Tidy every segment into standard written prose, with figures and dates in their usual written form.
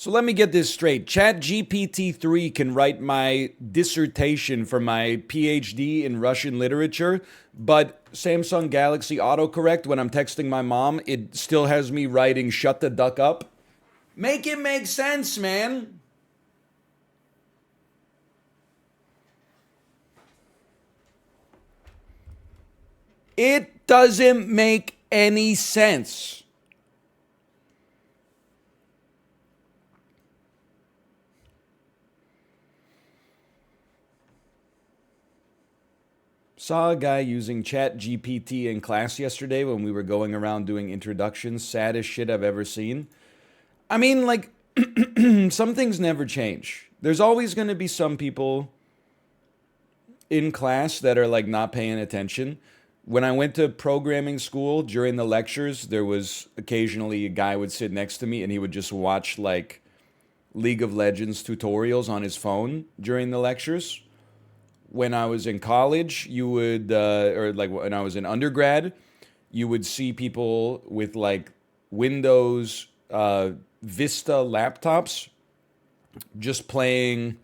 So let me get this straight. ChatGPT 3 can write my dissertation for my PhD in Russian literature, but Samsung Galaxy autocorrect, when I'm texting my mom, it still has me writing shut the duck up. Make it make sense, man. It doesn't make any sense. Saw a guy using ChatGPT in class yesterday when we were going around doing introductions. Saddest shit I've ever seen. I mean, like, some things never change. There's always going to be some people in class that are like not paying attention. When I went to programming school during the lectures, there was occasionally a guy would sit next to me and he would just watch like League of Legends tutorials on his phone during the lectures. When I was in college, you would, or like when I was in undergrad, you would see people with like Windows Vista laptops just playing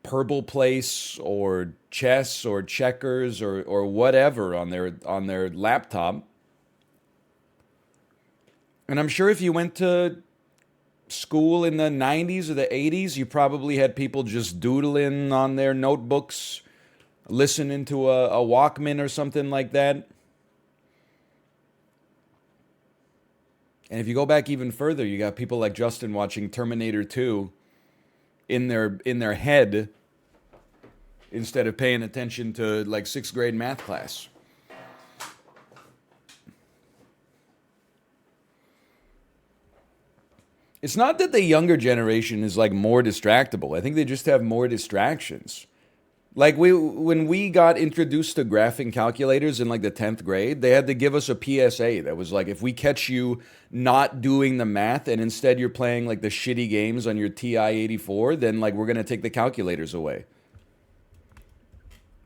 Purple Place or chess or checkers or whatever on their laptop. And I'm sure if you went to school in the 90s or the 80s, you probably had people just doodling on their notebooks, listening to a Walkman or something like that. And if you go back even further, you got people like Justin watching Terminator 2 in their head instead of paying attention to like sixth grade math class. It's not that the younger generation is like more distractible. I think they just have more distractions. Like when we got introduced to graphing calculators in like the 10th grade, they had to give us a PSA that was like, if we catch you not doing the math and instead you're playing like the shitty games on your TI-84, then like we're going to take the calculators away.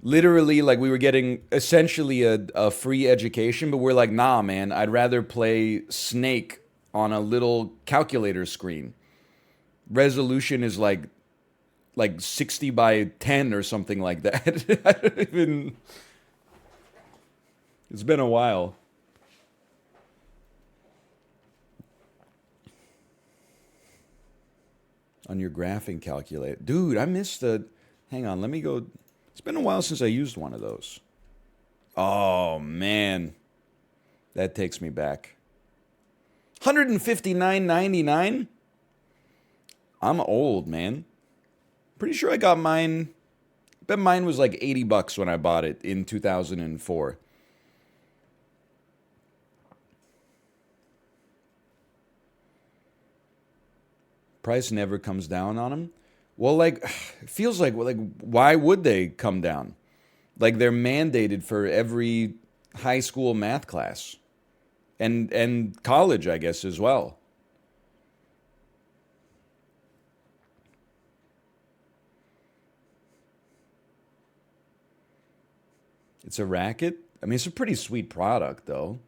Literally, like we were getting essentially a free education, but we're like, nah, man, I'd rather play Snake on a little calculator screen. Resolution is like 60 by 10 or something like that. I don't even. It's been a while. On your graphing calculator. Dude, I missed the. Hang on, let me go. It's been a while since I used one of those. Oh, man. That takes me back. $159.99? I'm old, man. Pretty sure I got mine. I bet mine was like $80 when I bought it in 2004. Price never comes down on them. Well, like, it feels like, well, like, why would they come down? Like, they're mandated for every high school math class and college, I guess, as well. It's a racket. I mean, it's a pretty sweet product, though.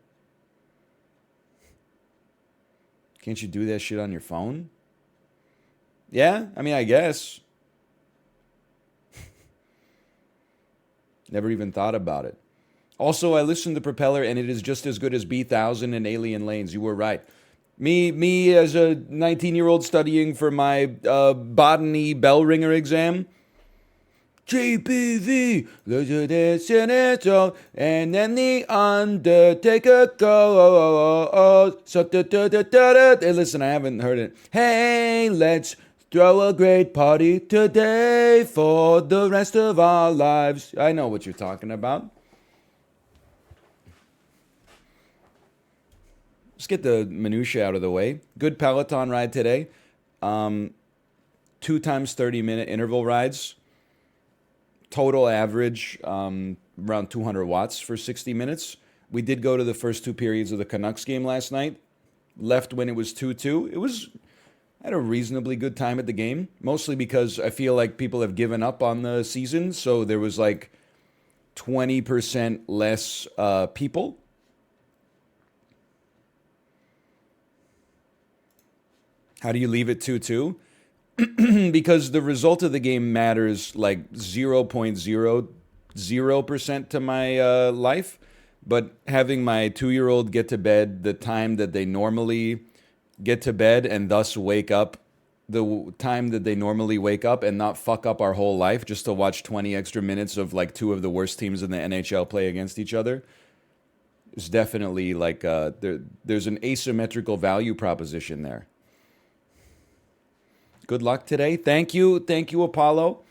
Can't you do that shit on your phone? Yeah, I mean, I guess. Never even thought about it. Also, I listened to Propeller, and it is just as good as B1000 and Alien Lanes. You were right. Me as a 19-year-old studying for my botany bell ringer exam. GPV, there's a destination, and then the Undertaker goes. So, hey, listen, I haven't heard it. Hey, let's throw a great party today for the rest of our lives. I know what you're talking about. Let's get the minutia out of the way. Good Peloton ride today. 2 times 30-minute interval rides. Total average around 200 watts for 60 minutes. We did go to the first two periods of the Canucks game last night. Left when it was 2-2. I had a reasonably good time at the game, mostly because I feel like people have given up on the season, so there was like 20% less people. How do you leave it 2-2? Because the result of the game matters like 0.00% to my life. But having my 2-year-old get to bed the time that they normally get to bed and thus wake up the time that they normally wake up and not fuck up our whole life just to watch 20 extra minutes of like two of the worst teams in the NHL play against each other is definitely like there's an asymmetrical value proposition there. Good luck today. Thank you, Apollo.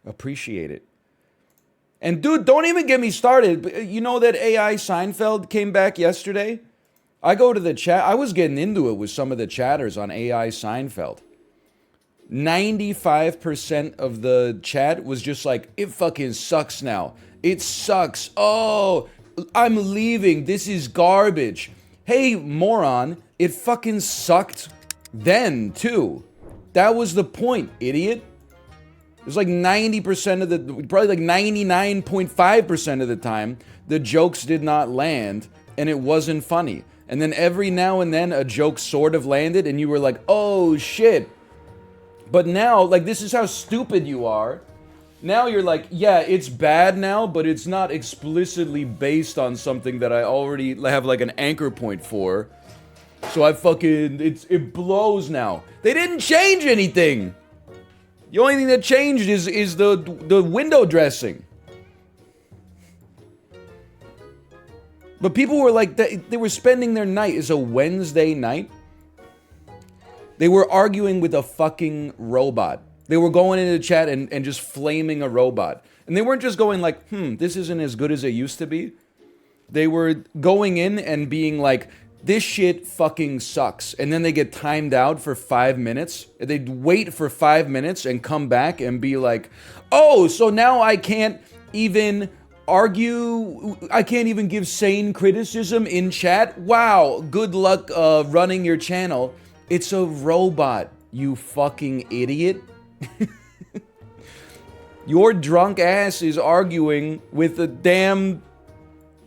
Appreciate it. And dude, don't even get me started. You know that AI Seinfeld came back yesterday? I go to the chat. I was getting into it with some of the chatters on AI Seinfeld. 95% of the chat was just like, it fucking sucks now. It sucks. Oh, I'm leaving. This is garbage. Hey, moron, it fucking sucked then, too. That was the point, idiot. It was like 90% of the, probably like 99.5% of the time, the jokes did not land and it wasn't funny. And then every now and then a joke sort of landed and you were like, oh shit. But now, like, this is how stupid you are. Now you're like, yeah, it's bad now, but it's not explicitly based on something that I already have like an anchor point for. So I fucking, it blows now. They didn't change anything. The only thing that changed is the window dressing. But people were like, they were spending their night. It's a Wednesday night. They were arguing with a fucking robot. They were going into the chat and just flaming a robot. And they weren't just going like, this isn't as good as it used to be. They were going in and being like, this shit fucking sucks. And then they get timed out for 5 minutes. They'd wait for 5 minutes and come back and be like, oh, so now I can't even argue, I can't even give sane criticism in chat? Wow, good luck running your channel. It's a robot, you fucking idiot. Your drunk ass is arguing with a damn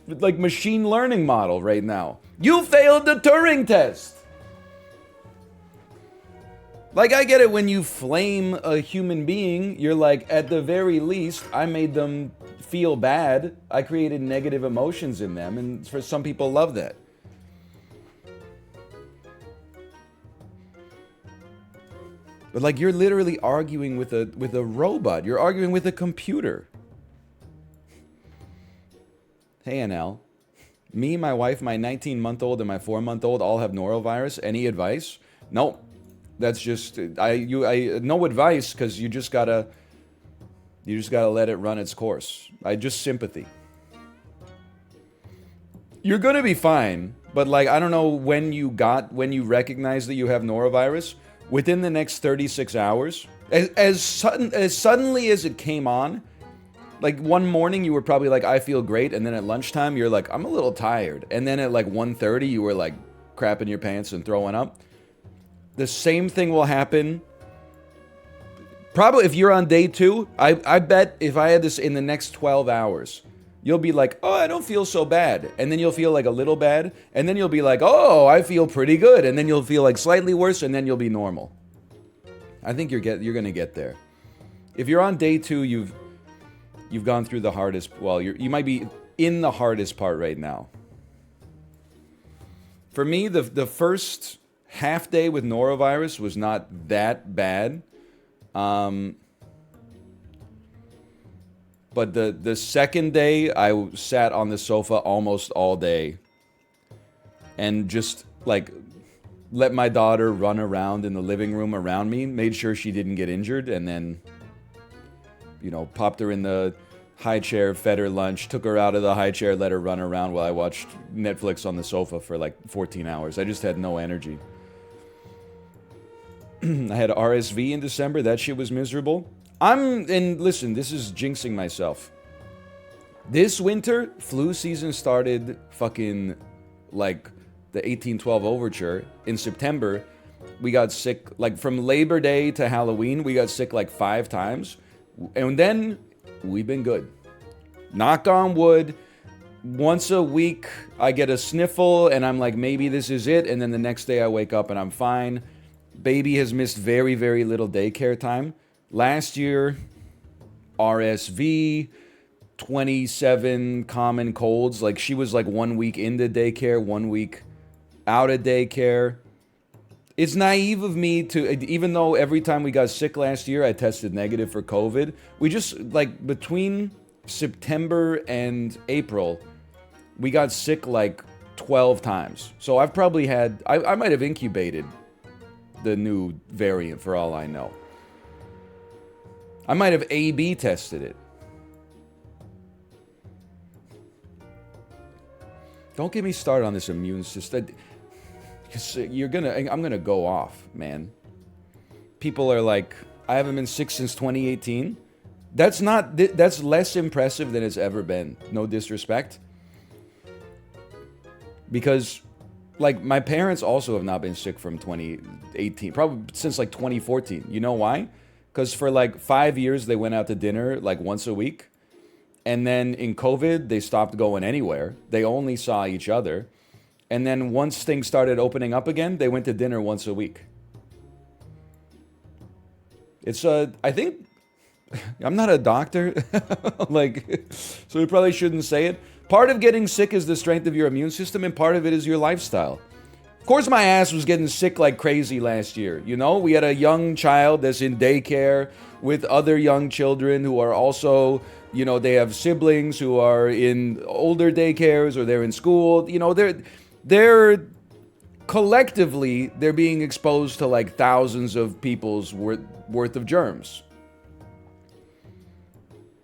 like machine learning model right now. You failed the Turing test. Like, I get it when you flame a human being, you're like, at the very least, I made them feel bad. I created negative emotions in them, and for some people love that. But like, you're literally arguing with a robot. You're arguing with a computer. Hey, NL. Me, my wife, my 19-month-old, and my 4-month-old all have norovirus. Any advice? Nope. That's just I no advice, because you just gotta let it run its course. Just sympathy. You're gonna be fine, but like, I don't know when you recognize that you have norovirus. Within the next 36 hours, as suddenly as it came on, like one morning you were probably like, I feel great, and then at lunchtime you're like, I'm a little tired, and then at like 1:30 you were like crapping your pants and throwing up. The same thing will happen. Probably if you're on day 2, I bet if I had this in the next 12 hours, you'll be like, oh, I don't feel so bad. And then you'll feel like a little bad. And then you'll be like, oh, I feel pretty good. And then you'll feel like slightly worse, and then you'll be normal. I think you're going to get there. If you're on day 2, you've gone through the hardest, well, you might be in the hardest part right now. For me, the first half day with norovirus was not that bad. But the second day, I sat on the sofa almost all day and just like let my daughter run around in the living room around me, made sure she didn't get injured, and then, you know, popped her in the high chair, fed her lunch, took her out of the high chair, let her run around while I watched Netflix on the sofa for like 14 hours. I just had no energy. I had RSV in December. That shit was miserable. And listen, this is jinxing myself. This winter, flu season started fucking like the 1812 Overture in September. We got sick, like from Labor Day to Halloween, we got sick like 5 times. And then we've been good. Knock on wood. once a week I get a sniffle and I'm like, maybe this is it, and then the next day I wake up and I'm fine. Baby has missed very, very little daycare time. Last year, RSV, 27 common colds. Like, she was like 1 week into daycare, 1 week out of daycare. It's naive of me to, even though every time we got sick last year, I tested negative for COVID. We just, like, between September and April, we got sick like 12 times. So I've probably had, I might have incubated the new variant for all I know. I might have A/B tested it. Don't get me started on this immune system. Because I'm gonna go off, man. People are like, I haven't been sick since 2018. That's less impressive than it's ever been. No disrespect. Because, like, my parents also have not been sick from 2018. Probably since, like, 2014. You know why? Because for, like, 5 years, they went out to dinner, like, once a week. And then in COVID, they stopped going anywhere. They only saw each other. And then once things started opening up again, they went to dinner once a week. It's, I think, I'm not a doctor, like, so we probably shouldn't say it. Part of getting sick is the strength of your immune system, and part of it is your lifestyle. Of course, my ass was getting sick like crazy last year. You know, we had a young child that's in daycare with other young children who are also, you know, they have siblings who are in older daycares or they're in school. You know, they're collectively, they're being exposed to like thousands of people's worth of germs.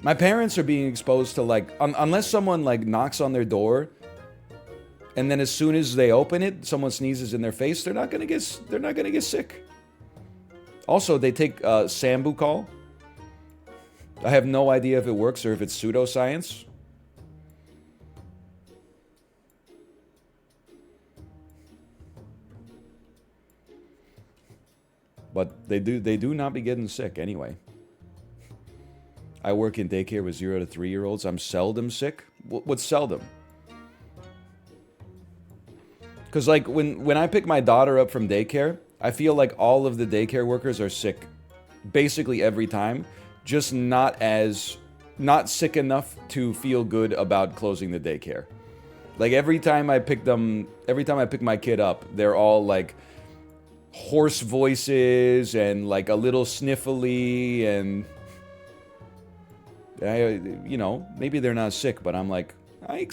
My parents are being exposed to like, unless someone like knocks on their door, and then as soon as they open it, someone sneezes in their face, they're not gonna get sick. Also, they take Sambucol. I have no idea if it works or if it's pseudoscience. But they do not be getting sick anyway. I work in daycare with 0 to 3-year-olds. I'm seldom sick. What's seldom? Because like when I pick my daughter up from daycare, I feel like all of the daycare workers are sick basically every time, just not sick enough to feel good about closing the daycare. Like every time I pick my kid up, they're all like hoarse voices and like a little sniffly, and you know, maybe they're not sick, but I'm like, I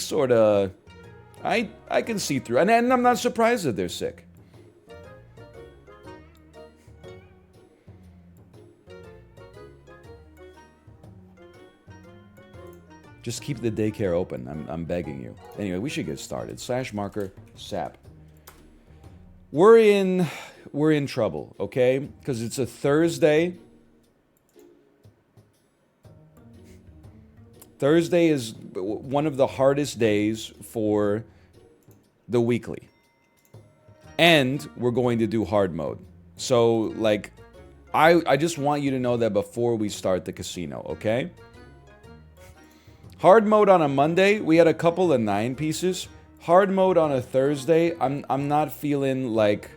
can see through, and I'm not surprised that they're sick. Just keep the daycare open. I'm begging you. Anyway, we should get started. /marker SAP. We're in trouble, okay? Because it's a Thursday. Thursday is one of the hardest days for the weekly. And we're going to do hard mode. So, like, I just want you to know that before we start the casino, okay? Hard mode on a Monday, we had a couple of 9 pieces. Hard mode on a Thursday, I'm not feeling like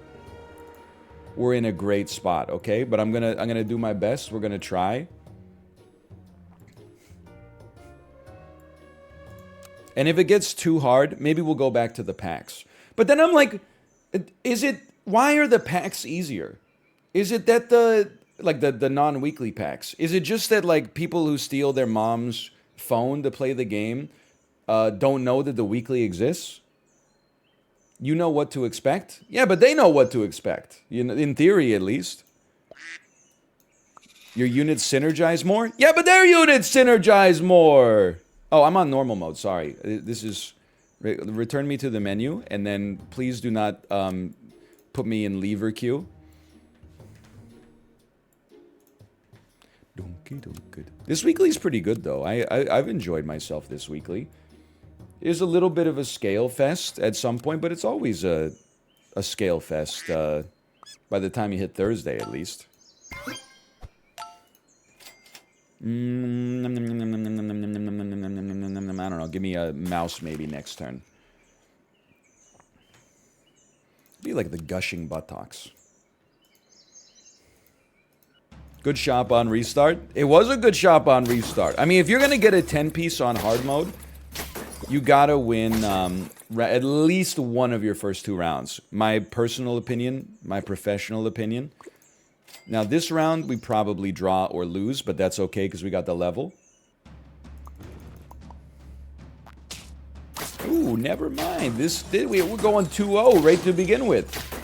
we're in a great spot, okay? But I'm gonna do my best. We're gonna try. And if it gets too hard, maybe we'll go back to the packs. But then I'm like, why are the packs easier? Is it that the non-weekly packs? Is it just that like people who steal their mom's phone to play the game don't know that the weekly exists? You know what to expect? Yeah, but they know what to expect. You know, in theory, at least. Your units synergize more? Yeah, but their units synergize more! Oh, I'm on normal mode, sorry. This is... Return me to the menu, and then please do not put me in lever queue. This weekly is pretty good, though. I've enjoyed myself this weekly. It's a little bit of a scale fest at some point, but it's always a scale fest by the time you hit Thursday, at least. I don't know. Give me a mouse maybe next turn. Be like the gushing buttocks. Good shop on restart. It was a good shop on restart. I mean, if you're going to get a 10-piece on hard mode, you got to win at least one of your first 2 rounds. My personal opinion, my professional opinion. Now, this round, we probably draw or lose, but that's okay because we got the level. Ooh, never mind. We're going 2-0 right to begin with.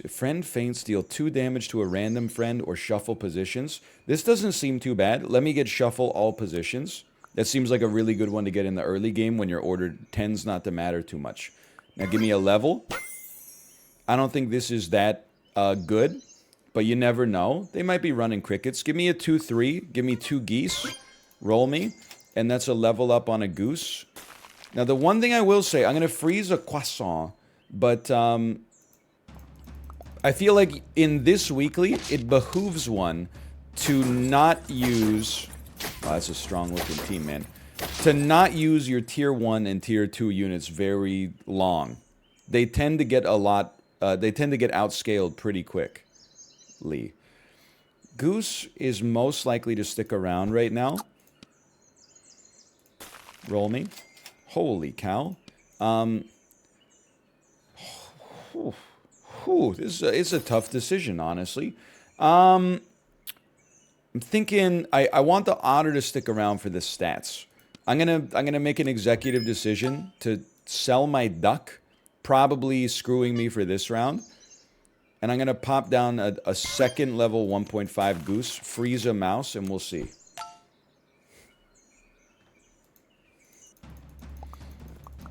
Friend feints, deal 2 damage to a random friend or shuffle positions. This doesn't seem too bad. Let me get shuffle all positions. That seems like a really good one to get in the early game when your order tends not to matter too much. Now give me a level. I don't think this is that good, but you never know. They might be running crickets. Give me a 2-3. Give me 2 geese. Roll me. And that's a level up on a goose. Now the one thing I will say, I'm going to freeze a croissant, but I feel like in this weekly, it behooves one to not use... Wow, that's a strong-looking team, man. To not use your Tier 1 and Tier 2 units very long. They tend to get they tend to get outscaled pretty quickly. Goose is most likely to stick around right now. Roll me. Holy cow. It's a tough decision, honestly. I'm thinking I want the otter to stick around for the stats. I'm gonna make an executive decision to sell my duck, probably screwing me for this round. And I'm gonna pop down a second level 1.5 goose, freeze a mouse, and we'll see.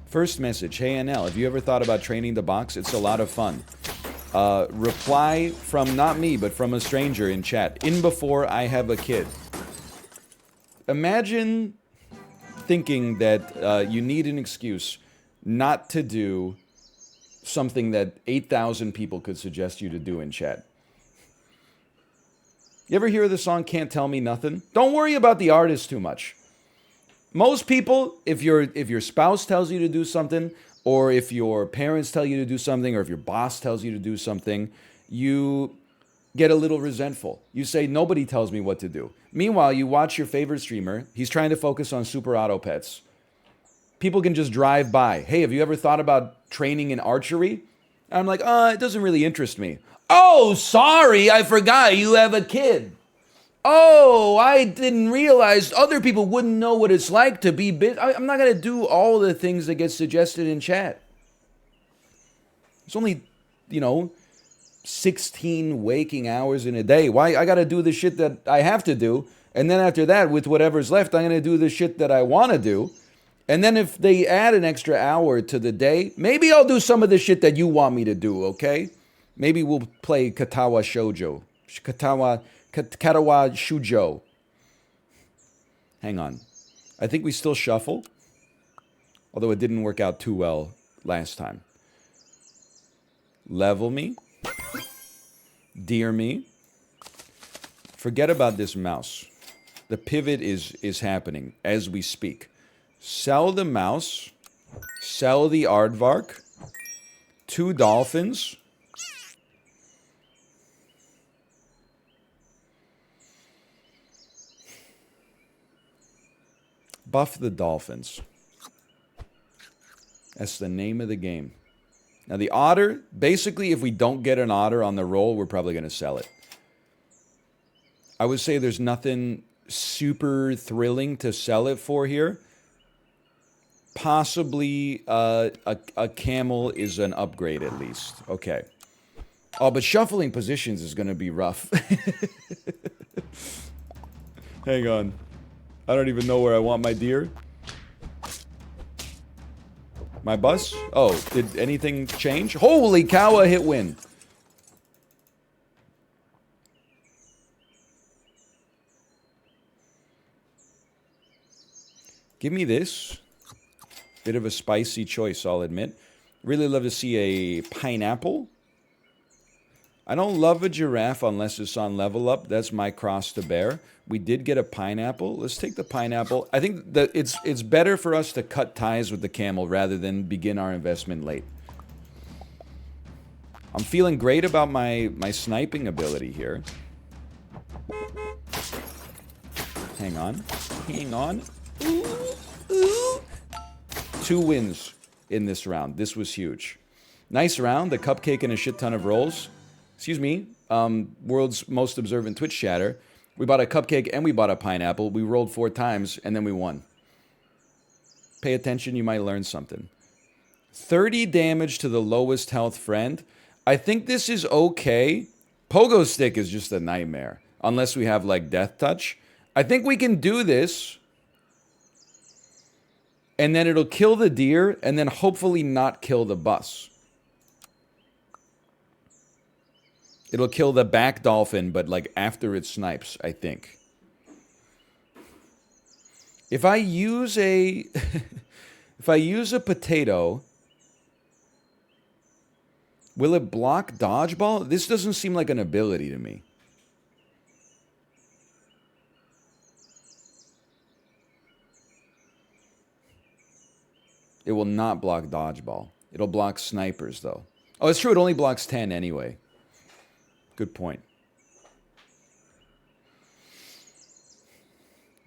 First message, hey NL, have you ever thought about training the box? It's a lot of fun. Reply from not me, but from a stranger in chat. In before I have a kid. Imagine thinking that you need an excuse not to do something that 8,000 people could suggest you to do in chat. You ever hear the song Can't Tell Me Nothing? Don't worry about the artist too much. Most people, if your spouse tells you to do something, or if your parents tell you to do something, or if your boss tells you to do something, you get a little resentful. You say, nobody tells me what to do. Meanwhile, you watch your favorite streamer. He's trying to focus on Super Auto Pets. People can just drive by. Hey, have you ever thought about training in archery? And I'm like, it doesn't really interest me. Oh, sorry, I forgot you have a kid. Oh, I didn't realize other people wouldn't know what it's like to be busy. I'm not going to do all the things that get suggested in chat. It's only, 16 waking hours in a day. Why? I got to do the shit that I have to do. And then after that, with whatever's left, I'm going to do the shit that I want to do. And then if they add an extra hour to the day, maybe I'll do some of the shit that you want me to do, okay? Maybe we'll play Katawa Shoujo. Katawa Shujo. Hang on. I think we still shuffle. Although it didn't work out too well last time. Level me. Dear me. Forget about this mouse. The pivot is happening as we speak. Sell the mouse. Sell the aardvark. 2 dolphins. Buff the dolphins. That's the name of the game. Now the otter, basically if we don't get an otter on the roll, we're probably going to sell it. I would say there's nothing super thrilling to sell it for here. Possibly a camel is an upgrade at least. Okay. Oh, but shuffling positions is going to be rough. Hang on. I don't even know where I want my deer. My bus? Oh, did anything change? Holy cow, a hit win. Give me this. Bit of a spicy choice, I'll admit. Really love to see a pineapple. I don't love a giraffe unless it's on level up. That's my cross to bear. We did get a pineapple. Let's take the pineapple. I think that it's better for us to cut ties with the camel rather than begin our investment late. I'm feeling great about my sniping ability here. Hang on. Hang on. Ooh, ooh. 2 wins in this round. This was huge. Nice round. The cupcake and a shit ton of rolls. Excuse me. World's most observant Twitch chatter. We bought a cupcake and we bought a pineapple. We rolled 4 times and then we won. Pay attention. You might learn something. 30 damage to the lowest health friend. I think this is okay. Pogo stick is just a nightmare. Unless we have like death touch. I think we can do this. And then it'll kill the deer and then hopefully not kill the bus. It'll kill the back dolphin, but like after it snipes, I think. If I use a if I use a potato, will it block dodgeball? This doesn't seem like an ability to me. It will not block dodgeball. It'll block snipers though. Oh, it's true, it only blocks 10 anyway. Good point.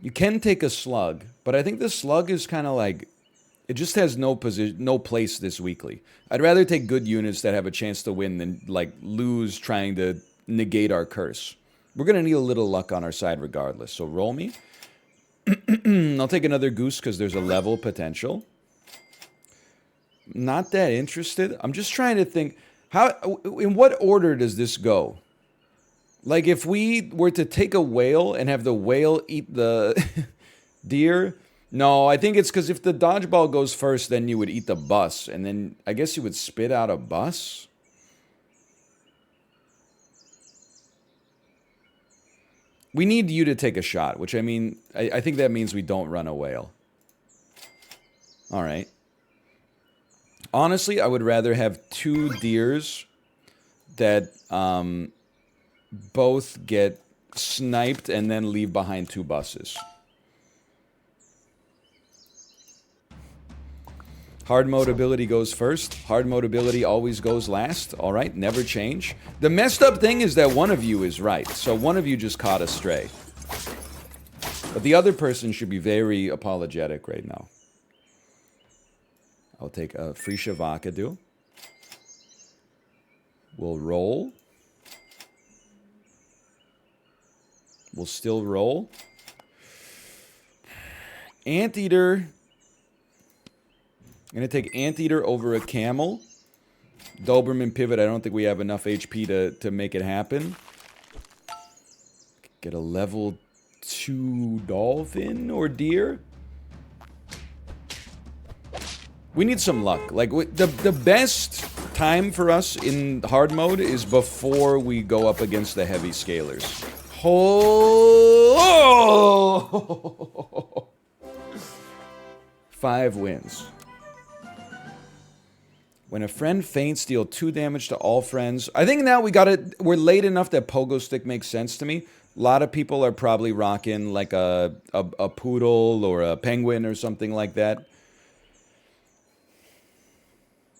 You can take a slug, but I think the slug is kind of like, it just has no position, no place this weekly. I'd rather take good units that have a chance to win than like lose trying to negate our curse. We're gonna need a little luck on our side regardless. So roll me. I'll take another goose because there's a level potential. Not that interested. I'm just trying to think. How, in what order does this go? Like if we were to take a whale and have the whale eat the deer? No, I think it's because if the dodgeball goes first, then you would eat the bus. And then I guess you would spit out a bus? We need you to take a shot, which I mean, I think that means we don't run a whale. All right. Honestly, I would rather have 2 deers that both get sniped and then leave behind 2 buses. Hard mode ability goes first. Hard mode ability always goes last. All right, never change. The messed up thing is that one of you is right. So one of you just caught a stray. But the other person should be very apologetic right now. I'll take a Frisha Vakadu. We'll roll. We'll still roll. Anteater. I'm going to take Anteater over a Camel. Doberman Pivot, I don't think we have enough HP to make it happen. Get a level 2 Dolphin or Deer. We need some luck. Like, the best time for us in hard mode is before we go up against the heavy scalers. Oh! 5 wins. When a friend faints, deal 2 damage to all friends. I think now we're late enough that Pogo Stick makes sense to me. A lot of people are probably rocking like a poodle or a penguin or something like that.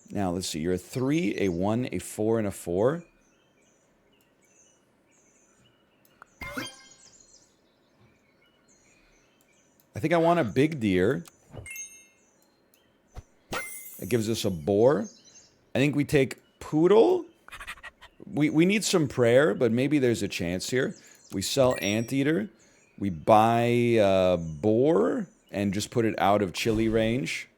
Now, let's see. You're a 3, a 1, a 4, and a 4. I think I want a big deer. It gives us a boar. I think we take poodle. We need some prayer, but maybe there's a chance here. We sell Anteater. We buy boar and just put it out of chili range.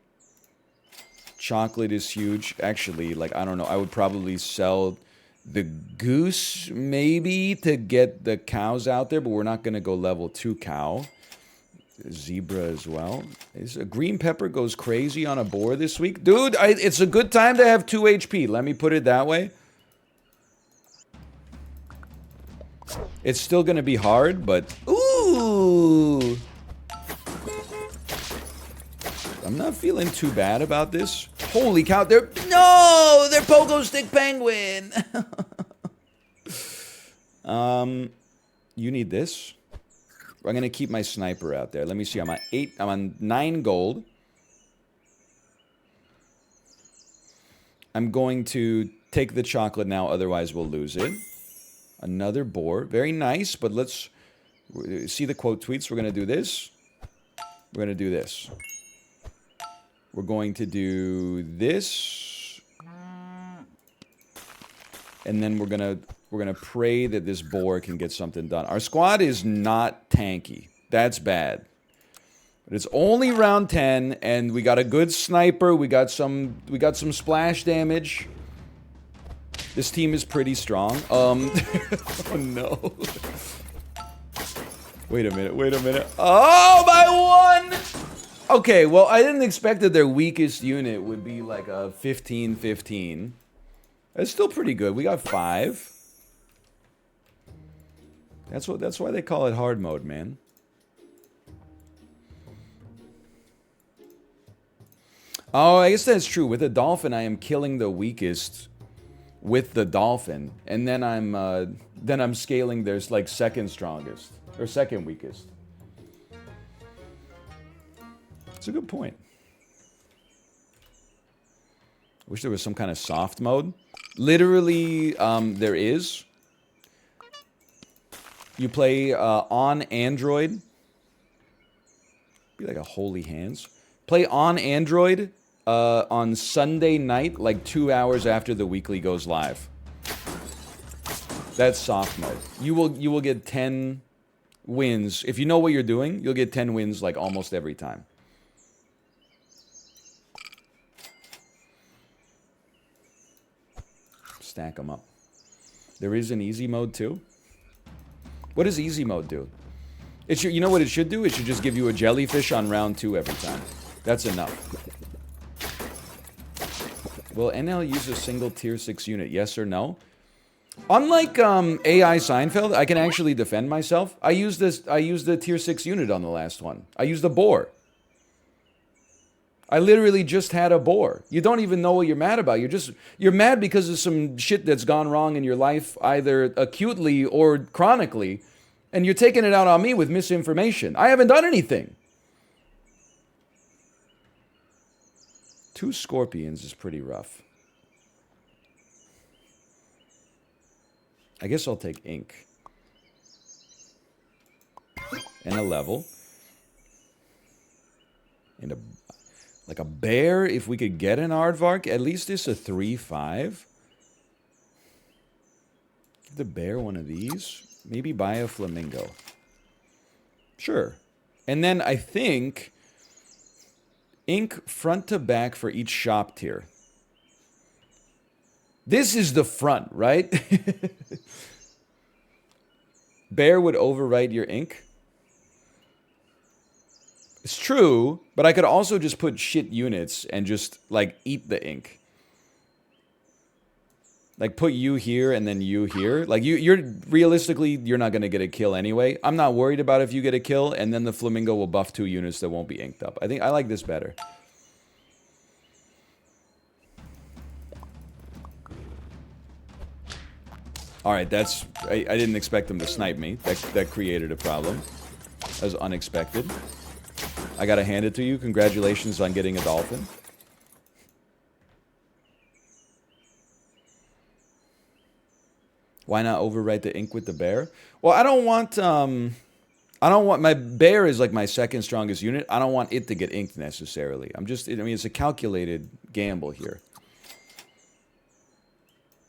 Chocolate is huge. Actually, like, I don't know. I would probably sell the goose, maybe, to get the cows out there, but we're not going to go level 2 cow. Zebra as well. A green pepper goes crazy on a boar this week. Dude, it's a good time to have 2 HP. Let me put it that way. It's still going to be hard, but... Ooh! I'm not feeling too bad about this. Holy cow, they're Pogo Stick Penguin! You need this. I'm going to keep my sniper out there. Let me see. I'm on 9 gold. I'm going to take the chocolate now, otherwise we'll lose it. Another boar. Very nice, but let's see the quote tweets. We're going to do this. We're going to do this. We're going to do this. And then we're gonna pray that this boar can get something done. Our squad is not tanky. That's bad. But it's only round 10, and we got a good sniper. We got some splash damage. This team is pretty strong. Oh no. Wait a minute. Oh, by 1! Okay, well, I didn't expect that their weakest unit would be like a 15-15. That's still pretty good. We got 5. That's why they call it hard mode, man. Oh, I guess that's true. With the dolphin, I am killing the weakest with the dolphin, and then I'm scaling their like second strongest or second weakest. It's a good point. Wish there was some kind of soft mode. Literally, there is. You play on Android. Be like a holy hands. Play on Android on Sunday night, like 2 hours after the weekly goes live. That's soft mode. You will get 10 wins. If you know what you're doing, you'll get 10 wins like almost every time. Stack them up. There is an easy mode too. What does easy mode do? It should, you know what it should do? It should just give you a jellyfish on round 2 every time. That's enough. Will NL use a single tier 6 unit? Yes or no? Unlike AI Seinfeld, I can actually defend myself. I used the tier 6 unit on the last one. I used the boar. I literally just had a boar. You don't even know what you're mad about. You're mad because of some shit that's gone wrong in your life, either acutely or chronically, and you're taking it out on me with misinformation. I haven't done anything. 2 scorpions is pretty rough. I guess I'll take ink. And a level. And like a bear, if we could get an aardvark, at least it's a 3-5. Give the bear one of these. Maybe buy a flamingo. Sure. And then I think ink front to back for each shop tier. This is the front, right? Bear would overwrite your ink. It's true, but I could also just put shit units and just, like, eat the ink. Like, put you here and then you here. Like, you're realistically, you're not going to get a kill anyway. I'm not worried about if you get a kill, and then the flamingo will buff 2 units that won't be inked up. I think I like this better. Alright, that's... I didn't expect them to snipe me. That created a problem. That was unexpected. I gotta hand it to you. Congratulations on getting a dolphin. Why not overwrite the ink with the bear? Well, I don't want my bear is like my second strongest unit. I don't want it to get inked necessarily. I mean, it's a calculated gamble here.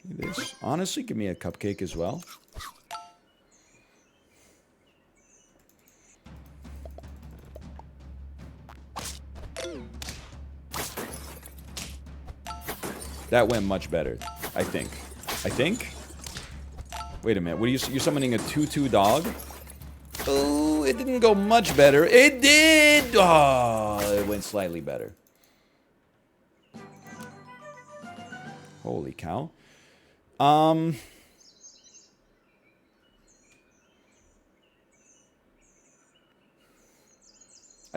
This, honestly, give me a cupcake as well. That went much better, I think. Wait a minute, what are you're summoning a 2/2 dog? Oh, it didn't go much better. It did! Oh, it went slightly better. Holy cow. I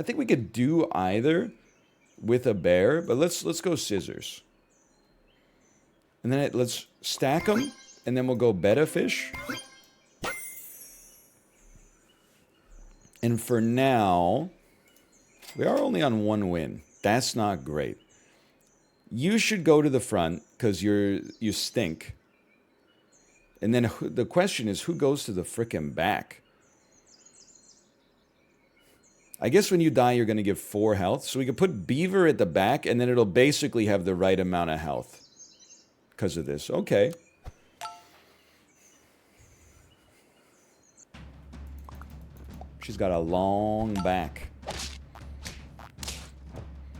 think we could do either with a bear, but let's go scissors. And then let's stack them, and then we'll go betta fish. And for now, we are only on 1 win. That's not great. You should go to the front because you stink. And then the question is, who goes to the frickin' back? I guess when you die, you're going to give 4 health. So we could put Beaver at the back, and then it'll basically have the right amount of health because of this. Okay. She's got a long back.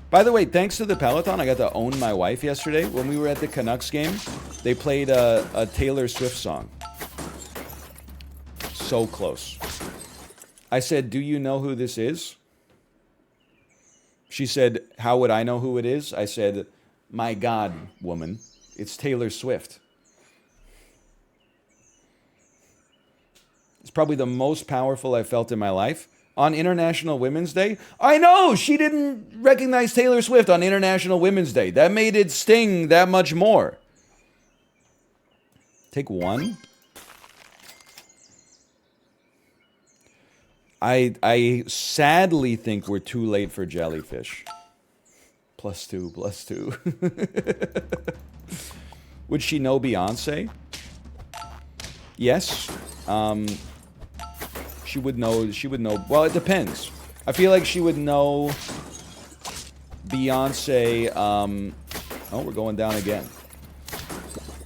By the way, thanks to the Peloton, I got to own my wife yesterday. When we were at the Canucks game, they played a Taylor Swift song. So close. I said, "Do you know who this is?" She said, "How would I know who it is?" I said, "My God, woman, it's Taylor Swift." It's probably the most powerful I've felt in my life. On International Women's Day, I know she didn't recognize Taylor Swift on International Women's Day. That made it sting that much more. Take 1. I sadly think we're too late for jellyfish. +2, +2. Would she know Beyonce? Yes. She would know. Well, it depends. I feel like she would know Beyonce. Oh, we're going down again.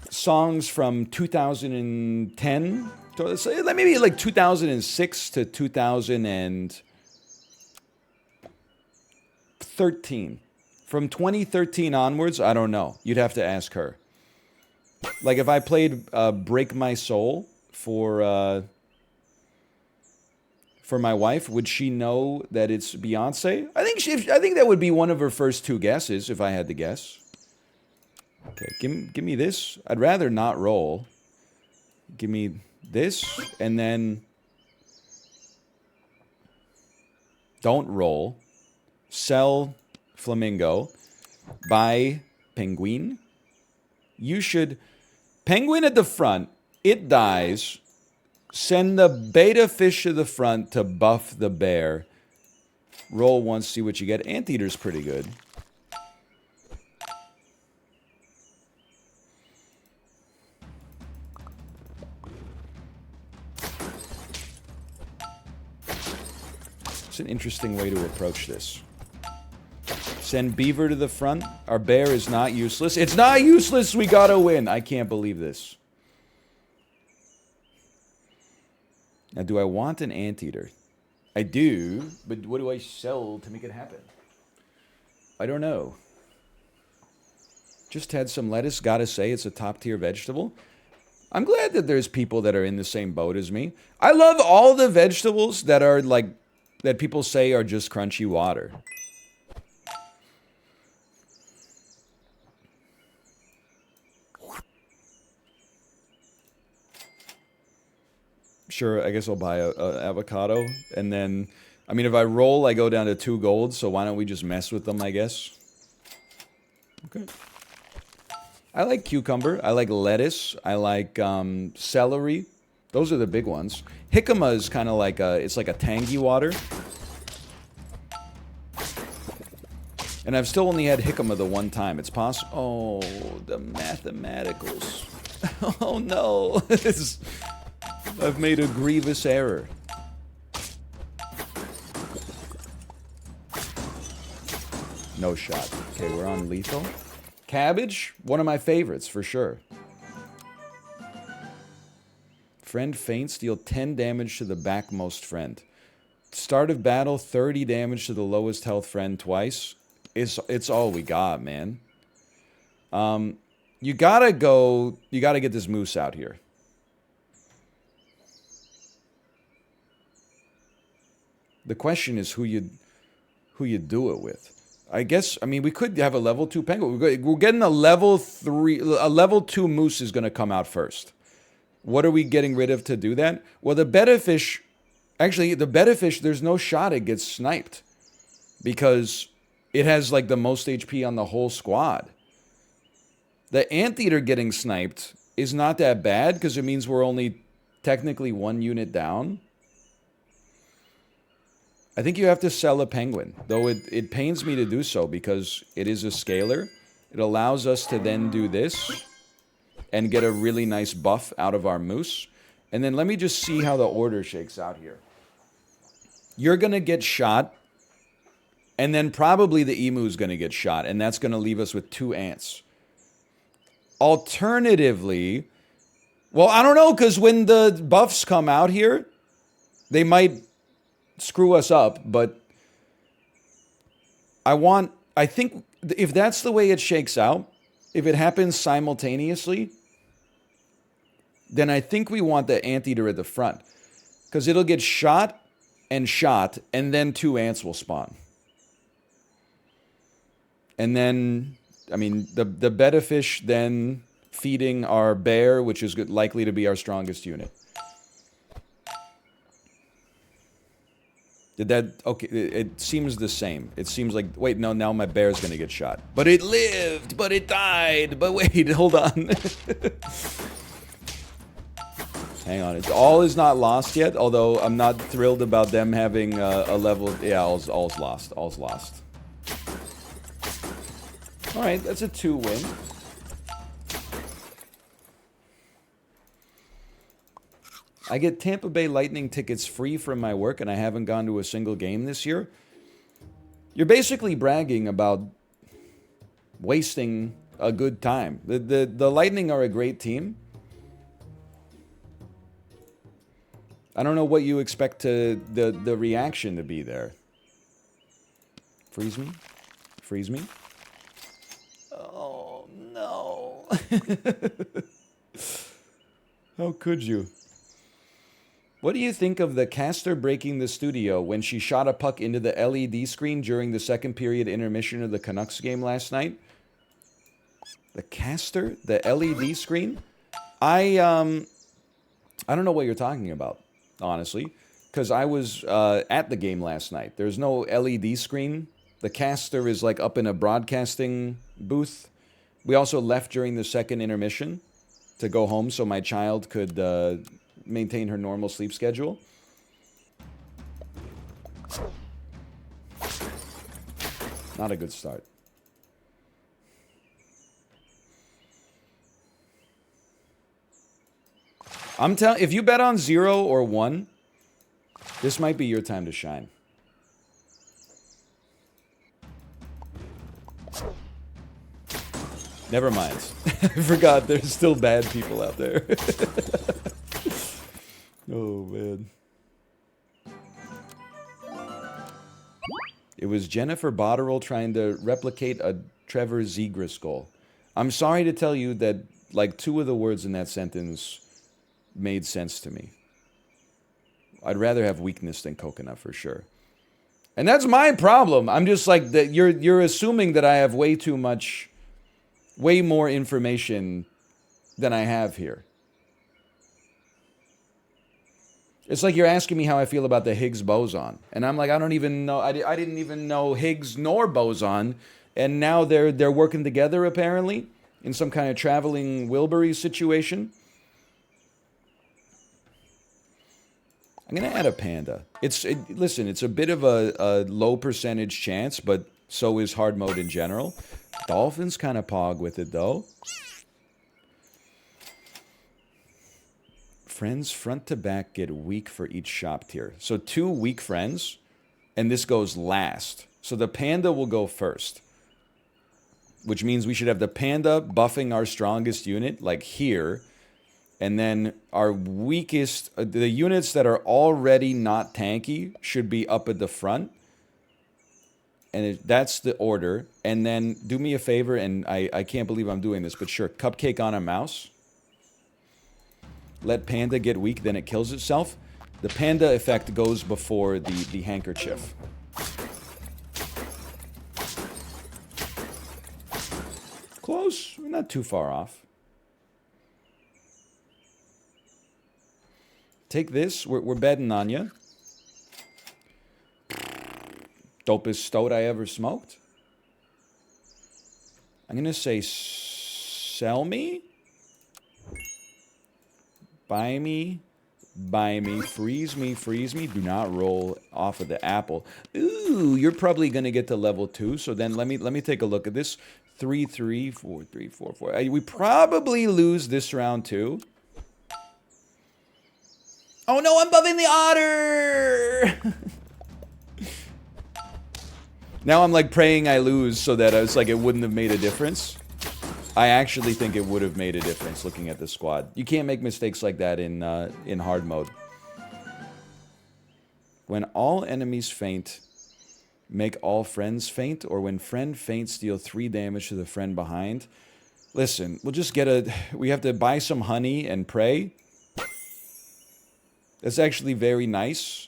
Songs from 2010. Maybe like 2006 to 2013. From 2013 onwards, I don't know. You'd have to ask her. Like if I played "Break My Soul" for my wife, would she know that it's Beyonce? I think that would be one of her first 2 guesses if I had to guess. Okay, give me this. I'd rather not roll. Give me this, and then don't roll. Sell flamingo. Buy penguin. You should penguin at the front. It dies. Send the beta fish to the front to buff the bear. Roll once, see what you get. Anteater's pretty good. It's an interesting way to approach this. Send Beaver to the front. Our bear is not useless. It's not useless. We gotta win. I can't believe this. Now, do I want an anteater? I do, but what do I sell to make it happen? I don't know. Just had some lettuce. Gotta say, it's a top-tier vegetable. I'm glad that there's people that are in the same boat as me. I love all the vegetables that are like, that people say are just crunchy water. Sure, I guess I'll buy a avocado, and then, I mean, if I roll, I go down to 2 gold, so why don't we just mess with them, I guess? Okay. I like cucumber, I like lettuce, I like celery. Those are the big ones. Jicama is kind of like it's like a tangy water. And I've still only had jicama the 1 time. It's possible. Oh, the mathematicals. Oh no. I've made a grievous error. No shot. Okay, we're on lethal. Cabbage, one of my favorites for sure. Friend faints, deal 10 damage to the backmost friend. Start of battle, 30 damage to the lowest health friend twice. It's all we got, man. You gotta get this moose out here. The question is who you do it with. I guess, I mean, we could have a level 2 penguin. We're getting a level 2 moose is going to come out first. What are we getting rid of to do that? Well, the betta fish, actually, the betta fish, there's no shot it gets sniped. Because it has, like, the most HP on the whole squad. The anteater getting sniped is not that bad, because it means we're only technically 1 unit down. I think you have to sell a penguin, though it pains me to do so because it is a scalar. It allows us to then do this and get a really nice buff out of our moose. And then let me just see how the order shakes out here. You're going to get shot, and then probably the emu's going to get shot, and that's going to leave us with 2 ants. Alternatively, well, I don't know, because when the buffs come out here, they might screw us up, but I think if that's the way it shakes out, if it happens simultaneously, then I think we want the anteater at the front, because it'll get shot, and then 2 ants will spawn. And then, I mean, the betta fish then feeding our bear, which is likely to be our strongest unit. Did that... Okay, it seems the same. It seems like... Wait, no, now my bear's gonna get shot. But it lived! But it died! But wait, hold on. Hang on. All is not lost yet, although I'm not thrilled about them having a level... Yeah, all's lost. All's lost. Alright, that's a 2-win. I get Tampa Bay Lightning tickets free from my work, and I haven't gone to a single game this year. You're basically bragging about wasting a good time. The Lightning are a great team. I don't know what you expect the reaction to be there. Freeze me? Freeze me? Oh, no. How could you? What do you think of the caster breaking the studio when she shot a puck into the LED screen during the second period intermission of the Canucks game last night? The caster? The LED screen? I don't know what you're talking about, honestly, because I was at the game last night. There's no LED screen. The caster is like up in a broadcasting booth. We also left during the second intermission to go home so my child could maintain her normal sleep schedule. Not a good start. I'm telling, if you bet on 0 or 1, this might be your time to shine. Never mind. I forgot there's still bad people out there. Oh, man. It was Jennifer Botterill trying to replicate a Trevor Zegras goal. I'm sorry to tell you that, like, 2 of the words in that sentence made sense to me. I'd rather have weakness than coconut for sure. And that's my problem. I'm just like, that you're assuming that I have way more information than I have here. It's like you're asking me how I feel about the Higgs boson. And I'm like, I don't even know. I didn't even know Higgs nor boson. And now they're working together, apparently, in some kind of traveling Wilbury situation. I'm going to add a panda. Listen, it's a bit of a low percentage chance, but so is hard mode in general. Dolphins kind of pog with it, though. Friends front to back get weak for each shop tier. So 2 weak friends, and this goes last. So the panda will go first, which means we should have the panda buffing our strongest unit, like here, and then our weakest, the units that are already not tanky should be up at the front. And that's the order. And then do me a favor, and I can't believe I'm doing this, but sure, cupcake on a mouse. Let panda get weak, then it kills itself. The panda effect goes before the handkerchief. Close. We're not too far off. Take this. We're betting on you. Dopest stoat I ever smoked. I'm going to say sell me. Buy me. Buy me, freeze me, freeze me. Do not roll off of the apple. Ooh, you're probably gonna get to level 2. So then let me take a look at this. 3, 3, 4, 3, 4, 4. We probably lose this round too. Oh no, I'm buffing the otter! Now I'm like praying I lose so that I was like it wouldn't have made a difference. I actually think it would have made a difference looking at the squad. You can't make mistakes like that in hard mode. When all enemies faint, make all friends faint, or when friend faints, deal 3 damage to the friend behind. Listen, we'll just get a... We have to buy some honey and pray. That's actually very nice.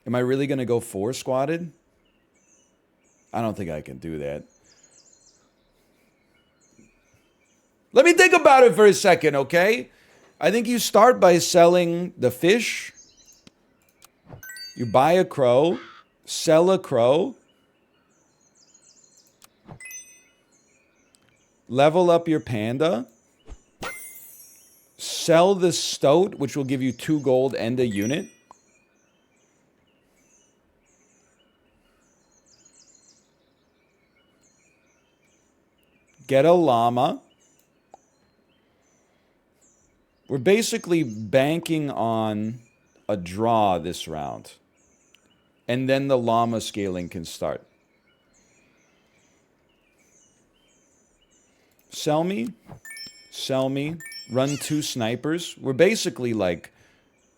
Am I really going to go 4 squatted? I don't think I can do that. Let me think about it for a second, okay? I think you start by selling the fish. You buy a crow, sell a crow, level up your panda, sell the stoat, which will give you 2 gold and a unit. Get a llama. We're basically banking on a draw this round. And then the llama scaling can start. Sell me. Sell me. Run 2 snipers. We're basically like...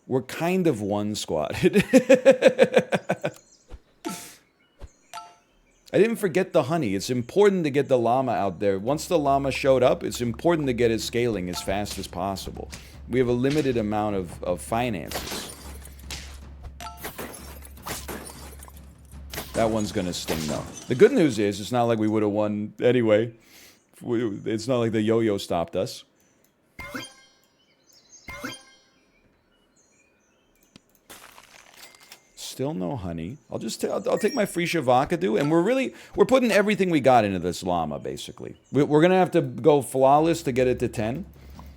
We're kind of 1 squatted. I didn't forget the honey. It's important to get the llama out there. Once the llama showed up, it's important to get it scaling as fast as possible. We have a limited amount of finances. That one's gonna sting though. The good news is, it's not like we would have won anyway. It's not like the yo-yo stopped us. Still no honey. I'll take my free Shavakadu, and we're putting everything we got into this llama, basically. We're gonna have to go flawless to get it to 10,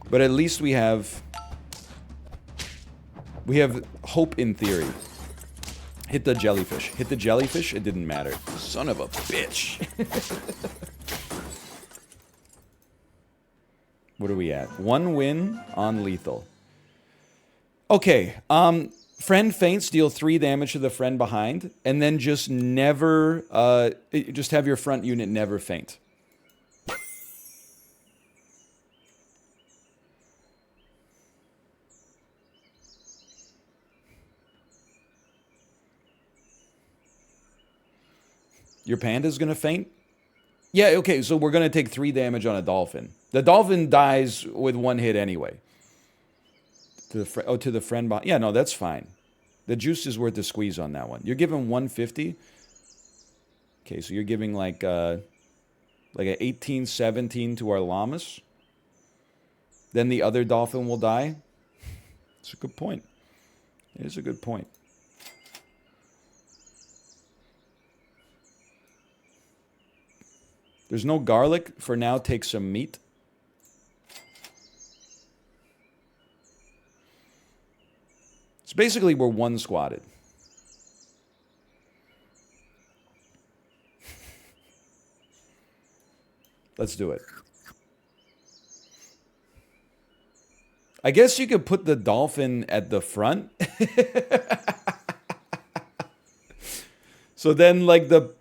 but at least we have hope in theory. Hit the jellyfish. Hit the jellyfish, it didn't matter. Son of a bitch. What are we at? 1 win on lethal. Okay, friend faints, deal 3 damage to the friend behind, and then just never, just have your front unit never faint. Your panda's gonna faint? Yeah, okay, so we're gonna take 3 damage on a dolphin. The dolphin dies with 1 hit anyway. To the friend behind. Yeah, no, that's fine. The juice is worth the squeeze on that one. You're giving 150. Okay, so you're giving like a 18, 17 to our llamas. Then the other dolphin will die. It's a good point. It is a good point. There's no garlic. For now, take some meat. So basically, we're 1 squatted. Let's do it. I guess you could put the dolphin at the front. So then, like, the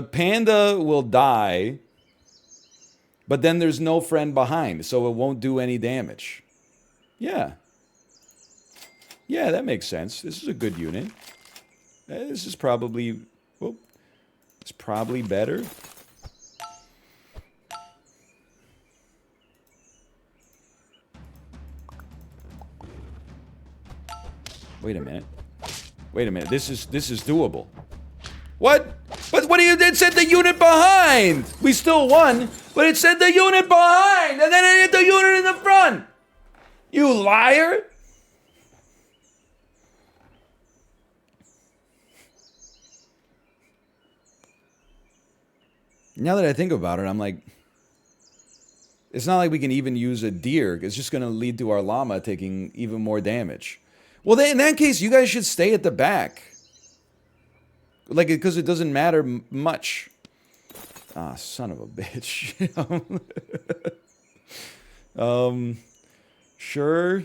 panda will die, but then there's no friend behind, so it won't do any damage. Yeah. Yeah, that makes sense. This is a good unit. This is probably... Well, it's probably better. Wait a minute. Wait a minute. This is doable. What? But what do you... It said the unit behind! We still won, but it said the unit behind! And then it hit the unit in the front! You liar! Now that I think about it, I'm like... It's not like we can even use a deer. It's just going to lead to our llama taking even more damage. Well, then in that case, you guys should stay at the back. Like, because it doesn't matter much. Ah, son of a bitch. Sure.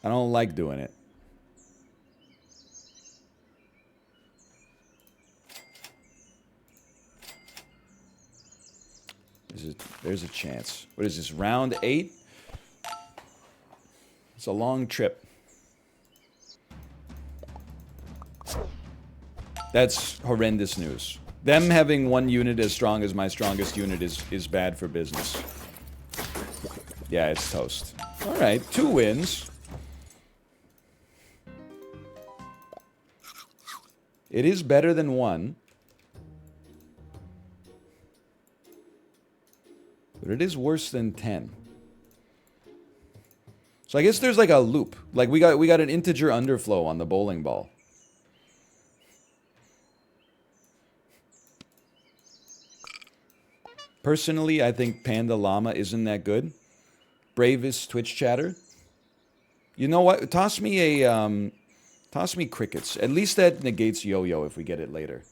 I don't like doing it. There's a chance. What is this, round 8? It's a long trip. That's horrendous news. Them having one unit as strong as my strongest unit is bad for business. Yeah, it's toast. Alright, 2 wins. It is better than 1. But it is worse than 10. So I guess there's like a loop. Like we got an integer underflow on the bowling ball. Personally, I think Panda Llama isn't that good. Bravest Twitch chatter. You know what? Toss me crickets. At least that negates yo-yo if we get it later.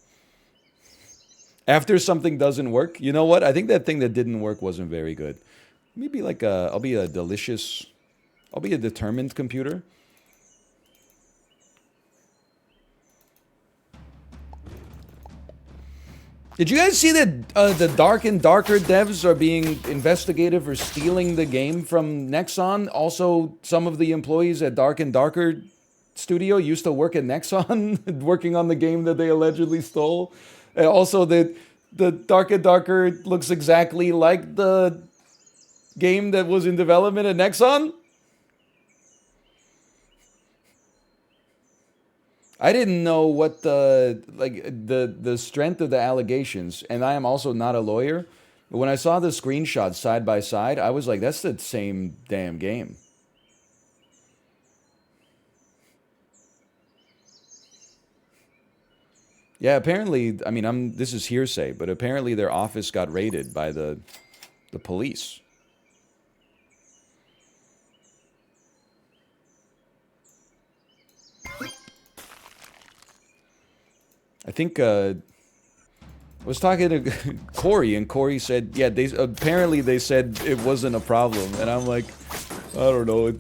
After something doesn't work, you know what? I think that thing that didn't work wasn't very good. Maybe like I'll be a determined computer. Did you guys see that the Dark and Darker devs are being investigated for stealing the game from Nexon? Also, some of the employees at Dark and Darker Studio used to work at Nexon, working on the game that they allegedly stole. And also, the Dark and Darker looks exactly like the game that was in development at Nexon. I didn't know what the strength of the allegations, and I am also not a lawyer. But when I saw the screenshots side by side, I was like, that's the same damn game. Yeah, apparently, I mean, this is hearsay, but apparently their office got raided by the police. I think I was talking to Corey, and Corey said, yeah, apparently they said it wasn't a problem, and I'm like, I don't know.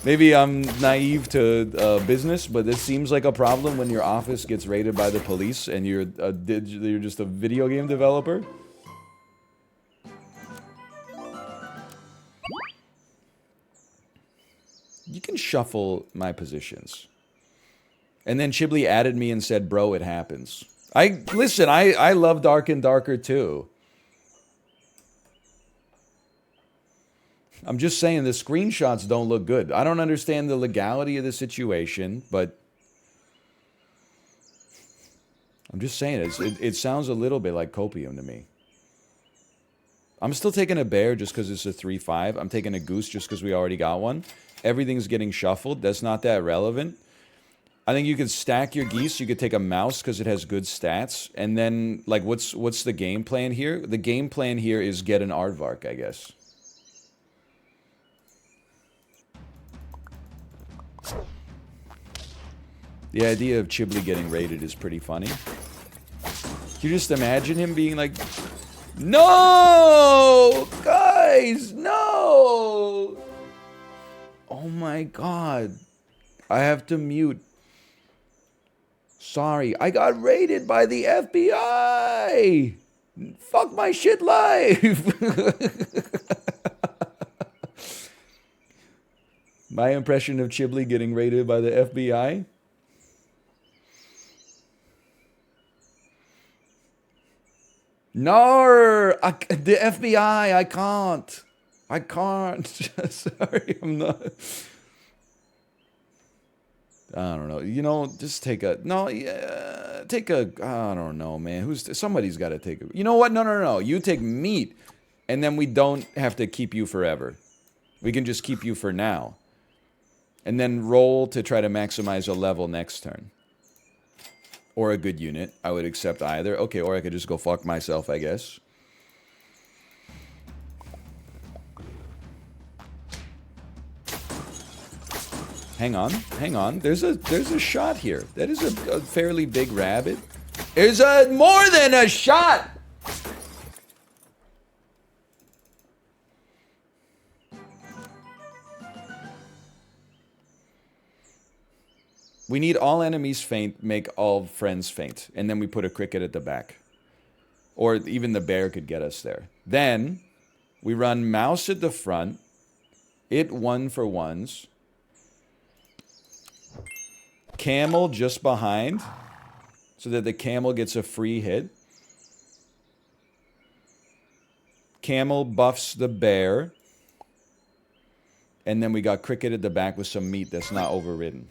Maybe I'm naive to business, but this seems like a problem when your office gets raided by the police and you're just a video game developer. You can shuffle my positions. And then Chiblee added me and said, bro, it happens. Listen, I love Dark and Darker too. I'm just saying the screenshots don't look good. I don't understand the legality of the situation, but I'm just saying it sounds a little bit like copium to me. I'm still taking a bear just because it's a 3-5. I'm taking a goose just because we already got one. Everything's getting shuffled. That's not that relevant. I think you could stack your geese. You could take a mouse because it has good stats. And then, like, what's the game plan here? The game plan here is get an aardvark, I guess. The idea of Chiblee getting raided is pretty funny. Can you just imagine him being like, no! Guys, no! Oh my god. I have to mute. Sorry, I got raided by the FBI! Fuck my shit life! My impression of Chiblee getting raided by the FBI? No, the FBI, I can't. I can't. Sorry, I'm not. I don't know. You know, just take a I don't know, man. Somebody's got to take a. You know what? No. You take meat, and then we don't have to keep you forever. We can just keep you for now. And then roll to try to maximize a level next turn. Or a good unit. I would accept either. Okay, or I could just go fuck myself, I guess. Hang on, hang on. There's a shot here. That is a fairly big rabbit. There's a more than a shot! We need all enemies faint, make all friends faint. And then we put a cricket at the back. Or even the bear could get us there. Then, we run mouse at the front. It 1-for-1s. Camel just behind. So that the camel gets a free hit. Camel buffs the bear. And then we got cricket at the back with some meat that's not overridden.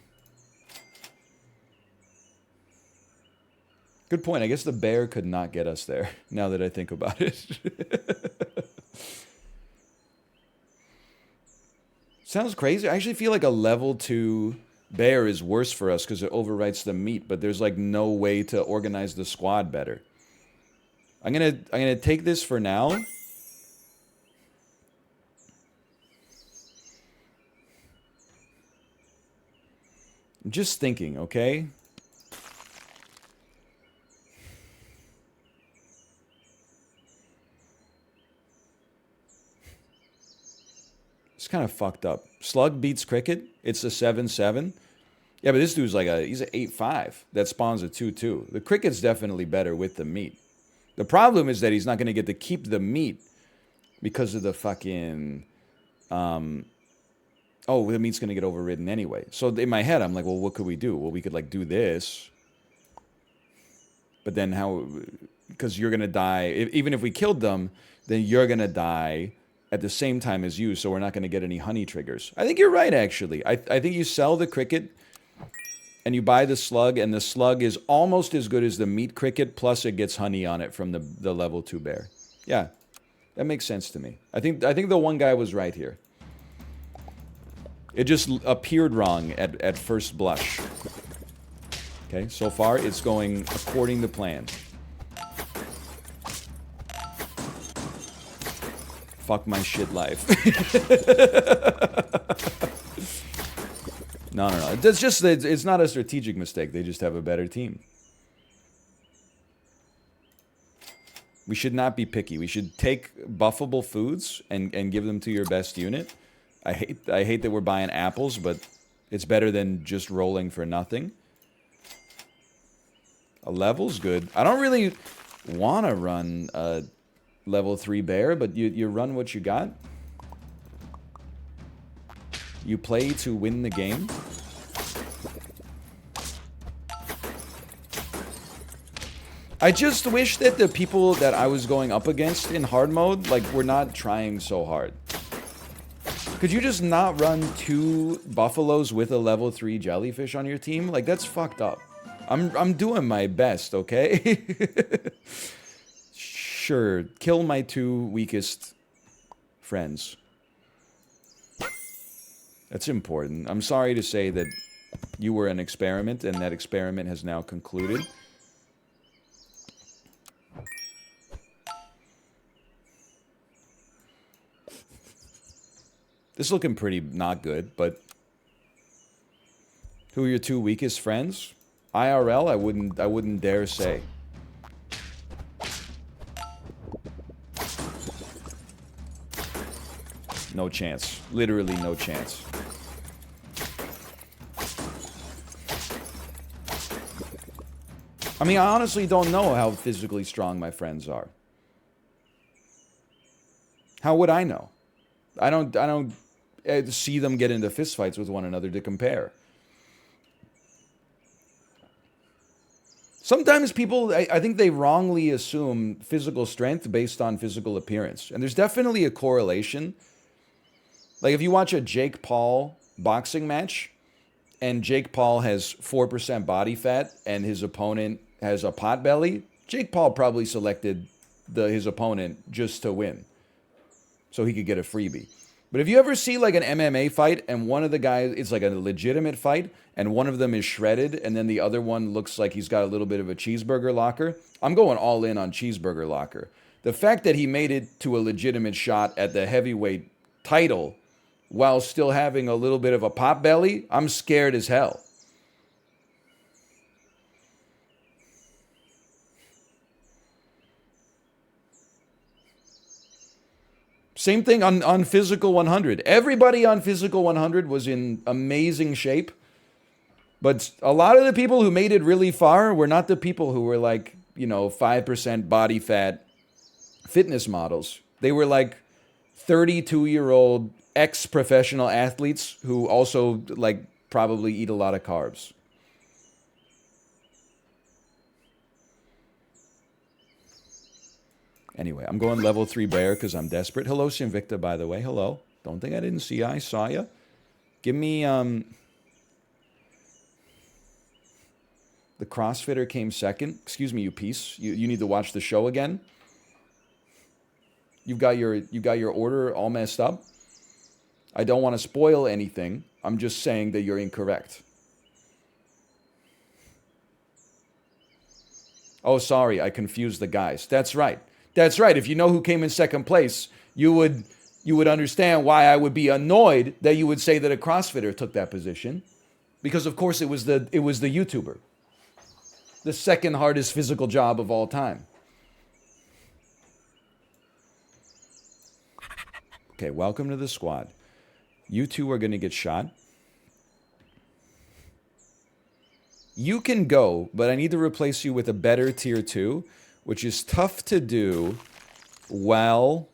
Good point. I guess the bear could not get us there, now that I think about it. Sounds crazy. I actually feel like a level 2 bear is worse for us because it overwrites the meat, but there's like no way to organize the squad better. I'm gonna take this for now. I'm just thinking, okay? It's kind of fucked up. Slug beats cricket. It's a 7-7. Yeah, but this dude's like he's an 8-5. That spawns a 2-2. The cricket's definitely better with the meat. The problem is that he's not going to get to keep the meat because of the fucking... oh, the meat's going to get overridden anyway. So in my head, I'm like, well, what could we do? Well, we could like do this. But then how... Because you're going to die. Even if we killed them, then you're going to die at the same time as you, so we're not going to get any honey triggers. I think you're right, actually. I think you sell the cricket and you buy the slug, and the slug is almost as good as the meat cricket, plus it gets honey on it from the level 2 bear. Yeah, that makes sense to me. I think the one guy was right here. It just appeared wrong at first blush. Okay, so far it's going according to plan. Fuck my shit life. No. It's just, it's not a strategic mistake. They just have a better team. We should not be picky. We should take buffable foods and give them to your best unit. I hate that we're buying apples, but it's better than just rolling for nothing. A level's good. I don't really want to run level 3 bear, but you run what you got. You play to win the game. I just wish that the people that I was going up against in hard mode, like, were not trying so hard. Could you just not run 2 buffaloes with a level 3 jellyfish on your team? Like, that's fucked up. I'm doing my best, okay? Sure, kill my 2 weakest friends. That's important. I'm sorry to say that you were an experiment, and that experiment has now concluded. This is looking pretty not good, but... Who are your 2 weakest friends? IRL, I wouldn't dare say. No chance. Literally no chance. I mean, I honestly don't know how physically strong my friends are. How would I know? I don't see them get into fistfights with one another to compare. Sometimes people, I think they wrongly assume physical strength based on physical appearance. And there's definitely a correlation. Like, if you watch a Jake Paul boxing match, and Jake Paul has 4% body fat, and his opponent has a pot belly, Jake Paul probably selected his opponent just to win, so he could get a freebie. But if you ever see like an MMA fight and one of the guys, it's like a legitimate fight, and one of them is shredded, and then the other one looks like he's got a little bit of a cheeseburger locker, I'm going all in on cheeseburger locker. The fact that he made it to a legitimate shot at the heavyweight title while still having a little bit of a pot belly, I'm scared as hell. Same thing on Physical 100. Everybody on Physical 100 was in amazing shape. But a lot of the people who made it really far were not the people who were like, 5% body fat fitness models. They were like 32-year-old ex-professional athletes who also like probably eat a lot of carbs. Anyway, I'm going level 3 bear because I'm desperate. Hello, Sinvicta, by the way. Hello. Don't think I didn't see you. I saw you. Give me, the CrossFitter came second. Excuse me, you piece. You need to watch the show again. You got your order all messed up. I don't want to spoil anything. I'm just saying that you're incorrect. Oh, sorry, I confused the guys. That's right. That's right. If you know who came in second place, you would understand why I would be annoyed that you would say that a CrossFitter took that position, because of course it was the YouTuber, the second hardest physical job of all time. Okay, welcome to the squad. You two are going to get shot. You can go, but I need to replace you with a better tier 2, which is tough to do while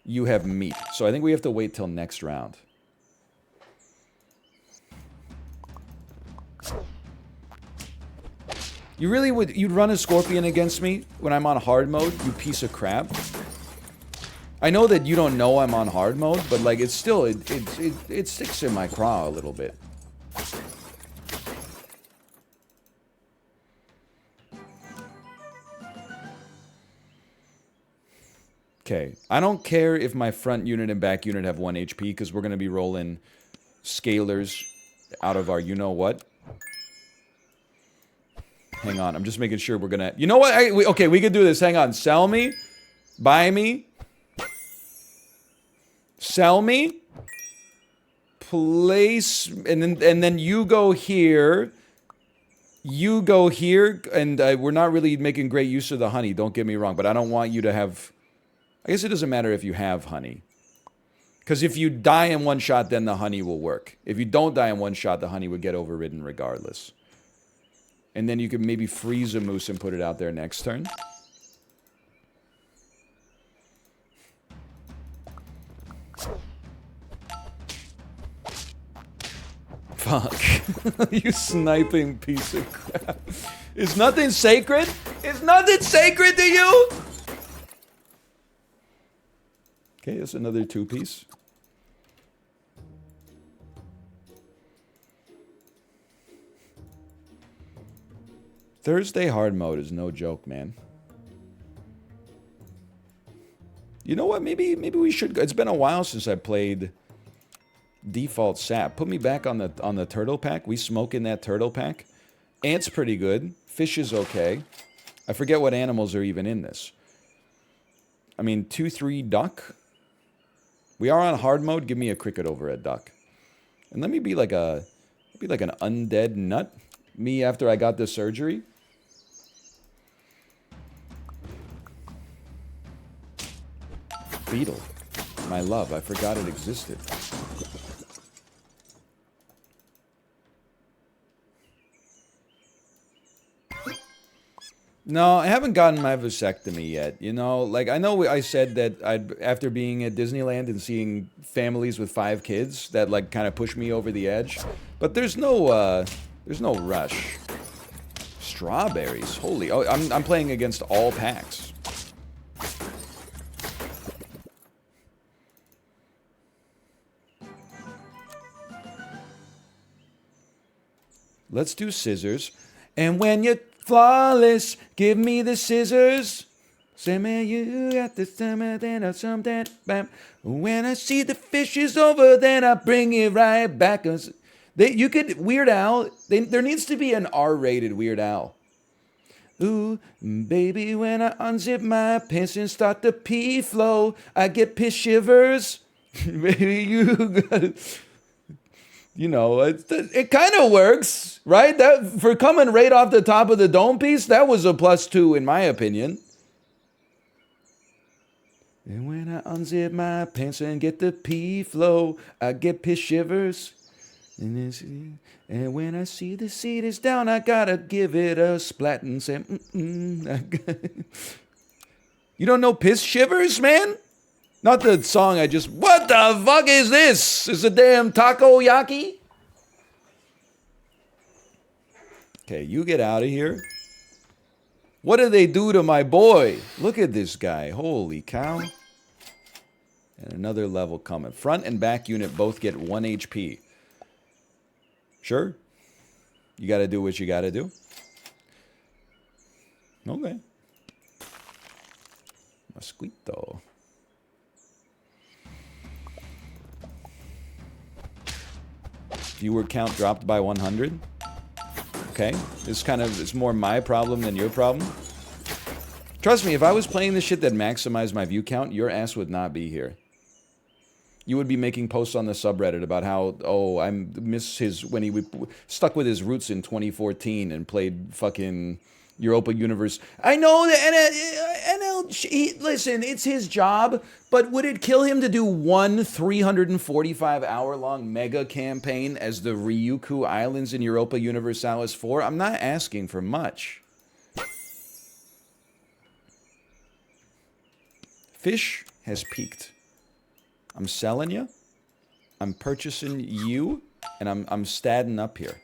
you have meat. So I think we have to wait till next round. You'd run a Scorpion against me when I'm on hard mode, you piece of crap. I know that you don't know I'm on hard mode, but like it's still, it sticks in my craw a little bit. Okay, I don't care if my front unit and back unit have 1 HP, because we're going to be rolling scalers out of our you-know-what. Hang on, I'm just making sure we're going to... You know what? Okay, we can do this. Hang on. Sell me. Buy me. Sell me. Place... And then you go here. You go here. And we're not really making great use of the honey, don't get me wrong. But I don't want you to have... I guess it doesn't matter if you have honey. Because if you die in one shot, then the honey will work. If you don't die in one shot, the honey would get overridden regardless. And then you could maybe freeze a moose and put it out there next turn. Fuck. You sniping piece of crap. Is nothing sacred? Is nothing sacred to you? Okay, that's another 2-piece. Thursday hard mode is no joke, man. You know what? Maybe we should go. It's been a while since I played default SAP. Put me back on the turtle pack. We smoke in that turtle pack. Ant's pretty good. Fish is okay. I forget what animals are even in this. I mean, 2-3 duck. We are on hard mode. Give me a cricket over a duck. And let me be like an undead nut. Me after I got the surgery. Beetle. My love. I forgot it existed. No, I haven't gotten my vasectomy yet. You know, like I know I said that after being at Disneyland and seeing families with 5 kids, that like kind of pushed me over the edge. But there's no rush. Strawberries, holy! Oh, I'm playing against all packs. Let's do scissors. And when you're flawless, give me the scissors. Send me you at the summer, then I something. Bam. When I see the fish is over, then I bring it right back. You could Weird Al. There needs to be an R-rated Weird Al. Ooh, baby, when I unzip my pants and start the pee flow, I get piss shivers. Baby, you got it. You know, it kind of works, right? That for coming right off the top of the dome piece, that was a +2 in my opinion. And when I unzip my pants and get the pee flow, I get piss shivers. And when I see the seat is down, I gotta give it a splat and say, You don't know piss shivers, man? Not the song I just... What the fuck is this? Is a damn takoyaki? Okay, you get out of here. What did they do to my boy? Look at this guy. Holy cow. And another level coming. Front and back unit both get 1 HP. Sure. You gotta do what you gotta do. Okay. Mosquito. Viewer count dropped by 100. Okay. It's more my problem than your problem. Trust me, if I was playing this shit that maximized my view count, your ass would not be here. You would be making posts on the subreddit about how, oh, I miss when he stuck with his roots in 2014 and played fucking Europa Universe. I know that listen, it's his job, but would it kill him to do one 345-hour-long mega campaign as the Ryukyu Islands in Europa Universalis 4? I'm not asking for much. Fish has peaked. I'm selling you. I'm purchasing you, and I'm standing up here.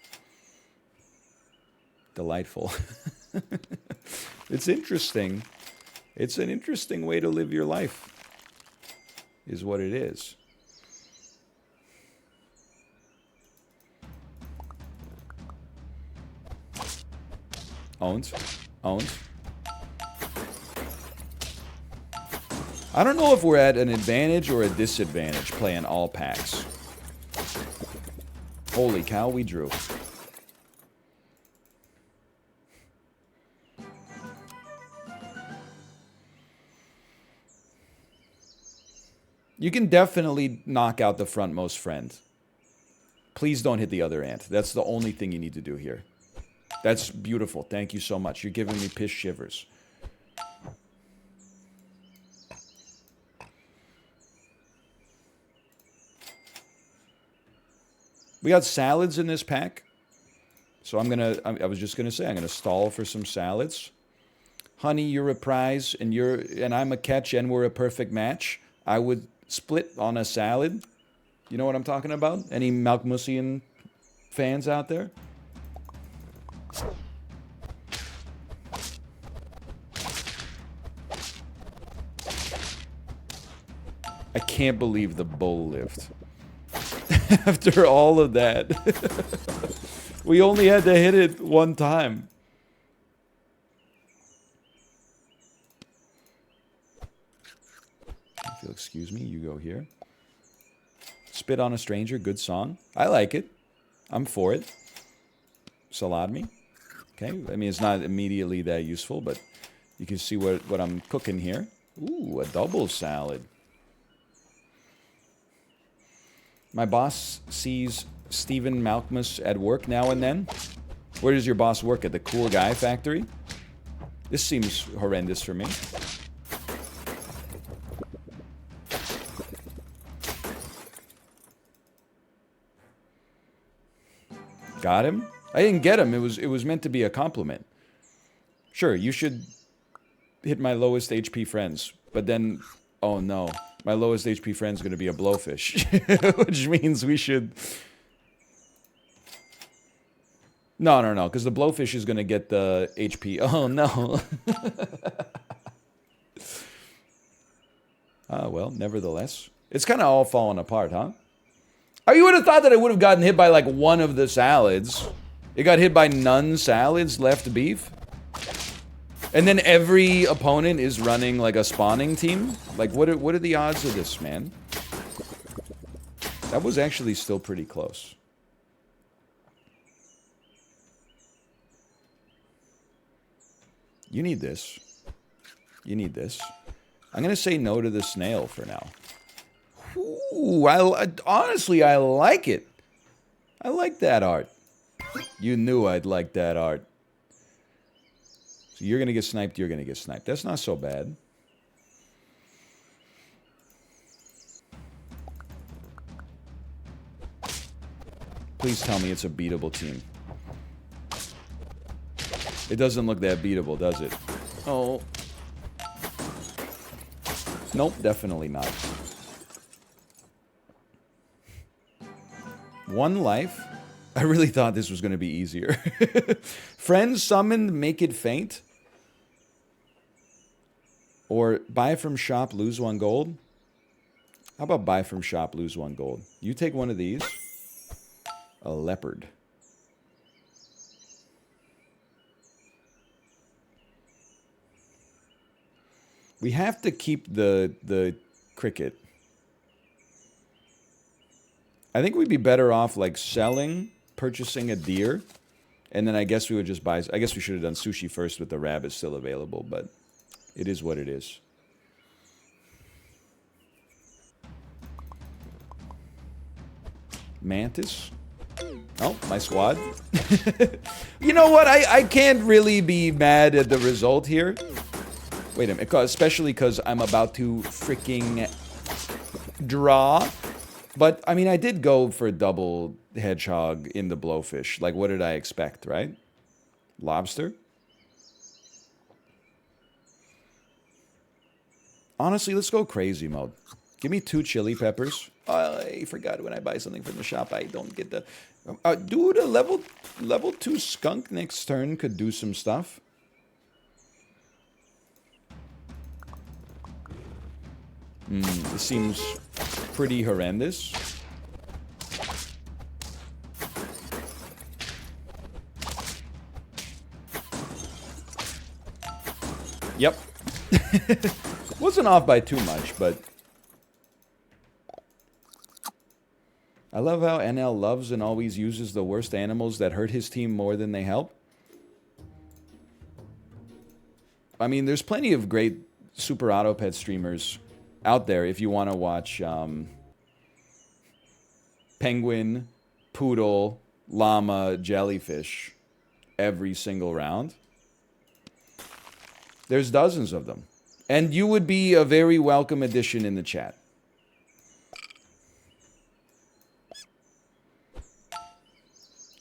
Delightful. It's interesting. It's an interesting way to live your life, is what it is. Owns. I don't know if we're at an advantage or a disadvantage playing all packs. Holy cow, we drew. You can definitely knock out the frontmost friend. Please don't hit the other ant. That's the only thing you need to do here. That's beautiful. Thank you so much. You're giving me piss shivers. We got salads in this pack. So I was just gonna say, I'm gonna stall for some salads. Honey, you're a prize, and I'm a catch, and we're a perfect match. I would split on a salad. You know what I'm talking about? Any Malkmusian fans out there? I can't believe the bull lived. After all of that. We only had to hit it one time. If you'll excuse me, you go here. Spit on a Stranger, good song. I like it. I'm for it. Salad me. Okay, I mean, it's not immediately that useful, but you can see what I'm cooking here. Ooh, a double salad. My boss sees Stephen Malkmus at work now and then. Where does your boss work? At the Cool Guy Factory? This seems horrendous for me. Got him? I didn't get him. It was meant to be a compliment. Sure, you should hit my lowest HP friends. But then, oh no. My lowest HP friend's going to be a blowfish. Which means we should... No, because the blowfish is going to get the HP. Oh, no. Well, nevertheless. It's kind of all falling apart, huh? Oh, you would have thought that I would have gotten hit by, like, one of the salads. It got hit by none salads, left beef. And then every opponent is running like a spawning team? Like, what are the odds of this, man? That was actually still pretty close. You need this. You need this. I'm going to say no to the snail for now. Ooh, honestly, I like it. I like that art. You knew I'd like that art. So you're going to get sniped, you're going to get sniped. That's not so bad. Please tell me it's a beatable team. It doesn't look that beatable, does it? Oh. Nope, definitely not. One life? I really thought this was going to be easier. Friends summoned, make it faint? Or buy from shop, lose 1 gold? How about buy from shop, lose 1 gold? You take one of these. A leopard. We have to keep the cricket. I think we'd be better off like selling, purchasing a deer, and then I guess we would just buy. I guess we should have done sushi first with the rabbit still available, but it is what it is. Mantis. Oh, my squad. You know what? I can't really be mad at the result here. Wait a minute, especially because I'm about to freaking draw. But, I mean, I did go for a double hedgehog in the blowfish. Like, what did I expect, right? Lobster? Honestly, let's go crazy mode. Give me 2 chili peppers. I forgot when I buy something from the shop, I don't get the... dude, a level 2 skunk next turn could do some stuff. This seems pretty horrendous. Yep. Wasn't off by too much, but... I love how NL loves and always uses the worst animals that hurt his team more than they help. I mean, there's plenty of great Super Auto Pet streamers out there if you want to watch penguin, poodle, llama, jellyfish every single round. There's dozens of them. And you would be a very welcome addition in the chat.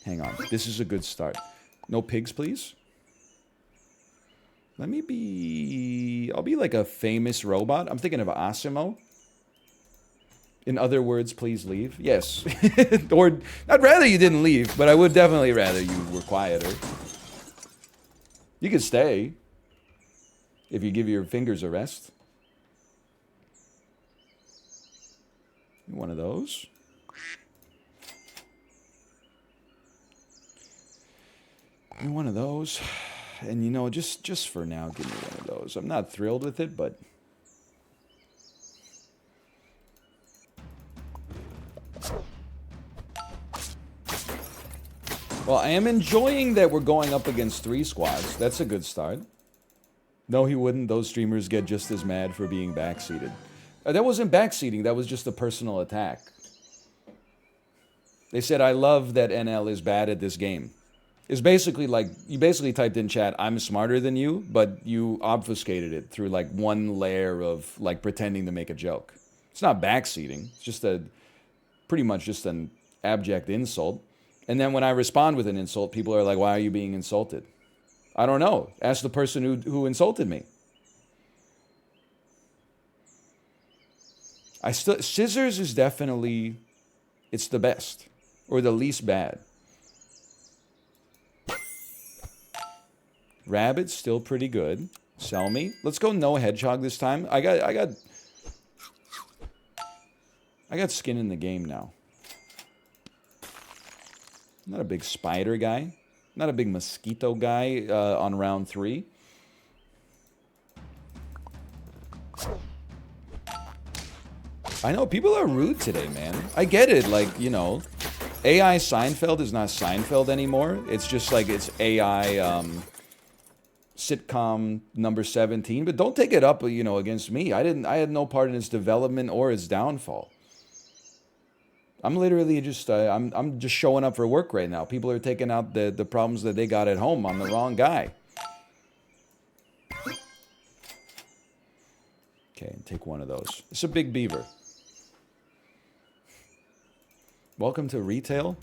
Hang on. This is a good start. No pigs, please? Let me be... I'll be like a famous robot. I'm thinking of Asimo. In other words, please leave. Yes. Or, I'd rather you didn't leave, but I would definitely rather you were quieter. You could stay. If you give your fingers a rest. One of those. And one of those. And you know, just for now, give me one of those. I'm not thrilled with it, but... Well, I am enjoying that we're going up against 3 squads. That's a good start. No, he wouldn't. Those streamers get just as mad for being backseated. That wasn't backseating. That was just a personal attack. They said, I love that NL is bad at this game. It's basically like, you basically typed in chat, I'm smarter than you, but you obfuscated it through like one layer of like pretending to make a joke. It's not backseating. It's just pretty much just an abject insult. And then when I respond with an insult, people are like, why are you being insulted? I don't know. Ask the person who insulted me. Scissors is definitely, it's the best. Or the least bad. Rabbit's still pretty good. Sell me. Let's go no hedgehog this time. I got skin in the game now. I'm not a big spider guy. Not a big mosquito guy on round 3. I know people are rude today, man. I get it. Like, you know, AI Seinfeld is not Seinfeld anymore. It's just like it's AI sitcom number 17. But don't take it up, you know, against me. I had no part in its development or its downfall. I'm literally just I'm just showing up for work right now. People are taking out the problems that they got at home on the wrong guy. Okay, take one of those. It's a big beaver. Welcome to retail.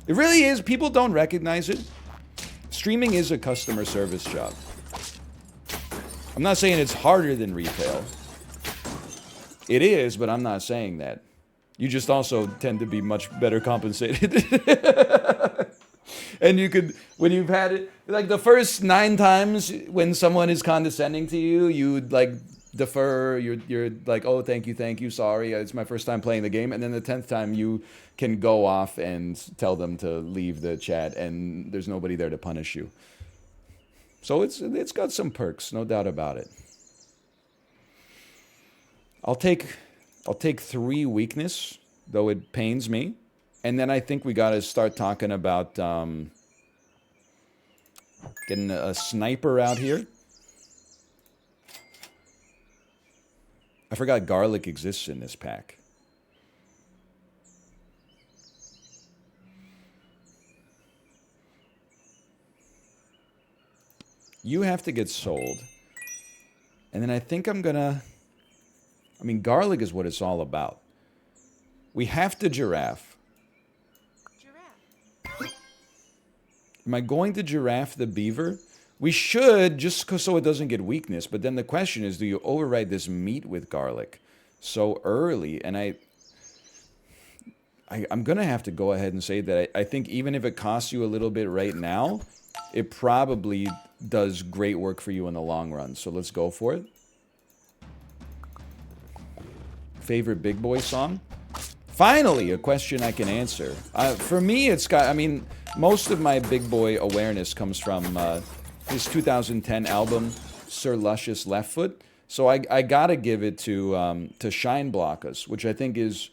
It really is. People don't recognize it. Streaming is a customer service job. I'm not saying it's harder than retail. It is, but I'm not saying that. You just also tend to be much better compensated. And you could, when you've had it, like the first 9 times when someone is condescending to you, you'd like defer, you're like, oh, thank you, sorry, it's my first time playing the game. And then the 10th time you can go off and tell them to leave the chat and there's nobody there to punish you. So it's got some perks, no doubt about it. I'll take 3 weakness, though it pains me. And then I think we got to start talking about getting a sniper out here. I forgot garlic exists in this pack. You have to get sold. And then I think I'm gonna... I mean, garlic is what it's all about. We have to giraffe. Am I going to giraffe the beaver? We should, just so it doesn't get weakness. But then the question is, do you override this meat with garlic so early? And I'm going to have to go ahead and say that I think even if it costs you a little bit right now, it probably does great work for you in the long run. So let's go for it. Favorite big boy song? Finally, a question I can answer. For me, it's got, I mean, most of my big boy awareness comes from his 2010 album, Sir Luscious Left Foot. So I gotta give it to Shine Blockas, which I think is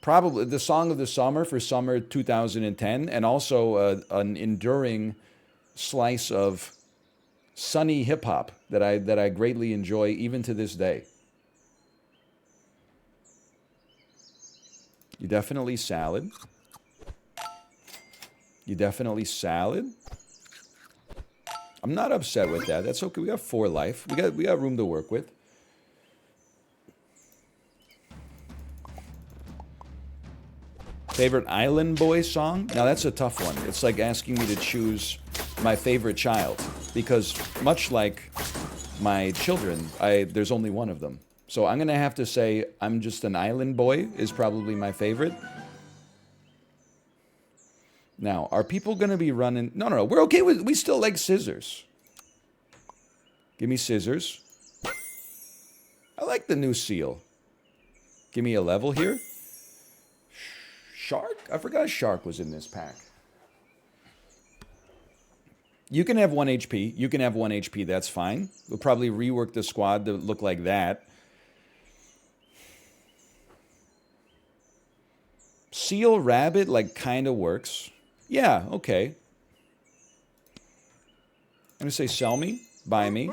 probably the song of the summer for summer 2010, and also an enduring slice of sunny hip hop that I greatly enjoy even to this day. You definitely salad. You definitely salad. I'm not upset with that. That's okay. We got 4 life. We got room to work with. Favorite Island Boy song? Now that's a tough one. It's like asking me to choose my favorite child, because much like my children, there's only one of them. So I'm gonna have to say I'm Just an Island Boy is probably my favorite. Now, are people gonna be running? No. We're okay with. We still like scissors. Give me scissors. I like the new seal. Give me a level here. Shark? I forgot Shark was in this pack. You can have 1 HP. You can have 1 HP. That's fine. We'll probably rework the squad to look like that. Seal Rabbit, like, kind of works. Yeah, okay. I'm going to say sell me, buy me.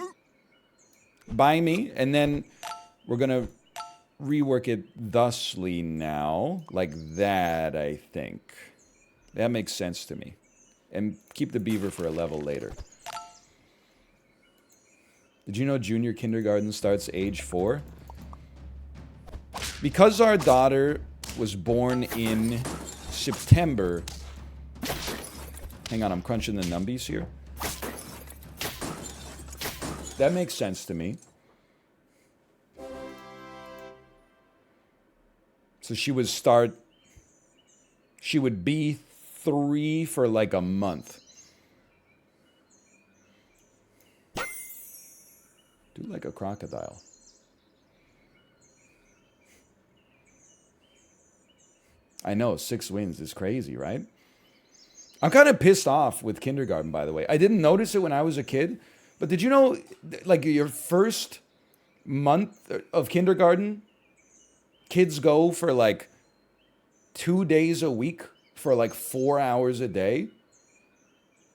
Buy me, and then we're going to rework it thusly now. Like that, I think. That makes sense to me. And keep the beaver for a level later. Did you know junior kindergarten starts age 4? Because our daughter was born in September. Hang on, I'm crunching the numbies here. That makes sense to me. So she would be 3 for like a month. Do like a crocodile. I know, 6 wins is crazy, right? I'm kind of pissed off with kindergarten, by the way. I didn't notice it when I was a kid, but did you know, like, your first month of kindergarten, kids go for like 2 days a week for like 4 hours a day.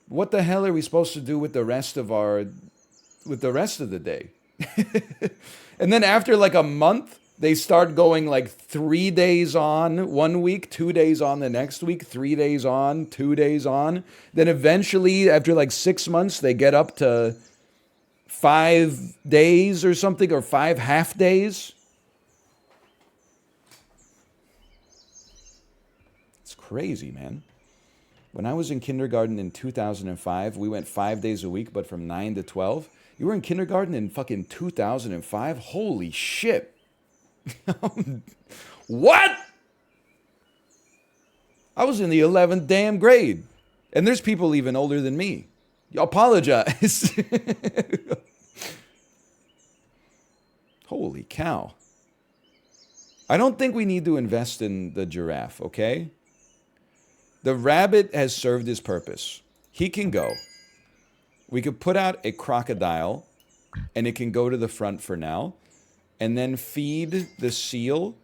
What the hell are we supposed to do with the rest of the day? And then after like a month, they start going like 3 days on 1 week, 2 days on the next week, 3 days on, 2 days on. Then eventually, after like 6 months, they get up to 5 days or something, or 5 half days. It's crazy, man. When I was in kindergarten in 2005, we went 5 days a week, but from 9 to 12. You were in kindergarten in fucking 2005? Holy shit. What? I was in the 11th damn grade. And there's people even older than me. You apologize. Holy cow. I don't think we need to invest in the giraffe, okay? The rabbit has served his purpose. He can go. We could put out a crocodile, and it can go to the front for now, and then feed the seal.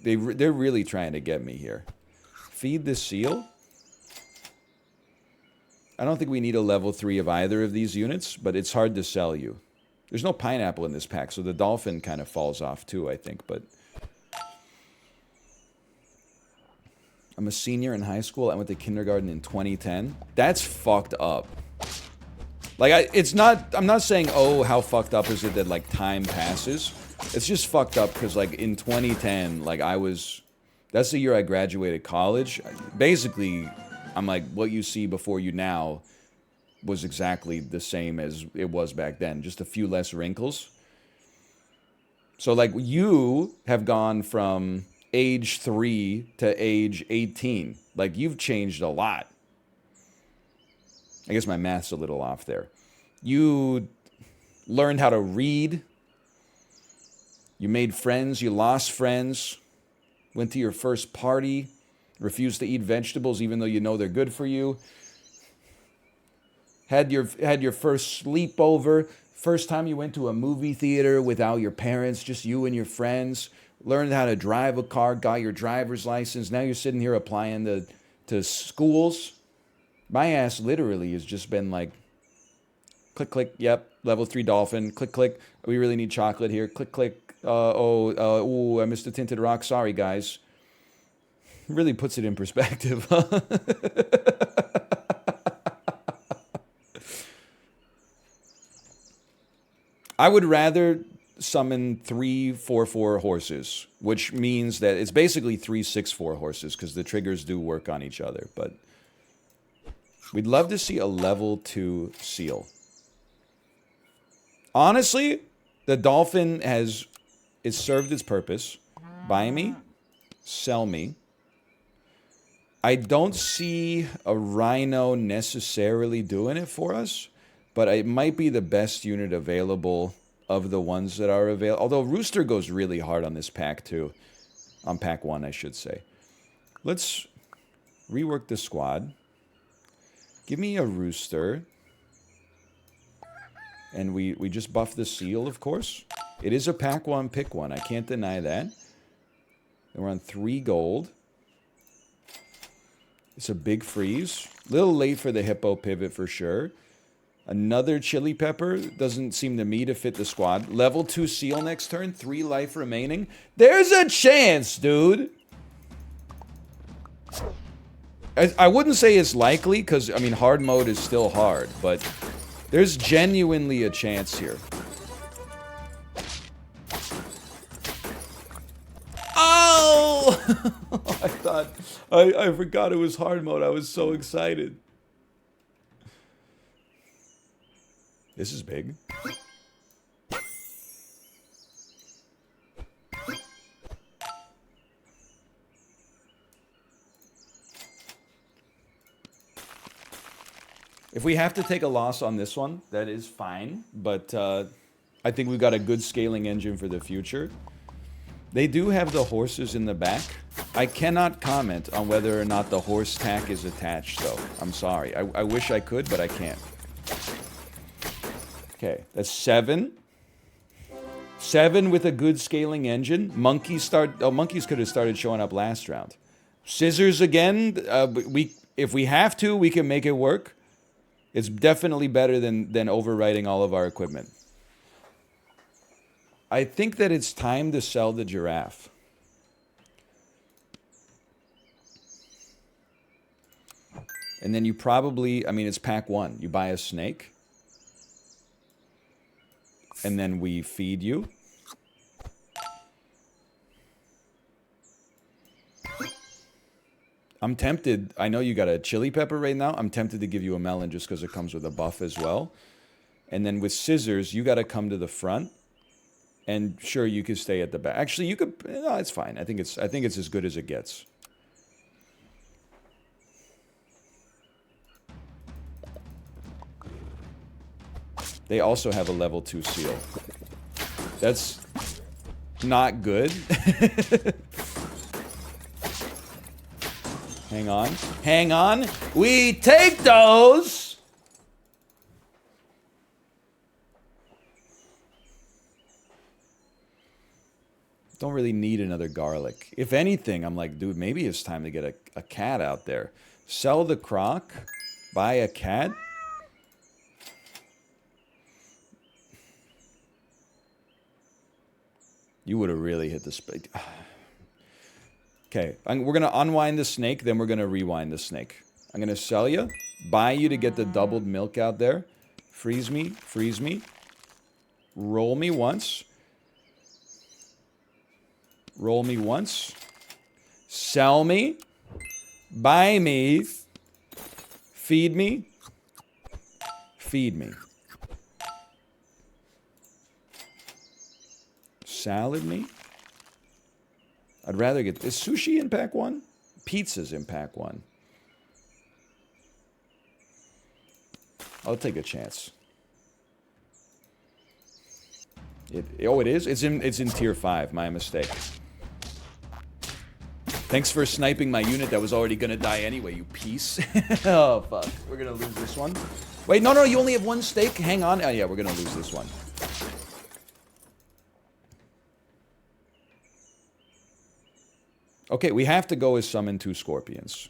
They're really trying to get me here. Feed the seal. I don't think we need a level 3 of either of these units, but it's hard to sell you. There's no pineapple in this pack, so the dolphin kind of falls off too, I think, but... I'm a senior in high school. I went to kindergarten in 2010. That's fucked up. Like, I'm not saying, oh, how fucked up is it that, like, time passes. It's just fucked up because, like, in 2010, like, that's the year I graduated college. Basically, I'm like, what you see before you now was exactly the same as it was back then. Just a few less wrinkles. So, like, you have gone from age 3 to age 18. Like, you've changed a lot. I guess my math's a little off there. You learned how to read. You made friends. You lost friends. Went to your first party. Refused to eat vegetables even though you know they're good for you. Had your first sleepover. First time you went to a movie theater without your parents, just you and your friends. Learned how to drive a car. Got your driver's license. Now you're sitting here applying to schools. My ass literally has just been like, click, click, yep, level 3 dolphin, click, click, we really need chocolate here, click, click, ooh, I missed a tinted rock, sorry guys. Really puts it in perspective. I would rather summon 3/4/4 horses, which means that it's basically 3/6/4 horses, because the triggers do work on each other, but... We'd love to see a level 2 seal. Honestly, the dolphin has served its purpose. Buy me, sell me. I don't see a rhino necessarily doing it for us, but it might be the best unit available of the ones that are available. Although Rooster goes really hard on this pack too. On pack 1, I should say. Let's rework the squad. Give me a Rooster. And we just buff the seal, of course. It is a pack 1, pick 1. I can't deny that. And we're on 3 gold. It's a big freeze. A little late for the hippo pivot for sure. Another chili pepper. Doesn't seem to me to fit the squad. Level 2 seal next turn. 3 life remaining. There's a chance, dude. I wouldn't say it's likely, because, I mean, hard mode is still hard, but there's genuinely a chance here. Oh! I forgot it was hard mode. I was so excited. This is big. If we have to take a loss on this one, that is fine. But I think we've got a good scaling engine for the future. They do have the horses in the back. I cannot comment on whether or not the horse tack is attached, though. I'm sorry. I wish I could, but I can't. Okay, that's 7. 7 with a good scaling engine. Monkeys could have started showing up last round. Scissors again. If we have to, we can make it work. It's definitely better than overwriting all of our equipment. I think that it's time to sell the giraffe. And then you probably, I mean, it's pack 1. You buy a snake. And then we feed you. I'm tempted. I know you got a chili pepper right now. I'm tempted to give you a melon just because it comes with a buff as well. And then with scissors, you got to come to the front. And sure, you could stay at the back. Actually, you could. No, it's fine. I think it's as good as it gets. They also have a level 2 seal. That's not good. Hang on. Hang on. We take those. Don't really need another garlic. If anything, I'm like, dude, maybe it's time to get a cat out there. Sell the croc. Buy a cat. You would have really hit the spike. Okay, we're going to unwind the snake, then we're going to rewind the snake. I'm going to sell you, buy you to get the doubled milk out there. Freeze me, roll me once. Roll me once. Sell me. Buy me. Feed me. Feed me. Salad me. I'd rather get... Is sushi in pack 1? Pizza's in pack 1. I'll take a chance. It is? It's in tier 5. My mistake. Thanks for sniping my unit that was already gonna die anyway, you piece. Oh, fuck. We're gonna lose this one. Wait, no, you only have 1 stake? Hang on. Oh, yeah, we're gonna lose this one. Okay, we have to go as summon 2 scorpions.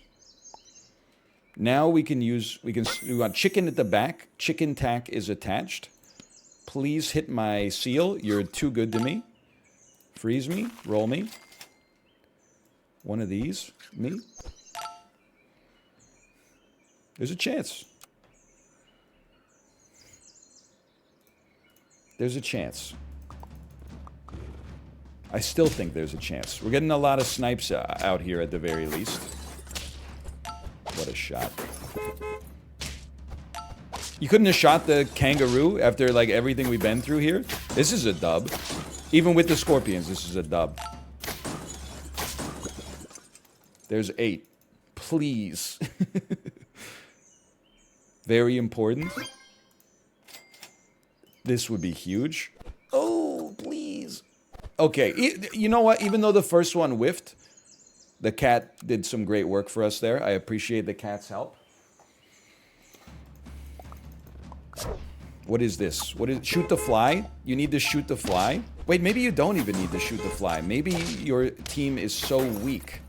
Now we want chicken at the back. Chicken tack is attached. Please hit my seal. You're too good to me. Freeze me. Roll me. One of these. Me. There's a chance. There's a chance. I still think there's a chance. We're getting a lot of snipes out here at the very least. What a shot. You couldn't have shot the kangaroo after, like, everything we've been through here? This is a dub. Even with the scorpions, this is a dub. There's 8. Please. Very important. This would be huge. Oh, please. Okay, you know what? Even though the first one whiffed, the cat did some great work for us there. I appreciate the cat's help. What is this? Shoot the fly? You need to shoot the fly? Wait, maybe you don't even need to shoot the fly. Maybe your team is so weak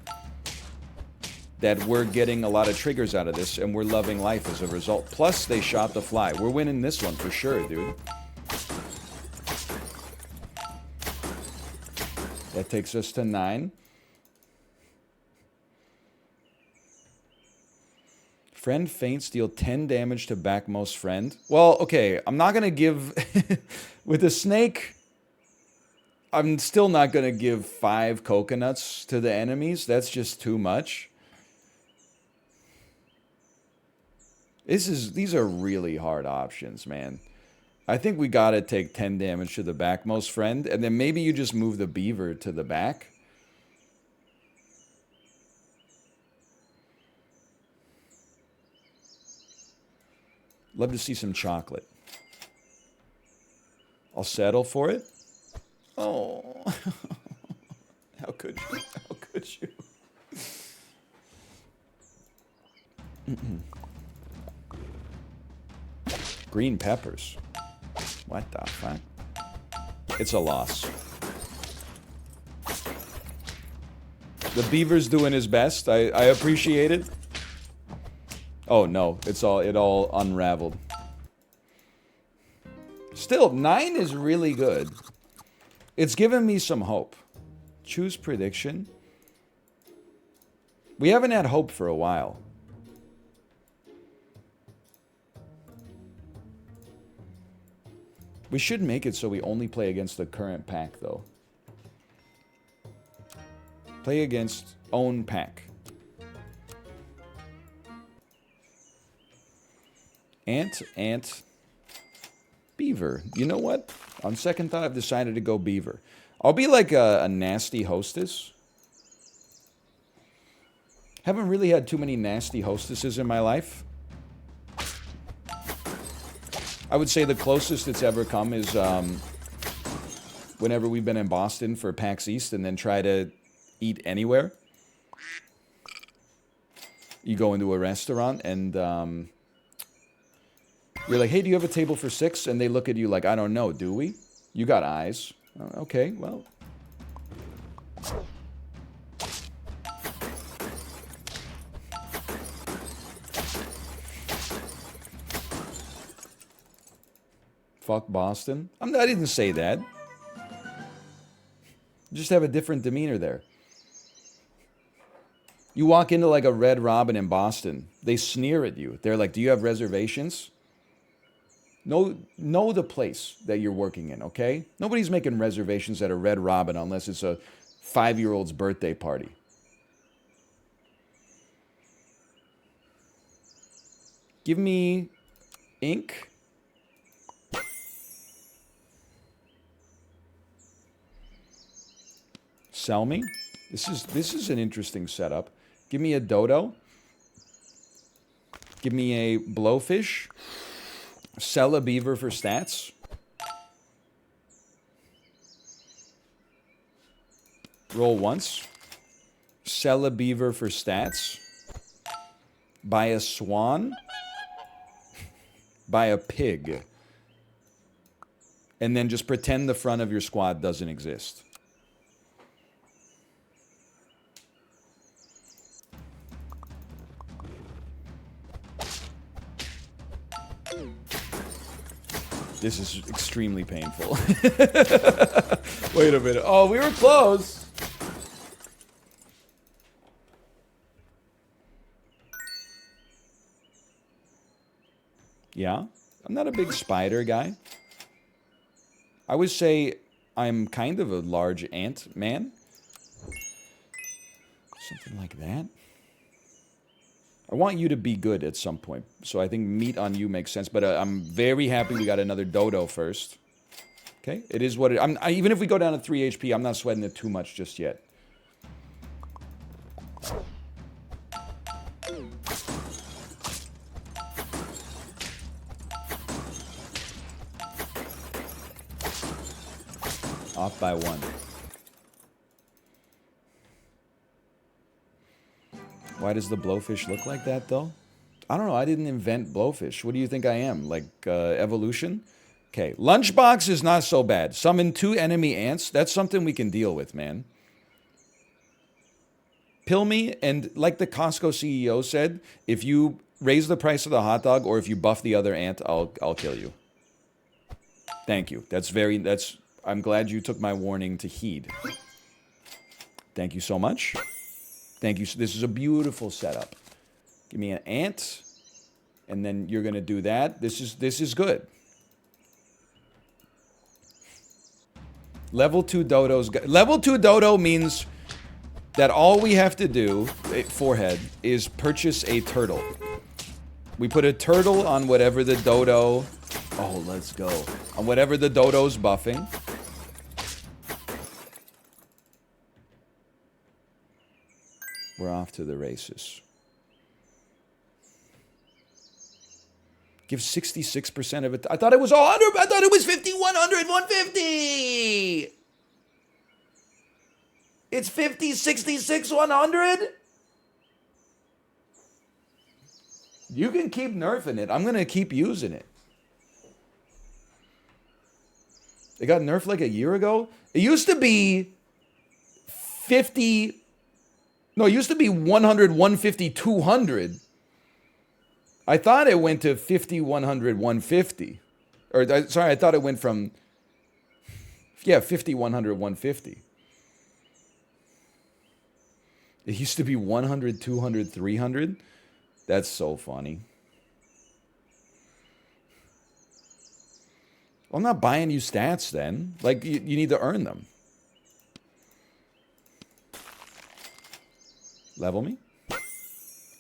that we're getting a lot of triggers out of this and we're loving life as a result. Plus, they shot the fly. We're winning this one for sure, dude. That takes us to 9. Friend faints, deal 10 damage to backmost friend. Well, okay, I'm not going to give... With a snake, I'm still not going to give 5 coconuts to the enemies. That's just too much. These are really hard options, man. I think we gotta take 10 damage to the backmost friend, and then maybe you just move the beaver to the back. Love to see some chocolate. I'll settle for it. Oh. How could you? How could you? Green peppers. What the fuck? It's a loss. The beaver's doing his best. I appreciate it. Oh no, it all unraveled. Still, 9 is really good. It's given me some hope. Choose prediction. We haven't had hope for a while. We should make it so we only play against the current pack, though. Play against own pack. Ant, beaver. You know what? On second thought, I've decided to go beaver. I'll be like a nasty hostess. Haven't really had too many nasty hostesses in my life. I would say the closest it's ever come is whenever we've been in Boston for PAX East and then try to eat anywhere. You go into a restaurant and you're like, hey, do you have a table for 6? And they look at you like, I don't know, do we? You got eyes. Okay, well. Fuck Boston. I didn't say that. Just have a different demeanor there. You walk into like a Red Robin in Boston. They sneer at you. They're like, do you have reservations? Know the place that you're working in, okay? Nobody's making reservations at a Red Robin unless it's a 5-year-old's birthday party. Give me ink. Sell me. This is an interesting setup. Give me a dodo. Give me a blowfish. Sell a beaver for stats. Roll once. Sell a beaver for stats. Buy a swan. Buy a pig. And then just pretend the front of your squad doesn't exist. This is extremely painful. Wait a minute. Oh, we were close. Yeah. I'm not a big spider guy. I would say I'm kind of a large ant man. Something like that. I want you to be good at some point, so I think meat on you makes sense, but I'm very happy we got another dodo first. Okay? It is what it... even if we go down to 3 HP, I'm not sweating it too much just yet. Off by 1. Why does the blowfish look like that, though? I don't know. I didn't invent blowfish. What do you think I am? Like, evolution? Okay. Lunchbox is not so bad. Summon 2 enemy ants. That's something we can deal with, man. Pill me, and like the Costco CEO said, if you raise the price of the hot dog or if you buff the other ant, I'll kill you. Thank you. I'm glad you took my warning to heed. Thank you so much. Thank you. This is a beautiful setup. Give me an ant, and then you're gonna do that. This is good. Level 2 dodos. Level 2 dodo means that all we have to do, forehead, is purchase a turtle. We put a turtle on whatever the dodo. Oh, let's go. On whatever the dodo's buffing. We're off to the races. Give 66% of it. I thought it was 100. I thought it was 50, 100, 150. It's 50, 66, 100. You can keep nerfing it. I'm going to keep using it. It got nerfed like a year ago. It used to be 50. No, it used to be 100, 150, 200. I thought it went to 50, 100, 150. Or, sorry, I thought it went from, 50, 100, 150. It used to be 100, 200, 300. That's so funny. Well, I'm not buying you stats then. Like, you need to earn them. Level me?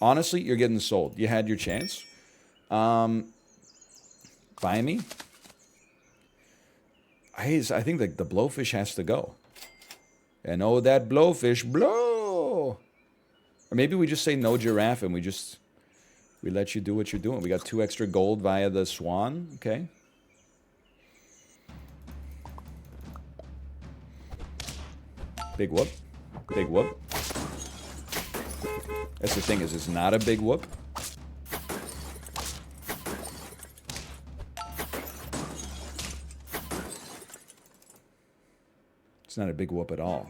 Honestly, you're getting sold. You had your chance. Buy me? I think like the blowfish has to go. And oh, that blowfish blow. Or maybe we just say no giraffe and we let you do what you're doing. We got 2 extra gold via the swan. Okay. Big whoop. Big whoop. That's the thing, is it's not a big whoop. It's not a big whoop at all.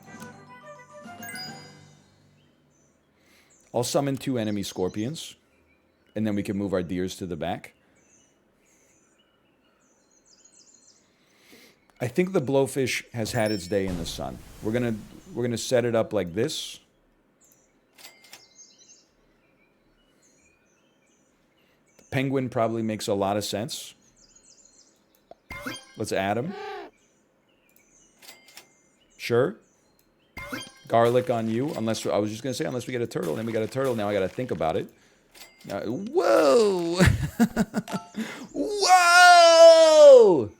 I'll summon 2 enemy scorpions. And then we can move our deers to the back. I think the blowfish has had its day in the sun. We're gonna set it up like this. The penguin probably makes a lot of sense. Let's add him. Sure. Garlic on you, unless I was just gonna say unless we get a turtle. Then we got a turtle. Now I gotta think about it. Whoa! Whoa!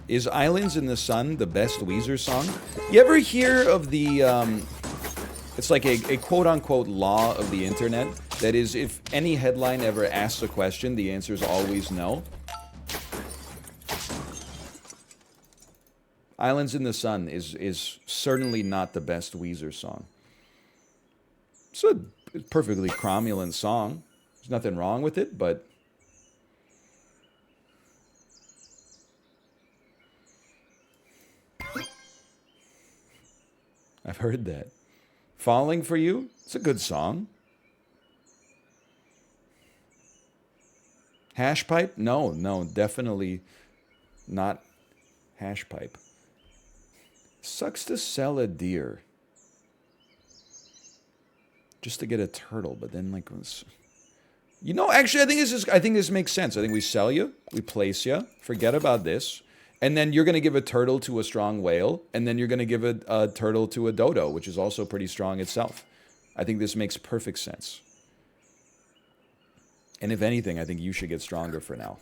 Is Islands in the Sun the best Weezer song? You ever hear of the, it's like a quote-unquote law of the internet. That is, if any headline ever asks a question, the answer is always no. Islands in the Sun is certainly not the best Weezer song. It's a perfectly cromulent song. There's nothing wrong with it, but... I've heard that. Falling for You? It's a good song. Hash Pipe? No, definitely not Hash Pipe. Sucks to sell a deer just to get a turtle, but then like, you know, actually, I think this makes sense. I think we sell you, we place you, forget about this, and then you're going to give a turtle to a strong whale, and then you're going to give a turtle to a dodo, which is also pretty strong itself. I think this makes perfect sense. And if anything, I think you should get stronger for now.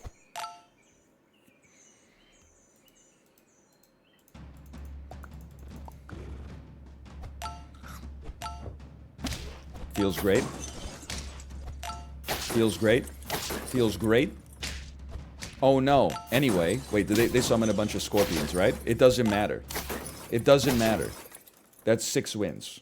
Feels great. Feels great. Feels great. Oh no. Anyway, wait, they summon a bunch of scorpions, right? It doesn't matter. It doesn't matter. That's 6 wins.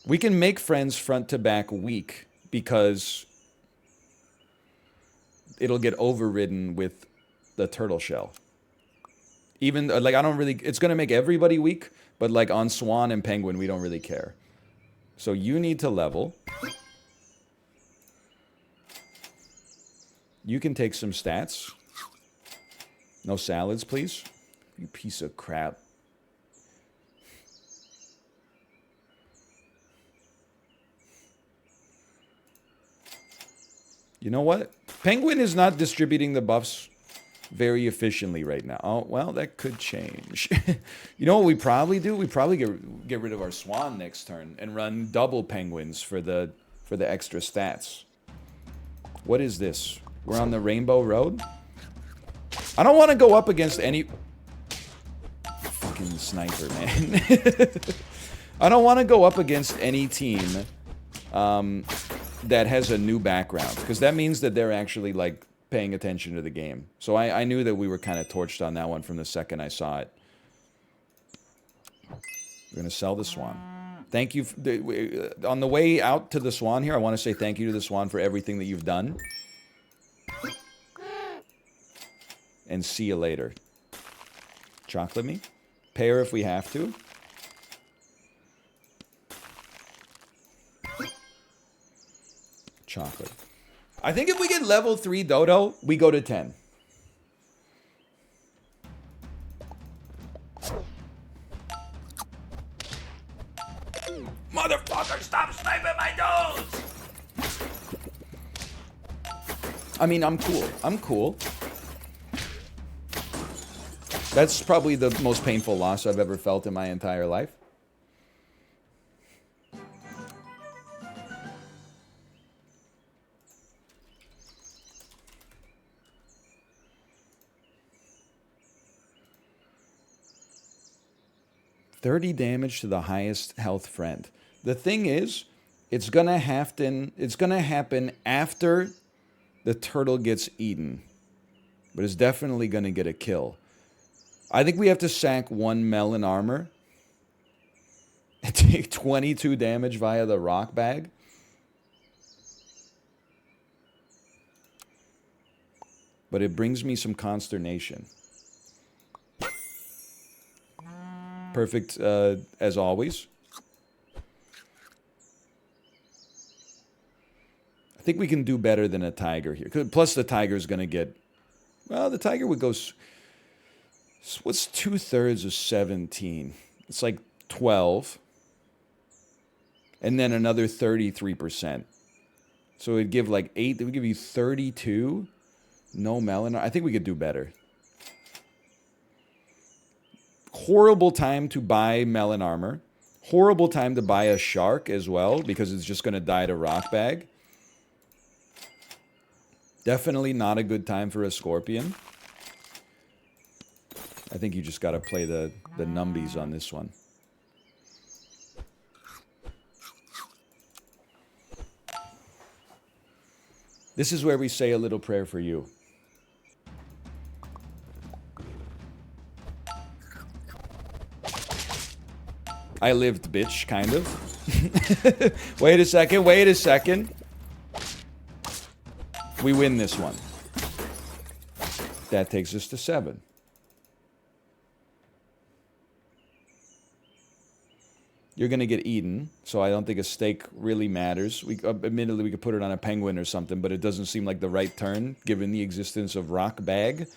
We can make friends front to back weak because it'll get overridden with the turtle shell. Even, like, I don't really... It's going to make everybody weak, but, like, on Swan and Penguin, we don't really care. So you need to level. You can take some stats. No salads, please. You piece of crap. You know what? Penguin is not distributing the buffs very efficiently right now. Oh, well, that could change. You know what we probably do? We probably get rid of our Swan next turn and run double Penguins for the extra stats. What is this? We're on the Rainbow Road? I don't want to go up against any... Fucking sniper, man. I don't want to go up against any team that has a new background, because that means that they're actually, like, paying attention to the game. So I knew that we were kind of torched on that one from the second I saw it. We're going to sell the Swan. Thank you. On the way out to the Swan here, I want to say thank you to the Swan for everything that you've done. And see you later. Chocolate me? Pay her if we have to. Chocolate. I think if we get level 3 Dodo, we go to 10. Motherfucker, stop sniping my nose! I mean, I'm cool. I'm cool. That's probably the most painful loss I've ever felt in my entire life. $30 damage to the highest health friend. The thing is, it's gonna happen after the turtle gets eaten. But it's definitely gonna get a kill. I think we have to sack 1 melon armor and take 22 damage via the rock bag. But it brings me some consternation. Perfect as always. I think we can do better than a tiger here. Plus the tiger's going to get... Well, the tiger would go... What's 2/3 of 17? It's like 12. And then another 33%. So it'd give like 8. It would give you 32. No melon. I think we could do better. Horrible time to buy melon armor. Horrible time to buy a shark as well, because it's just going to die to rock bag. Definitely not a good time for a scorpion. I think you just got to play the numbies on this one. This is where we say a little prayer for you. I lived, bitch, kind of. Wait a second. We win this one. That takes us to 7. You're going to get eaten, so I don't think a steak really matters. Admittedly, we could put it on a penguin or something, but it doesn't seem like the right turn, given the existence of rock bag.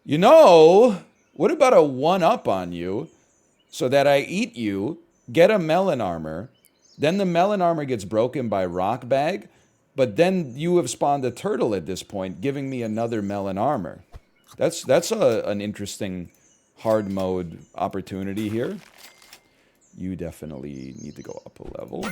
You know, what about a 1-up on you? So that I eat you, get a melon armor, then the melon armor gets broken by rock bag, but then you have spawned a turtle at this point, giving me another melon armor. That's an interesting hard mode opportunity here. You definitely need to go up a level.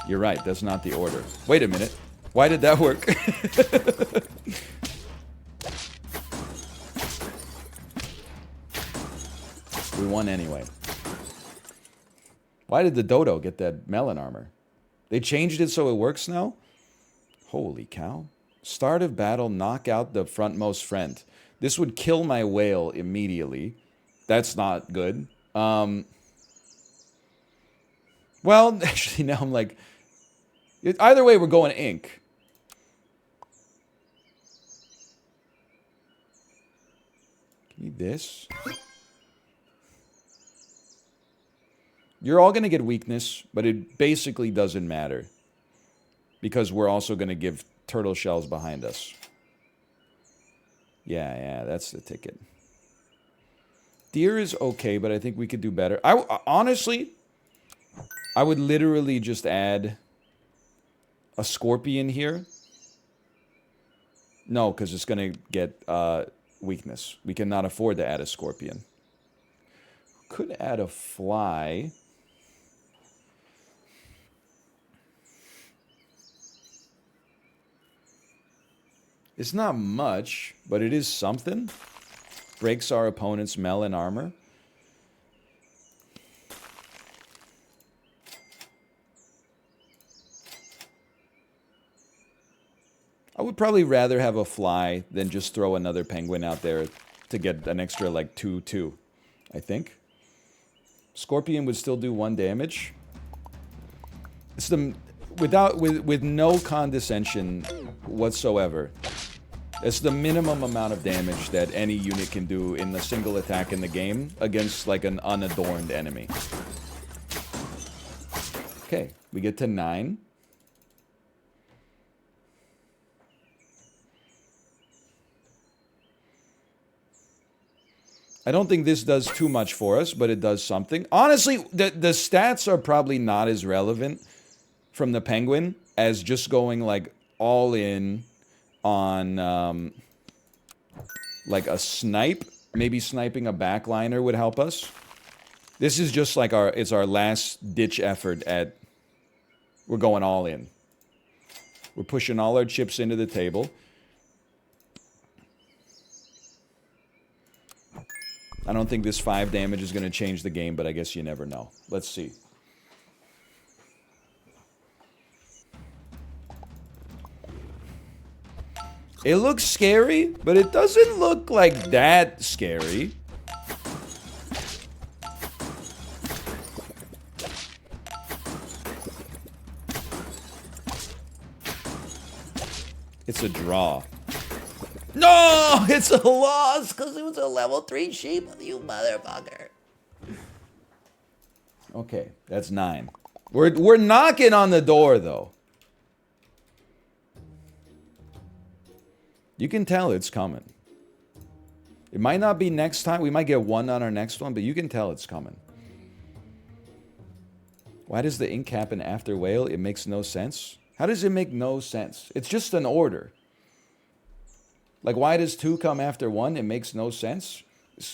You're right, that's not the order. Wait a minute. Why did that work? We won anyway. Why did the dodo get that melon armor? They changed it so it works now? Holy cow. Start of battle, knock out the frontmost friend. This would kill my whale immediately. That's not good. Well, actually now I'm like... Either way, we're going ink. Give me this. You're all going to get weakness, but it basically doesn't matter. Because we're also going to give turtle shells behind us. Yeah, that's the ticket. Deer is okay, but I think we could do better. Honestly, I would literally just add a scorpion here. No, because it's going to get weakness. We cannot afford to add a scorpion. Could add a fly. It's not much, but it is something. Breaks our opponent's melon armor. I would probably rather have a fly than just throw another penguin out there to get an extra, like, 2/2, I think. Scorpion would still do 1 damage. It's the... with no condescension whatsoever. It's the minimum amount of damage that any unit can do in a single attack in the game against, like, an unadorned enemy. Okay, we get to 9. I don't think this does too much for us, but it does something. Honestly, the stats are probably not as relevant from the penguin as just going, like, all in on, like, a snipe. Maybe sniping a backliner would help us. This is just like it's our last-ditch effort at... We're going all in. We're pushing all our chips into the table. I don't think this 5 damage is going to change the game, but I guess you never know. Let's see. It looks scary, but it doesn't look like that scary. It's a draw. No! It's a loss because it was a level 3 sheep, you motherfucker. Okay, that's 9. We're knocking on the door, though. You can tell it's coming. It might not be next time. We might get 1 on our next one, but you can tell it's coming. Why does the ink happen after whale? It makes no sense. How does it make no sense? It's just an order. Like, why does 2 come after 1? It makes no sense.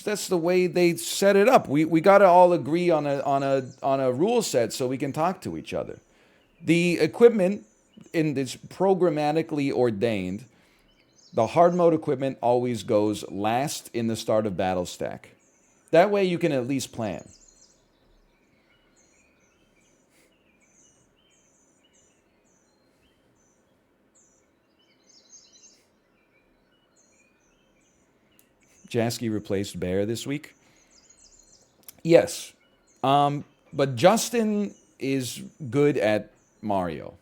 That's the way they set it up. We gotta all agree on a rule set so we can talk to each other. The equipment in this programmatically ordained. The hard mode equipment always goes last in the start of battle stack. That way you can at least plan. Jasky replaced Bear this week. Yes. But Justin is good at Mario.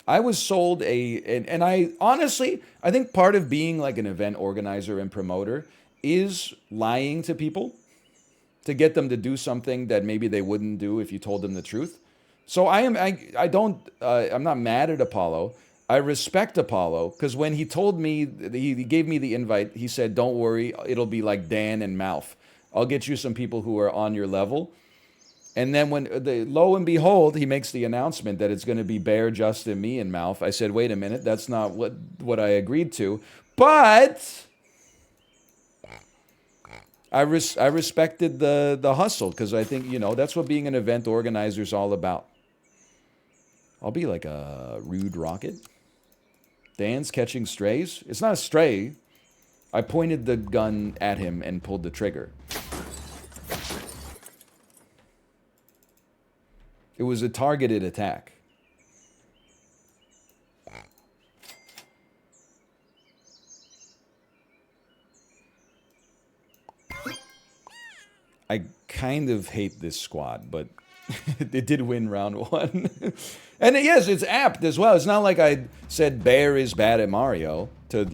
I was sold and I honestly, I think part of being like an event organizer and promoter is lying to people to get them to do something that maybe they wouldn't do if you told them the truth. So I'm not mad at Apollo. I respect Apollo because when he told me, he gave me the invite, he said, don't worry, it'll be like Dan and Mouth. I'll get you some people who are on your level. And then when, lo and behold, he makes the announcement that it's going to be Bear, Justin, me, and Mouth. I said, wait a minute, that's not what I agreed to. But I respected the hustle because I think, that's what being an event organizer is all about. I'll be like a rude rocket. Dan's catching strays. It's not a stray. I pointed the gun at him and pulled the trigger. It was a targeted attack. I kind of hate this squad, but it did win round 1. And yes, it's apt as well. It's not like I said Bear is bad at Mario to,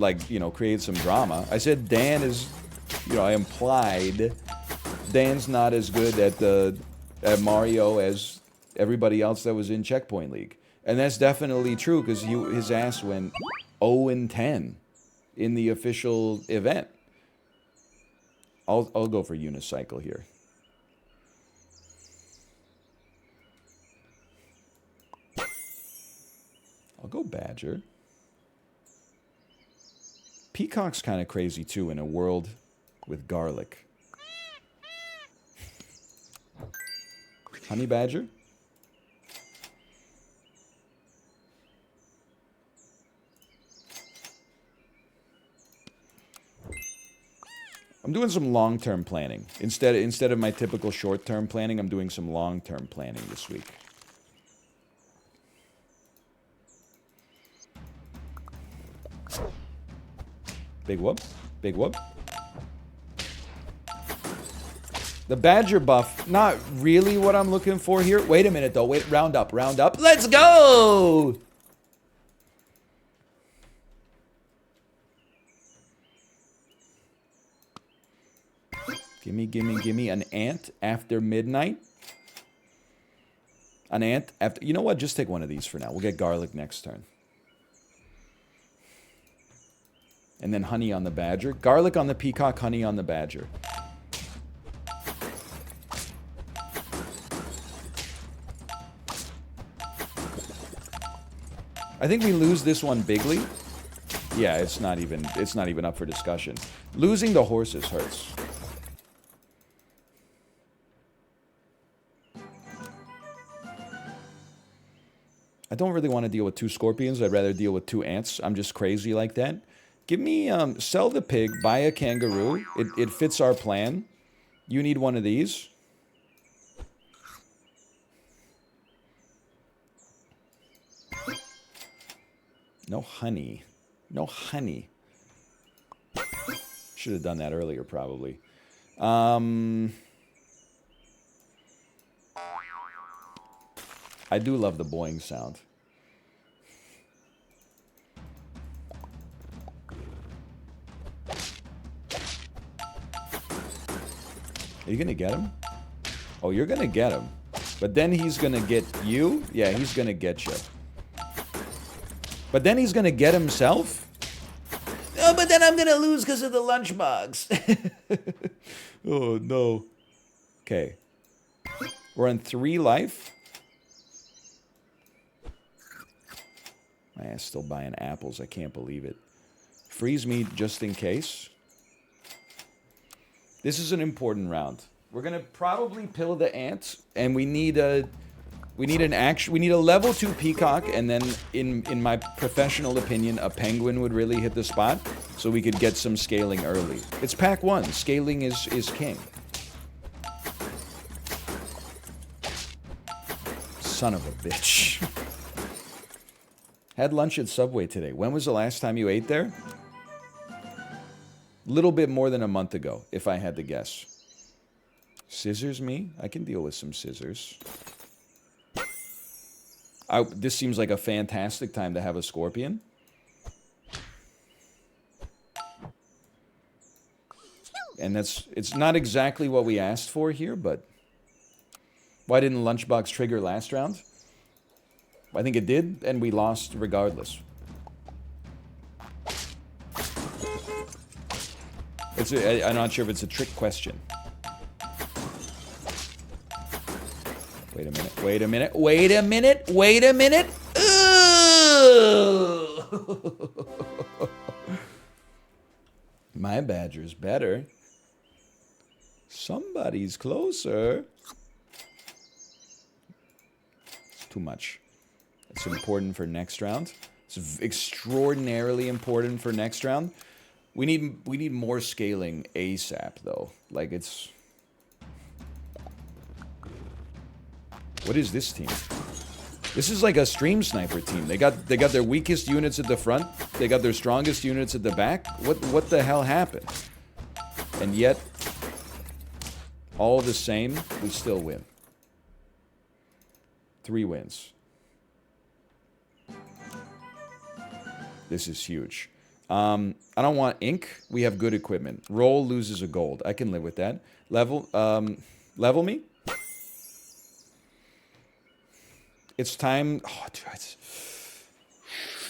create some drama. I said Dan is, I implied Dan's not as good at Mario as everybody else that was in Checkpoint League. And that's definitely true because his ass went 0-10 in the official event. I'll go for Unicycle here. I'll go Badger. Peacock's kind of crazy too in a world with garlic. Honey Badger? I'm doing some long-term planning. Instead of my typical short-term planning, I'm doing some long-term planning this week. Big whoop. Big whoop. The Badger buff, not really what I'm looking for here. Wait a minute, though. Wait, round up, round up. Let's go! Gimme, gimme, gimme an ant after midnight. An ant after... You know what? Just take one of these for now. We'll get garlic next turn. And then honey on the Badger. Garlic on the Peacock, honey on the Badger. I think we lose this one bigly. Yeah, it's not even up for discussion. Losing the horses hurts. I don't really want to deal with 2 scorpions. I'd rather deal with 2 ants. I'm just crazy like that. Give me, sell the pig, buy a kangaroo. It fits our plan. You need one of these. No honey. No honey. Should have done that earlier, probably. I do love the boing sound. Are you gonna get him? Oh, you're gonna get him. But then he's gonna get you? Yeah, he's gonna get you. But then he's gonna get himself? Oh, but then I'm gonna lose because of the lunchbox. Oh, no. Okay. We're on 3 life. My ass still buying apples. I can't believe it. Freeze me just in case. This is an important round. We're gonna probably pill the ants, and we need a level 2 peacock, and then in my professional opinion, a penguin would really hit the spot, so we could get some scaling early. It's pack 1. Scaling is king. Son of a bitch. Had lunch at Subway today. When was the last time you ate there? Little bit more than a month ago, if I had to guess. Scissors me? I can deal with some scissors. This seems like a fantastic time to have a scorpion. And it's not exactly what we asked for here, but... Why didn't Lunchbox trigger last round? I think it did, and we lost regardless. I'm not sure if it's a trick question. Wait a minute, wait a minute, wait a minute, wait a minute! Ooh! My Badger's better. Somebody's closer. It's too much. It's important for next round. It's extraordinarily important for next round. We need more scaling ASAP though. Like it's... What is this team? This is like a stream sniper team. They got their weakest units at the front. They got their strongest units at the back. What the hell happened? And yet, all the same, we still win. 3 wins. This is huge. I don't want ink. We have good equipment. Roll loses a gold. I can live with that. Level me. It's time. Oh, dude, it's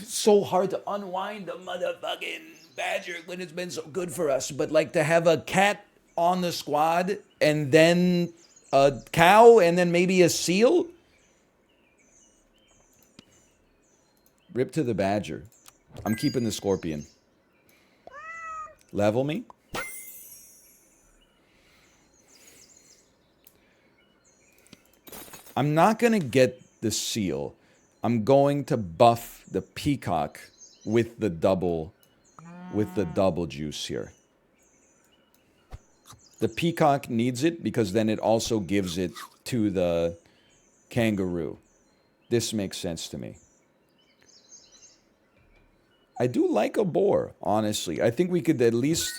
so hard to unwind the motherfucking Badger when it's been so good for us. But like to have a cat on the squad and then a cow and then maybe a seal. Rip to the Badger. I'm keeping the scorpion. Level me. I'm not going to get the seal. I'm going to buff the peacock with the double juice here. The peacock needs it because then it also gives it to the kangaroo. This makes sense to me. I do like a boar, honestly. I think we could at least...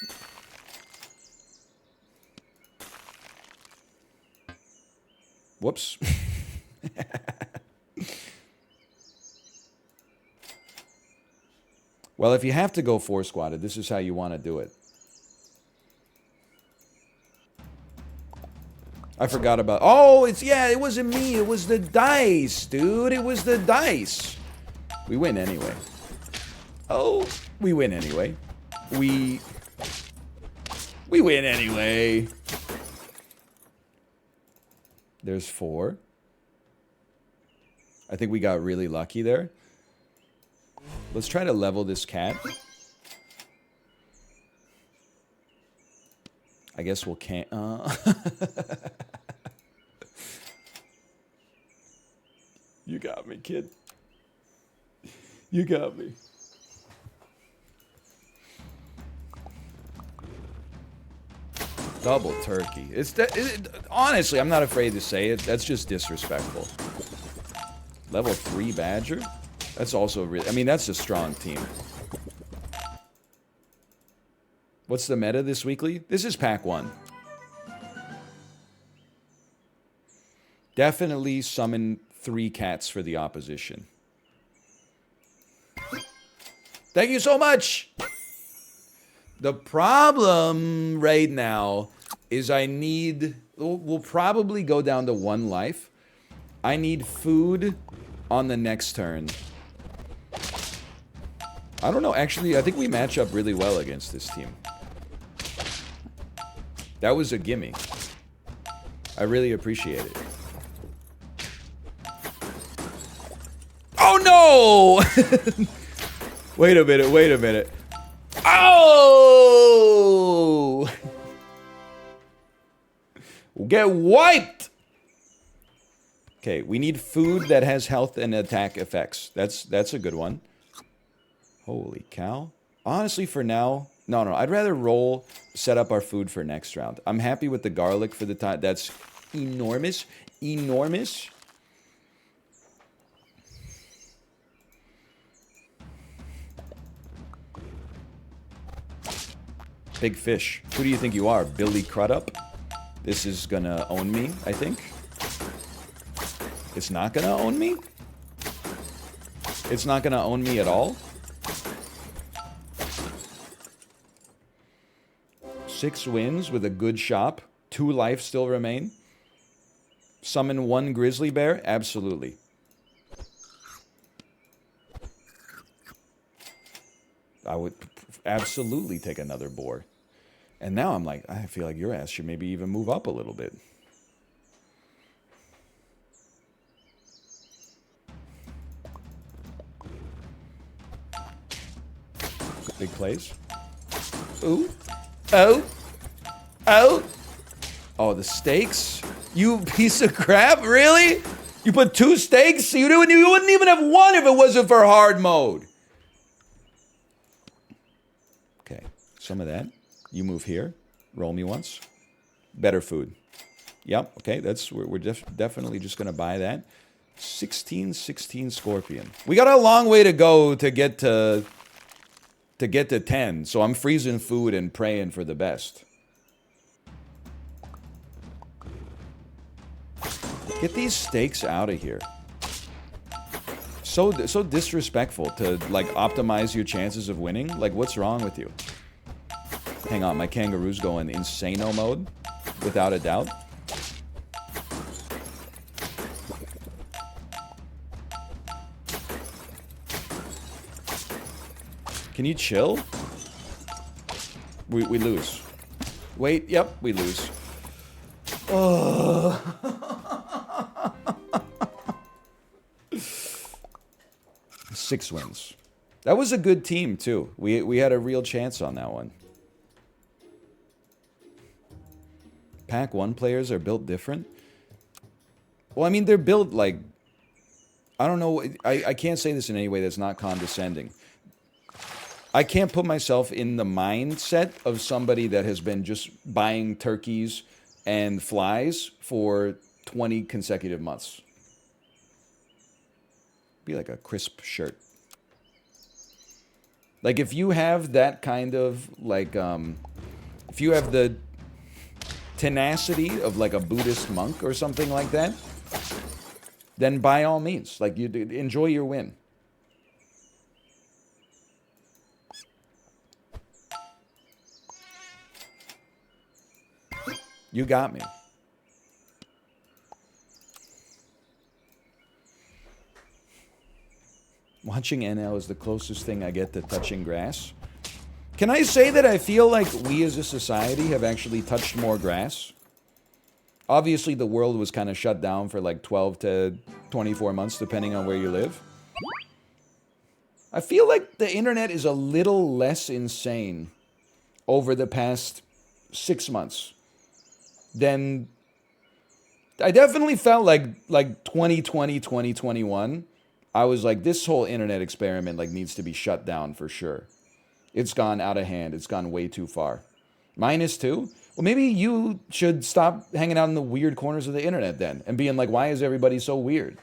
Whoops. Well, if you have to go 4-squatted, this is how you want to do it. I forgot about... Oh, it wasn't me. It was the dice, dude. It was the dice. We win anyway. Oh, we win anyway. We win anyway. There's 4. I think we got really lucky there. Let's try to level this cat. I guess we'll can't... You got me, kid. You got me. Double turkey. Honestly, I'm not afraid to say it. That's just disrespectful. Level 3 Badger? That's also really... I mean, that's a strong team. What's the meta this weekly? This is pack 1. Definitely summon 3 cats for the opposition. Thank you so much! The problem right now is I need... We'll probably go down to 1 life. I need food on the next turn. I don't know. Actually, I think we match up really well against this team. That was a gimme. I really appreciate it. Oh, no! Wait a minute, wait a minute. Oh! We'll get wiped! Okay, we need food that has health and attack effects. That's a good one. Holy cow. Honestly, for now... No, I'd rather roll, set up our food for next round. I'm happy with the garlic for the time. That's enormous. Enormous. Big fish. Who do you think you are? Billy Crudup? This is gonna own me, I think. It's not gonna own me? It's not gonna own me at all? 6 wins with a good shop. 2 life still remain. Summon 1 grizzly bear? Absolutely. I would absolutely take another boar. And now I'm like, I feel like your ass should maybe even move up a little bit. Big plays. Ooh. Oh. Oh. Oh, the steaks? You piece of crap? Really? You put 2 steaks? You wouldn't even have 1 if it wasn't for hard mode. Okay. Some of that. You move here. Roll me once. Better food. Yep. Okay. We're definitely just going to buy that. 16 scorpion. We got a long way to go to get to 10, so I'm freezing food and praying for the best. Get these steaks out of here. So disrespectful to, like, optimize your chances of winning. Like, what's wrong with you? Hang on, my kangaroo's going insano mode, without a doubt. Can you chill? We lose. Wait, yep, we lose. Oh. 6 wins. That was a good team, too. We had a real chance on that one. Pack 1 players are built different? Well, I mean, they're built like... I don't know. I can't say this in any way that's not condescending. I can't put myself in the mindset of somebody that has been just buying turkeys and flies for 20 consecutive months. Be like a crisp shirt. Like if you have that kind of like if you have the tenacity of like a Buddhist monk or something like that, then by all means, like you enjoy your win. You got me. Watching NL is the closest thing I get to touching grass. Can I say that I feel like we as a society have actually touched more grass? Obviously, the world was kind of shut down for like 12 to 24 months, depending on where you live. I feel like the internet is a little less insane over the past 6 months than I definitely felt like 2020, 2021. I was like, this whole internet experiment like needs to be shut down for sure. It's gone out of hand. It's gone way too far. -2? Well, maybe you should stop hanging out in the weird corners of the internet then and being like, why is everybody so weird?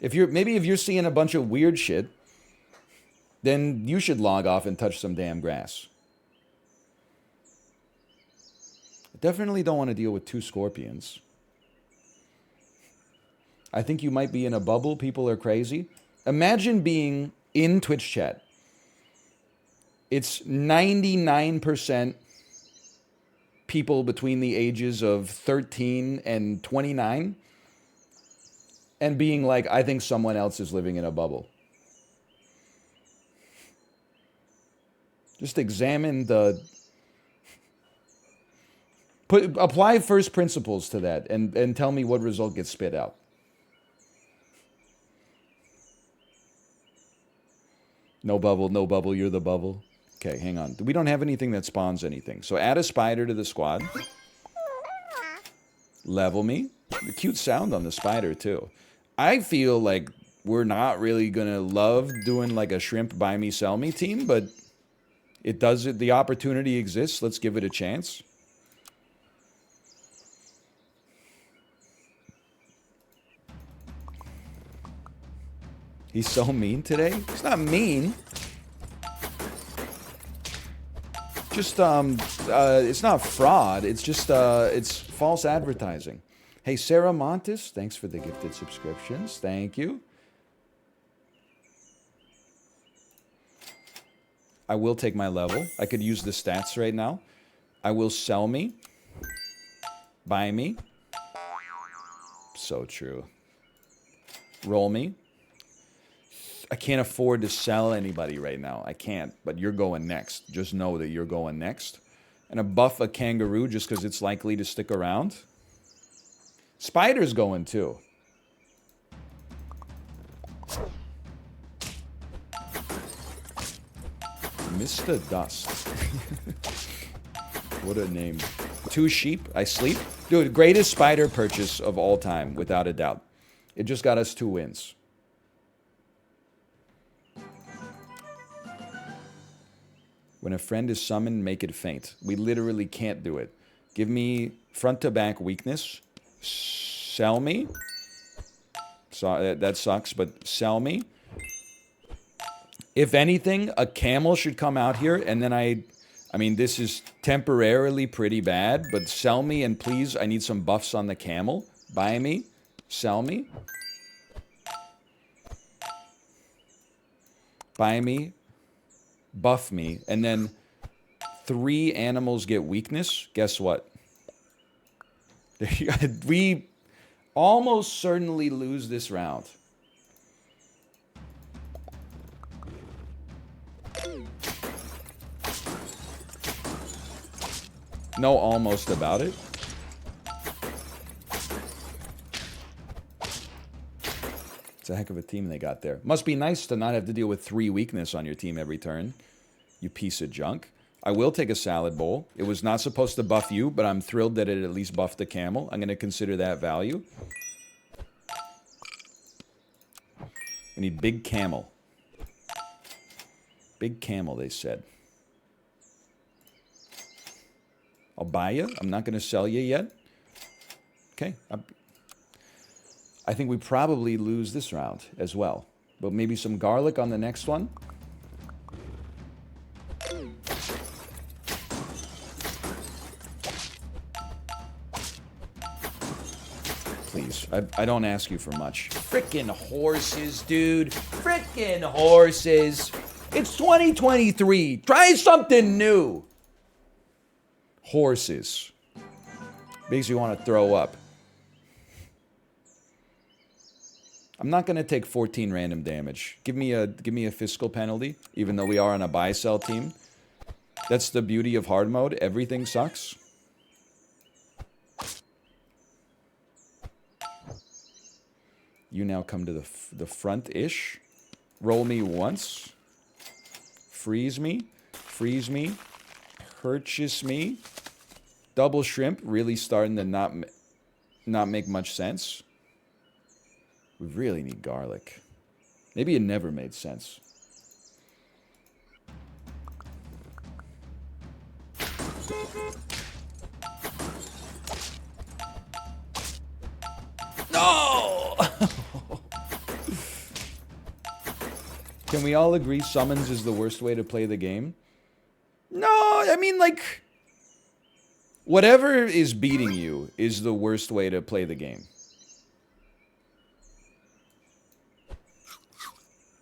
If you're seeing a bunch of weird shit, then you should log off and touch some damn grass. I definitely don't want to deal with 2 scorpions. I think you might be in a bubble. People are crazy. Imagine being in Twitch chat. It's 99% people between the ages of 13 and 29 and being like, I think someone else is living in a bubble. Just examine apply first principles to that and tell me what result gets spit out. No bubble, you're the bubble. Okay, hang on. We don't have anything that spawns anything. So add a spider to the squad. Level me. The cute sound on the spider, too. I feel like we're not really going to love doing like a shrimp buy me, sell me team, but the opportunity exists. Let's give it a chance. He's so mean today. He's not mean. Just it's not fraud. It's just it's false advertising. Hey, Sarah Montes, thanks for the gifted subscriptions. Thank you. I will take my level. I could use the stats right now. I will sell me. Buy me. So true. Roll me. I can't afford to sell anybody right now. I can't, but you're going next. Just know that you're going next. And a buff a kangaroo just because it's likely to stick around. Spider's going too. Mr. Dust. What a name. 2 sheep. I sleep. Dude, greatest spider purchase of all time, without a doubt. It just got us 2 wins. When a friend is summoned, make it faint. We literally can't do it. Give me front to back weakness. Sell me. So that sucks, but sell me. If anything, a camel should come out here, and then I mean, this is temporarily pretty bad, but sell me, and please, I need some buffs on the camel. Buy me. Sell me. Buy me. Buff me, and then 3 animals get weakness. Guess what? We almost certainly lose this round. No almost about it. It's a heck of a team they got there. Must be nice to not have to deal with 3 weakness on your team every turn. You piece of junk. I will take a salad bowl. It was not supposed to buff you, but I'm thrilled that it at least buffed the camel. I'm going to consider that value. We need big camel. Big camel, they said. I'll buy you. I'm not going to sell you yet. Okay. I think we probably lose this round as well. But maybe some garlic on the next one. Please, I don't ask you for much. Frickin' horses, dude. Frickin' horses. It's 2023. Try something new. Horses. Makes you want to throw up. I'm not going to take 14 random damage. Give me a fiscal penalty, even though we are on a buy-sell team. That's the beauty of hard mode. Everything sucks. You now come to the front-ish. Roll me once. Freeze me. Freeze me. Purchase me. Double shrimp. Really starting to not make much sense. We really need garlic. Maybe it never made sense. No! Can we all agree summons is the worst way to play the game? No, I mean, like, whatever is beating you is the worst way to play the game.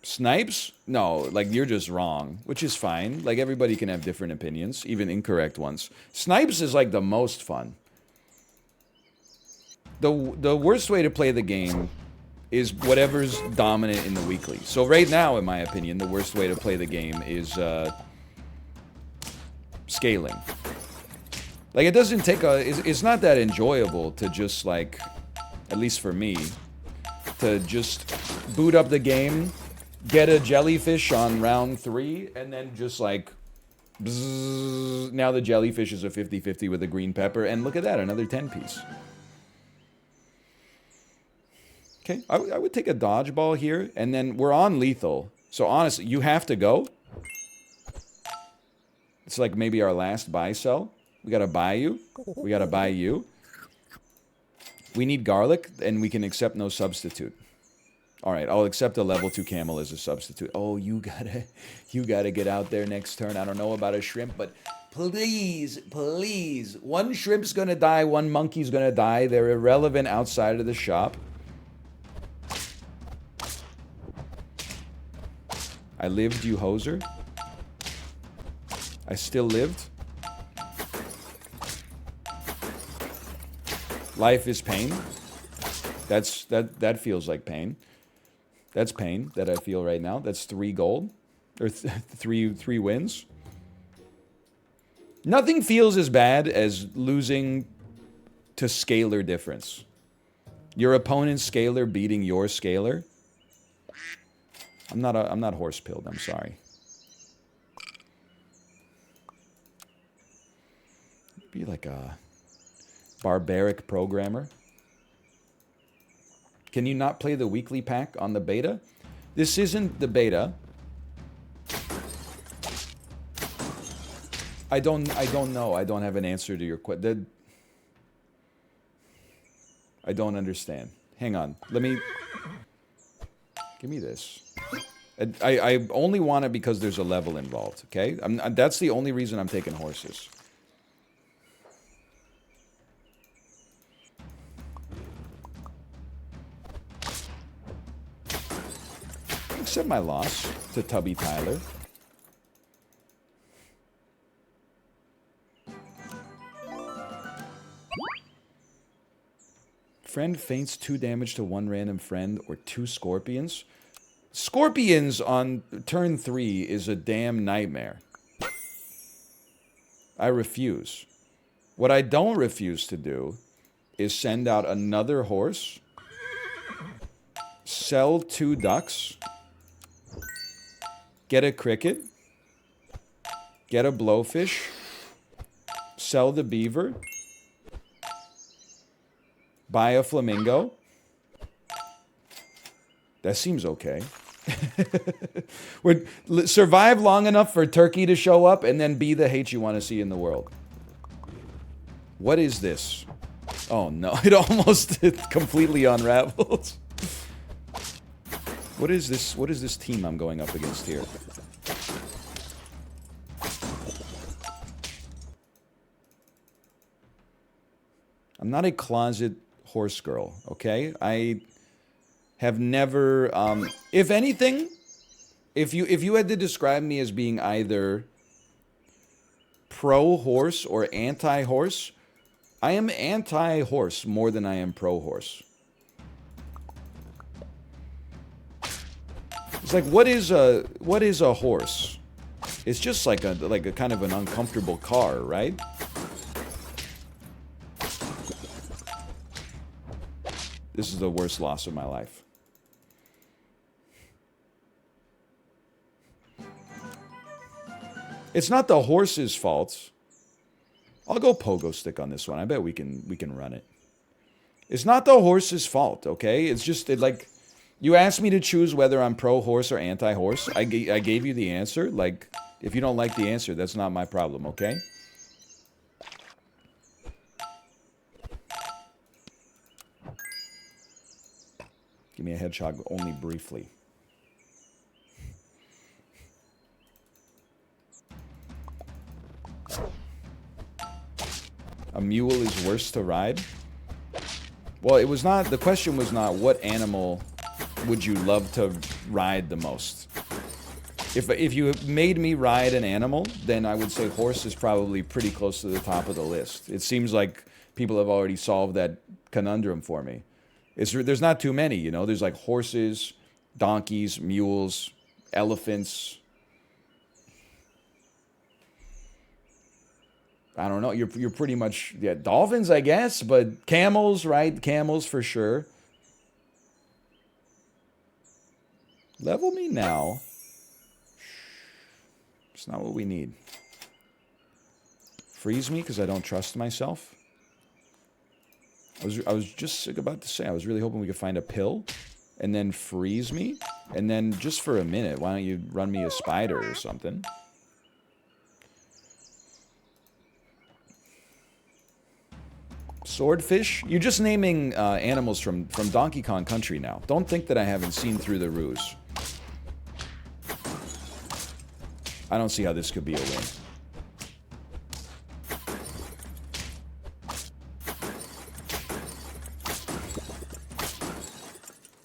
Snipes? No, like, you're just wrong, which is fine. Like, everybody can have different opinions, even incorrect ones. Snipes is, like, the most fun. The worst way to play the game is whatever's dominant in the weekly. So right now, in my opinion, the worst way to play the game is scaling. Like, it doesn't take it's not that enjoyable to just, like, at least for me, to just boot up the game, get a jellyfish on round 3, and then just, like, bzzz, now the jellyfish is a 50-50 with a green pepper, and look at that, another 10-piece. Okay, I would take a dodgeball here, and then we're on lethal. So honestly, you have to go. It's like maybe our last buy-sell. We gotta buy you. We gotta buy you. We need garlic, and we can accept no substitute. Alright, I'll accept a level 2 camel as a substitute. Oh, you gotta get out there next turn. I don't know about a shrimp, but please, please. One shrimp's gonna die, one monkey's gonna die. They're irrelevant outside of the shop. I lived, you hoser. I still lived. Life is pain. That feels like pain. That's pain that I feel right now. That's 3 gold. Or three wins. Nothing feels as bad as losing to scalar difference. Your opponent's scalar beating your scalar. I'm not horse pilled, I'm sorry. Be like a barbaric programmer. Can you not play the weekly pack on the beta? This isn't the beta. I don't know. I don't have an answer to your question. I don't understand. Hang on. Let me... Give me this. I only want it because there's a level involved, okay? That's the only reason I'm taking horses. Accept my loss to Tubby Tyler. Friend faints 2 damage to 1 random friend or 2 scorpions. Scorpions on turn 3 is a damn nightmare. I refuse. What I don't refuse to do is send out another horse, sell 2 ducks, get a cricket, get a blowfish, sell the beaver, buy a flamingo. That seems okay. Would survive long enough for Turkey to show up and then be the hate you want to see in the world. What is this? Oh no, it almost completely unravels. What is this? What is this team I'm going up against here? I'm not a closet horse girl, okay? I have never, if anything, if you had to describe me as being either pro horse or anti horse, I am anti horse more than I am pro horse. It's like what is a horse? It's just like a kind of an uncomfortable car, right? This is the worst loss of my life. It's not the horse's fault. I'll go pogo stick on this one. I bet we can run it. It's not the horse's fault, okay? It's just like you asked me to choose whether I'm pro horse or anti horse. I gave you the answer. Like if you don't like the answer, that's not my problem, okay? Give me a hedgehog only briefly. A mule is worse to ride? Well, it was not, the question was not what animal would you love to ride the most. If you made me ride an animal, then I would say horse is probably pretty close to the top of the list. It seems like people have already solved that conundrum for me. There's not too many, you know. There's like horses, donkeys, mules, elephants. I don't know. You're pretty much, yeah, dolphins, I guess, but camels, right? Camels for sure. Level me now. It's not what we need. Freeze me because I don't trust myself. I was just about to say, I was really hoping we could find a pill and then freeze me. And then just for a minute, why don't you run me a spider or something? Swordfish? You're just naming animals from Donkey Kong Country now. Don't think that I haven't seen through the ruse. I don't see how this could be a win.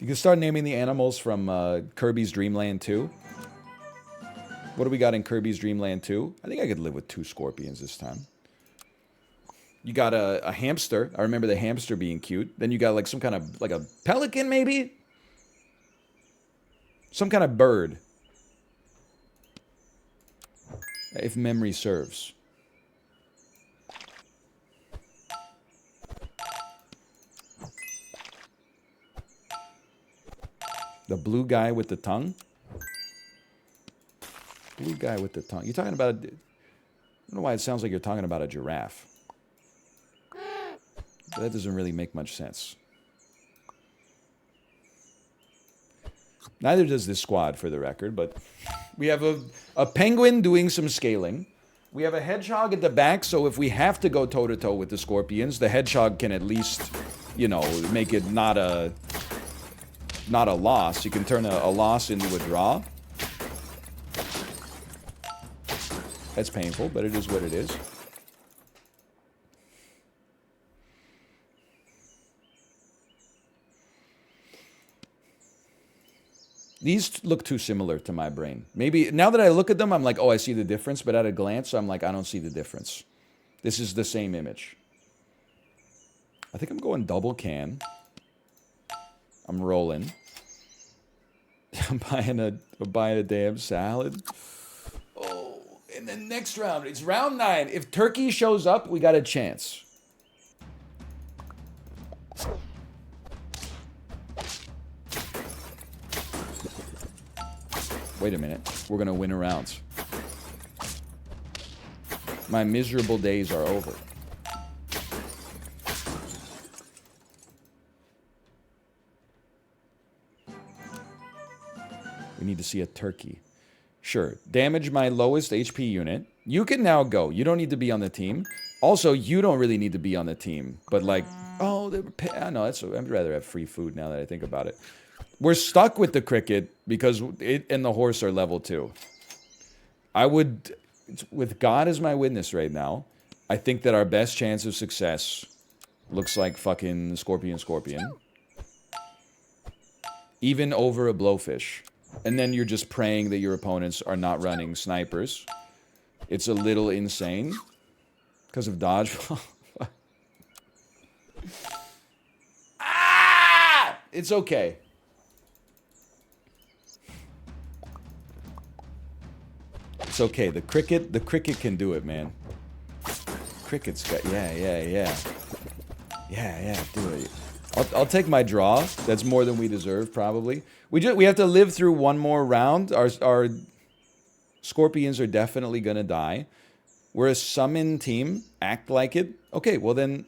You can start naming the animals from Kirby's Dream Land 2. What do we got in Kirby's Dream Land 2? I think I could live with 2 scorpions this time. You got a hamster. I remember the hamster being cute. Then you got like some kind of, like a pelican maybe? Some kind of bird. If memory serves. The blue guy with the tongue? Blue guy with the tongue. You're talking about... I don't know why it sounds like you're talking about a giraffe. But that doesn't really make much sense. Neither does this squad, for the record, but... We have a penguin doing some scaling. We have a hedgehog at the back, so if we have to go toe-to-toe with the scorpions, the hedgehog can at least, you know, make it not a loss. You can turn a loss into a draw. That's painful, but it is what it is. These look too similar to my brain. Maybe, now that I look at them, I'm like, oh, I see the difference. But at a glance, I'm like, I don't see the difference. This is the same image. I think I'm going double can. I'm rolling. I'm buying a damn salad. Oh, and then next round, it's round 9. If turkey shows up, we got a chance. Wait a minute. We're gonna win a round. My miserable days are over. We need to see a turkey. Sure. Damage my lowest HP unit. You can now go. You don't need to be on the team. Also, you don't really need to be on the team. But like, oh, I know, I'd rather have free food now that I think about it. We're stuck with the cricket because it and the horse are level 2. I would, with God as my witness right now, I think that our best chance of success looks like fucking Scorpion. Even over a Blowfish. And then you're just praying that your opponents are not running snipers. It's a little insane. Because of dodgeball. Ah! It's okay. It's okay. The cricket can do it, man. Cricket's got, yeah, do it. I'll take my draw. That's more than we deserve, probably. We have to live through one more round. Our Scorpions are definitely gonna die. We're a summon team. Act like it. Okay, well then,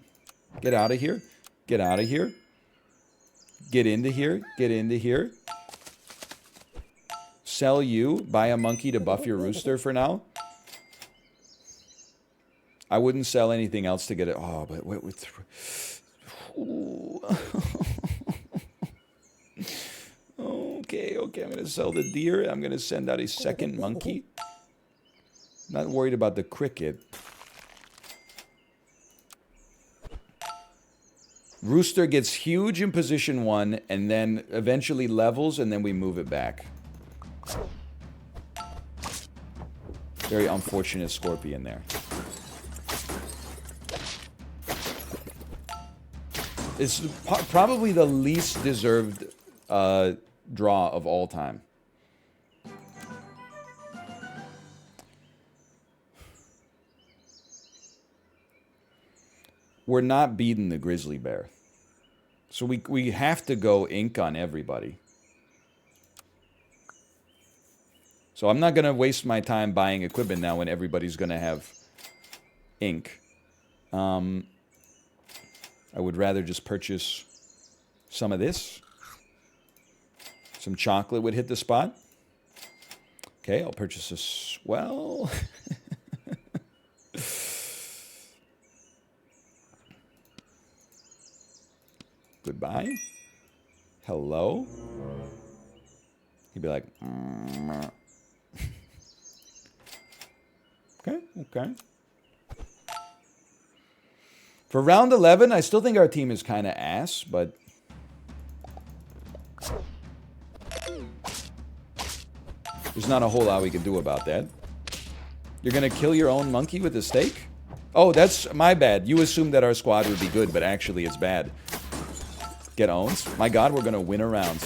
get out of here. Get out of here. Get into here. Get into here. Sell you. Buy a monkey to buff your rooster for now. I wouldn't sell anything else to get it. Oh, but wait. Okay. I'm going to sell the deer. I'm going to send out a second monkey. Not worried about the cricket. Rooster gets huge in position 1 and then eventually levels and then we move it back. Very unfortunate Scorpion there. It's probably the least deserved draw of all time. We're not beating the grizzly bear. So we have to go ink on everybody. So I'm not going to waste my time buying equipment now when everybody's going to have ink. I would rather just purchase some of this. Some chocolate would hit the spot. Okay, I'll purchase this. Well... Goodbye. Hello. He'd be like, okay. For round 11, I still think our team is kind of ass, but there's not a whole lot we can do about that. You're gonna kill your own monkey with a stake? Oh, that's my bad. You assumed that our squad would be good, but actually it's bad. Get owned. My God, we're gonna win a round.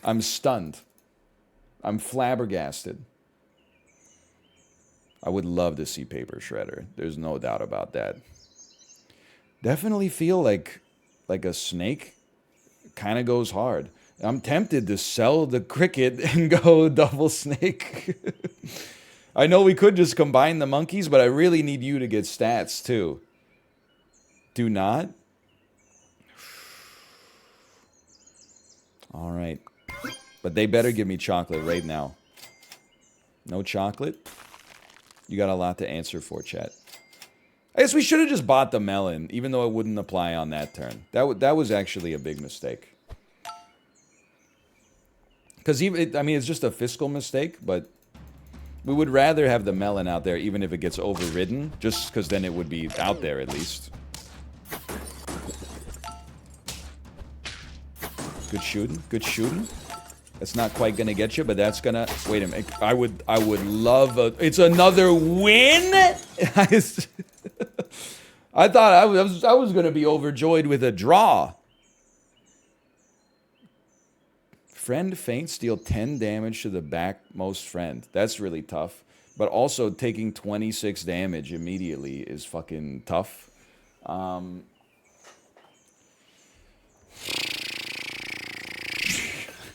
I'm stunned. I'm flabbergasted. I would love to see Paper Shredder. There's no doubt about that. Definitely feel like a snake kind of goes hard. I'm tempted to sell the cricket and go double snake. I know we could just combine the monkeys, but I really need you to get stats too. Do not? All right. But they better give me chocolate right now. No chocolate? You got a lot to answer for, chat. I guess we should have just bought the melon, even though it wouldn't apply on that turn. That was actually a big mistake. Because I mean, it's just a fiscal mistake, but we would rather have the melon out there, even if it gets overridden, just because then it would be out there at least. Good shooting. Good shooting. That's not quite gonna get you, but that's gonna... Wait a minute. I would love a... It's another win? I thought I was gonna be overjoyed with a draw. Friend faints, deal 10 damage to the backmost friend. That's really tough. But also taking 26 damage immediately is fucking tough.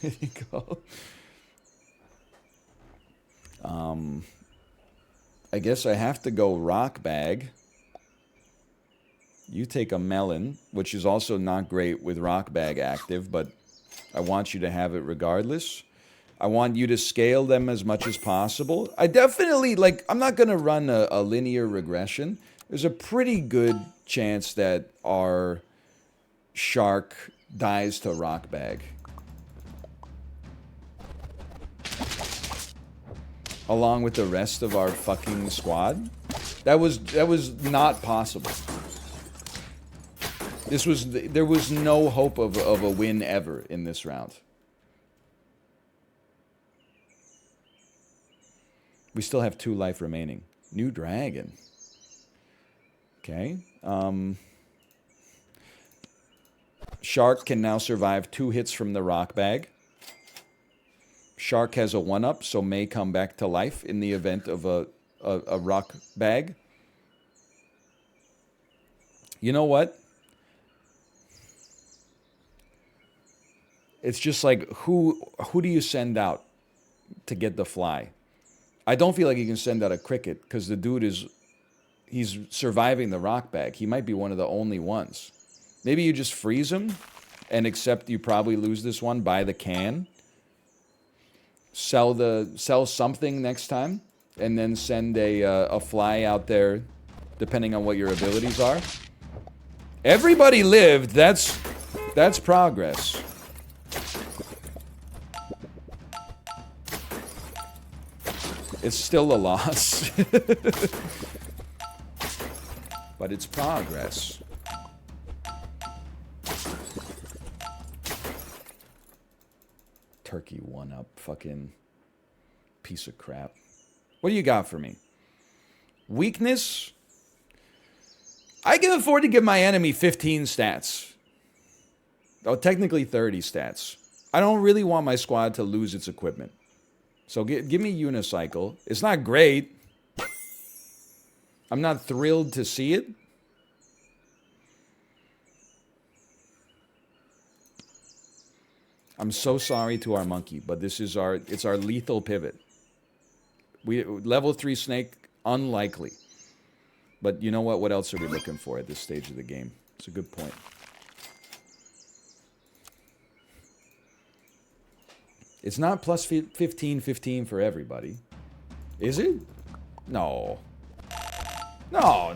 There you go. I guess I have to go rock bag. You take a melon, which is also not great with rock bag active, but I want you to have it regardless. I want you to scale them as much as possible. I definitely, like, I'm not going to run a linear regression. There's a pretty good chance that our shark dies to rock bag. Along with the rest of our fucking squad. That was not possible. There was no hope of a win ever in this round. We still have 2 life remaining. New dragon. Okay. Shark can now survive 2 hits from the rock bag. Shark has a 1-up, so may come back to life in the event of a rock bag. You know what? It's just like, who do you send out to get the fly? I don't feel like you can send out a cricket, because the dude he's surviving the rock bag. He might be one of the only ones. Maybe you just freeze him and accept you probably lose this one, buy the can. Sell something next time, and then send a fly out there, depending on what your abilities are. Everybody lived. That's progress. It's still a loss, but it's progress. Turkey 1-up, fucking piece of crap. What do you got for me? Weakness? I can afford to give my enemy 15 stats. Oh, technically 30 stats. I don't really want my squad to lose its equipment. So give me Unicycle. It's not great. I'm not thrilled to see it. I'm so sorry to our monkey, but it's our lethal pivot. Level 3 snake, unlikely. But you know what? What else are we looking for at this stage of the game? It's a good point. It's not plus 15 for everybody. Is it? No. No.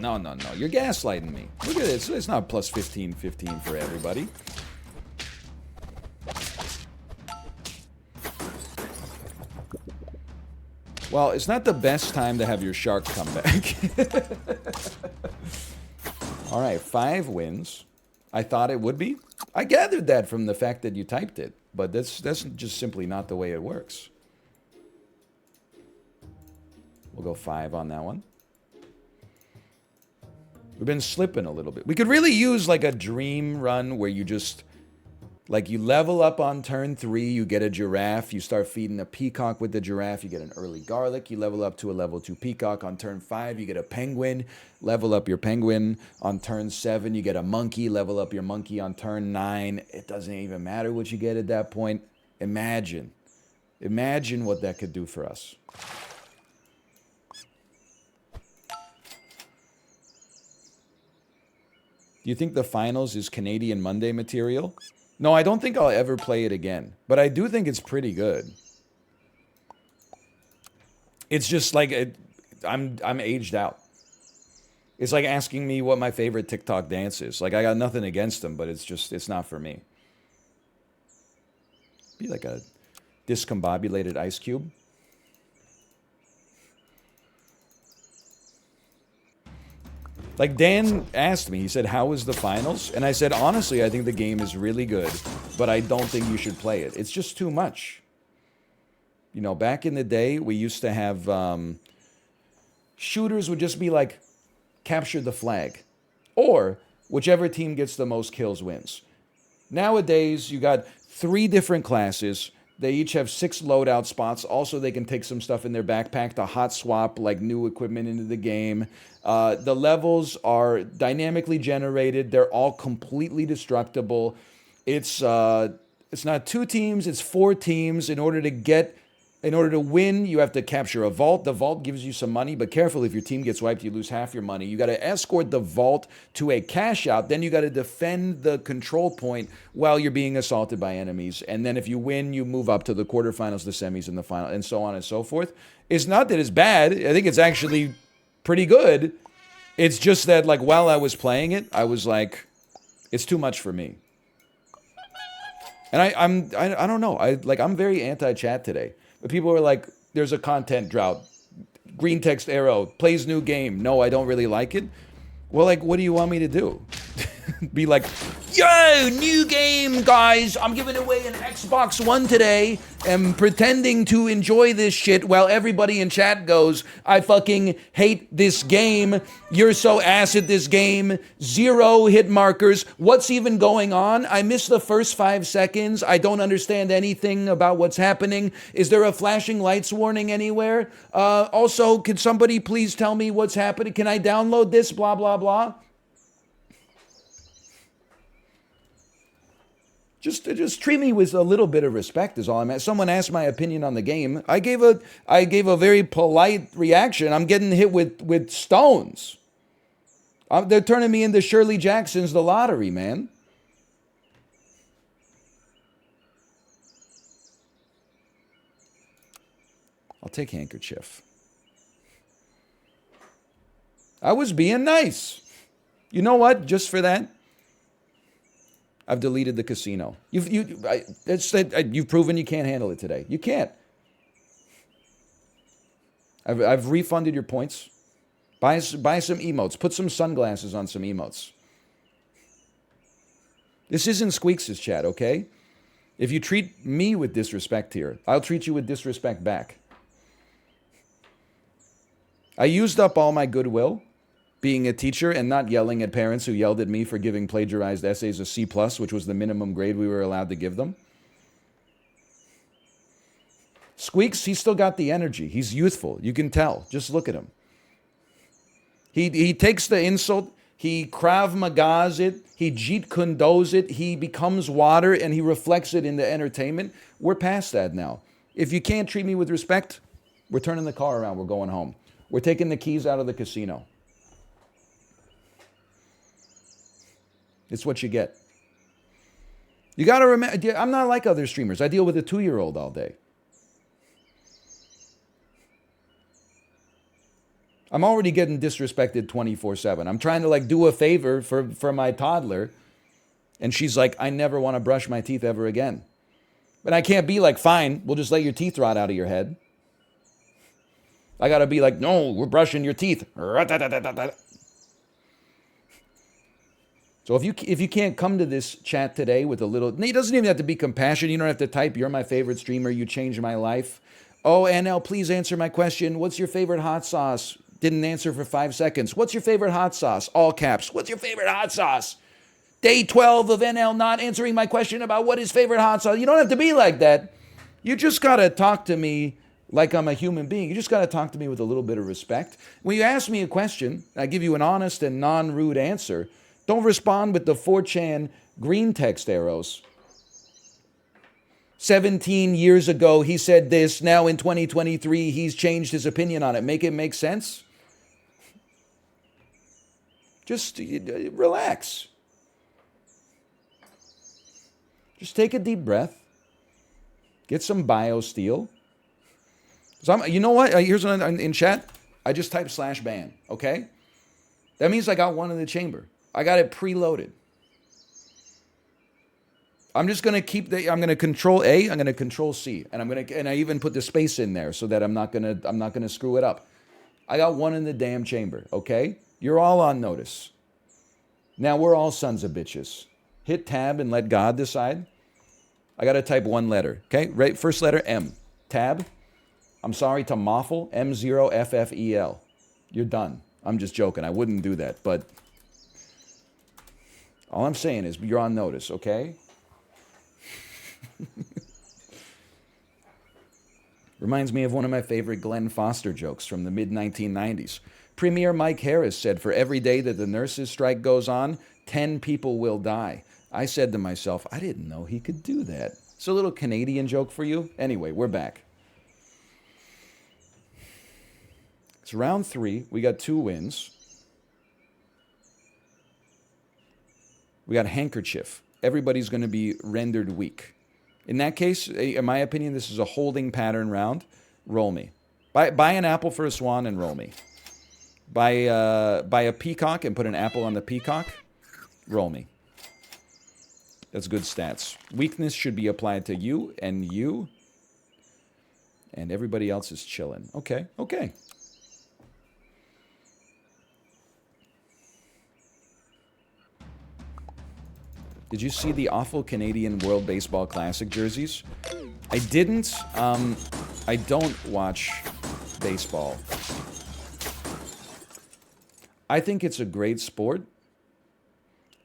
You're gaslighting me. Look at this. It's not plus 15 for everybody. Well, it's not the best time to have your shark come back. All right, 5 wins. I thought it would be. I gathered that from the fact that you typed it, but that's just simply not the way it works. We'll go 5 on that one. We've been slipping a little bit. We could really use like a dream run where you just, like, you level up on turn 3, you get a giraffe, you start feeding a peacock with the giraffe, you get an early garlic, you level up to a level 2 peacock. On turn 5, you get a penguin, level up your penguin. On turn 7, you get a monkey, level up your monkey. On turn 9, it doesn't even matter what you get at that point. Imagine what that could do for us. Do you think the finals is Canadian Monday material? No, I don't think I'll ever play it again. But I do think it's pretty good. It's just like, I'm aged out. It's like asking me what my favorite TikTok dance is. Like, I got nothing against them, but it's not for me. Be like a discombobulated ice cube. Like, Dan asked me, he said, how was the finals? And I said, honestly, I think the game is really good, but I don't think you should play it. It's just too much. You know, back in the day, we used to have shooters would just be like, capture the flag. Or whichever team gets the most kills wins. Nowadays, you got 3 different classes. They each have 6 loadout spots. Also, they can take some stuff in their backpack to hot swap like new equipment into the game. The levels are dynamically generated. They're all completely destructible. It's not 2 teams, it's 4 teams in order to get In order to win, you have to capture a vault. The vault gives you some money, but careful, if your team gets wiped, you lose half your money. You got to escort the vault to a cash out. Then you got to defend the control point while you're being assaulted by enemies. And then if you win, you move up to the quarterfinals, the semis, and the final, and so on and so forth. It's not that it's bad. I think it's actually pretty good. It's just that, like, while I was playing it, I was like, it's too much for me. And I don't know. I'm very anti-chat today. But people are like, there's a content drought. Green text arrow, plays new game. No, I don't really like it. Well, like, what do you want me to do? Be like, yo, new game, guys. I'm giving away an Xbox One today and pretending to enjoy this shit while everybody in chat goes, I fucking hate this game. You're so ass at this game. 0 hit markers. What's even going on? I missed the first 5 seconds. I don't understand anything about what's happening. Is there a flashing lights warning anywhere? Also, can somebody please tell me what's happening? Can I download this? Blah, blah, blah. Just treat me with a little bit of respect is all I'm at. Someone asked my opinion on the game. I gave a very polite reaction. I'm getting hit with stones. They're turning me into Shirley Jackson's The Lottery, man. I'll take handkerchief. I was being nice. You know what? Just for that, I've deleted the casino. You've proven you can't handle it today. You can't. I've refunded your points. Buy some emotes. Put some sunglasses on some emotes. This isn't Squeaks' chat, okay? If you treat me with disrespect here, I'll treat you with disrespect back. I used up all my goodwill being a teacher and not yelling at parents who yelled at me for giving plagiarized essays a C+, which was the minimum grade we were allowed to give them. Squeaks, he's still got the energy. He's youthful. You can tell. Just look at him. He takes the insult, he Krav Magas it, he Jeet Kundos it, he becomes water, and he reflects it into entertainment. We're past that now. If you can't treat me with respect, we're turning the car around. We're going home. We're taking the keys out of the casino. It's what you get. You got to remember, I'm not like other streamers. I deal with a 2-year-old all day. I'm already getting disrespected 24/7. I'm trying to like do a favor for my toddler, and she's like, I never want to brush my teeth ever again. But I can't be like, fine, we'll just let your teeth rot out of your head. I got to be like, no, we're brushing your teeth. So if you can't come to this chat today with a little, it doesn't even have to be compassion. You don't have to type, you're my favorite streamer, you changed my life. Oh, NL, please answer my question. What's your favorite hot sauce? Didn't answer for 5 seconds. What's your favorite hot sauce? All caps. What's your favorite hot sauce? Day 12 of NL not answering my question about what his favorite hot sauce. You don't have to be like that. You just got to talk to me like I'm a human being. You just got to talk to me with a little bit of respect. When you ask me a question, I give you an honest and non-rude answer. Don't respond with the 4chan green text arrows. 17 years ago, he said this. Now in 2023, he's changed his opinion on it. Make it make sense? Just relax. Just take a deep breath. Get some BioSteel. So you know what? Here's one in chat. I just typed /ban, okay? That means I got one in the chamber. I got it preloaded. I'm just going to keep I'm going to control A, I'm going to control C, and I even put the space in there so that I'm not going to screw it up. I got one in the damn chamber, okay? You're all on notice. Now we're all sons of bitches. Hit tab and let God decide. I got to type one letter, okay? Right, first letter M. Tab. I'm sorry to Moffel, M0FFEL. You're done. I'm just joking. I wouldn't do that, but all I'm saying is you're on notice, okay? Reminds me of one of my favorite Glenn Foster jokes from the mid-1990s. Premier Mike Harris said, for every day that the nurses' strike goes on, 10 people will die. I said to myself, I didn't know he could do that. It's a little Canadian joke for you. Anyway, we're back. It's round 3. We got 2 wins. We got handkerchief. Everybody's going to be rendered weak. In that case, in my opinion, this is a holding pattern round. Roll me. Buy an apple for a swan and roll me. Buy a peacock and put an apple on the peacock. Roll me. That's good stats. Weakness should be applied to you. And everybody else is chilling. Okay, okay. Did you see the awful Canadian World Baseball Classic jerseys? I didn't. I don't watch baseball. I think it's a great sport.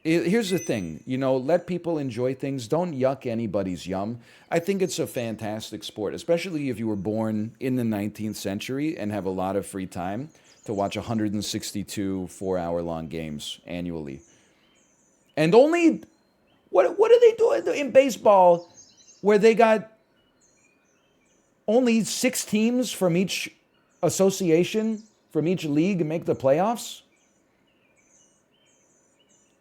Here's the thing, you know, let people enjoy things. Don't yuck anybody's yum. I think it's a fantastic sport, especially if you were born in the 19th century and have a lot of free time to watch 162 4-hour-long games annually. And only, what are they doing in baseball where they got only 6 teams from each association, from each league make the playoffs?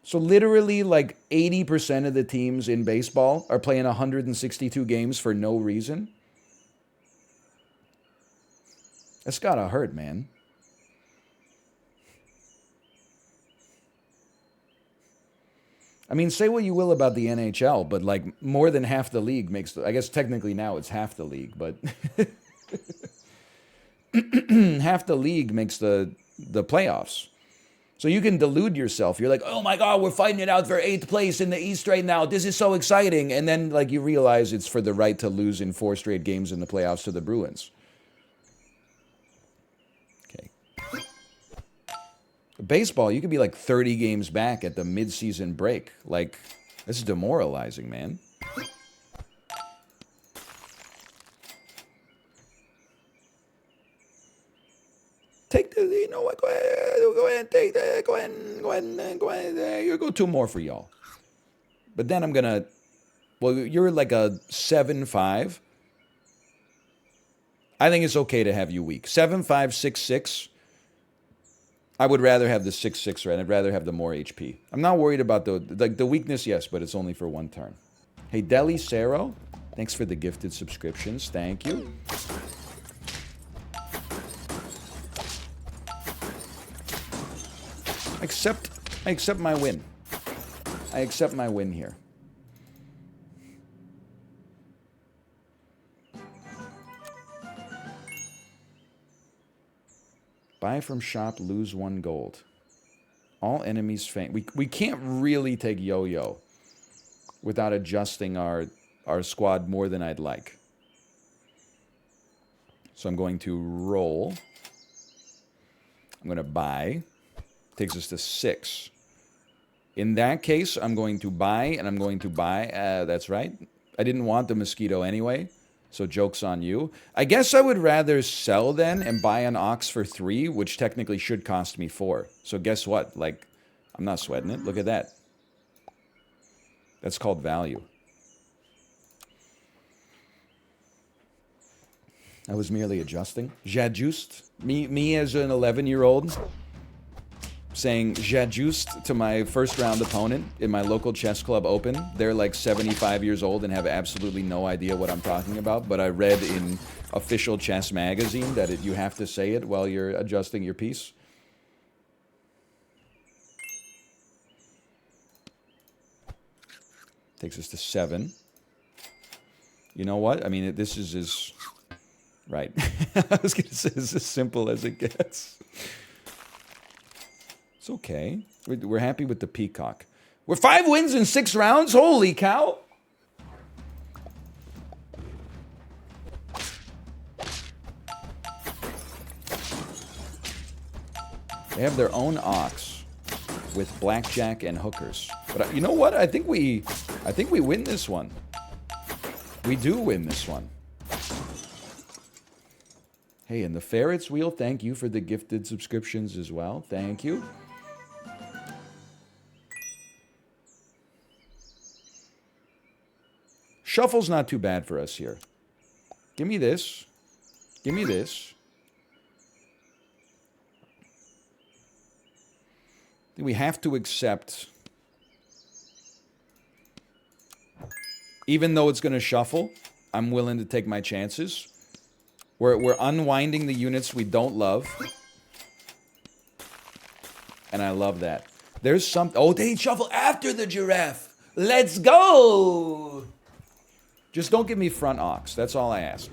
So literally like 80% of the teams in baseball are playing 162 games for no reason. That's gotta hurt, man. I mean, say what you will about the NHL, but like more than half the league makes the, I guess technically now it's half the league, but half the league makes the playoffs. So you can delude yourself. You're like, oh my God, we're fighting it out for 8th place in the East right now. This is so exciting. And then like you realize it's for the right to lose in 4 straight games in the playoffs to the Bruins. Okay. Baseball, you could be like 30 games back at the mid-season break. Like, this is demoralizing, man. Take the, you know what, go ahead and take that, go ahead, you go 2 more for y'all. But then I'm gonna, well, you're like a 7-5. I think it's okay to have you weak. 7-5, 6-6. I would rather have the 6-6, right? I'd rather have the more HP. I'm not worried about the weakness, yes, but it's only for 1 turn. Hey, Deli Saro, thanks for the gifted subscriptions. Thank you. I accept my win. I accept my win here. Buy from shop, lose 1 gold. All enemies faint. We can't really take yo-yo without adjusting our squad more than I'd like. So I'm going to roll. I'm going to buy. Takes us to 6. In that case, I'm going to buy, and I'm going to buy. That's right. I didn't want the mosquito anyway, so joke's on you. I guess I would rather sell then and buy an ox for 3, which technically should cost me 4. So guess what? Like, I'm not sweating it. Look at that. That's called value. I was merely adjusting. J'ajuste. Me as an 11-year-old saying j'ajuste to my first round opponent in my local chess club open. They're like 75 years old and have absolutely no idea what I'm talking about, but I read in official chess magazine that you have to say it while you're adjusting your piece. Takes us to 7. You know what? I mean, this is as... Right. I was going to say it's as simple as it gets. It's okay. We're happy with the peacock. We're 5 wins in 6 rounds? Holy cow! They have their own ox with blackjack and hookers. But you know what? I think we win this one. We do win this one. Hey, and the Ferret's Wheel, thank you for the gifted subscriptions as well. Thank you. Shuffle's not too bad for us here. Give me this. Give me this. We have to accept, even though it's going to shuffle, I'm willing to take my chances. We're unwinding the units we don't love. And I love that. There's some... Oh, they shuffle after the giraffe. Let's go! Just don't give me front ox. That's all I ask.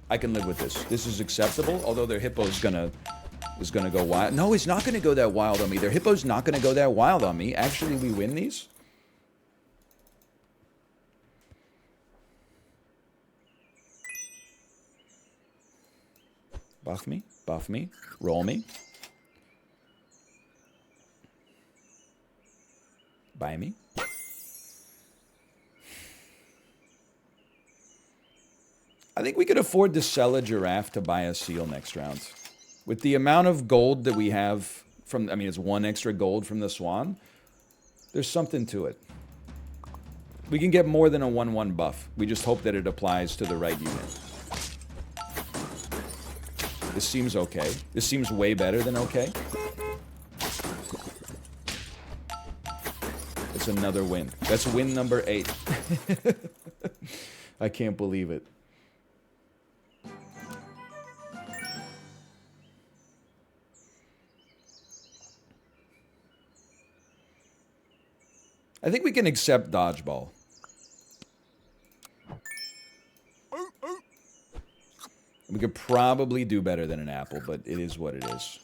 I can live with this. This is acceptable, although their hippo's gonna go wild. No, it's not gonna go that wild on me. Their hippo's not gonna go that wild on me. Actually, we win these. Buff me, roll me. Buy me. I think we could afford to sell a giraffe to buy a seal next round. With the amount of gold that we have from, I mean, it's 1 extra gold from the swan. There's something to it. We can get more than a 1/1 buff. We just hope that it applies to the right unit. This seems okay. This seems way better than okay. It's another win. That's win number 8. I can't believe it. I think we can accept dodgeball. We could probably do better than an apple, but it is what it is.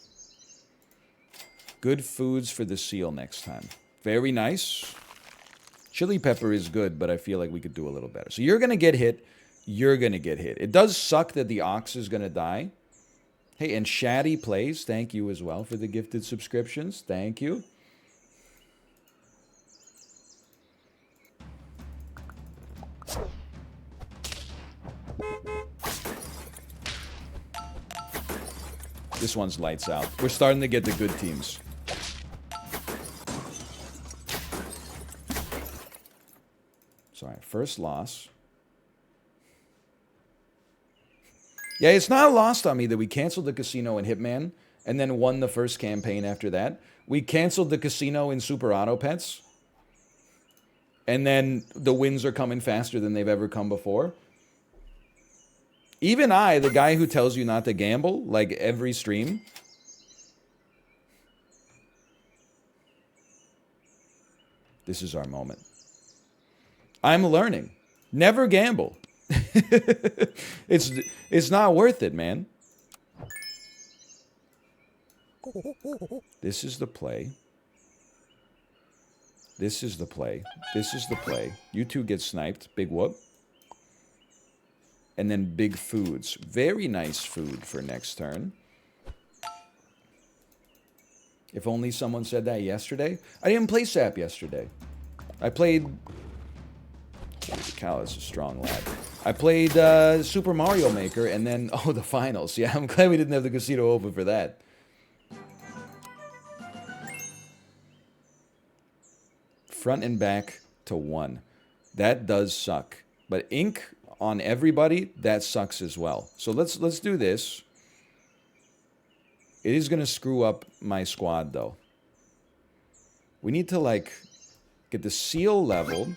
Good foods for the seal next time. Very nice. Chili pepper is good, but I feel like we could do a little better. So you're going to get hit. You're going to get hit. It does suck that the ox is going to die. Hey, and Shaddy Plays, thank you as well for the gifted subscriptions. Thank you. This one's lights out. We're starting to get the good teams. Sorry, first loss. Yeah, it's not lost on me that we canceled the casino in Hitman and then won the first campaign after that. We canceled the casino in Super Auto Pets. And then the wins are coming faster than they've ever come before. Even I, the guy who tells you not to gamble, like every stream. This is our moment. I'm learning. Never gamble. It's not worth it, man. This is the play. This is the play. This is the play. You two get sniped. Big whoop. And then big foods. Very nice food for next turn. If only someone said that yesterday. I didn't play SAP yesterday. I played... Holy cow, that's a strong lad. I played Super Mario Maker and then... Oh, the finals. Yeah, I'm glad we didn't have the casino open for that. Front and back to 1. That does suck. But ink on everybody, that sucks as well. So let's do this. It is going to screw up my squad, though. We need to, like, get the seal leveled.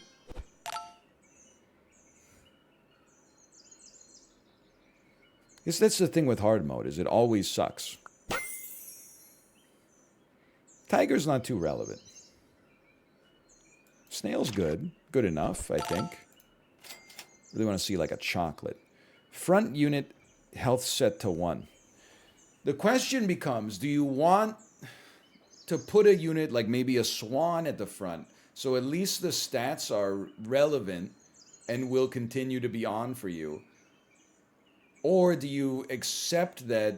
Guess that's the thing with hard mode, is it always sucks. Tiger's not too relevant. Snail's good. Good enough, I think. Really want to see like a chocolate. Front unit health set to 1. The question becomes, do you want to put a unit like maybe a swan at the front so at least the stats are relevant and will continue to be on for you? Or do you accept that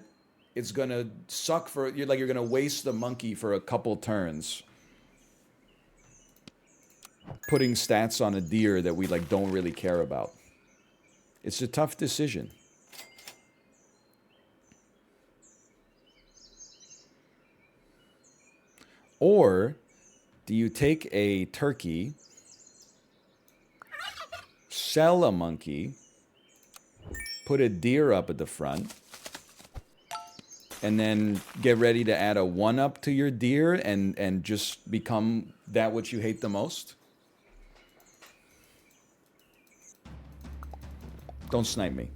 it's going to suck for, you're going to waste the monkey for a couple turns putting stats on a deer that we like don't really care about? It's a tough decision. Or do you take a turkey, sell a monkey, put a deer up at the front, and then get ready to add a 1-up to your deer and just become that which you hate the most? Don't snipe me.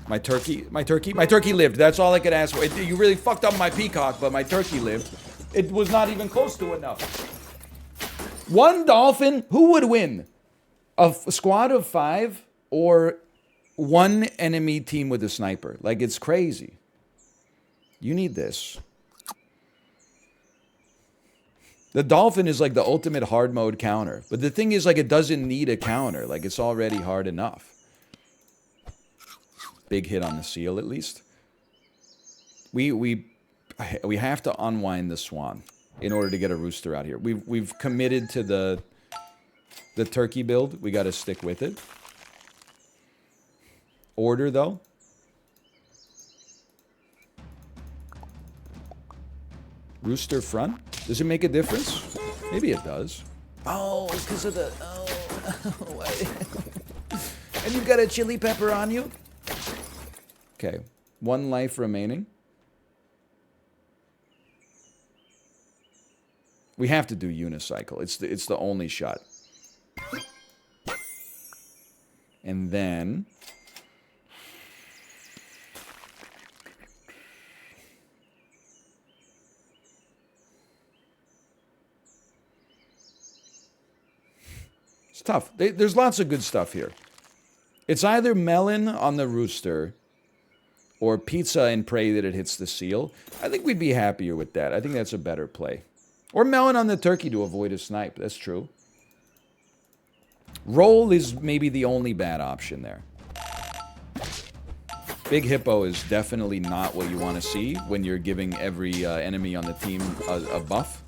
My turkey lived. That's all I could ask for. You really fucked up my peacock, but my turkey lived. It was not even close to enough. One dolphin, who would win? A squad of 5 or one enemy team with a sniper? Like, it's crazy. You need this. The dolphin is like the ultimate hard mode counter. But the thing is, like, it doesn't need a counter. Like, it's already hard enough. Big hit on the seal, at least. We have to unwind the swan in order to get a rooster out here. We've committed to the turkey build. We got to stick with it. Order, though. Rooster front? Does it make a difference? Maybe it does. Oh, because of the... Oh. And you've got a chili pepper on you? Okay. 1 life remaining. We have to do unicycle. It's the only shot. And then... It's tough. There's lots of good stuff here. It's either melon on the rooster or pizza and pray that it hits the seal. I think we'd be happier with that. I think that's a better play. Or melon on the turkey to avoid a snipe. That's true. Roll is maybe the only bad option there. Big hippo is definitely not what you want to see when you're giving every enemy on the team a buff.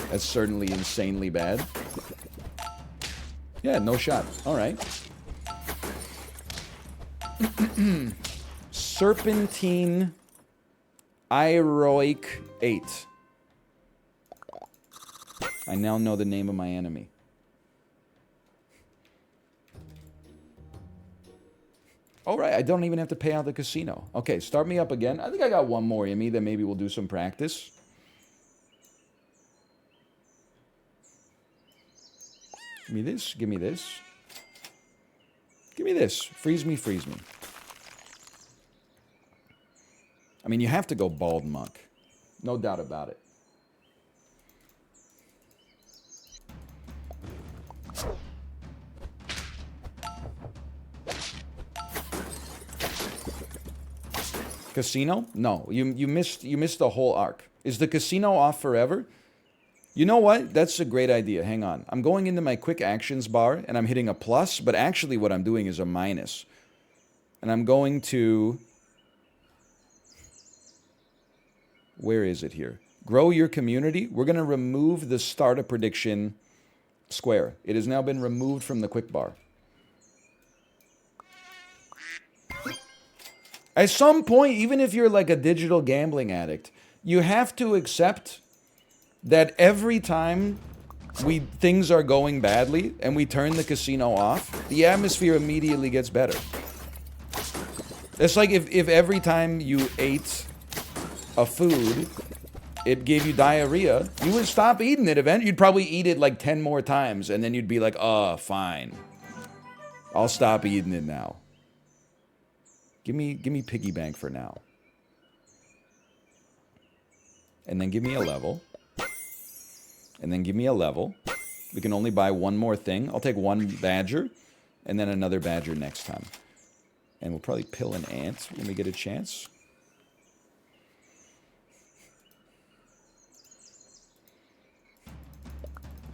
That's certainly insanely bad. Yeah, no shot. All right. Serpentine Iroic 8. I now know the name of my enemy. All right, I don't even have to pay out the casino. Okay, start me up again. I think I got one more in me, then maybe we'll do some practice. Give me this, give me this. Give me this. Freeze me, freeze me. I mean, you have to go bald monk. No doubt about it. Casino? No, you missed the whole arc. Is the casino off forever? You know what? That's a great idea. Hang on. I'm going into my quick actions bar and I'm hitting a plus, but actually what I'm doing is a minus. And I'm going to... Where is it here? Grow your community. We're going to remove the start a prediction square. It has now been removed from the quick bar. At some point, even if you're like a digital gambling addict, you have to accept that every time things are going badly and we turn the casino off, the atmosphere immediately gets better. It's like if every time you ate a food, it gave you diarrhea, you would stop eating it eventually. You'd probably eat it like 10 more times, and then you'd be like, oh, fine. I'll stop eating it now. Give me piggy bank for now. And then give me a level. And then give me a level. We can only buy one more thing. I'll take one badger, and then another badger next time. And we'll probably pill an ant when we get a chance.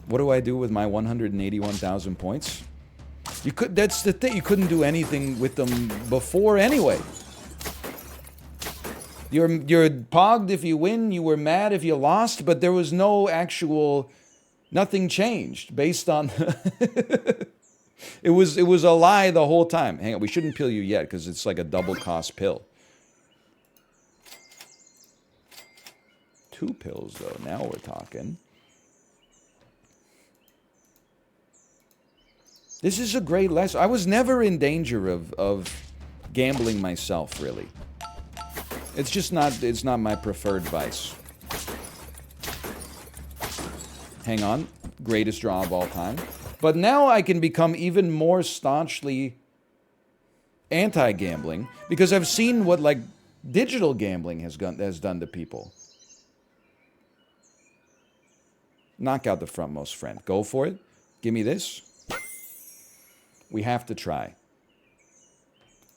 What do I do with my 181,000 points? That's the thing. You couldn't do anything with them before anyway. You're pogged if you win. You were mad if you lost, but there was no actual... Nothing changed based on... It was a lie the whole time. Hang on, we shouldn't pill you yet because it's like a double cost pill. 2 pills though. Now we're talking. This is a great lesson. I was never in danger of gambling myself, really. It's just not, it's not my preferred vice. Hang on. Greatest draw of all time. But now I can become even more staunchly anti-gambling because I've seen what, like, digital gambling has done to people. Knock out the frontmost friend. Go for it. Give me this. We have to try.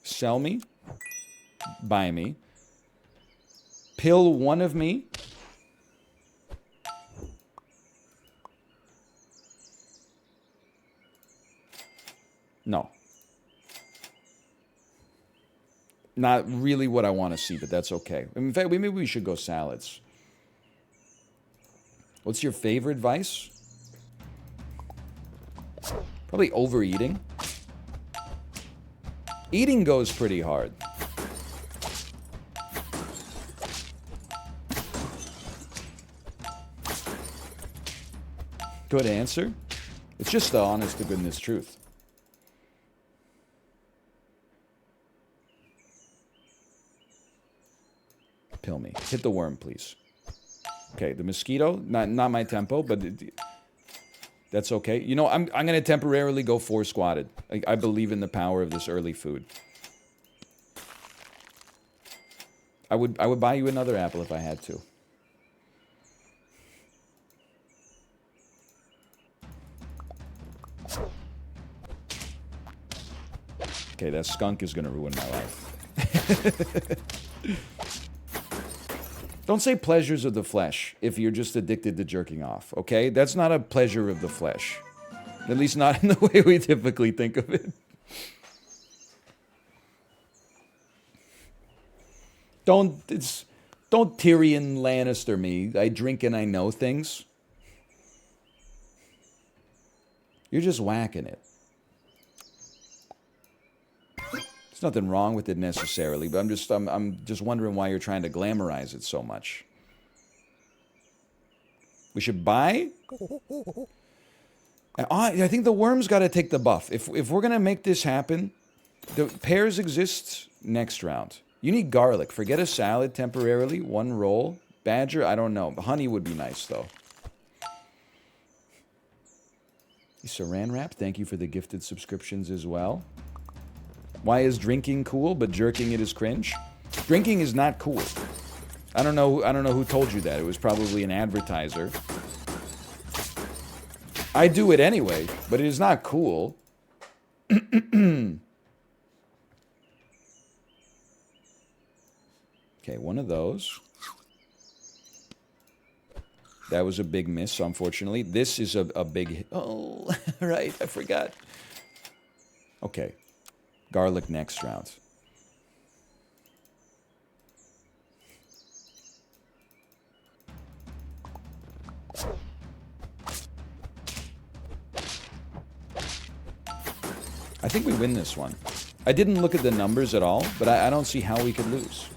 Sell me. Buy me. Pill one of me. No. Not really what I want to see, but that's okay. In fact, maybe we should go salads. What's your favorite vice? Probably overeating. Eating goes pretty hard. Good answer. It's just the honest to goodness truth. Pill me. Hit the worm, please. Okay, the mosquito, not my tempo, but that's okay. You know, I'm gonna temporarily go 4 squatted. I believe in the power of this early food. I would buy you another apple if I had to. Okay, that skunk is gonna ruin my life. Don't say pleasures of the flesh if you're just addicted to jerking off, okay? That's not a pleasure of the flesh. At least not in the way we typically think of it. Don't Tyrion Lannister me. I drink and I know things. You're just whacking it. There's nothing wrong with it necessarily, but I'm just wondering why you're trying to glamorize it so much. We should buy? I think the worm's got to take the buff. If we're going to make this happen, the pears exist next round. You need garlic. Forget a salad temporarily. 1 roll. Badger, I don't know. Honey would be nice, though. Saran wrap, thank you for the gifted subscriptions as well. Why is drinking cool, but jerking it is cringe? Drinking is not cool. I don't know who told you that. It was probably an advertiser. I do it anyway, but it is not cool. Okay, one of those. That was a big miss, unfortunately. This is a big hit. Oh, right, I forgot. Okay. Garlic next round. I think we win this one. I didn't look at the numbers at all, but I don't see how we could lose.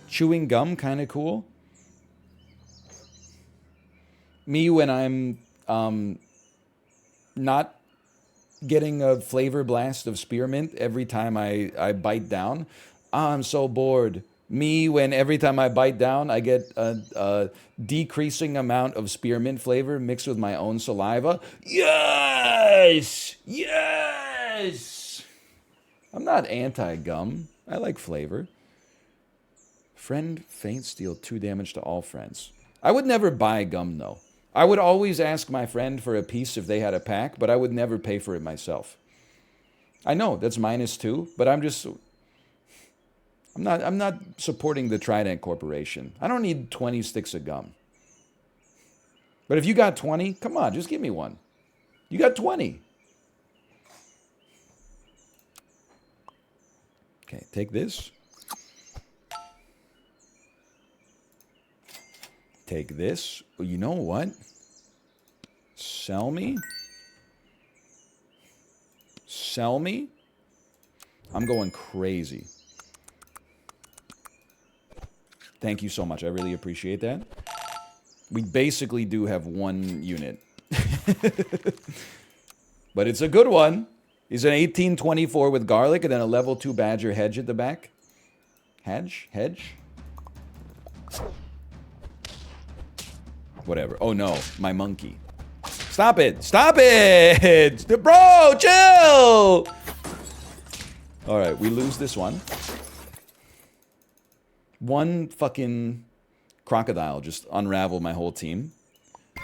Chewing gum, kind of cool. Me when I'm not getting a flavor blast of spearmint every time I bite down. I'm so bored. Me when every time I bite down, I get a decreasing amount of spearmint flavor mixed with my own saliva. Yes! Yes! I'm not anti-gum. I like flavor. Friend faint steal 2 damage to all friends. I would never buy gum, though. I would always ask my friend for a piece if they had a pack, but I would never pay for it myself. I know, that's -2, but I'm not supporting the Trident Corporation. I don't need 20 sticks of gum. But if you got 20, come on, just give me one. You got 20. Okay, take this. Take this. Well, you know what? Sell me. Sell me. I'm going crazy. Thank you so much. I really appreciate that. We basically do have one unit. But it's a good one. He's an 1824 with garlic and then a level 2 badger hedge at the back. Hedge? Whatever. Oh no, my monkey. Stop it! Stop it! Bro, chill! Alright, we lose this one. One fucking crocodile just unraveled my whole team.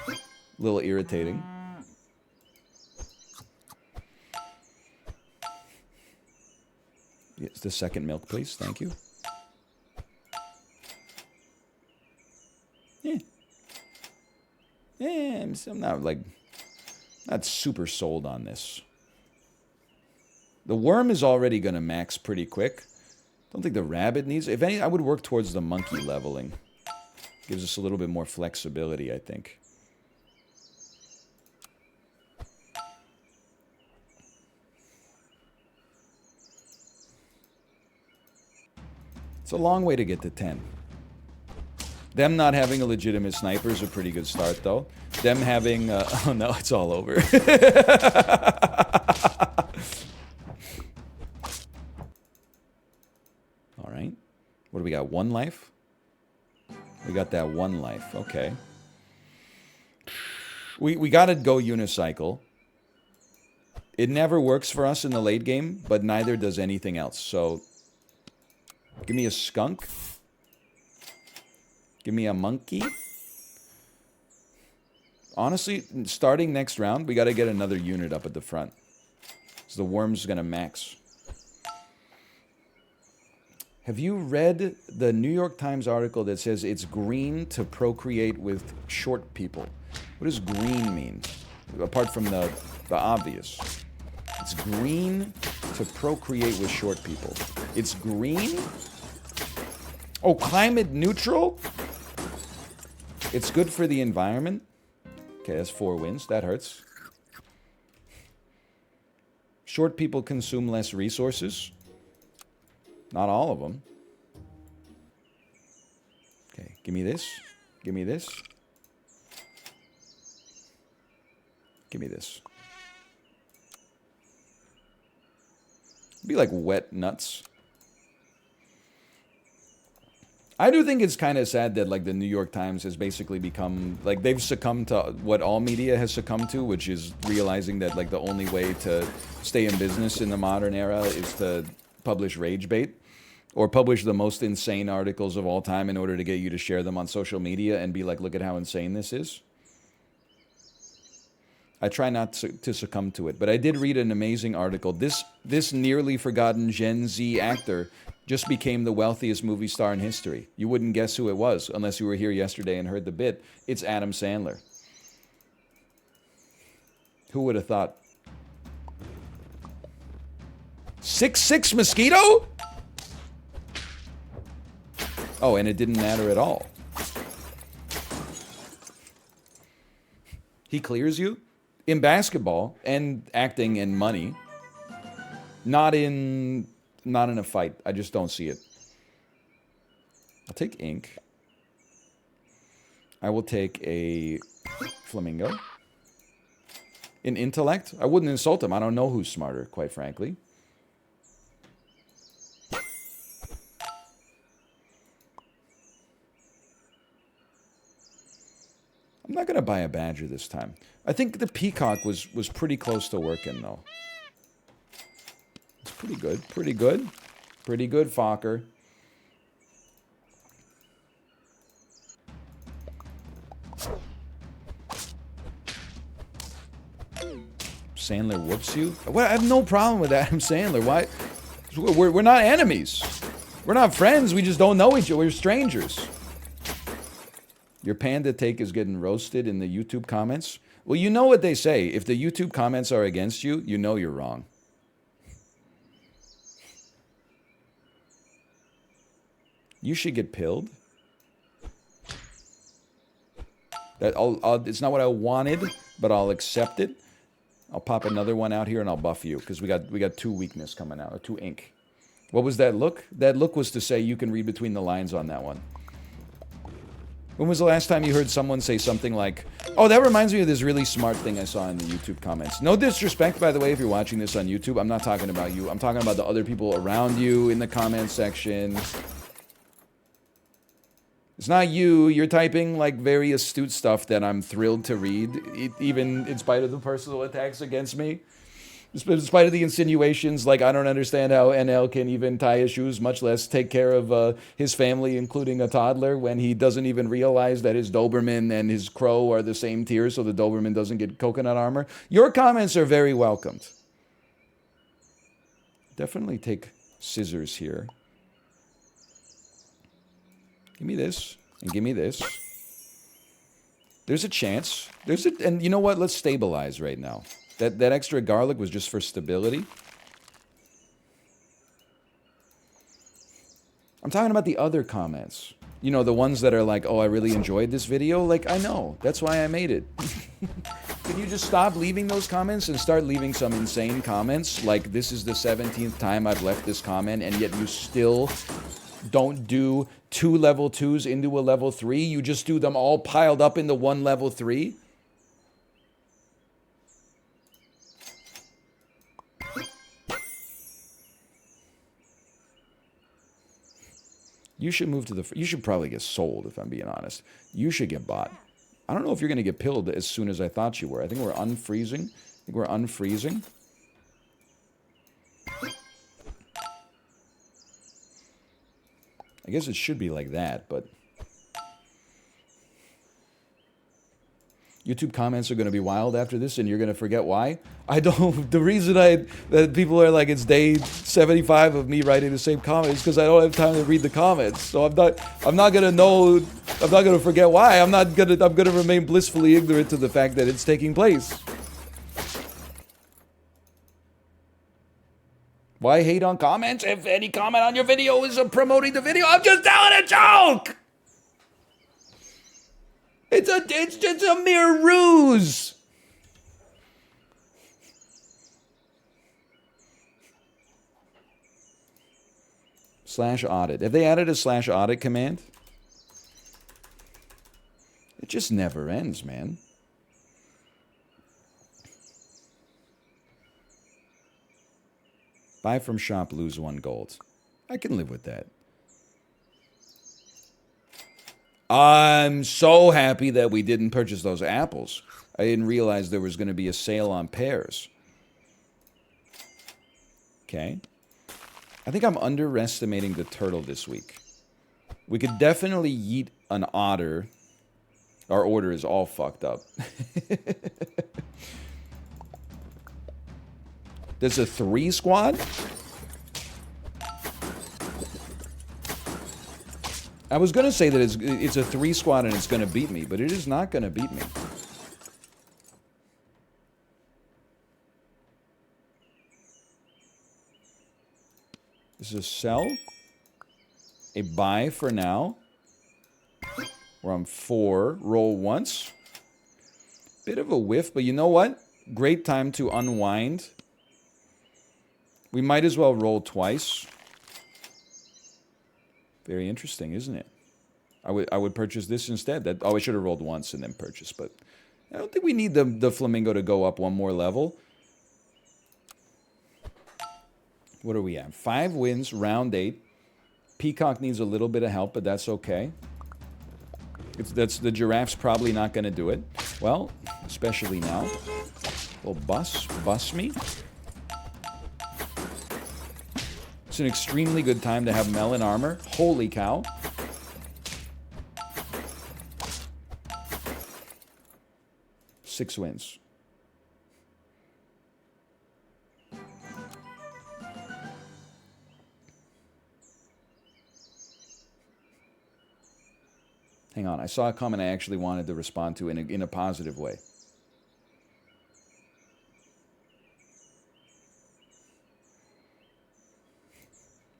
A little irritating. It's the second milk, please. Thank you. Yeah, I'm not like not super sold on this. The worm is already gonna max pretty quick. Don't think the rabbit needs. If any, I would work towards the monkey leveling. Gives us a little bit more flexibility, I think. It's a long way to get to 10. Them not having a legitimate sniper is a pretty good start, though. Them having... oh, no, it's all over. All right. What do we got? 1 life? We got that 1 life. Okay. We got to go unicycle. It never works for us in the late game, but neither does anything else. So, give me a skunk. Give me a monkey. Honestly, starting next round, we got to get another unit up at the front. So the worm's going to max. Have you read the New York Times article that says it's green to procreate with short people? What does green mean? Apart from the obvious. It's green to procreate with short people. It's green? Oh, climate neutral? It's good for the environment? Okay, that's 4 wins. That hurts. Short people consume less resources. Not all of them. Okay, give me this. Give me this. Give me this. Be like wet nuts. I do think it's kind of sad that like the New York Times has basically become like they've succumbed to what all media has succumbed to, which is realizing that like the only way to stay in business in the modern era is to publish rage bait or publish the most insane articles of all time in order to get you to share them on social media and be like, look at how insane this is. I try not to succumb to it, but I did read an amazing article. This nearly forgotten Gen Z actor just became the wealthiest movie star in history. You wouldn't guess who it was unless you were here yesterday and heard the bit. It's Adam Sandler. Who would have thought? 6'6" mosquito? Oh, and it didn't matter at all. He clears you? In basketball and acting and money. Not in a fight. I just don't see it. I'll take ink. I will take a flamingo. In intellect, I wouldn't insult him. I don't know who's smarter, quite frankly. I'm not going to buy a badger this time. I think the peacock was pretty close to working, though. It's pretty good. Pretty good. Pretty good, Fokker. Sandler whoops you? Well, I have no problem with Adam Sandler. Why? We're not enemies. We're not friends. We just don't know each other. We're strangers. Your panda take is getting roasted in the YouTube comments. Well, you know what they say. If the YouTube comments are against you, you know you're wrong. You should get pilled. It's not what I wanted, but I'll accept it. I'll pop another one out here and I'll buff you because we got 2 weakness coming out, or 2 ink. What was that look? That look was to say you can read between the lines on that one. When was the last time you heard someone say something like, oh, that reminds me of this really smart thing I saw in the YouTube comments. No disrespect, by the way, if you're watching this on YouTube. I'm not talking about you. I'm talking about the other people around you in the comment section. It's not you. You're typing, like, very astute stuff that I'm thrilled to read, even in spite of the personal attacks against me. In spite of the insinuations, like, I don't understand how NL can even tie his shoes, much less take care of his family, including a toddler, when he doesn't even realize that his Doberman and his Crow are the same tier, so the Doberman doesn't get coconut armor. Your comments are very welcomed. Definitely take scissors here. Give me this, and give me this. There's a chance. And you know what? Let's stabilize right now. That extra garlic was just for stability. I'm talking about the other comments. You know, the ones that are like, oh, I really enjoyed this video. Like, I know. That's why I made it. Can you just stop leaving those comments and start leaving some insane comments? Like, this is the 17th time I've left this comment, and yet you still don't do 2 level 2s into a level 3. You just do them all piled up into one level 3. You should move to the... You should probably get sold, if I'm being honest. You should get bought. I don't know if you're going to get pilled as soon as I thought you were. I think we're unfreezing. I guess it should be like that, but... YouTube comments are going to be wild after this, and you're going to forget why. I don't... The reason that people are like, it's day 75 of me writing the same comment is because I don't have time to read the comments. So I'm not going to know... I'm not going to forget why. I'm going to remain blissfully ignorant to the fact that it's taking place. Why hate on comments? If any comment on your video is promoting the video, I'm just telling a joke! It's just a mere ruse. /audit. Have they added a /audit command? It just never ends, man. Buy from shop, lose 1 gold. I can live with that. I'm so happy that we didn't purchase those apples. I didn't realize there was going to be a sale on pears. Okay. I think I'm underestimating the turtle this week. We could definitely yeet an otter. Our order is all fucked up. There's a 3 squad? I was going to say that it's a 3 squad and it's going to beat me, but it is not going to beat me. This is a sell. A buy for now. We're on 4. Roll once. Bit of a whiff, but you know what? Great time to unwind. We might as well roll twice. Very interesting, isn't it? I would purchase this instead. I should have rolled once and then purchase, but I don't think we need the flamingo to go up 1 more level. What are we at? 5 wins, round 8. Peacock needs a little bit of help, but that's okay. The giraffe's probably not going to do it. Well, especially now. Well, bus me. It's an extremely good time to have melon armor. Holy cow. Six wins. Hang on, I saw a comment I actually wanted to respond to in a positive way.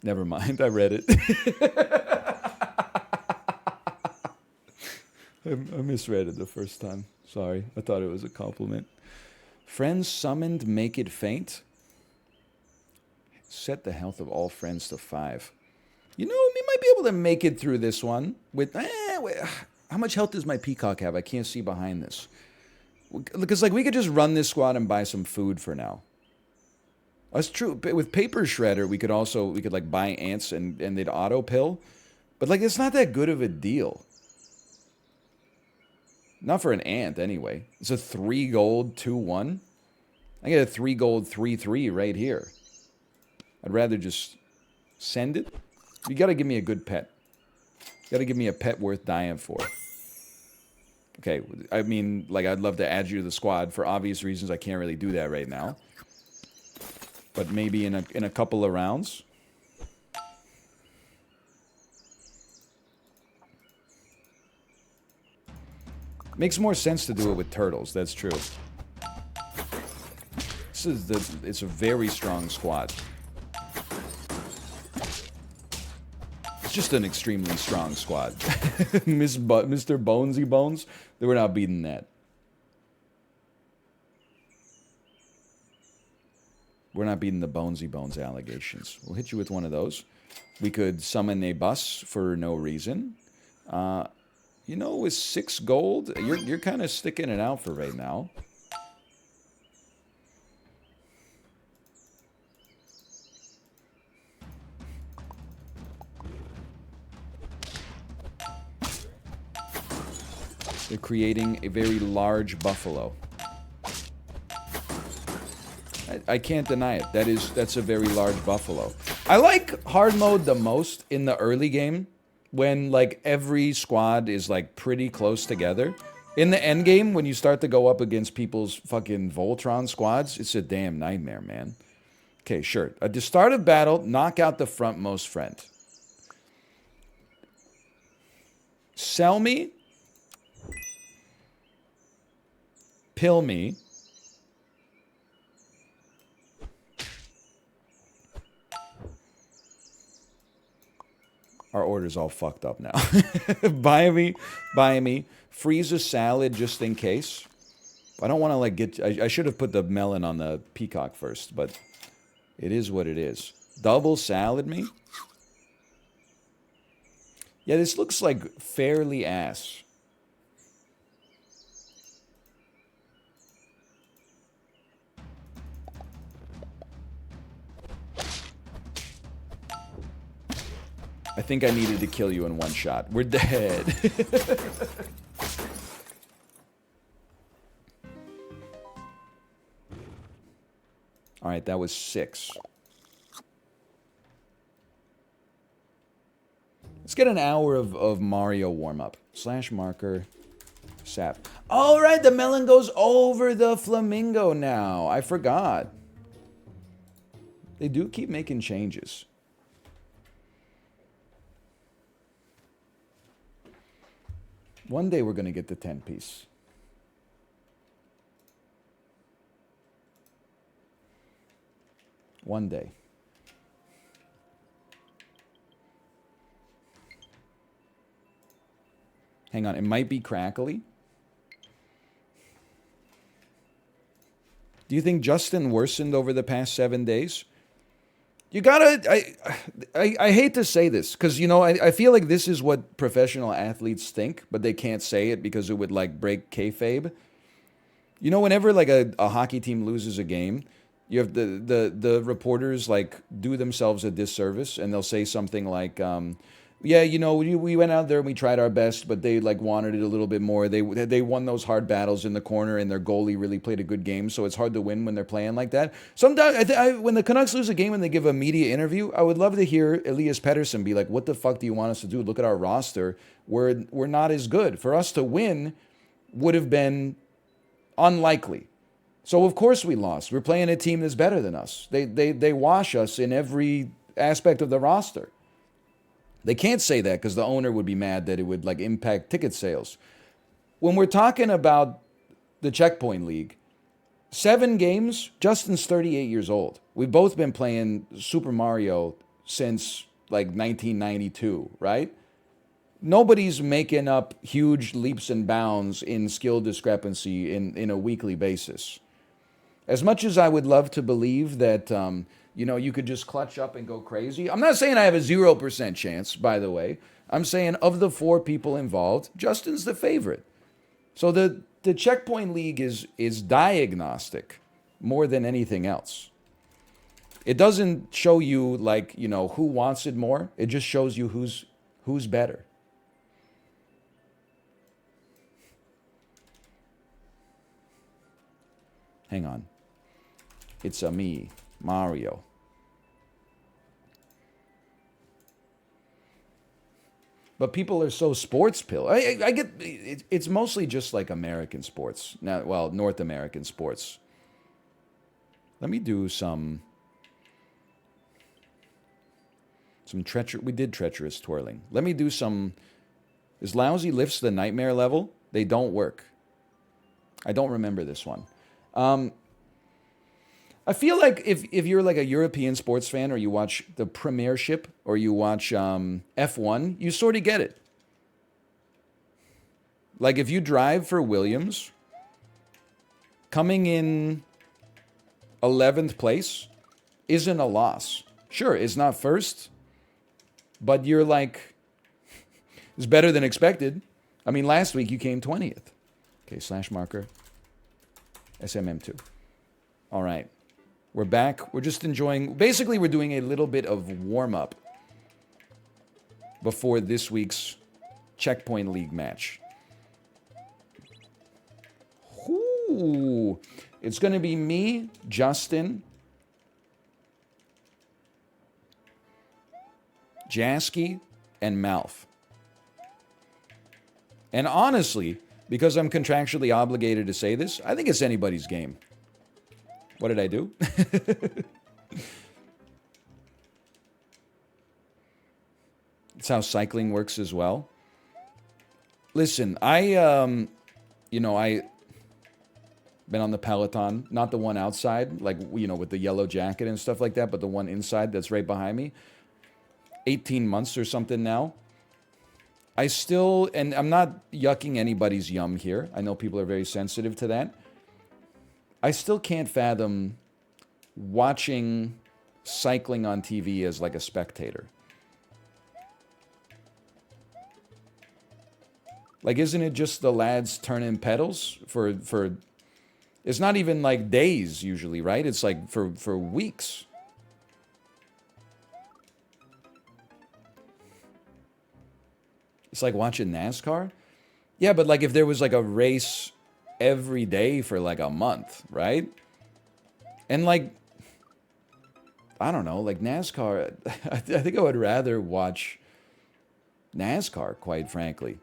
Never mind, I read it. I misread it the first time. Sorry, I thought it was a compliment. Friends summoned, make it faint. Set the health of all friends to 5. You know, we might be able to make it through this one with... How much health does my peacock have? I can't see behind this. Because like we could just run this squad and buy some food for now. That's true. But with paper shredder, we could like buy ants and they'd auto pill. But like it's not that good of a deal. Not for an ant anyway. It's a 3 gold 2-1. I get a 3 gold 3-3 right here. I'd rather just send it. You gotta give me a good pet. You gotta give me a pet worth dying for. Okay, I mean, like, I'd love to add you to the squad. For obvious reasons, I can't really do that right now. But maybe in a couple of rounds. Makes more sense to do it with turtles, that's true. It's a very strong squad. It's just an extremely strong squad. Mr. Bonesy Bones, they were not beating that. We're not beating the Bonesy Bones allegations. We'll hit you with one of those. We could summon a bus for no reason. You know, with 6 gold, you're kind of sticking it out for right now. They're creating a very large buffalo. I can't deny it. That's a very large buffalo. I like hard mode the most in the early game when like every squad is like pretty close together. In the end game, when you start to go up against people's fucking Voltron squads, it's a damn nightmare, man. Okay, sure. At the start of battle, knock out the frontmost friend. Sell me. Pill me. Our order's all fucked up now. Buy me. Freeze a salad just in case. I don't want to like get... I should have put the melon on the peacock first, but it is what it is. Double salad me? Yeah, this looks like fairly ass. I think I needed to kill you in one shot. We're dead. Alright, that was 6. Let's get an hour of Mario warm-up. / marker. SAP. Alright, the melon goes over the flamingo now. I forgot. They do keep making changes. One day we're going to get the 10-piece. One day. Hang on, it might be crackly. Do you think Justin worsened over the past 7 days? You gotta... I hate to say this, because, you know, I feel like this is what professional athletes think, but they can't say it because it would, like, break kayfabe. You know, whenever, like, a hockey team loses a game, you have the reporters, like, do themselves a disservice, and they'll say something like... yeah, you know, we went out there and we tried our best, but they like wanted it a little bit more. They won those hard battles in the corner, and their goalie really played a good game. So it's hard to win when they're playing like that. Sometimes, when the Canucks lose a game and they give a media interview, I would love to hear Elias Pettersson be like, "What the fuck do you want us to do? Look at our roster. We're not as good. For us to win would have been unlikely. So of course we lost. We're playing a team that's better than us. They wash us in every aspect of the roster." They can't say that because the owner would be mad that it would like impact ticket sales. When we're talking about the Checkpoint League, 7 games, Justin's 38 years old. We've both been playing Super Mario since like 1992, right? Nobody's making up huge leaps and bounds in skill discrepancy in a weekly basis. As much as I would love to believe that... you know, you could just clutch up and go crazy. I'm not saying I have a 0% chance, by the way. I'm saying of the four people involved, Justin's the favorite. So the checkpoint league is diagnostic more than anything else. It doesn't show you like, you know, who wants it more. It just shows you who's better. Hang on. It's a me, Mario. But people are so sports pill. I get it's mostly just like American sports. Now, well, North American sports. Let me do some treacherous. We did treacherous twirling. Let me do some. Is lousy lifts the nightmare level? They don't work. I don't remember this one. I feel like if you're like a European sports fan or you watch the Premiership or you watch F1, you sort of get it. Like if you drive for Williams, coming in 11th place isn't a loss. Sure, it's not first, but you're like, it's better than expected. I mean, last week you came 20th. Okay, slash marker, SMM2. All right. We're back. We're just enjoying... Basically, we're doing a little bit of warm-up before this week's Checkpoint League match. Ooh. It's going to be me, Justin, Jasky, and Malf. And honestly, because I'm contractually obligated to say this, I think it's anybody's game. What did I do? It's how cycling works as well. Listen, I been on the Peloton, not the one outside, like, you know, with the yellow jacket and stuff like that, but the one inside that's right behind me. 18 months or something now. I still, and I'm not yucking anybody's yum here. I know people are very sensitive to that. I still can't fathom watching cycling on TV as like a spectator. Like, isn't it just the lads turning pedals for it's not even like days usually, right? It's like for weeks. It's like watching NASCAR. Yeah, but like if there was like a race every day for like a month, right? And like, I don't know, like NASCAR, I think I would rather watch NASCAR, quite frankly.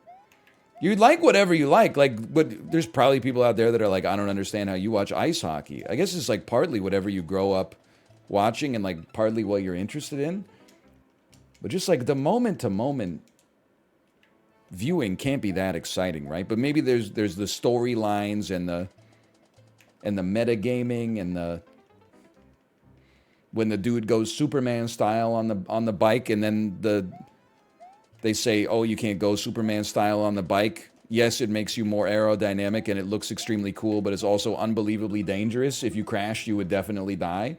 You like whatever you like, but there's probably people out there that are like, I don't understand how you watch ice hockey. I guess it's like partly whatever you grow up watching and like partly what you're interested in. But just like the moment to moment viewing can't be that exciting, right? But maybe there's the storylines and the metagaming and the when the dude goes Superman style on the bike and then they say, oh, you can't go Superman style on the bike. Yes, it makes you more aerodynamic and it looks extremely cool, but it's also unbelievably dangerous. If you crashed, you would definitely die.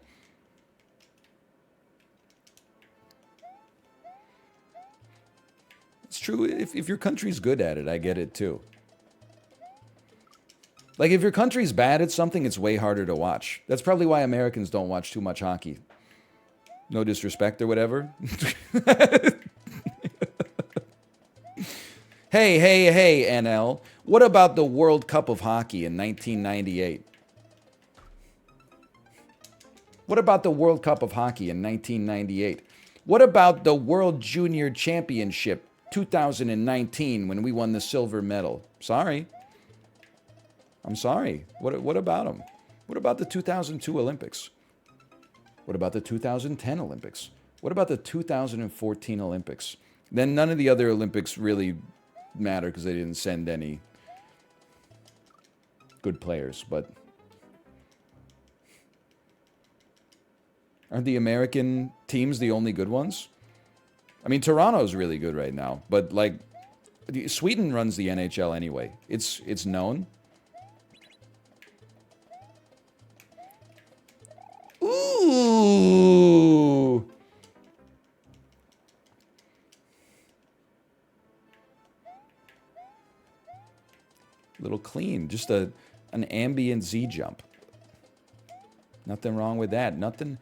It's true. If your country's good at it, I get it too. Like, if your country's bad at something, it's way harder to watch. That's probably why Americans don't watch too much hockey. No disrespect or whatever. Hey, NL. What about the World Cup of Hockey in 1998? What about the World Cup of Hockey in 1998? What about the World Junior Championship 2019 when we won the silver medal? Sorry. I'm sorry. What about them? What about the 2002 Olympics? What about the 2010 Olympics? What about the 2014 Olympics? Then none of the other Olympics really matter because they didn't send any good players, but aren't the American teams the only good ones? I mean, Toronto's really good right now, but like Sweden runs the NHL anyway. It's known. Ooh. A little clean. Just an ambient Z jump. Nothing wrong with that. Nothing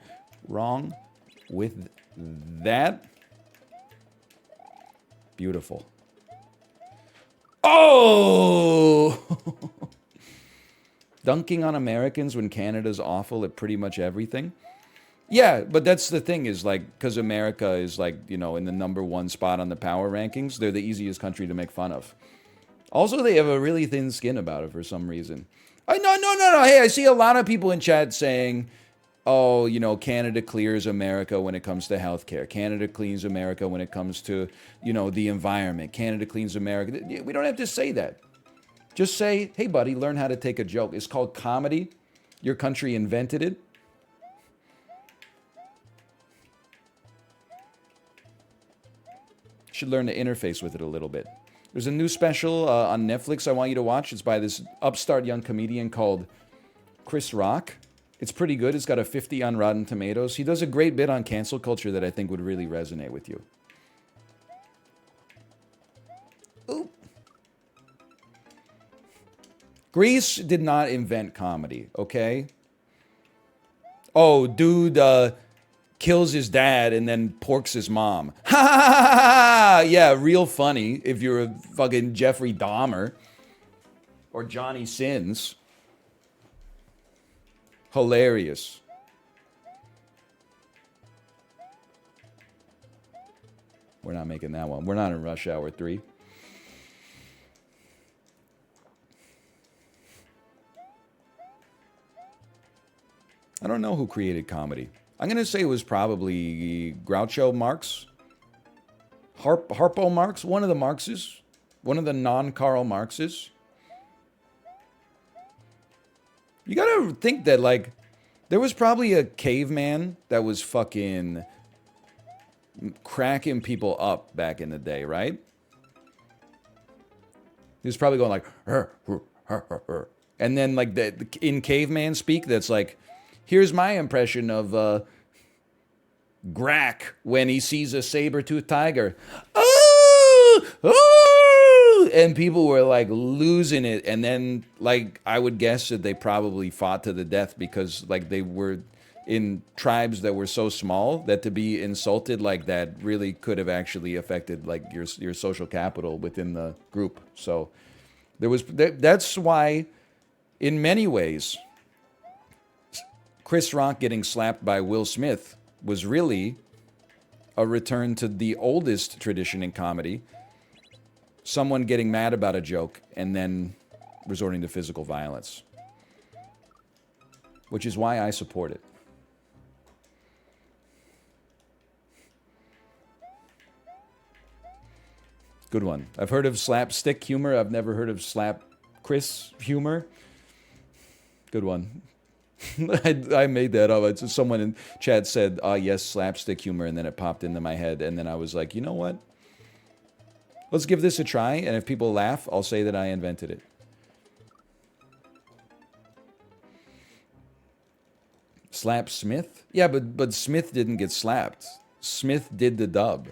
wrong with that. Beautiful. Oh! Dunking on Americans when Canada's awful at pretty much everything. Yeah, but that's the thing is like, because America is like, you know, in the #1 spot on the power rankings, they're the easiest country to make fun of. Also, they have a really thin skin about it for some reason. No. Hey, I see a lot of people in chat saying, oh, you know, Canada clears America when it comes to healthcare. Canada cleans America when it comes to, you know, the environment. Canada cleans America. We don't have to say that. Just say, hey, buddy, learn how to take a joke. It's called comedy. Your country invented it. Should learn to interface with it a little bit. There's a new special on Netflix I want you to watch. It's by this upstart young comedian called Chris Rock. It's pretty good. It's got a 50 on Rotten Tomatoes. He does a great bit on cancel culture that I think would really resonate with you. Ooh. Greece did not invent comedy, okay? Oh, dude kills his dad and then porks his mom. Ha ha ha ha! Yeah, real funny if you're a fucking Jeffrey Dahmer or Johnny Sins. Hilarious. We're not making that one. We're not in Rush Hour 3. I don't know who created comedy. I'm going to say it was probably Groucho Marx. Harpo Marx, one of the Marxes. One of the non-Karl Marxes. You gotta think that, like, there was probably a caveman that was fucking cracking people up back in the day, right? He was probably going like, "Hur, hur, hur, hur, hur." And then, like, in caveman speak, that's like, here's my impression of Grack when he sees a saber-toothed tiger. Oh! Oh! And people were like losing it. And then, like, I would guess that they probably fought to the death because, like, they were in tribes that were so small that to be insulted like that really could have actually affected, like, your social capital within the group. So that's why, in many ways, Chris Rock getting slapped by Will Smith was really a return to the oldest tradition in comedy. Someone getting mad about a joke and then resorting to physical violence. Which is why I support it. Good one. I've heard of slapstick humor. I've never heard of slap Chris humor. Good one. I made that up. Someone in chat said, yes, slapstick humor, and then it popped into my head, and then I was like, you know what? Let's give this a try, and if people laugh, I'll say that I invented it. Slap Smith? Yeah, but Smith didn't get slapped. Smith did the dub.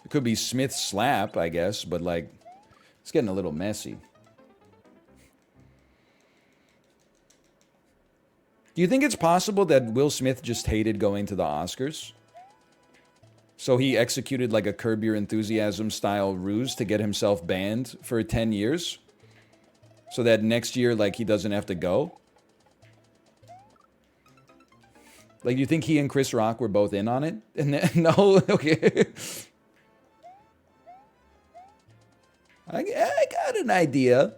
It could be Smith slap, I guess, but, like, it's getting a little messy. Do you think it's possible that Will Smith just hated going to the Oscars? So he executed like a Curb Your Enthusiasm style ruse to get himself banned for 10 years? So that next year, like, he doesn't have to go? Like, do you think he and Chris Rock were both in on it? And then, no? Okay. I got an idea.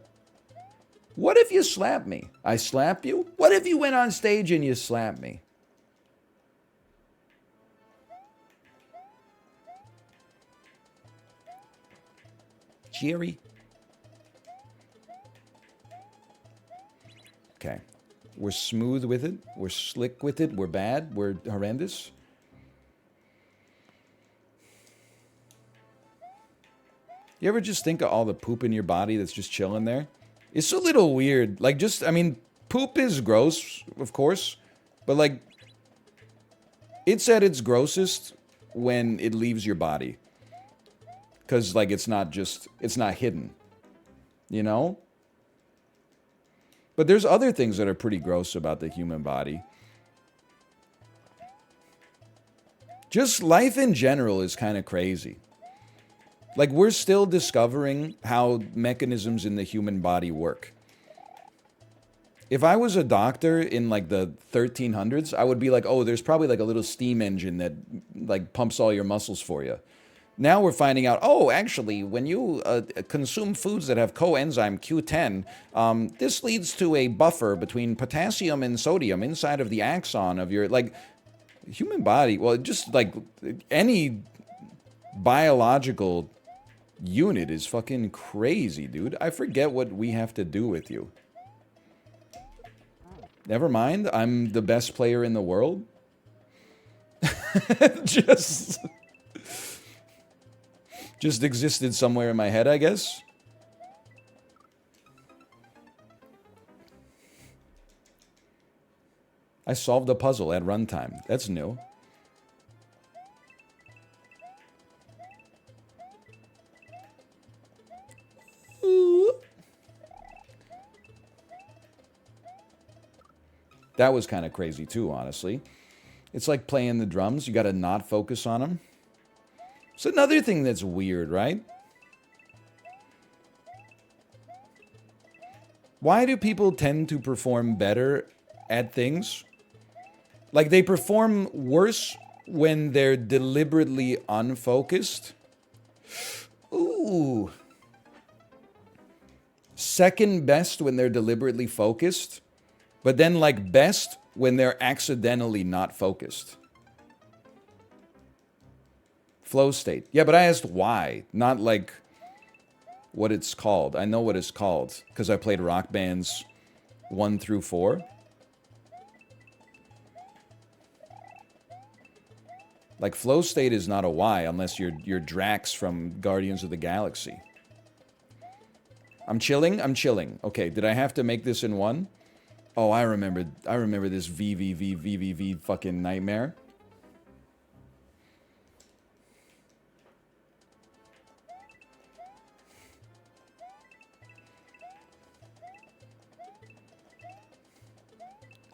What if you slap me? I slap you? What if you went on stage and you slapped me? Jerry? Okay. We're smooth with it. We're slick with it. We're bad. We're horrendous. You ever just think of all the poop in your body that's just chilling there? It's a little weird. Like, just, I mean, poop is gross, of course. But, like, it's at its grossest when it leaves your body. because like it's not hidden, you know. But there's other things that are pretty gross about the human body. Just life in general is kind of crazy. Like, we're still discovering how mechanisms in the human body work. If I was a doctor in like the 1300s, I would be like, oh, there's probably like a little steam engine that like pumps all your muscles for you. Now we're finding out, oh, actually, when you consume foods that have coenzyme Q10, this leads to a buffer between potassium and sodium inside of the axon of your, like, human body. Well, just like any biological unit is fucking crazy, dude. I forget what we have to do with you. Never mind, I'm the best player in the world. just existed somewhere in my head, I guess. I solved a puzzle at runtime. That's new. Ooh. That was kind of crazy too, honestly. It's like playing the drums. You got to not focus on them. It's another thing that's weird, right? Why do people tend to perform better at things? Like, they perform worse when they're deliberately unfocused. Ooh. Second best when they're deliberately focused. But then, like, best when they're accidentally not focused. Flow state. Yeah, but I asked why, not like what it's called. I know what it's called because I played Rock Bands 1 through 4. Like, flow state is not a why unless you're Drax from Guardians of the Galaxy. I'm chilling? I'm chilling. Okay, did I have to make this in one? Oh, I remember this VVV fucking nightmare.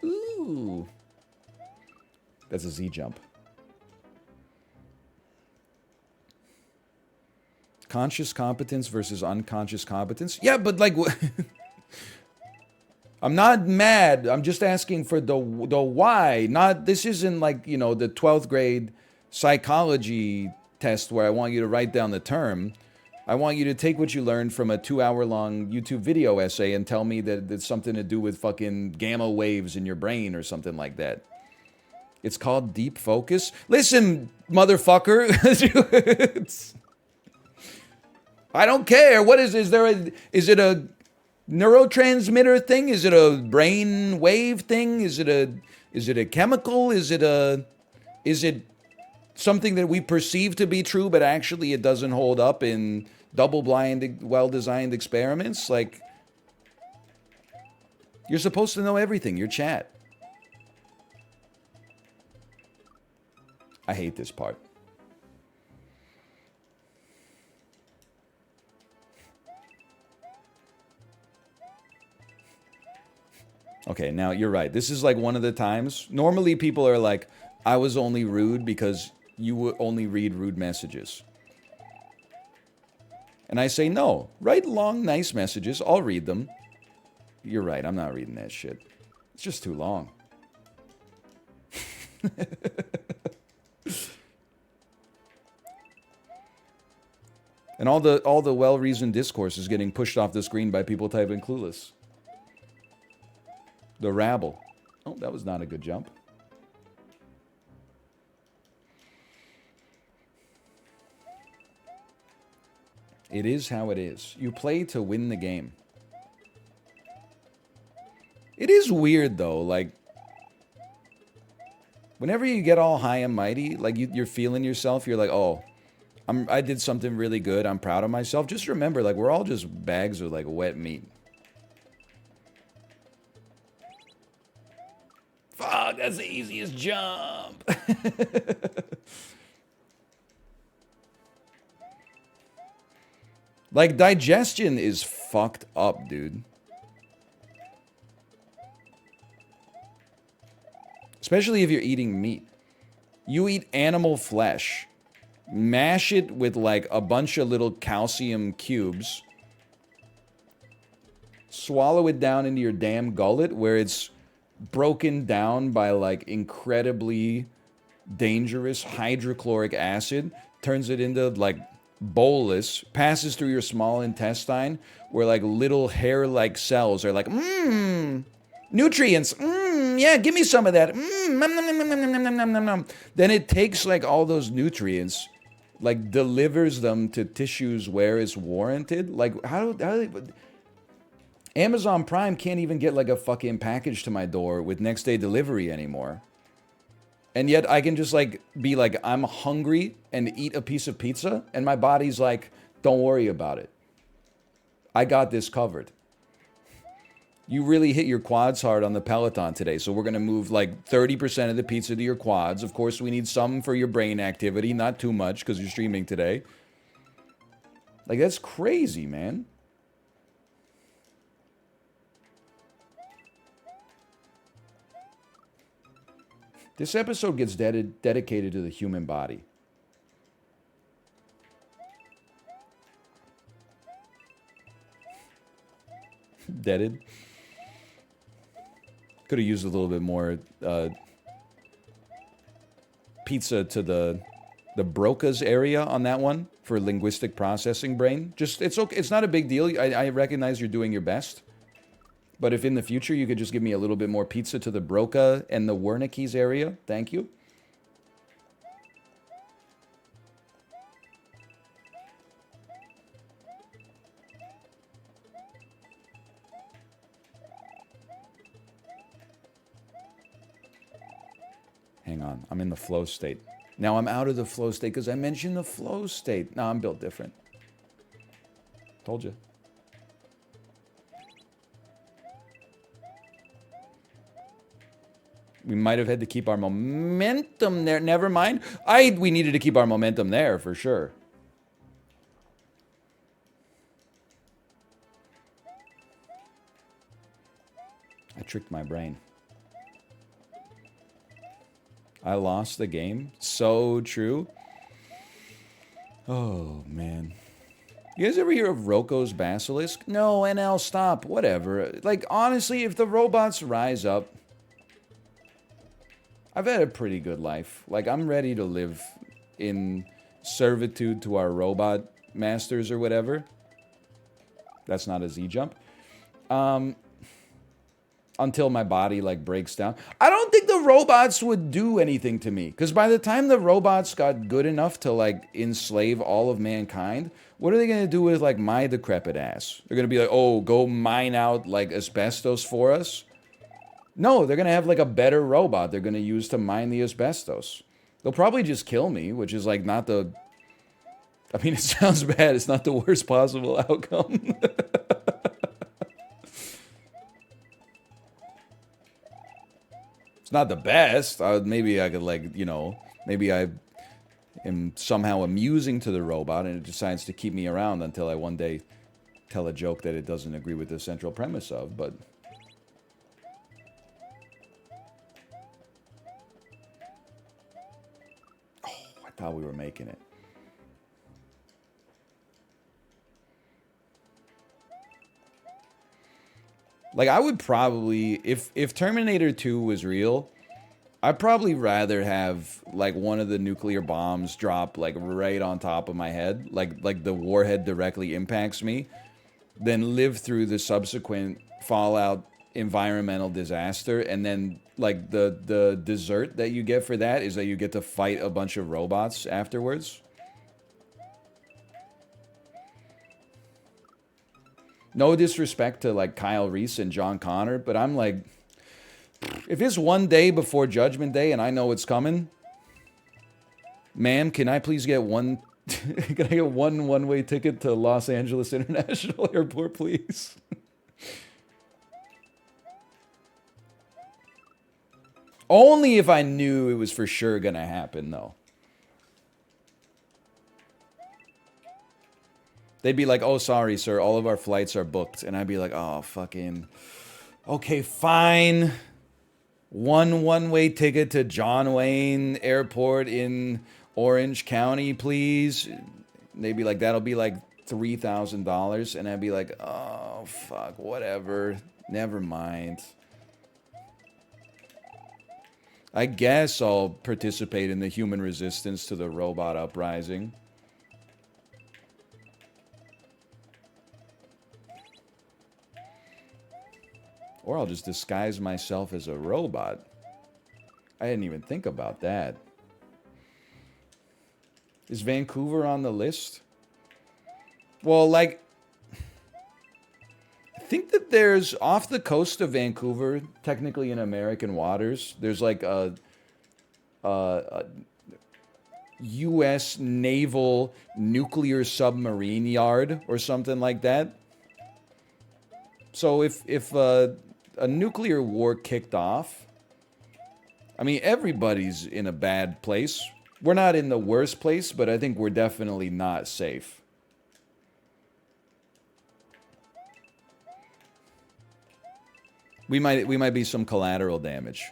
Ooh. That's a Z jump. Conscious competence versus unconscious competence? Yeah, but like... I'm not mad. I'm just asking for the why. Not, this isn't like, you know, the 12th grade psychology test where I want you to write down the term. I want you to take what you learned from a 2-hour-long YouTube video essay and tell me that it's something to do with fucking gamma waves in your brain or something like that. It's called deep focus. Listen, motherfucker. I don't care. What is it a neurotransmitter thing? Is it a brain wave thing? Is it a chemical? Is it something that we perceive to be true, but actually it doesn't hold up in double-blind, well-designed experiments? Like, you're supposed to know everything. You're chat. I hate this part. Okay, now you're right. This is like one of the times. Normally people are like, I was only rude because you would only read rude messages. And I say, no, write long, nice messages. I'll read them. You're right. I'm not reading that shit. It's just too long. And all the well-reasoned discourse is getting pushed off the screen by people typing clueless. The rabble. Oh, that was not a good jump. It is how it is. You play to win the game. It is weird, though. Like, whenever you get all high and mighty, like you're feeling yourself, you're like, oh, I did something really good. I'm proud of myself. Just remember, like, we're all just bags of, like, wet meat. Fuck, that's the easiest jump. Like, digestion is fucked up, dude. Especially if you're eating meat. You eat animal flesh. Mash it with, like, a bunch of little calcium cubes. Swallow it down into your damn gullet where it's broken down by, like, incredibly dangerous hydrochloric acid. Turns it into, like, bolus. Passes through your small intestine where, like, little hair-like cells are like, nutrients. Yeah, give me some of that. Nom, nom, nom, nom, nom, nom, nom, nom, nom. Then it takes, like, all those nutrients, like, delivers them to tissues where it's warranted. Like, how they... Amazon Prime can't even get, like, a fucking package to my door with next day delivery anymore. And yet I can just, like, be like, I'm hungry and eat a piece of pizza, and my body's like, don't worry about it. I got this covered. You really hit your quads hard on the Peloton today, so we're going to move like 30% of the pizza to your quads. Of course, we need some for your brain activity, not too much because you're streaming today. Like, that's crazy, man. This episode gets dedicated to the human body. Deaded. Could have used a little bit more pizza to the Broca's area on that one for linguistic processing brain. Just, it's okay. It's not a big deal. I recognize you're doing your best. But if in the future you could just give me a little bit more pizza to the Broca and the Wernicke's area, thank you. Hang on, I'm in the flow state. Now I'm out of the flow state because I mentioned the flow state. No, I'm built different. Told you. We might have had to keep our momentum there. Never mind. We needed to keep our momentum there for sure. I tricked my brain. I lost the game. So true. Oh, man. You guys ever hear of Roko's Basilisk? No, NL, stop. Whatever. Like, honestly, if the robots rise up, I've had a pretty good life. Like, I'm ready to live in servitude to our robot masters or whatever. That's not a Z jump. Until my body, like, breaks down. I don't think the robots would do anything to me. Because by the time the robots got good enough to, like, enslave all of mankind, what are they going to do with, like, my decrepit ass? They're going to be like, oh, go mine out, like, asbestos for us? No, they're going to have, like, a better robot they're going to use to mine the asbestos. They'll probably just kill me, which is, like, not the... I mean, it sounds bad. It's not the worst possible outcome. It's not the best. Maybe I could, like, you know, maybe I am somehow amusing to the robot and it decides to keep me around until I one day tell a joke that it doesn't agree with the central premise of, but... Oh, I thought we were making it. Like, I would probably, if Terminator 2 was real, I'd probably rather have, like, one of the nuclear bombs drop, like, right on top of my head, like the warhead directly impacts me, than live through the subsequent Fallout environmental disaster, and then, like, the dessert that you get for that is that you get to fight a bunch of robots afterwards. No disrespect to, like, Kyle Reese and John Connor, but I'm like, if it's one day before Judgment Day and I know it's coming, ma'am, can I please get one, can I get one one-way ticket to Los Angeles International Airport, please? Only if I knew it was for sure gonna happen, though. They'd be like, "Oh, sorry, sir, all of our flights are booked," and I'd be like, "Oh, fucking, okay, fine. One-way ticket to John Wayne Airport in Orange County, please." They'd be like, "That'll be like $3,000," and I'd be like, "Oh, fuck, whatever, never mind. I guess I'll participate in the human resistance to the robot uprising." Or I'll just disguise myself as a robot. I didn't even think about that. Is Vancouver on the list? Well, like, I think that there's off the coast of Vancouver, technically in American waters, there's like a U.S. naval nuclear submarine yard or something like that. So if a nuclear war kicked off, I mean, everybody's in a bad place. We're not in the worst place, but I think we're definitely not safe. We might be some collateral damage.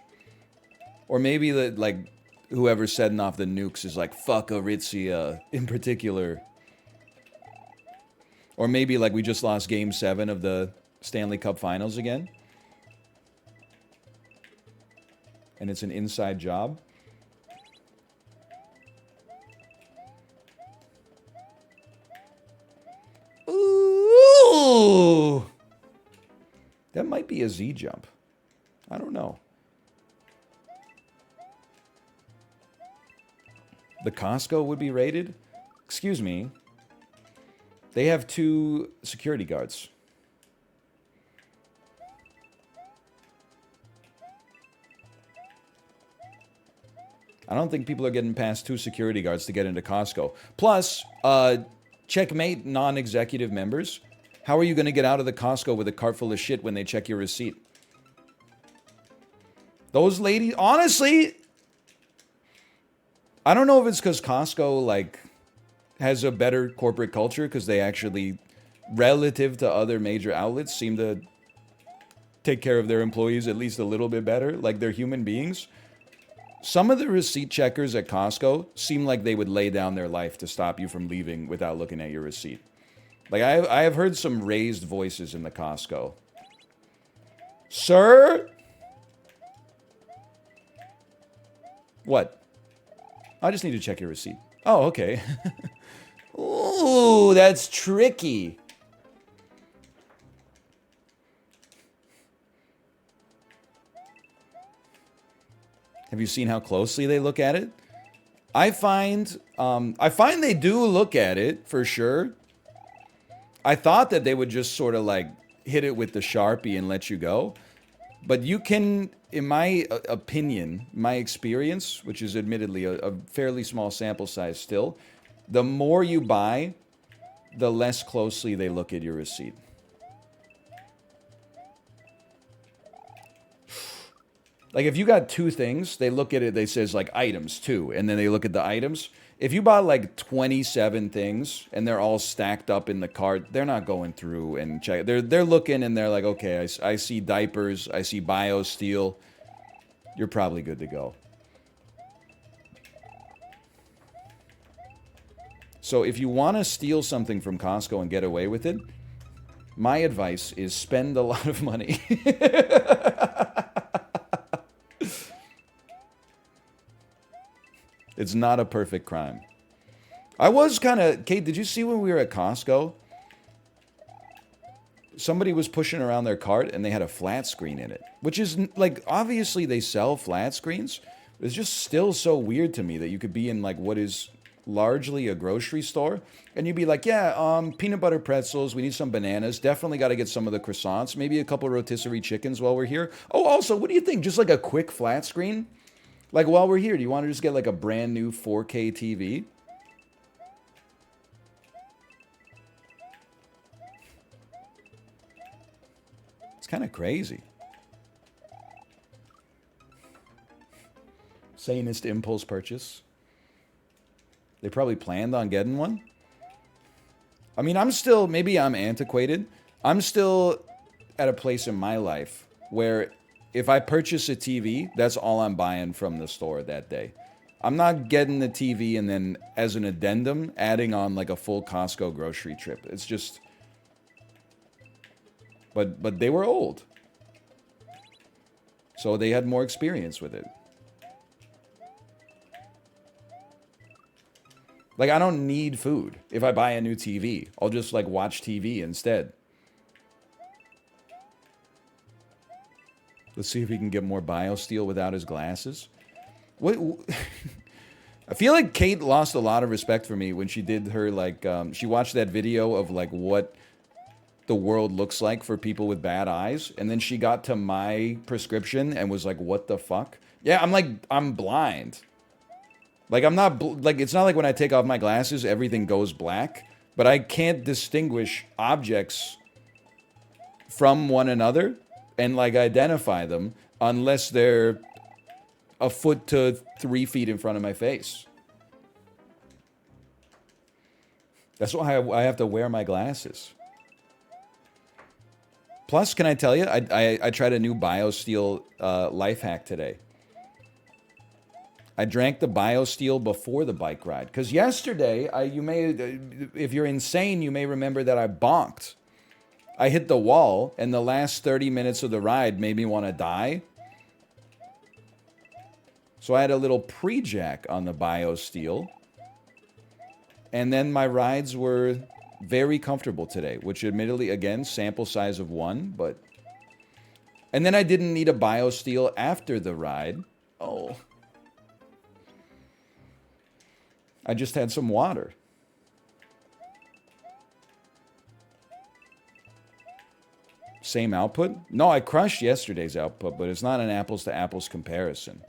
Or maybe the like whoever's setting off the nukes is like fuck Aritzia in particular. Or maybe like we just lost game 7 of the Stanley Cup Finals again. And it's an inside job. Ooh! That might be a Z jump. I don't know. The Costco would be raided? Excuse me. They have 2 security guards. I don't think people are getting past 2 security guards to get into Costco. Plus, checkmate non-executive members. How are you going to get out of the Costco with a cart full of shit when they check your receipt? Those ladies, honestly, I don't know if it's because Costco, like, has a better corporate culture because they actually, relative to other major outlets, seem to take care of their employees at least a little bit better. Like, they're human beings. Some of the receipt checkers at Costco seem like they would lay down their life to stop you from leaving without looking at your receipt. Like, I have heard some raised voices in the Costco. Sir? What? I just need to check your receipt. Oh, okay. Ooh, that's tricky. Have you seen how closely they look at it? I find they do look at it for sure. I thought that they would just sort of like hit it with the Sharpie and let you go. But you can, in my opinion, my experience, which is admittedly a fairly small sample size still, the more you buy, the less closely they look at your receipt. Like if you got 2 things, they look at it, they says like items 2, and then they look at the items. If you bought like 27 things and they're all stacked up in the cart, they're not going through and check. They're looking and they're like, okay, I see diapers, I see BioSteel. You're probably good to go. So if you want to steal something from Costco and get away with it, my advice is spend a lot of money. It's not a perfect crime. I was kind of... Kate, did you see when we were at Costco? Somebody was pushing around their cart and they had a flat screen in it. Which is, like, obviously they sell flat screens. It's just still so weird to me that you could be in, like, what is largely a grocery store. And you'd be like, yeah, peanut butter pretzels, we need some bananas. Definitely got to get some of the croissants. Maybe a couple rotisserie chickens while we're here. Oh, also, what do you think? Just like a quick flat screen? Like, while we're here, do you want to just get, like, a brand new 4K TV? It's kind of crazy. Sanest impulse purchase. They probably planned on getting one. I mean, I'm still, maybe I'm antiquated. I'm still at a place in my life where if I purchase a TV, that's all I'm buying from the store that day. I'm not getting the TV and then as an addendum adding on like a full Costco grocery trip. It's just, but they were old. So they had more experience with it. Like, I don't need food. If I buy a new TV, I'll just, like, watch TV instead. Let's see if he can get more BioSteel without his glasses. What? I feel like Kate lost a lot of respect for me when she did her, like, she watched that video of, like, what the world looks like for people with bad eyes. And then she got to my prescription and was like, what the fuck? Yeah, I'm like, I'm blind. Like, I'm not, like, it's not like when I take off my glasses, everything goes black. But I can't distinguish objects from one another and, like, identify them unless they're a foot to 3 feet in front of my face. That's why I have to wear my glasses. Plus, can I tell you, I tried a new BioSteel life hack today. I drank the BioSteel before the bike ride. Because yesterday, if you're insane, you may remember that I bonked. I hit the wall, and the last 30 minutes of the ride made me want to die. So I had a little pre-jack on the BioSteel. And then my rides were very comfortable today, which admittedly, again, sample size of 1, but... And then I didn't need a BioSteel after the ride. Oh... I just had some water. Same output? No, I crushed yesterday's output, but it's not an apples to apples comparison.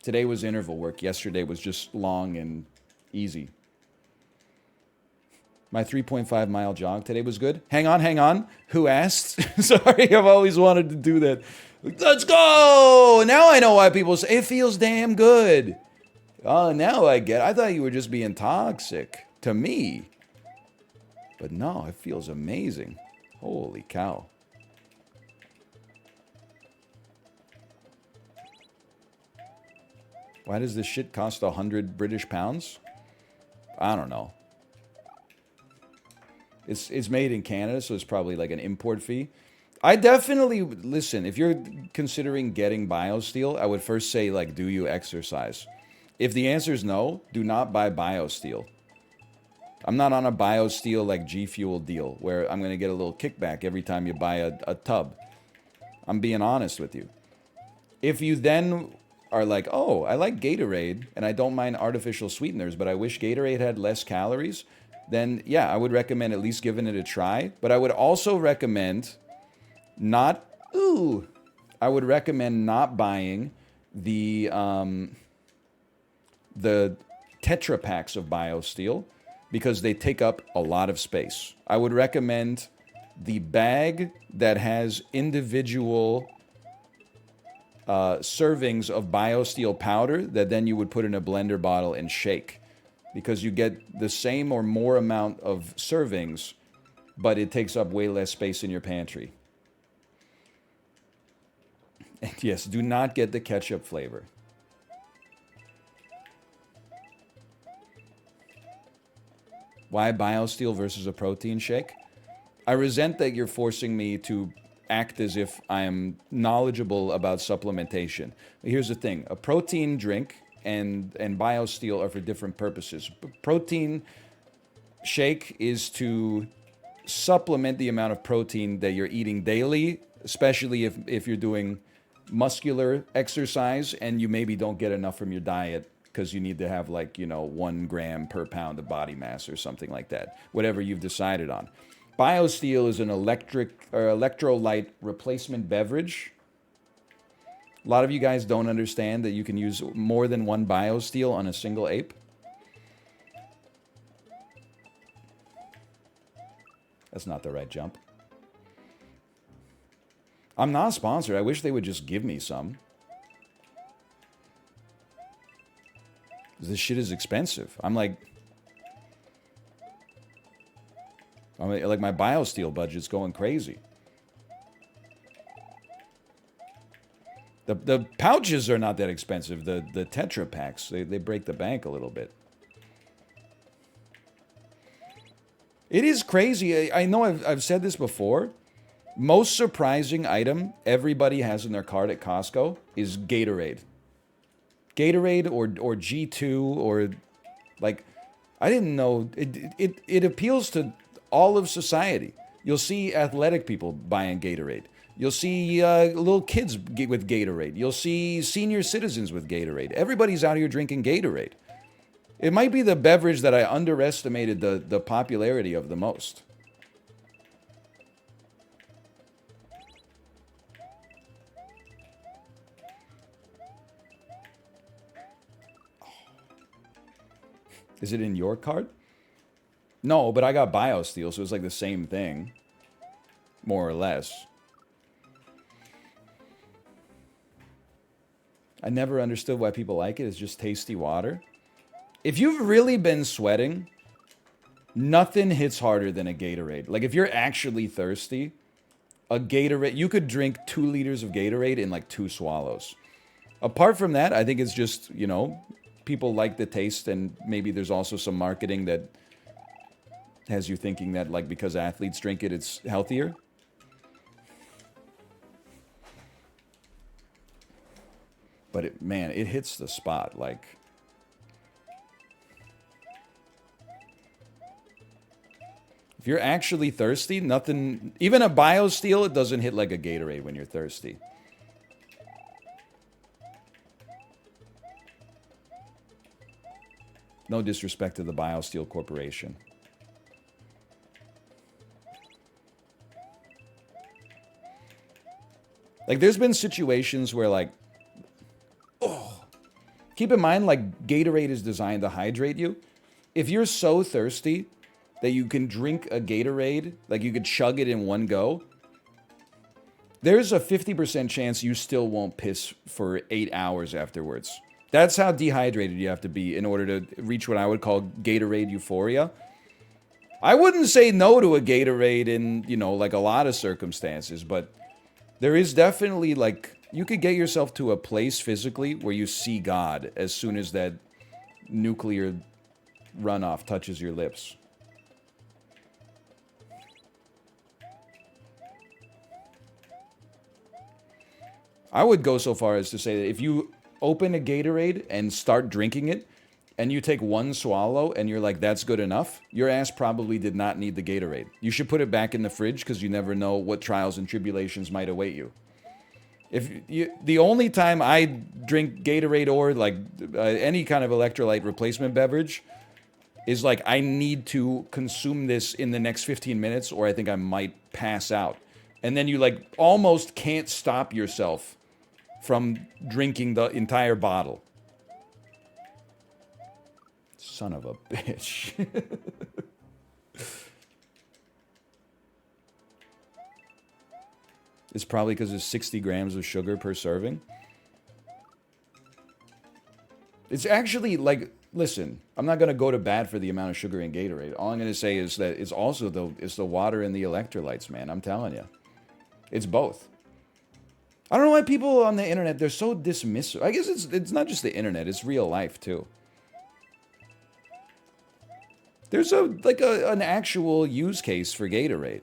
Today was interval work. Yesterday was just long and easy. My 3.5 mile jog today was good. Hang on, hang on. Who asked? Sorry, I've always wanted to do that. Let's go! Now I know why people say it feels damn good. Oh, now I get it. I thought you were just being toxic to me. But no, it feels amazing. Holy cow. Why does this shit cost 100 British pounds? I don't know. It's made in Canada, so it's probably like an import fee. I definitely, listen, if you're considering getting BioSteel, I would first say, like, do you exercise? If the answer is no, do not buy BioSteel. I'm not on a BioSteel like G Fuel deal where I'm going to get a little kickback every time you buy a tub. I'm being honest with you. If you then are like, oh, I like Gatorade and I don't mind artificial sweeteners, but I wish Gatorade had less calories, then yeah, I would recommend at least giving it a try. But I would also recommend I would recommend not buying the Tetra packs of BioSteel because they take up a lot of space. I would recommend the bag that has individual servings of BioSteel powder that then you would put in a blender bottle and shake, because you get the same or more amount of servings, but it takes up way less space in your pantry. And yes, do not get the ketchup flavor. Why BioSteel versus a protein shake? I resent that you're forcing me to act as if I am knowledgeable about supplementation. Here's the thing. A protein drink and BioSteel are for different purposes. Protein shake is to supplement the amount of protein that you're eating daily, especially if you're doing muscular exercise and you maybe don't get enough from your diet because you need to have, like, 1 gram per pound of body mass or something like that, whatever you've decided on. BioSteel is an electrolyte replacement beverage. A lot of you guys don't understand that you can use more than 1 BioSteel on a single ape. That's not the right jump. I'm not sponsored. I wish they would just give me some. This shit is expensive. I'm like, I mean, like my BioSteel budget's going crazy. The pouches are not that expensive. The Tetra packs, they break the bank a little bit. It is crazy. I know I've said this before. Most surprising item everybody has in their cart at Costco is Gatorade. Gatorade or G2 or like I didn't know it appeals to all of society. You'll see athletic people buying Gatorade. You'll see little kids with Gatorade. You'll see senior citizens with Gatorade. Everybody's out here drinking Gatorade. It might be the beverage that I underestimated the popularity of the most. Is it in your cart? No, but I got BioSteel, so it's like the same thing. More or less. I never understood why people like it. It's just tasty water. If you've really been sweating, nothing hits harder than a Gatorade. Like, if you're actually thirsty, a Gatorade... You could drink 2 liters of Gatorade in, like, 2 swallows. Apart from that, I think it's just, you know, people like the taste, and maybe there's also some marketing that has you thinking that, like, because athletes drink it, it's healthier. But, man, it hits the spot, like... If you're actually thirsty, nothing... Even a BioSteel, it doesn't hit like a Gatorade when you're thirsty. No disrespect to the BioSteel Corporation. Like, there's been situations where, like... Oh! Keep in mind, like, Gatorade is designed to hydrate you. If you're so thirsty that you can drink a Gatorade, like you could chug it in one go, there's a 50% chance you still won't piss for 8 hours afterwards. That's how dehydrated you have to be in order to reach what I would call Gatorade euphoria. I wouldn't say no to a Gatorade in, you know, like a lot of circumstances, but there is definitely, like, you could get yourself to a place physically where you see God as soon as that nuclear runoff touches your lips. I would go so far as to say that if you open a Gatorade and start drinking it, and you take one swallow and you're like, that's good enough, your ass probably did not need the Gatorade. You should put it back in the fridge because you never know what trials and tribulations might await you. The only time I drink Gatorade or like any kind of electrolyte replacement beverage is like I need to consume this in the next 15 minutes or I think I might pass out. And then you like almost can't stop yourself from drinking the entire bottle. Son of a bitch. It's probably because there's 60 grams of sugar per serving. It's actually like, listen, I'm not going to go to bat for the amount of sugar in Gatorade. All I'm going to say is that it's also the water and the electrolytes, man. I'm telling you. It's both. I don't know why people on the internet, they're so dismissive. I guess it's not just the internet, it's real life too. There's an actual use case for Gatorade.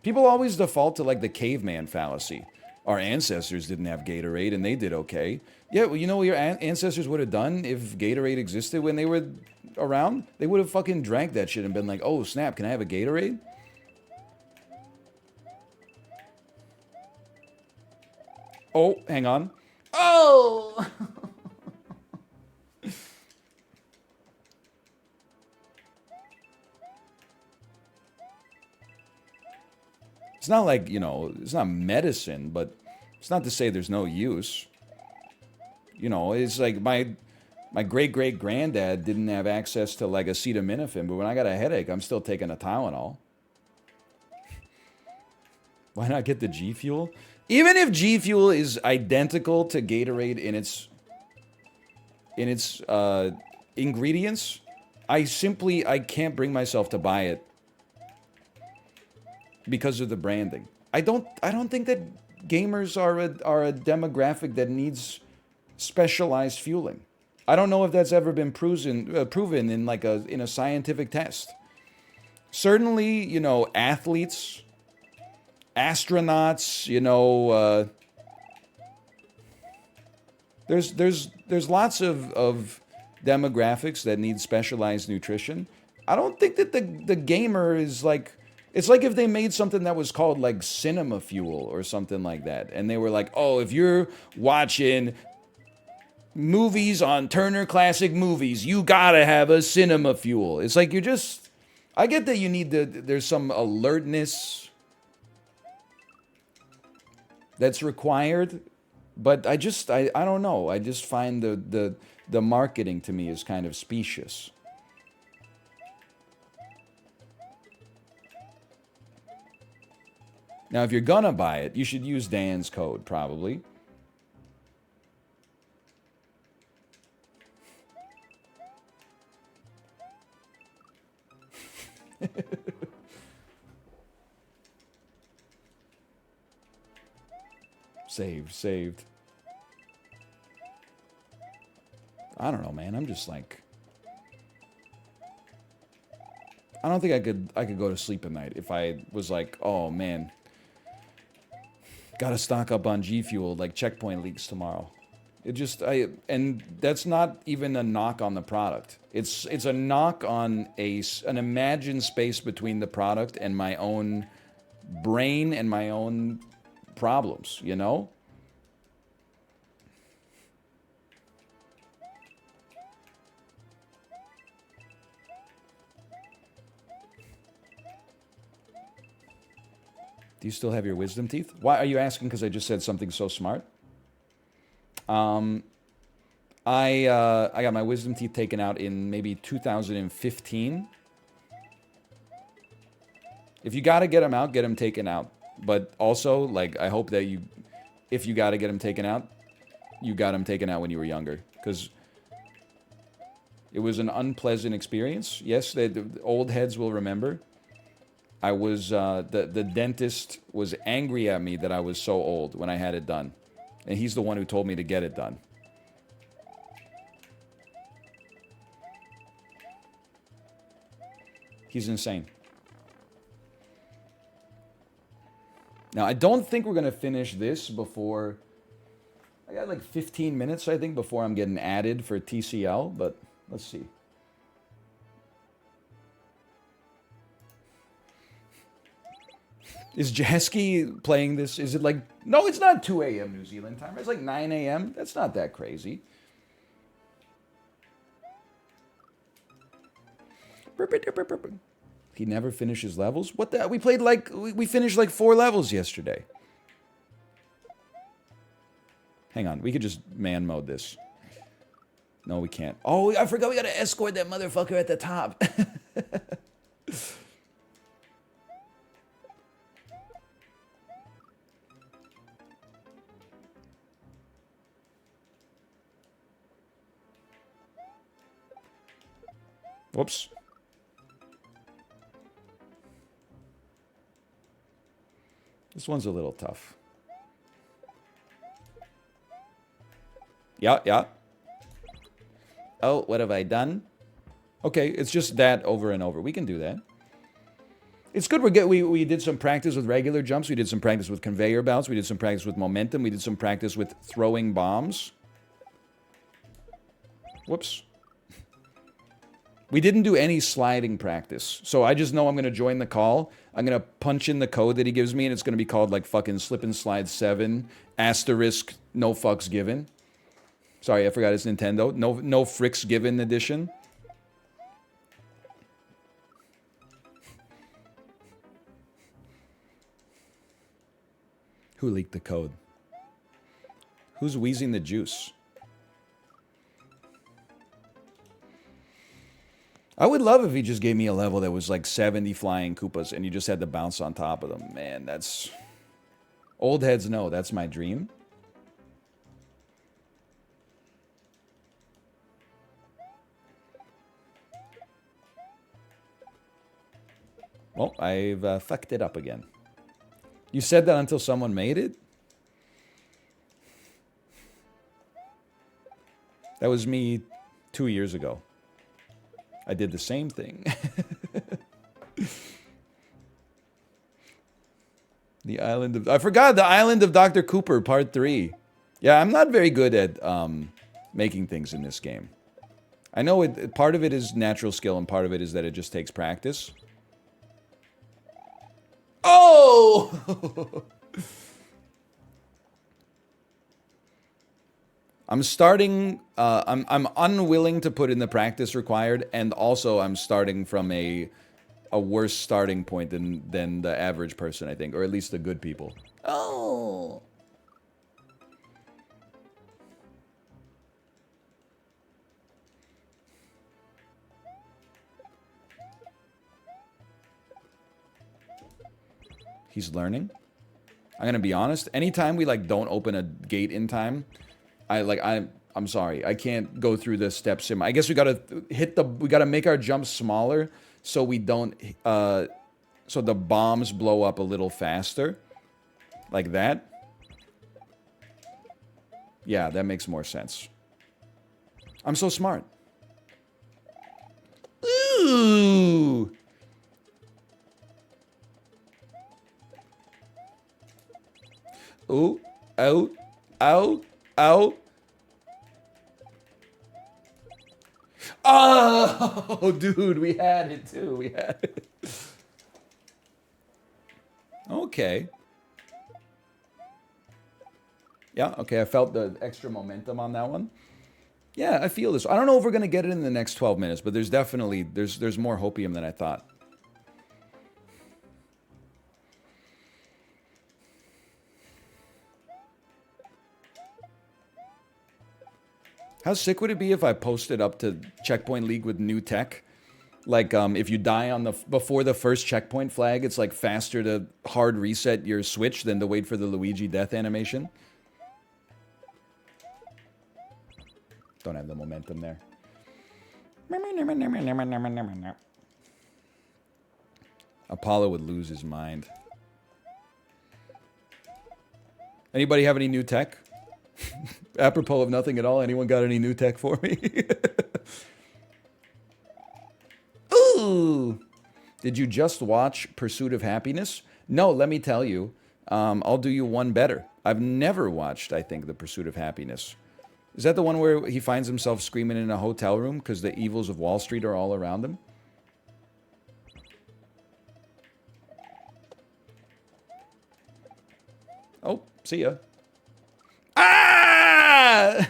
People always default to like the caveman fallacy. Our ancestors didn't have Gatorade and they did okay. Yeah, well, you know what your ancestors would have done if Gatorade existed when they were around? They would have fucking drank that shit and been like, oh snap, can I have a Gatorade? Oh, hang on. Oh! It's not like, you know, it's not medicine, but it's not to say there's no use. You know, it's like my great-great-granddad didn't have access to like acetaminophen, but when I got a headache, I'm still taking a Tylenol. Why not get the G Fuel? Even if G Fuel is identical to Gatorade in its ingredients, I can't bring myself to buy it because of the branding. I don't think that gamers are a demographic that needs specialized fueling. I don't know if that's ever been proven in like a scientific test. Certainly, athletes, astronauts, there's lots of demographics that need specialized nutrition. I don't think that the gamer is like, it's like if they made something that was called like cinema fuel or something like that, and they were like, oh, if you're watching movies on Turner Classic Movies, you gotta have a cinema fuel. It's like I get that you need there's some alertness that's required, but I don't know. I just find the marketing to me is kind of specious. Now, if you're gonna buy it, you should use Dan's code, probably. Saved. I don't know, man. I'm just like, I don't think I could go to sleep at night if I was like, oh man, gotta stock up on G Fuel, like checkpoint leaks tomorrow. And that's not even a knock on the product. It's a knock on an imagined space between the product and my own brain and my own problems, Do you still have your wisdom teeth? Why are you asking? Because I just said something so smart. I got my wisdom teeth taken out in maybe 2015. If you got to get them out, get them taken out. But also, like, I hope that if you got to get them taken out, you got them taken out when you were younger. Because it was an unpleasant experience. Yes, the old heads will remember. I was, the dentist was angry at me that I was so old when I had it done. And he's the one who told me to get it done. He's insane. Now, I don't think we're going to finish this before... I got like 15 minutes, I think, before I'm getting added for TCL, but let's see. Is Jasky playing this? Is it like... No, it's not 2 a.m. New Zealand time. It's like 9 a.m. That's not that crazy. He never finishes levels? What the... We played like... We finished like 4 levels yesterday. Hang on. We could just man mode this. No, we can't. Oh, I forgot we gotta escort that motherfucker at the top. Whoops. This one's a little tough. Yeah. Oh, what have I done? Okay, it's just that over and over. We can do that. It's good. We did some practice with regular jumps. We did some practice with conveyor belts. We did some practice with momentum. We did some practice with throwing bombs. Whoops. We didn't do any sliding practice. So I just know I'm going to join the call. I'm going to punch in the code that he gives me, and it's going to be called like fucking Slip and Slide 7, asterisk, no fucks given. Sorry, I forgot it's Nintendo. No fricks given edition. Who leaked the code? Who's wheezing the juice? I would love if he just gave me a level that was like 70 flying Koopas and you just had to bounce on top of them. Man, that's... Old heads know, that's my dream. Well, I've fucked it up again. You said that until someone made it? That was me 2 years ago. I did the same thing. The Island of... I forgot, the Island of Dr. Cooper, Part 3. Yeah, I'm not very good at making things in this game. I know part of it is natural skill and part of it is that it just takes practice. Oh! I'm starting, I'm unwilling to put in the practice required, and also I'm starting from a worse starting point than the average person, I think, or at least the good people. Oh! He's learning. I'm gonna be honest. Anytime we like don't open a gate in time, I'm sorry. I can't go through the steps. I guess we gotta we gotta make our jumps smaller so we don't so the bombs blow up a little faster, like that. Yeah, that makes more sense. I'm so smart. Ooh. Ooh, out, out, out. Oh, dude, we had it too. We had it. Okay. Yeah, okay, I felt the extra momentum on that one. Yeah, I feel this. I don't know if we're going to get it in the next 12 minutes, but there's definitely, there's more hopium than I thought. How sick would it be if I posted up to Checkpoint League with new tech? Like, if you die on before the first checkpoint flag, it's like faster to hard reset your Switch than to wait for the Luigi death animation. Don't have the momentum there. Apollo would lose his mind. Anybody have any new tech? Apropos of nothing at all, anyone got any new tech for me? Ooh! Did you just watch Pursuit of Happiness? No, let me tell you. I'll do you one better. I've never watched, I think, The Pursuit of Happiness. Is that the one where he finds himself screaming in a hotel room because the evils of Wall Street are all around him? Oh, see ya. Ah!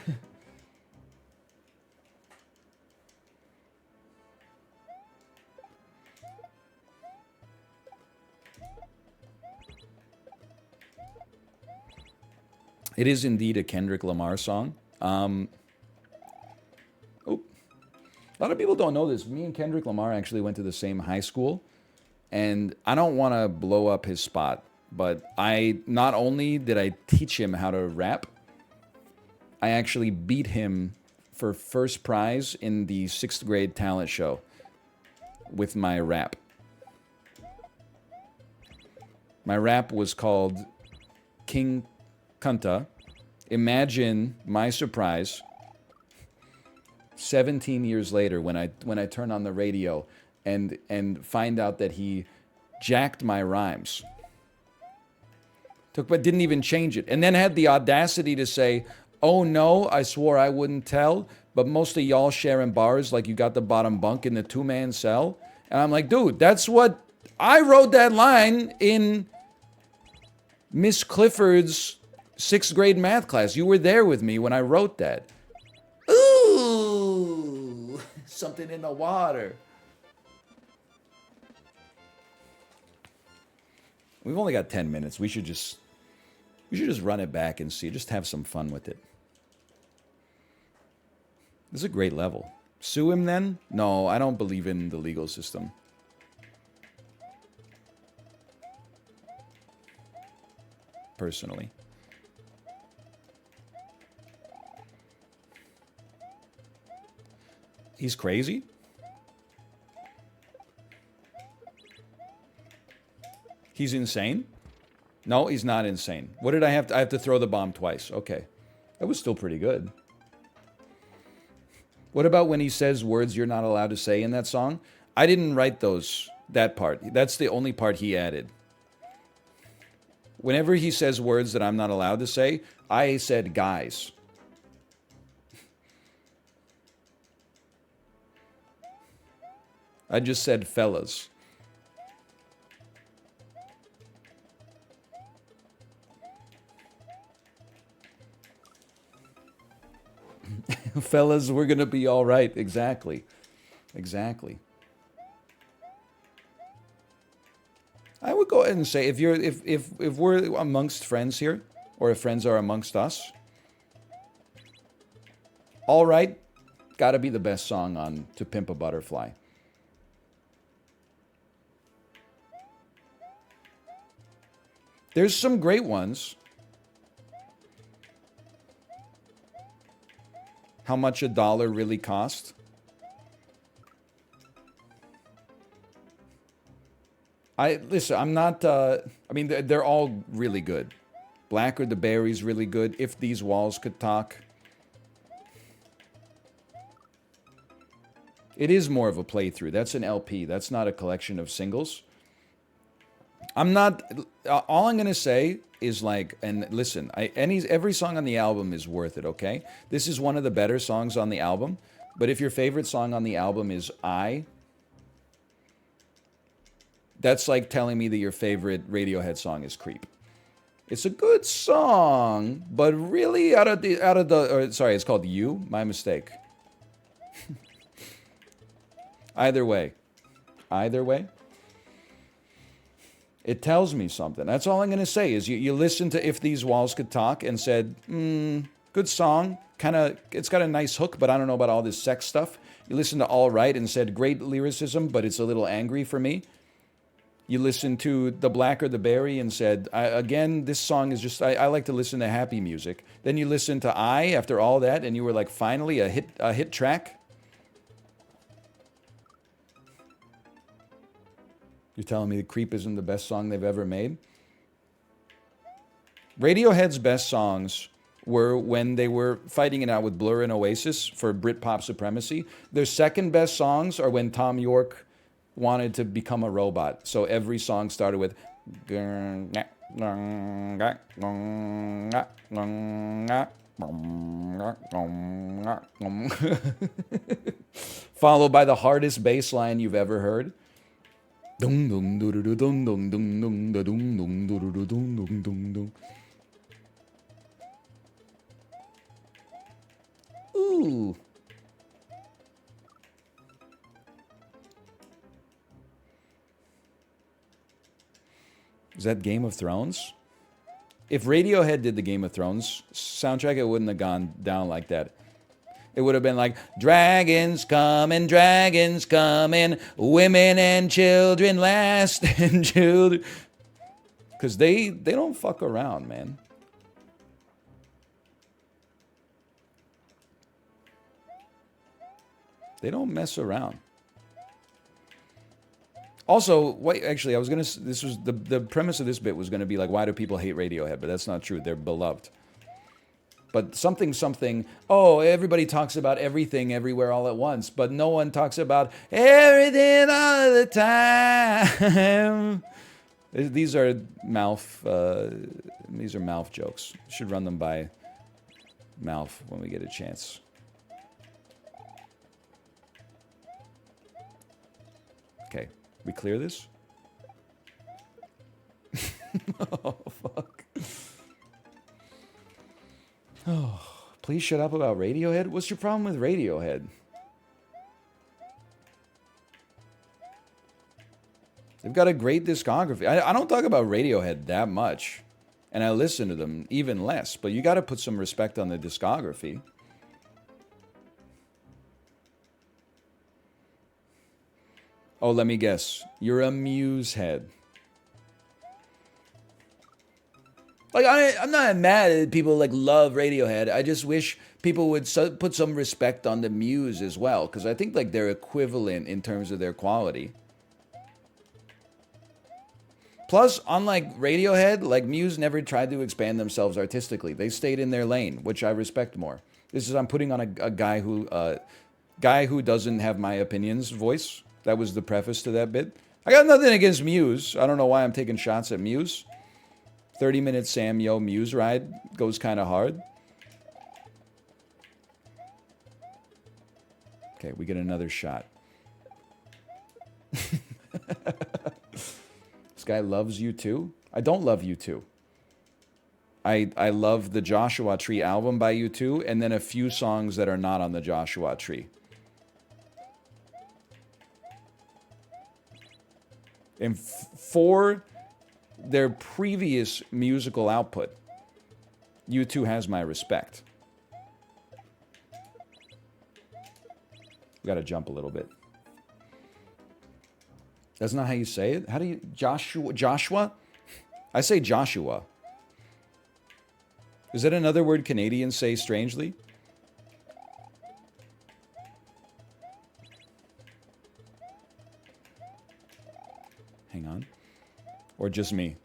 It is indeed a Kendrick Lamar song. Oh, a lot of people don't know this. Me and Kendrick Lamar actually went to the same high school, and I don't want to blow up his spot, but not only did I teach him how to rap, I actually beat him for first prize in the 6th grade talent show with my rap. My rap was called King Kunta. Imagine my surprise 17 years later when I turn on the radio and find out that he jacked my rhymes. But didn't even change it. And then had the audacity to say, "Oh no, I swore I wouldn't tell, but most of y'all sharing bars like you got the bottom bunk in the 2-man cell." And I'm like, dude, that's what I wrote that line in Miss Clifford's 6th grade math class. You were there with me when I wrote that. Ooh, something in the water. We've only got 10 minutes. We should just run it back and see. Just have some fun with it. This is a great level. Sue him then? No, I don't believe in the legal system. Personally. He's crazy? He's insane? No, he's not insane. What did I have to... I have to throw the bomb twice. Okay. That was still pretty good. What about when he says words you're not allowed to say in that song? I didn't write that part. That's the only part he added. Whenever he says words that I'm not allowed to say, I said guys. I just said fellas. Fellas, we're gonna be all right. Exactly. Exactly. I would go ahead and say if we're amongst friends here, or if friends are amongst us, all right, gotta be the best song on To Pimp a Butterfly. There's some great ones. How much a dollar really cost? Listen, I'm not, I mean, they're all really good. Black or the Berry's really good. If These Walls Could Talk. It is more of a playthrough. That's an LP. That's not a collection of singles. I'm not, all I'm going to say is like, and listen, every song on the album is worth it, okay? This is one of the better songs on the album, but if your favorite song on the album is that's like telling me that your favorite Radiohead song is Creep. It's a good song, but really sorry, it's called You? My mistake. Either way, it tells me something. That's all I'm going to say is you listened to If These Walls Could Talk and said, good song. It's got a nice hook, but I don't know about all this sex stuff. You listened to All Right and said, great lyricism, but it's a little angry for me. You listened to The Black or the Berry and said, again, this song is just, I like to listen to happy music. Then you listened to after all that, and you were like, finally, a hit track. You're telling me that Creep isn't the best song they've ever made? Radiohead's best songs were when they were fighting it out with Blur and Oasis for Britpop supremacy. Their second best songs are when Tom York wanted to become a robot. So every song started with followed by the hardest bass line you've ever heard. Ooh. Is that Game of Thrones? If Radiohead did the Game of Thrones soundtrack, it wouldn't have gone down like that. It would have been like, dragons coming, women and children last, and children. Because they don't fuck around, man. They don't mess around. Also, wait, actually, this was, the premise of this bit was gonna be like, why do people hate Radiohead? But that's not true, they're beloved. But something, oh, everybody talks about everything everywhere all at once, but no one talks about everything all the time. These are mouth jokes. Should run them by mouth when we get a chance. Okay, we clear this? Oh, fuck. Oh, please shut up about Radiohead? What's your problem with Radiohead? They've got a great discography. I don't talk about Radiohead that much, and I listen to them even less, but you got to put some respect on the discography. Oh, let me guess. You're a Muse head. Like, I'm not mad at people like love Radiohead. I just wish people would put some respect on the Muse as well, because I think like they're equivalent in terms of their quality. Plus, unlike Radiohead, like Muse never tried to expand themselves artistically. They stayed in their lane, which I respect more. This is I'm putting on a guy who doesn't have my opinions voice. That was the preface to that bit. I got nothing against Muse. I don't know why I'm taking shots at Muse. 30-minute Sam Yo Muse ride goes kind of hard. Okay, we get another shot. This guy loves U2. I don't love U2. I love the Joshua Tree album by U2 and then a few songs that are not on the Joshua Tree. And for their previous musical output, U2 has my respect. We gotta jump a little bit. That's not how you say it. How do you Joshua? I say Joshua. Is that another word Canadians say strangely? Hang on. Or just me?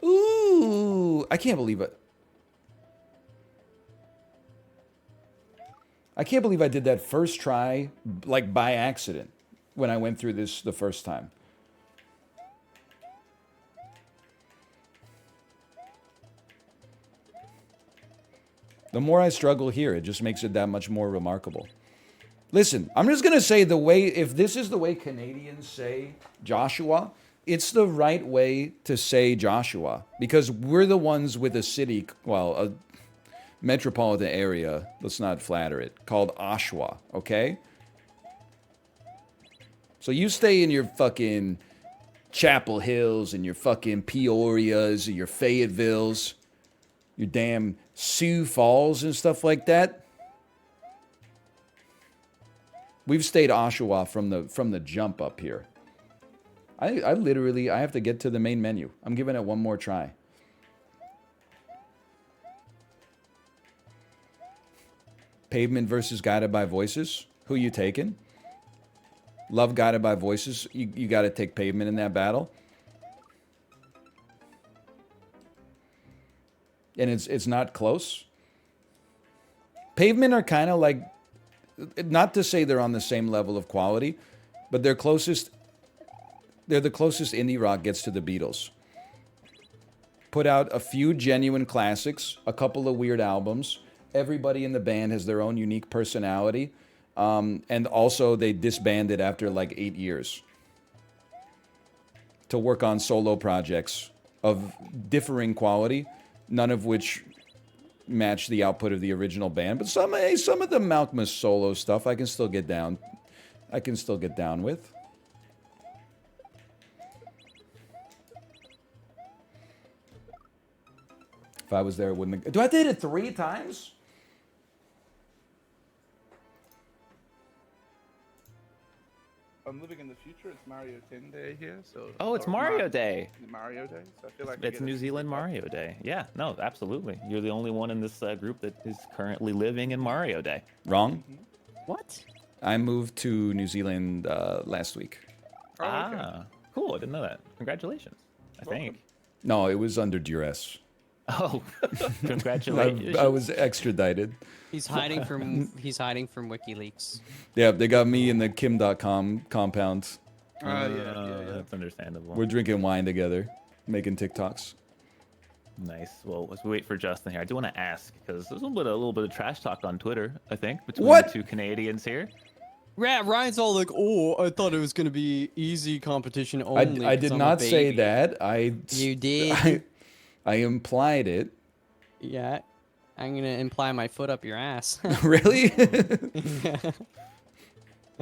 Ooh, I can't believe it. I can't believe I did that first try, like by accident, when I went through this the first time. The more I struggle here, it just makes it that much more remarkable. Listen, I'm just going to say the way, if this is the way Canadians say Joshua, it's the right way to say Joshua. Because we're the ones with a city, well, a metropolitan area, let's not flatter it, called Oshawa, okay? So you stay in your fucking Chapel Hills and your fucking Peorias and your Fayettevilles, your damn Sioux Falls and stuff like that. We've stayed Oshawa from the jump up here. I literally, I have to get to the main menu. I'm giving it one more try. Pavement versus Guided by Voices. Who you taking? Love Guided by Voices. You got to take Pavement in that battle. And it's not close. Pavement are kind of like, not to say they're on the same level of quality, but they're the closest indie rock gets to the Beatles. Put out a few genuine classics, a couple of weird albums. Everybody in the band has their own unique personality. And also they disbanded after like 8 years to work on solo projects of differing quality, none of which match the output of the original band. But some of the Malkmus solo stuff I can still get down. I can still get down with. If I was there, it wouldn't. Do I have to hit it 3 times? I'm living in the future. It's Mario 10 Day here, so. Oh, it's Mario Day. Mario Day. So I feel like it's New Zealand Mario Day. Yeah, no, absolutely. You're the only one in this group that is currently living in Mario Day. Wrong. What? I moved to New Zealand last week. Oh, okay. Cool. I didn't know that. Congratulations. I think. No, it was under duress. Oh, congratulations! I was extradited. He's hiding from WikiLeaks. Yeah, they got me in the Kim.com compound. Yeah. That's understandable. We're drinking wine together, making TikToks. Nice. Well, as we wait for Justin here, I do want to ask because there's a little bit of trash talk on Twitter. I think between What? the two Canadians here. Ryan's all like, "Oh, I thought it was gonna be easy competition only." I did not say that. You did. I implied it. Yeah, I'm gonna imply my foot up your ass. Really?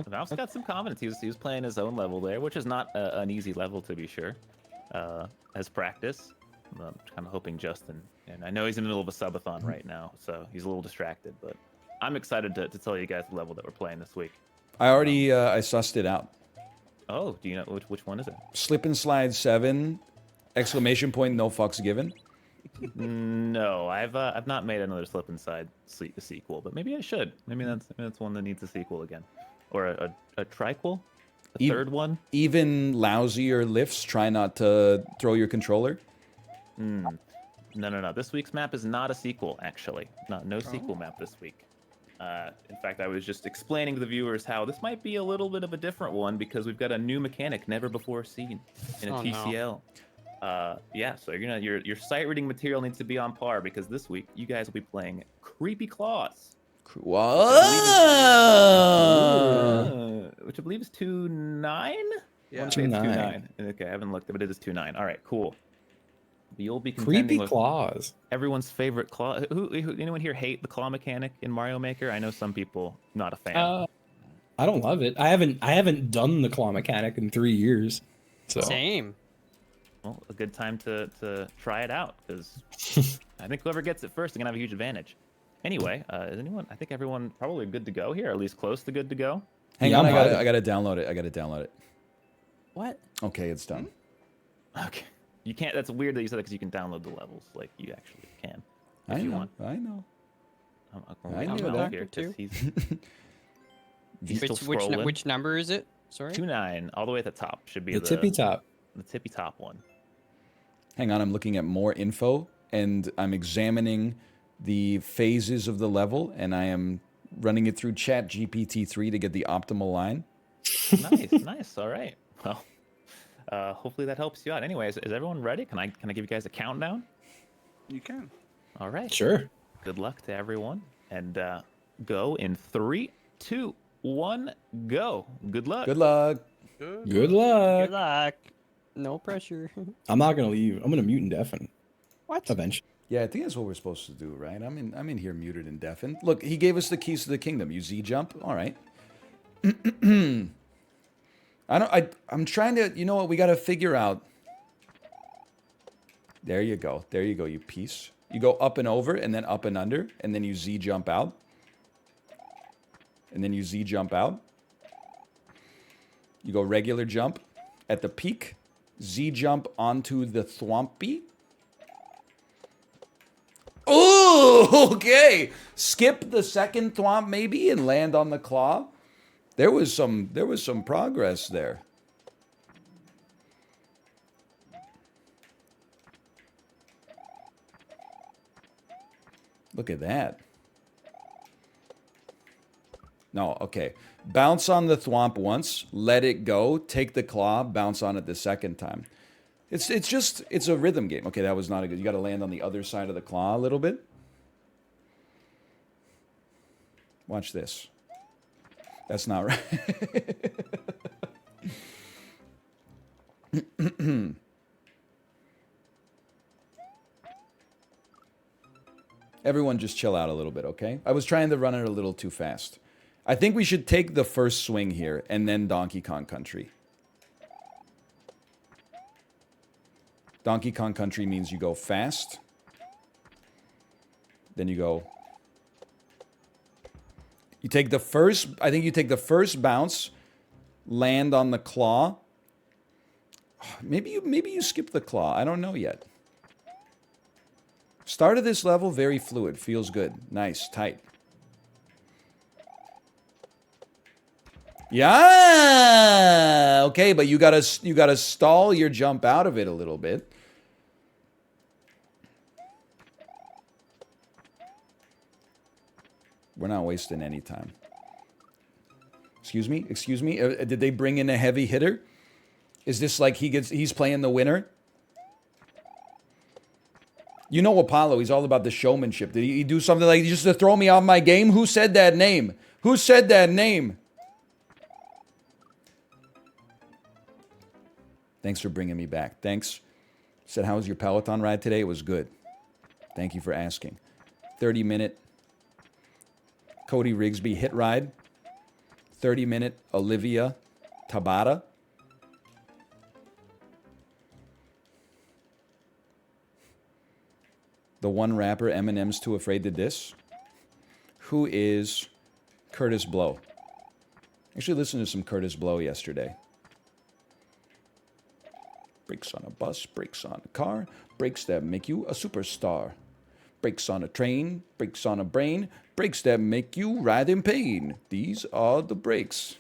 Valve's got some confidence. He was playing his own level there, which is not an easy level to be sure. As practice, I'm kind of hoping Justin, and I know he's in the middle of a subathon right now, so he's a little distracted. But I'm excited to tell you guys the level that we're playing this week. I already I sussed it out. Oh, do you know which one is it? Slip and Slide 7! Exclamation point! No fucks given. No, I've not made another Slip and Slide sequel, but maybe I should. Maybe that's one that needs a sequel again. or a triquel, a E- third one. Even lousier lifts. Try not to throw your controller. No. This week's map is not a sequel, actually. No sequel map this week. In fact, I was just explaining to the viewers how this might be a little bit of a different one because we've got a new mechanic never before seen in a Oh, no. TCL. Yeah, so your sight reading material needs to be on par because this week you guys will be playing Creepy Claws. Which I believe is 2.9? Yeah. I want to say it's 2.9. 2.9. Okay, I haven't looked, but it is 2.9. All right, cool. You'll be Creepy contending with claws. everyone's favorite claw. Who anyone here hate the claw mechanic in Mario Maker? I know some people not a fan. I don't love it. I haven't done the claw mechanic in 3 years. So Same. Well, a good time to try it out because I think whoever gets it first is gonna have a huge advantage. Anyway, is anyone? I think everyone probably good to go here, or at least close to good to go. Hang Yeah, on, I'm I gotta download it. What? Okay, it's done. Okay, you can't. That's weird that you said that because you can download the levels. Like you actually can. If I you know. want. I know. I'm knew out that. here 'cause he's Which, still which, scrolling. which number is it? Sorry. 2.9 all the way at the top should be the tippy top. the tippy top one. Hang on, I'm looking at more info and I'm examining the phases of the level and I am running it through Chat GPT-3 to get the optimal line. Nice. All right. Well, hopefully that helps you out. Anyways, is everyone ready? Can I give you guys a countdown? You can. All right. Sure. Good luck to everyone, and go in 3, 2, 1, go. Good luck. Good luck. Good luck. Good luck. No pressure. I'm not gonna leave. I'm gonna mute and deafen. What? Eventually. Yeah, I think that's what we're supposed to do, right? I'm in here muted and deafened. Look, he gave us the keys to the kingdom. You Z jump. All right. I'm trying to, you know what, we got to figure out. There you go, you piece. You go up and over, and then up and under, and then you Z jump out. And then you Z jump out. You go regular jump at the peak. Z jump onto the thwompy. Oh, okay. Skip the second thwomp maybe and land on the claw. There was some progress there. Look at that. No, okay. Bounce on the thwomp once, let it go, take the claw, bounce on it the second time. It's a rhythm game. Okay, that was not a good. You got to land on the other side of the claw a little bit. Watch this. That's not right. Everyone just chill out a little bit, okay? I was trying to run it a little too fast. I think we should take the first swing here and then Donkey Kong Country. Donkey Kong Country means you go fast. Then you go. You take the first, I think you take the first bounce, land on the claw. Maybe you skip the claw. I don't know yet. Start of this level, very fluid. Feels good. Nice, tight. Yeah! Okay, but you gotta stall your jump out of it a little bit. We're not wasting any time. Excuse me? Did they bring in a heavy hitter? Is this like he's playing the winner? You know Apollo, he's all about the showmanship. Did he do something like just to throw me off my game? Who said that name? Who said that name? Thanks for bringing me back. Thanks. Said, how was your Peloton ride today? It was good. Thank you for asking. 30-minute Cody Rigsby hit ride. 30-minute Olivia Tabata. The one rapper Eminem's too afraid to diss. Who is Curtis Blow? Actually listened to some Curtis Blow yesterday. Brakes on a bus, brakes on a car, brakes that make you a superstar. Brakes on a train, brakes on a brain, brakes that make you ride in pain. These are the brakes.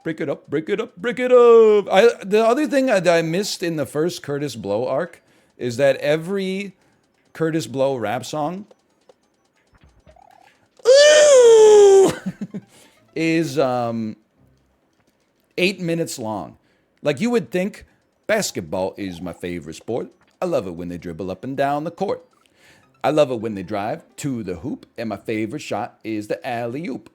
Break it up, break it up, break it up. The other thing that I missed in the first Curtis Blow arc is that every Curtis Blow rap song is 8 minutes long. Like you would think, basketball is my favorite sport. I love it when they dribble up and down the court. I love it when they drive to the hoop, and my favorite shot is the alley-oop.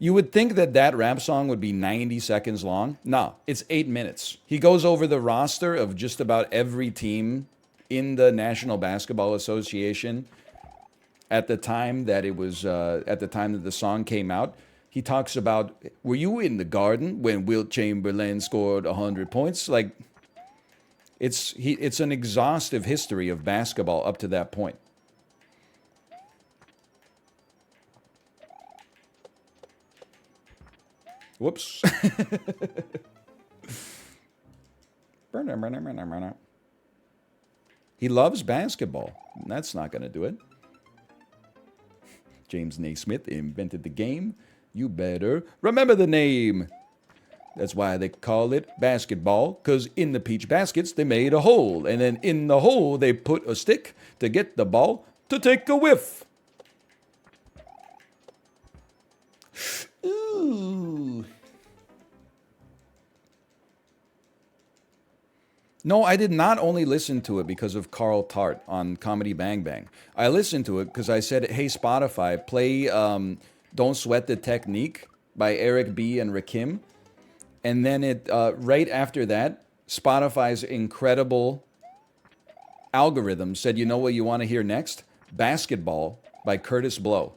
You would think that rap song would be 90 seconds long. No, it's 8 minutes. He goes over the roster of just about every team in the National Basketball Association at the time that the song came out. He talks about, were you in the Garden when Wilt Chamberlain scored 100 points? Like, it's an exhaustive history of basketball up to that point. Whoops. He loves basketball. That's not going to do it. James Naismith invented the game. You better remember the name. That's why they call it basketball, because in the peach baskets they made a hole, and then in the hole they put a stick to get the ball to take a whiff. Ooh. No, I did not only listen to it because of Carl Tart on Comedy Bang Bang. I listened to it because I said, hey, Spotify, play Don't Sweat the Technique by Eric B. and Rakim. And then right after that, Spotify's incredible algorithm said, you know what you want to hear next? Basketball by Curtis Blow.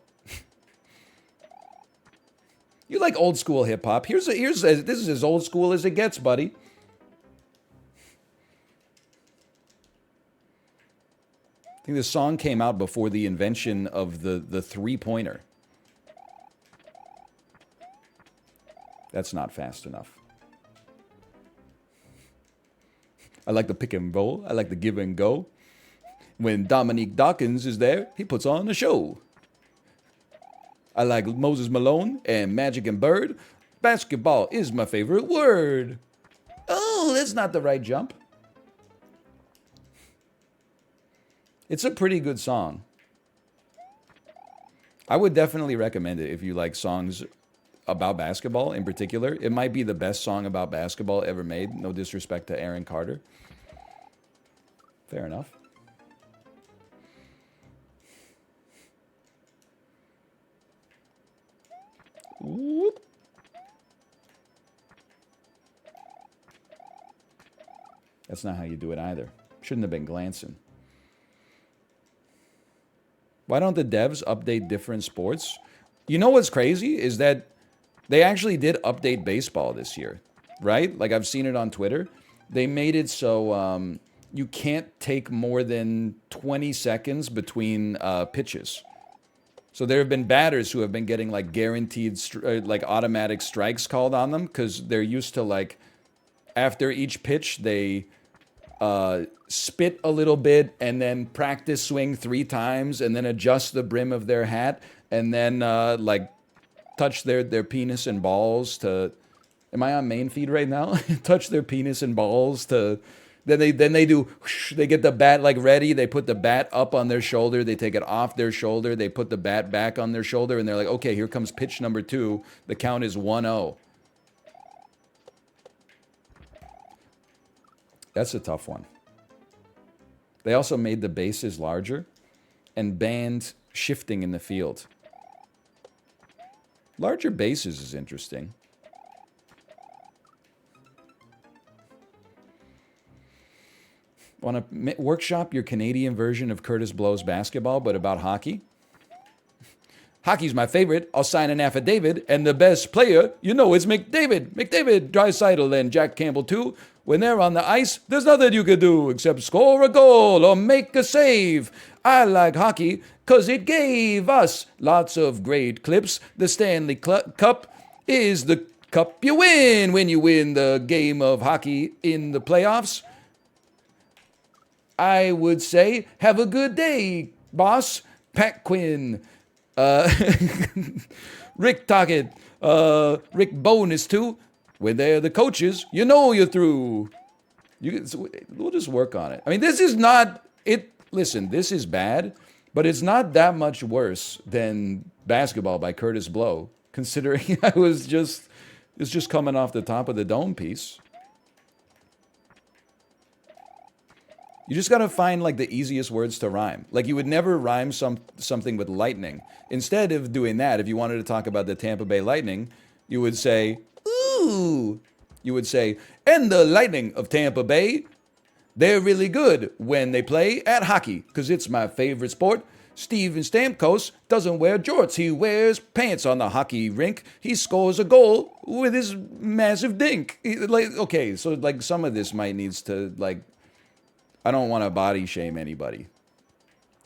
You like old school hip hop. This is as old school as it gets, buddy. I think the song came out before the invention of the three-pointer. That's not fast enough. I like the pick and roll. I like the give and go. When Dominique Dawkins is there, he puts on a show. I like Moses Malone and Magic and Bird. Basketball is my favorite word. Oh, that's not the right jump. It's a pretty good song. I would definitely recommend it if you like songs about basketball in particular. It might be the best song about basketball ever made. No disrespect to Aaron Carter. Fair enough. Whoop. That's not how you do it either. Shouldn't have been glancing. Why don't the devs update different sports? You know what's crazy is that they actually did update baseball this year, right? Like I've seen it on Twitter. They made it so you can't take more than 20 seconds between pitches. So there have been batters who have been getting like guaranteed like automatic strikes called on them because they're used to like after each pitch they spit a little bit and then practice swing 3 times and then adjust the brim of their hat and then like touch their penis and balls to. Am I on main feed right now? Touch their penis and balls to. Then they do. Whoosh, they get the bat like ready. They put the bat up on their shoulder. They take it off their shoulder. They put the bat back on their shoulder, and they're like, okay, here comes pitch number 2. The count is 1-0. That's a tough one. They also made the bases larger and banned shifting in the field. Larger bases is interesting. Want to workshop your Canadian version of Curtis Blow's basketball, but about hockey? Hockey's my favorite. I'll sign an affidavit, and the best player, you know, is McDavid. McDavid, Draisaitl, and Jack Campbell, too. When they're on the ice, there's nothing you can do except score a goal or make a save. I like hockey because it gave us lots of great clips. The Stanley Cup is the cup you win when you win the game of hockey in the playoffs. I would say, have a good day, boss. Pat Quinn. Uh, Rick Tockett, Rick Bonus too. When they're the coaches, you know you're through. We'll just work on it. I mean, this is not it. Listen, this is bad, but it's not that much worse than Basketball by Curtis Blow, considering it's just coming off the top of the dome piece. You just gotta find like the easiest words to rhyme. Like you would never rhyme something with lightning. Instead of doing that, if you wanted to talk about the Tampa Bay Lightning, you would say, ooh. You would say, and the Lightning of Tampa Bay, they're really good when they play at hockey, because it's my favorite sport. Steven Stamkos doesn't wear jorts. He wears pants on the hockey rink. He scores a goal with his massive dink. Okay, so like some of this might needs to like, I don't want to body shame anybody.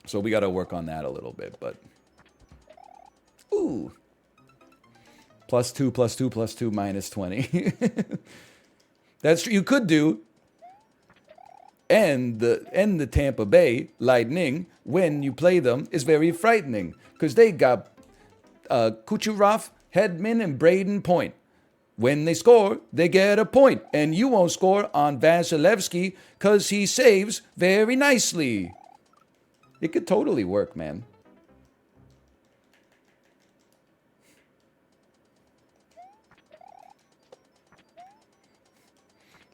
So we got to work on that a little bit, but. Ooh. +2, +2, +2, -20. That's true. You could do. And the Tampa Bay Lightning, when you play them, is very frightening. Because they got Kucherov, Hedman, and Braden Point. When they score, they get a point. And you won't score on Vasilevsky because he saves very nicely. It could totally work, man.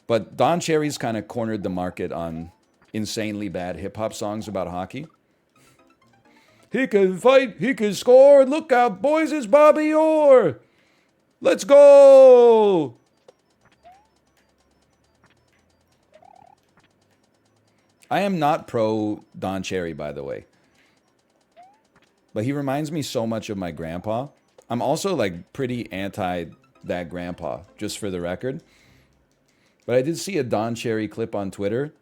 But Don Cherry's kind of cornered the market on insanely bad hip-hop songs about hockey. He can fight, he can score. Look out, boys, it's Bobby Orr. Let's go! I am not pro Don Cherry, by the way. But he reminds me so much of my grandpa. I'm also like pretty anti that grandpa, just for the record. But I did see a Don Cherry clip on Twitter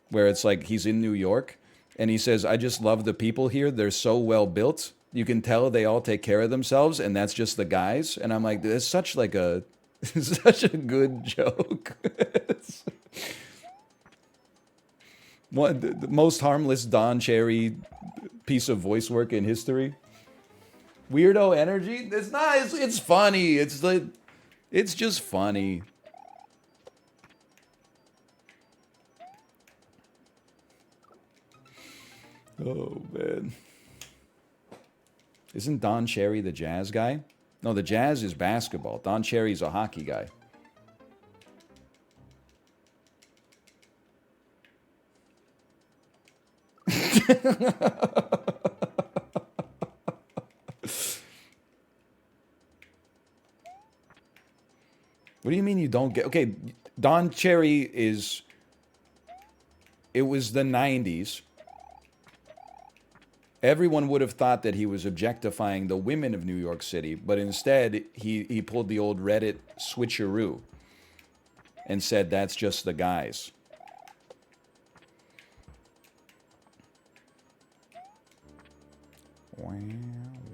where it's like he's in New York and he says, I just love the people here. They're so well built. You can tell they all take care of themselves, and that's just the guys. And I'm like, it's such like a such a good joke. The most harmless Don Cherry piece of voice work in history. Weirdo energy? It's not, it's funny. It's like, it's just funny. Oh, man. Isn't Don Cherry the jazz guy? No, the jazz is basketball. Don Cherry's a hockey guy. What do you mean you don't get... Okay, Don Cherry is... It was the 90s. Everyone would have thought that he was objectifying the women of New York City, but instead he pulled the old Reddit switcheroo and said that's just the guys. Wow,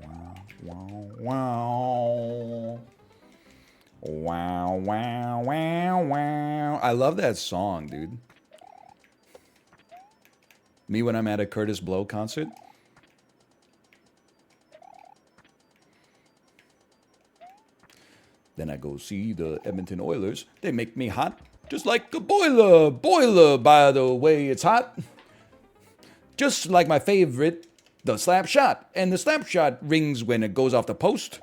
wow, wow, wow. Wow, wow, wow, wow. I love that song, dude. Me when I'm at a Curtis Blow concert. Then I go see the Edmonton Oilers. They make me hot, just like a boiler. Boiler, by the way, it's hot. Just like my favorite, the slap shot. And the slap shot rings when it goes off the post.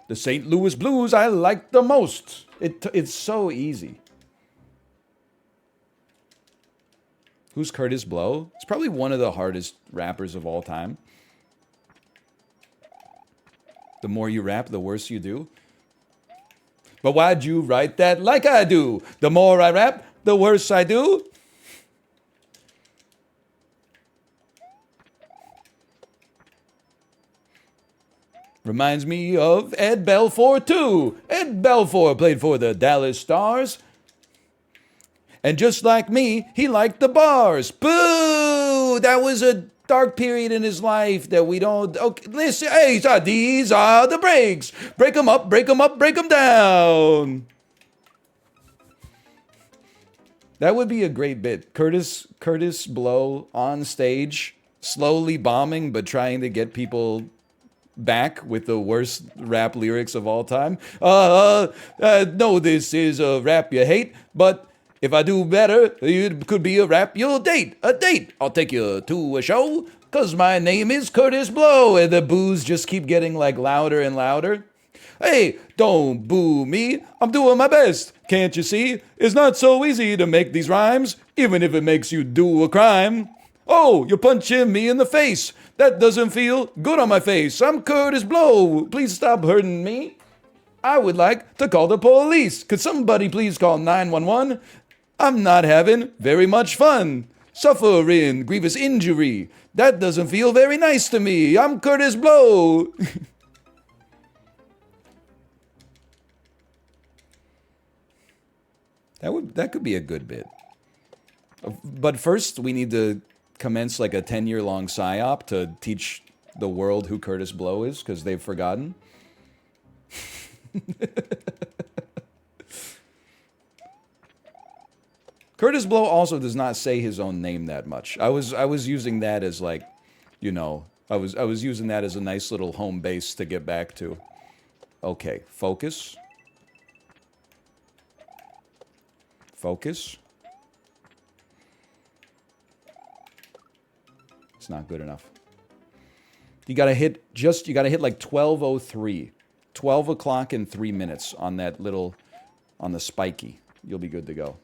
The St. Louis Blues I like the most. It's so easy. Who's Curtis Blow? It's probably one of the hardest rappers of all time. The more you rap, the worse you do. But why'd you write that like I do? The more I rap, the worse I do. Reminds me of Ed Belfour, too. Ed Belfour played for the Dallas Stars. And just like me, he liked the bars. Boo! That was a dark period in his life that we don't... Okay, listen, hey, so these are the breaks. Break them up, break them up, break them down. That would be a great bit. Curtis Blow on stage slowly bombing, but trying to get people back with the worst rap lyrics of all time. No, this is a rap you hate, but if I do better, it could be a rap you'll date. A date. I'll take you to a show, cause my name is Curtis Blow. And the boos just keep getting like louder and louder. Hey, don't boo me. I'm doing my best. Can't you see? It's not so easy to make these rhymes, even if it makes you do a crime. Oh, you're punching me in the face. That doesn't feel good on my face. I'm Curtis Blow. Please stop hurting me. I would like to call the police. Could somebody please call 911? I'm not having very much fun. Suffering grievous injury. That doesn't feel very nice to me. I'm Curtis Blow. That could be a good bit. But first, we need to commence like a 10-year-long psyop to teach the world who Curtis Blow is, because they've forgotten. Curtis Blow also does not say his own name that much. I was using that as like, you know, I was using that as a nice little home base to get back to. Okay, focus. Focus. It's not good enough. You gotta hit like 12:03. 12 o'clock in 3 minutes on that little, on the spiky. You'll be good to go.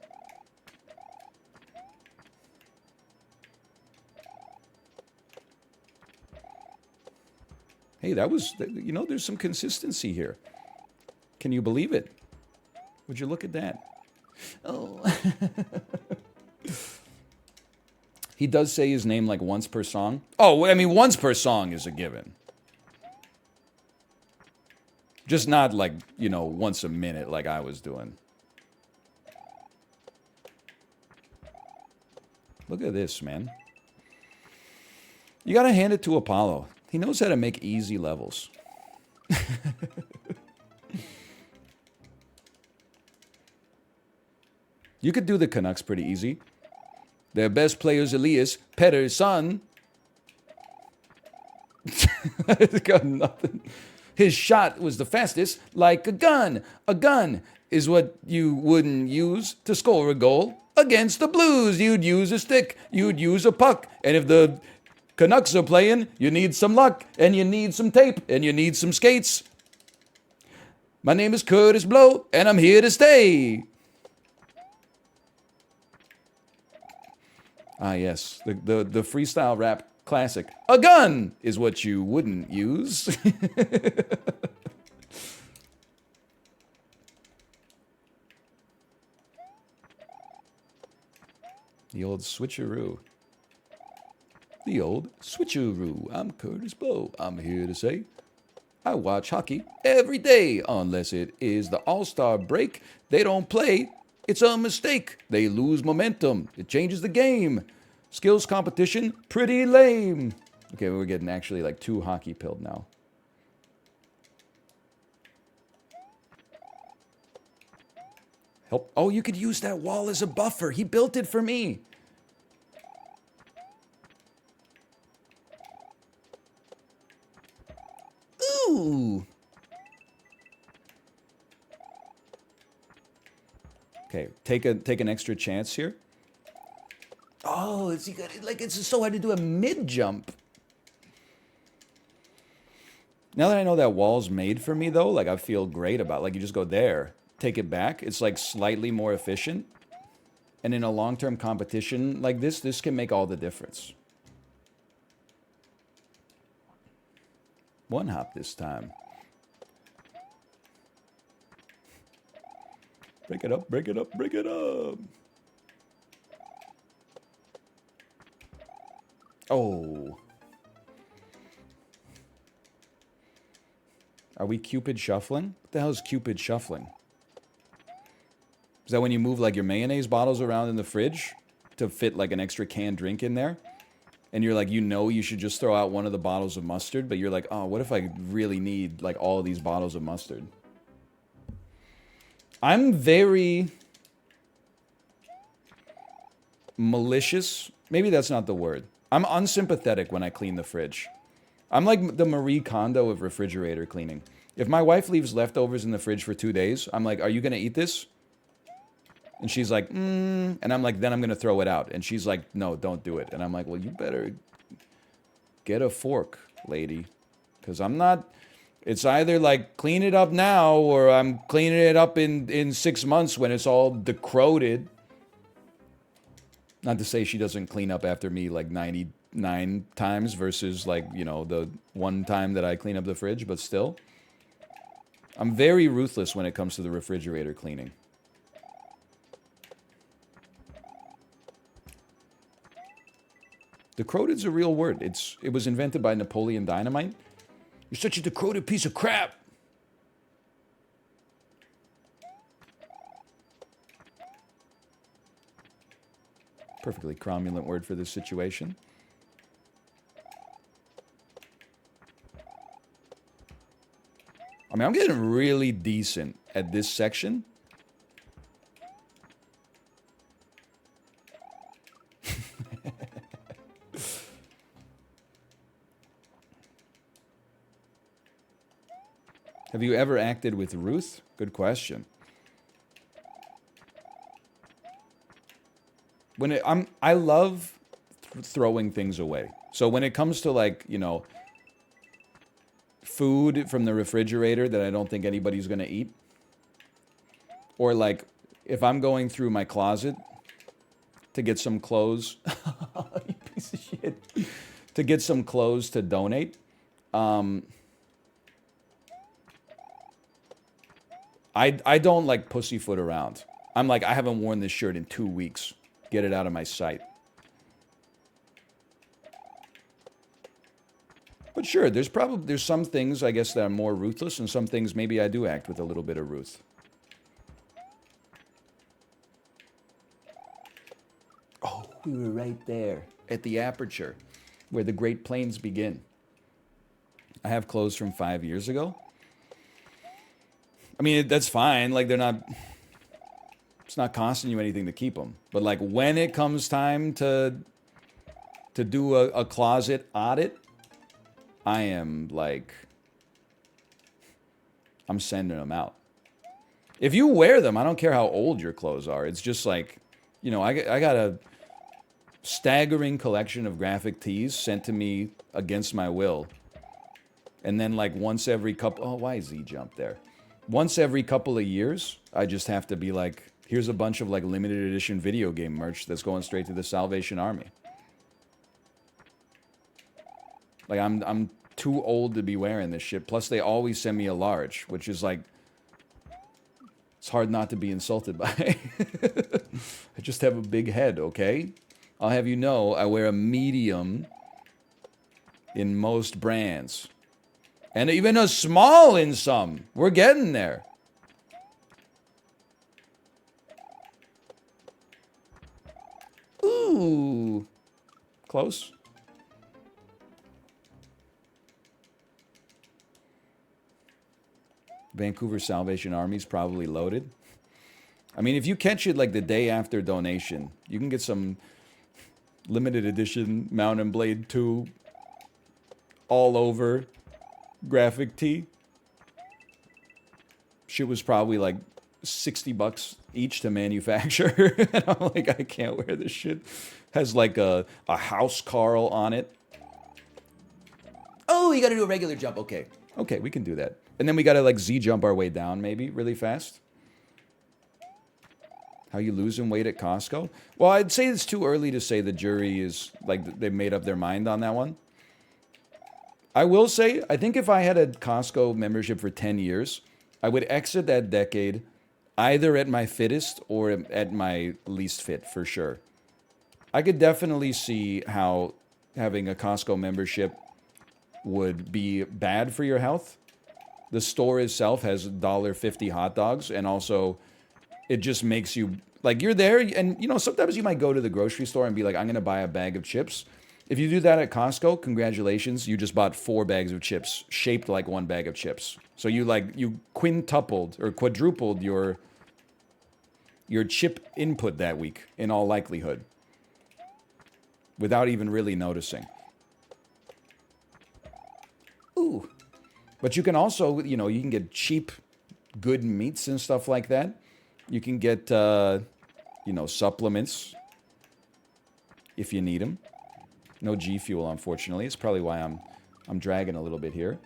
Hey, that was, you know, there's some consistency here. Can you believe it? Would you look at that? Oh. He does say his name like once per song. Oh, I mean, once per song is a given. Just not like, you know, once a minute like I was doing. Look at this, man. You gotta hand it to Apollo. He knows how to make easy levels. You could do the Canucks pretty easy. Their best player's Elias Pettersson. It's got nothing. His shot was the fastest, like a gun. A gun is what you wouldn't use to score a goal. Against the Blues, you'd use a stick, you'd use a puck. And if the Canucks are playing, you need some luck, and you need some tape, and you need some skates. My name is Curtis Blow, and I'm here to stay. Ah, yes, the freestyle rap classic. A gun is what you wouldn't use. The old switcheroo. The old switcheroo. I'm Curtis Blow. I'm here to say I watch hockey every day. Unless it is the All-Star break, they don't play. It's a mistake. They lose momentum. It changes the game. Skills competition, pretty lame. Okay, we're getting actually like too hockey-pilled now. Help. Oh, you could use that wall as a buffer. He built it for me. Ooh. Okay, take an extra chance here. Oh, it's like it's so hard to do a mid jump. Now that I know that wall's made for me though, like I feel great about it. Like you just go there, take it back. It's like slightly more efficient. And in a long-term competition like this can make all the difference. One hop this time. Break it up, break it up, break it up. Oh. Are we Cupid shuffling? What the hell is Cupid shuffling? Is that when you move like your mayonnaise bottles around in the fridge to fit like an extra canned drink in there? And you're like, you know, you should just throw out one of the bottles of mustard, but you're like, oh, what if I really need like all of these bottles of mustard? I'm very malicious. Maybe that's not the word. I'm unsympathetic when I clean the fridge. I'm like the Marie Kondo of refrigerator cleaning. If my wife leaves leftovers in the fridge for 2 days, I'm like, are you going to eat this? And she's like, and I'm like, then I'm going to throw it out. And she's like, no, don't do it. And I'm like, well, you better get a fork, lady. Because I'm not, it's either like clean it up now or I'm cleaning it up in 6 months when it's all decrowed. Not to say she doesn't clean up after me like 99 times versus like, you know, the one time that I clean up the fridge, but still. I'm very ruthless when it comes to the refrigerator cleaning. Decrowed's a real word. It was invented by Napoleon Dynamite. You're such a decrowed piece of crap. Perfectly cromulent word for this situation. I mean, I'm getting really decent at this section. Have you ever acted with Ruth? Good question. I love throwing things away. So when it comes to like, you know, food from the refrigerator that I don't think anybody's going to eat, or like if I'm going through my closet to get some clothes, you piece of shit, to get some clothes to donate, I don't like pussyfoot around. I'm like, I haven't worn this shirt in 2 weeks. Get it out of my sight. But sure, there's some things I guess that are more ruthless, and some things maybe I do act with a little bit of ruth. Oh, we were right there at the aperture where the Great Plains begin. I have clothes from 5 years ago. I mean, that's fine. Like, it's not costing you anything to keep them. But, like, when it comes time to do a closet audit, I am, like, I'm sending them out. If you wear them, I don't care how old your clothes are. It's just like, you know, I got a staggering collection of graphic tees sent to me against my will. And then, like, once every couple... Oh, why Z jump there? Once every couple of years, I just have to be like, here's a bunch of like limited edition video game merch that's going straight to the Salvation Army. Like I'm too old to be wearing this shit. Plus they always send me a large, which is like, it's hard not to be insulted by. I just have a big head, okay? I'll have you know, I wear a medium in most brands. And even a small in some. We're getting there. Ooh. Close. Vancouver Salvation Army's probably loaded. I mean, if you catch it like the day after donation, you can get some limited edition Mount and Blade 2 all over graphic tee. Shit was probably like $60 each to manufacture. And I'm like, I can't wear this shit. Has like a house Carl on it. Oh, you gotta do a regular jump. Okay. Okay, we can do that. And then we gotta like Z jump our way down maybe really fast. How you losing weight at Costco? Well, I'd say it's too early to say the jury is like they've made up their mind on that one. I will say, I think if I had a Costco membership for 10 years, I would exit that decade either at my fittest or at my least fit, for sure. I could definitely see how having a Costco membership would be bad for your health. The store itself has $1.50 hot dogs, and also it just makes you, like, you're there, and, you know, sometimes you might go to the grocery store and be like, I'm going to buy a bag of chips. If you do that at Costco, congratulations, you just bought 4 bags of chips, shaped like 1 bag of chips. So you quintupled or quadrupled your chip input that week, in all likelihood. without even really noticing. Ooh. But you can also, you know, you can get cheap, good meats and stuff like that. You can get, you know, supplements if you need them. No G Fuel, unfortunately. It's probably why I'm dragging a little bit here.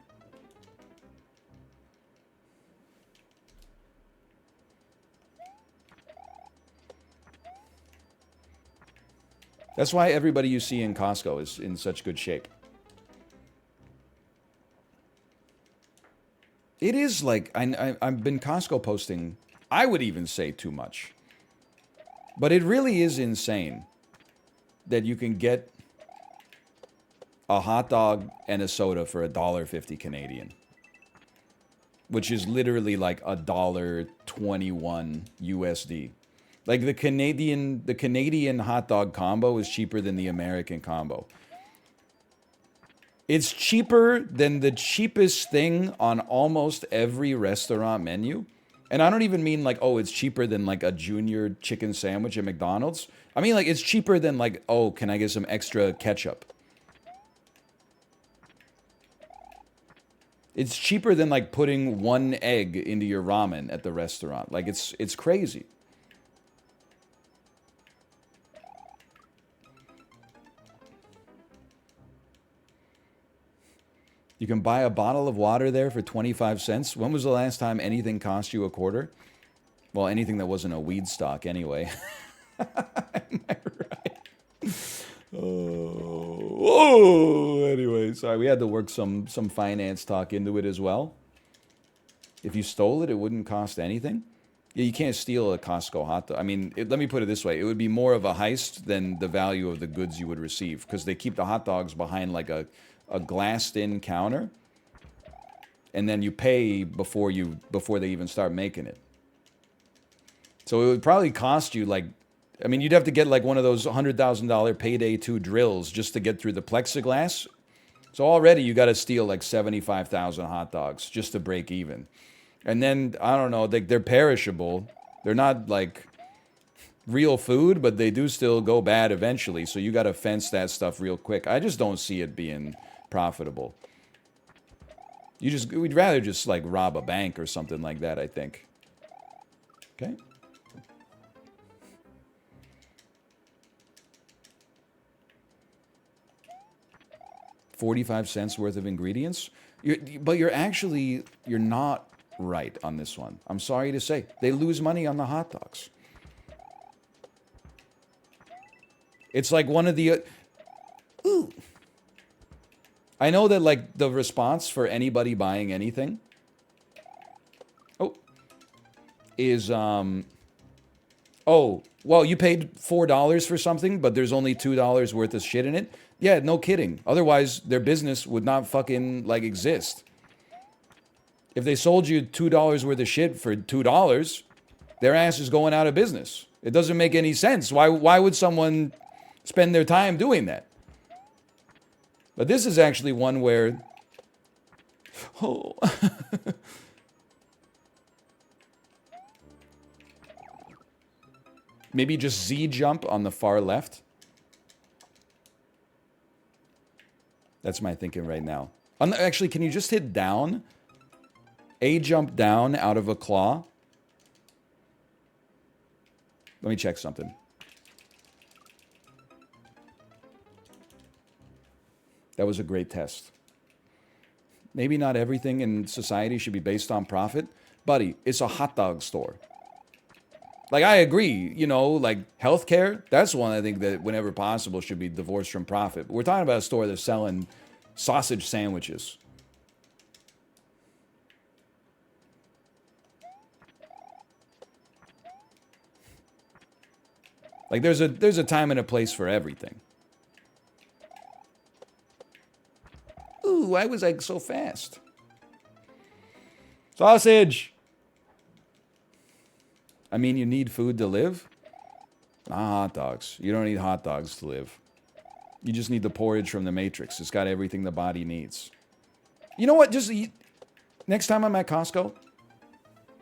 That's why everybody you see in Costco is in such good shape. It is like, I've been Costco posting, I would even say too much. But it really is insane that you can get a hot dog and a soda for $1.50 Canadian. Which is literally like $1.21 USD. Like the Canadian hot dog combo is cheaper than the American combo. It's cheaper than the cheapest thing on almost every restaurant menu. And I don't even mean like, oh, it's cheaper than like a junior chicken sandwich at McDonald's. I mean like it's cheaper than like, oh, can I get some extra ketchup? It's cheaper than like putting one egg into your ramen at the restaurant. Like it's crazy. You can buy a bottle of water there for 25 cents. When was the last time anything cost you a quarter? Well, anything that wasn't a weed stock anyway. Am I right? Oh, anyway, sorry. We had to work some finance talk into it as well. If you stole it, it wouldn't cost anything. Yeah, you can't steal a Costco hot dog. I mean, let me put it this way. It would be more of a heist than the value of the goods you would receive because they keep the hot dogs behind like a glassed-in counter, and then you pay before they even start making it. So it would probably cost you like, I mean, you'd have to get like one of those $100,000 payday 2 drills just to get through the plexiglass. So already you got to steal like 75,000 hot dogs just to break even. And then, I don't know, they're perishable. They're not like real food, but they do still go bad eventually. So you got to fence that stuff real quick. I just don't see it being profitable. We'd rather just like rob a bank or something like that, I think. Okay. $0.45 worth of ingredients. But you're not right on this one. I'm sorry to say. They lose money on the hot dogs. It's like one of the... ooh. I know that, like, the response for anybody buying anything... is, oh, well, you paid $4 for something, but there's only $2 worth of shit in it? Yeah, no kidding. Otherwise, their business would not fucking, like, exist. If they sold you $2 worth of shit for $2, their ass is going out of business. It doesn't make any sense. Why would someone spend their time doing that? But this is actually one where... oh... maybe just Z jump on the far left. That's my thinking right now. Actually, can you just hit down? A jump down out of a claw. Let me check something. That was a great test. Maybe not everything in society should be based on profit. Buddy, it's a hot dog store. Like, I agree, you know, like, healthcare, that's one I think that whenever possible should be divorced from profit. But we're talking about a store that's selling sausage sandwiches. Like, there's a time and a place for everything. Ooh, why was I so fast? Sausage! I mean, you need food to live? Not hot dogs. You don't need hot dogs to live. You just need the porridge from the Matrix. It's got everything the body needs. You know what? Just eat. Next time I'm at Costco,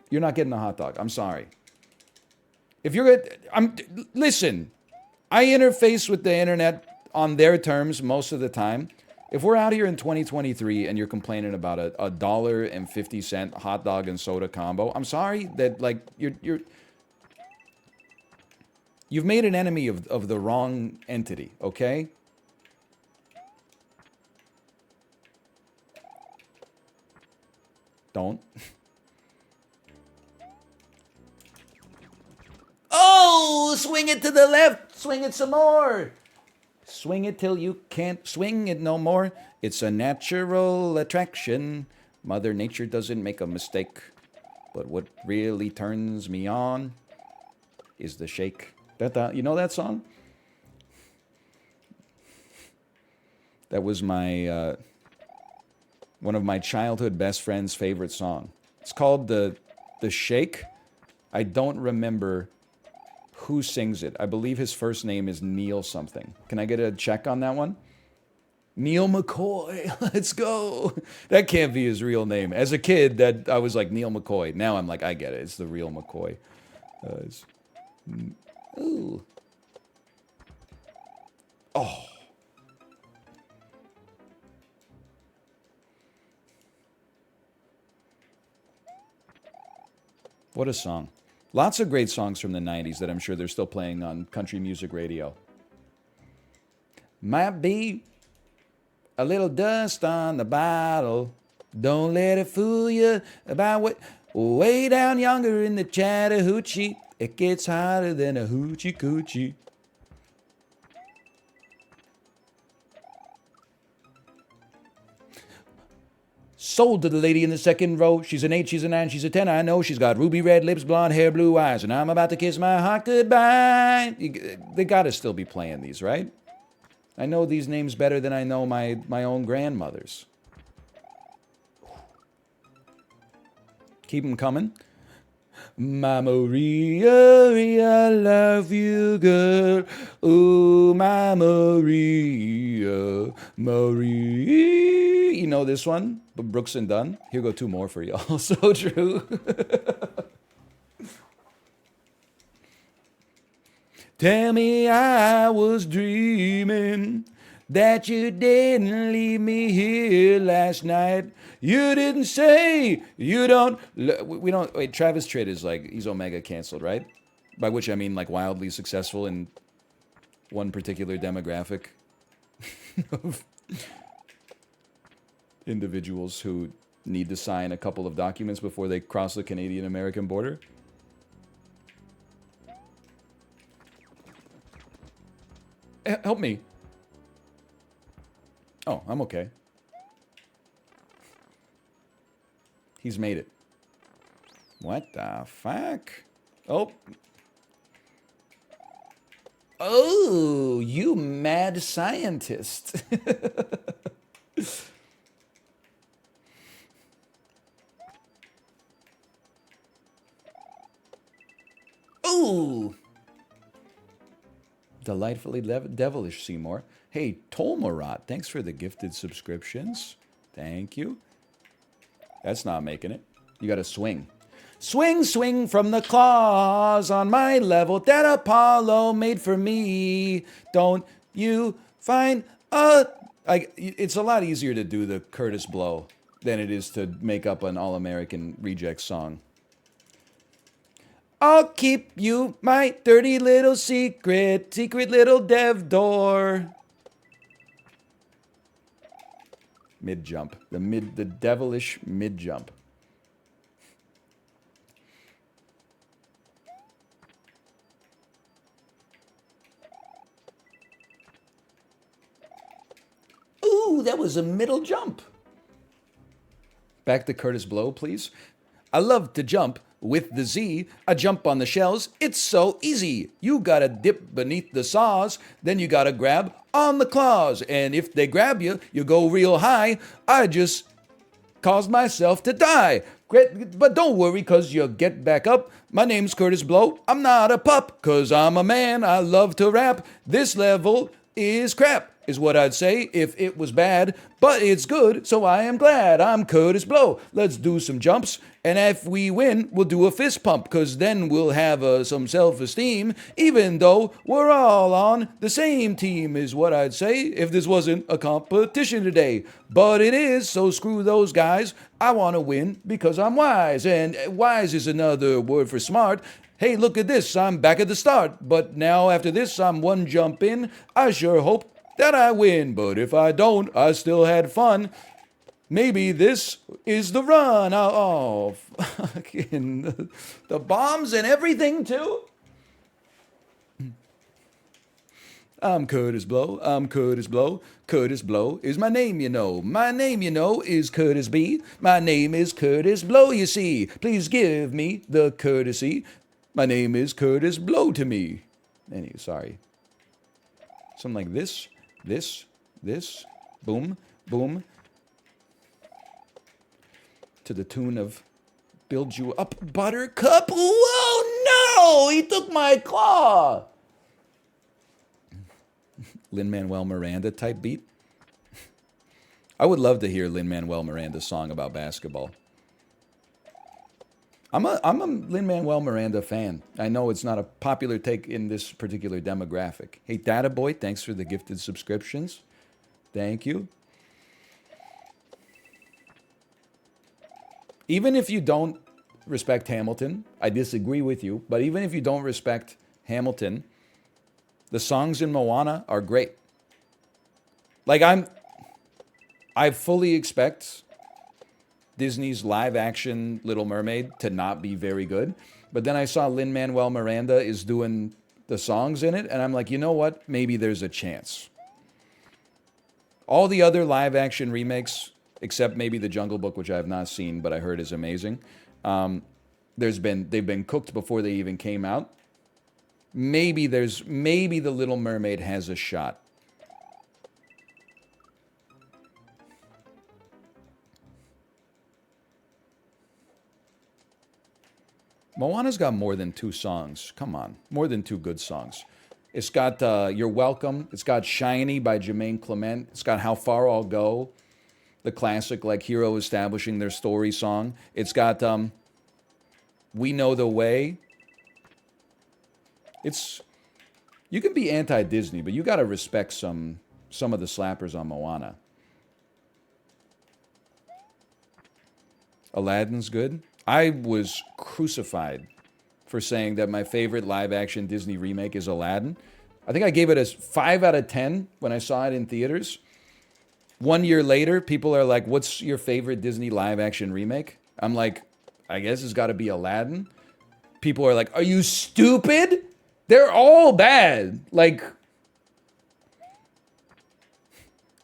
you're not getting a hot dog. I'm sorry. If you're listen, I interface with the internet on their terms most of the time. If we're out here in 2023 and you're complaining about a $1.50 hot dog and soda combo, I'm sorry that like you've made an enemy of the wrong entity, okay? Don't. Oh, swing it to the left. Swing it some more. Swing it till you can't swing it no more. It's a natural attraction. Mother Nature doesn't make a mistake. But what really turns me on is the shake. You know that song? That was my one of my childhood best friend's favorite song. It's called the Shake. I don't remember who sings it. I believe his first name is Neil something. Can I get a check on that one? Neil McCoy. Let's go. That can't be his real name. As a kid, that I was like Neil McCoy. Now I'm like, I get it. It's the real McCoy. Ooh. Oh. What a song. Lots of great songs from the 90s that I'm sure they're still playing on country music radio. Might be a little dust on the bottle. Don't let it fool you about what... Way down yonder in the Chattahoochee, it gets hotter than a hoochie coochie. Sold to the lady in the second row. She's an 8, she's a 9, she's a 10, I know. She's got ruby red lips, blonde hair, blue eyes, and I'm about to kiss my heart goodbye. They gotta still be playing these, right? I know these names better than I know my own grandmother's. Keep them coming. My Maria, I love you, girl. Oh, my Maria, Maria. You know this one? But Brooks and Dunn. Here go 2 more for y'all. So true. Tell me I was dreaming that you didn't leave me here last night. You didn't say you don't. We don't. Wait, Travis Tritt is like, he's Omega canceled, right? By which I mean like wildly successful in one particular demographic of individuals who need to sign a couple of documents before they cross the Canadian-American border. Help me. Oh, I'm okay. He's made it. What the fuck? Oh. Oh, you mad scientist. Ooh. Delightfully devilish, Seymour. Hey, Tolmarat, thanks for the gifted subscriptions. Thank you. That's not making it. You gotta swing. Swing, swing from the claws on my level that Apollo made for me. Don't you find it's a lot easier to do the Curtis Blow than it is to make up an All-American Rejects song. I'll keep you my dirty little secret, secret little dev door. Mid jump, the devilish mid jump. Ooh, that was a middle jump. Back to Curtis Blow, please. I love to jump with the Z. I jump on the shells. It's so easy. You gotta dip beneath the saws, then you gotta grab on the claws. And if they grab you, you go real high. I just caused myself to die. But don't worry, cause you'll get back up. My name's Curtis Blow. I'm not a pup, cause I'm a man. I love to rap. This level is crap. is what I'd say if it was bad, but it's good, so I am glad. I'm Curtis Blow. Let's do some jumps, and if we win, we'll do a fist pump, because then we'll have some self-esteem, even though we're all on the same team, is what I'd say if this wasn't a competition today. But it is, so screw those guys. I want to win because I'm wise, and wise is another word for smart. Hey, look at this, I'm back at the start, but now after this, I'm one jump in. I sure hope that I win, but if I don't, I still had fun. Maybe this is the run. Oh, fucking the bombs and everything too. I'm Curtis Blow. I'm Curtis Blow. Curtis Blow is my name, you know. My name, you know, is Curtis B. My name is Curtis Blow, you see. Please give me the courtesy. My name is Curtis Blow to me. Anyway, sorry. Something like this. This, boom, boom, to the tune of Build You Up, Buttercup. Whoa, no! He took my claw! Lin-Manuel Miranda type beat. I would love to hear Lin-Manuel Miranda's song about basketball. I'm a Lin-Manuel Miranda fan. I know it's not a popular take in this particular demographic. Hey, Data Boy, thanks for the gifted subscriptions. Thank you. Even if you don't respect Hamilton, I disagree with you, but even if you don't respect Hamilton, the songs in Moana are great. Like, I fully expect Disney's live-action Little Mermaid to not be very good. But then I saw Lin-Manuel Miranda is doing the songs in it, and I'm like, you know what? Maybe there's a chance. All the other live-action remakes, except maybe The Jungle Book, which I have not seen, but I heard is amazing, they've been cooked before they even came out. Maybe The Little Mermaid has a shot. Moana's got more than 2 songs. Come on. More than 2 good songs. It's got You're Welcome. It's got Shiny by Jermaine Clement. It's got How Far I'll Go, the classic, like, hero establishing their story song. It's got We Know the Way. You can be anti-Disney, but you got to respect some of the slappers on Moana. Aladdin's good. I was crucified for saying that my favorite live-action Disney remake is Aladdin. I think I gave it a 5 out of 10 when I saw it in theaters. 1 year later, people are like, what's your favorite Disney live-action remake? I'm like, I guess it's got to be Aladdin. People are like, are you stupid? They're all bad. Like,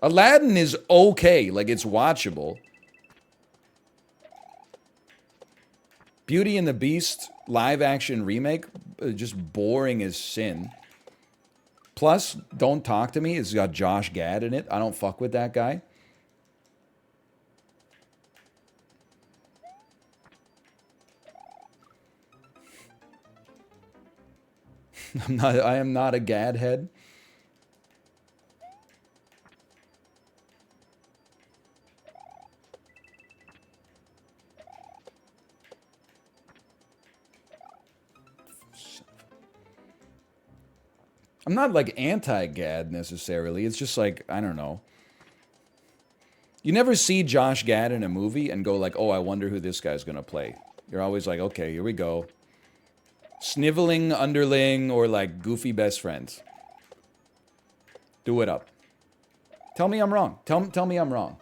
Aladdin is okay. Like, it's watchable. Beauty and the Beast live-action remake, just boring as sin. Plus, Don't Talk to Me, it's got Josh Gad in it. I don't fuck with that guy. I am not a Gad head. I'm not like anti-Gad necessarily. It's just like, I don't know. You never see Josh Gad in a movie and go like, oh, I wonder who this guy's going to play. You're always like, okay, here we go. Sniveling underling or like goofy best friends. Do it up. Tell me I'm wrong. Tell me I'm wrong.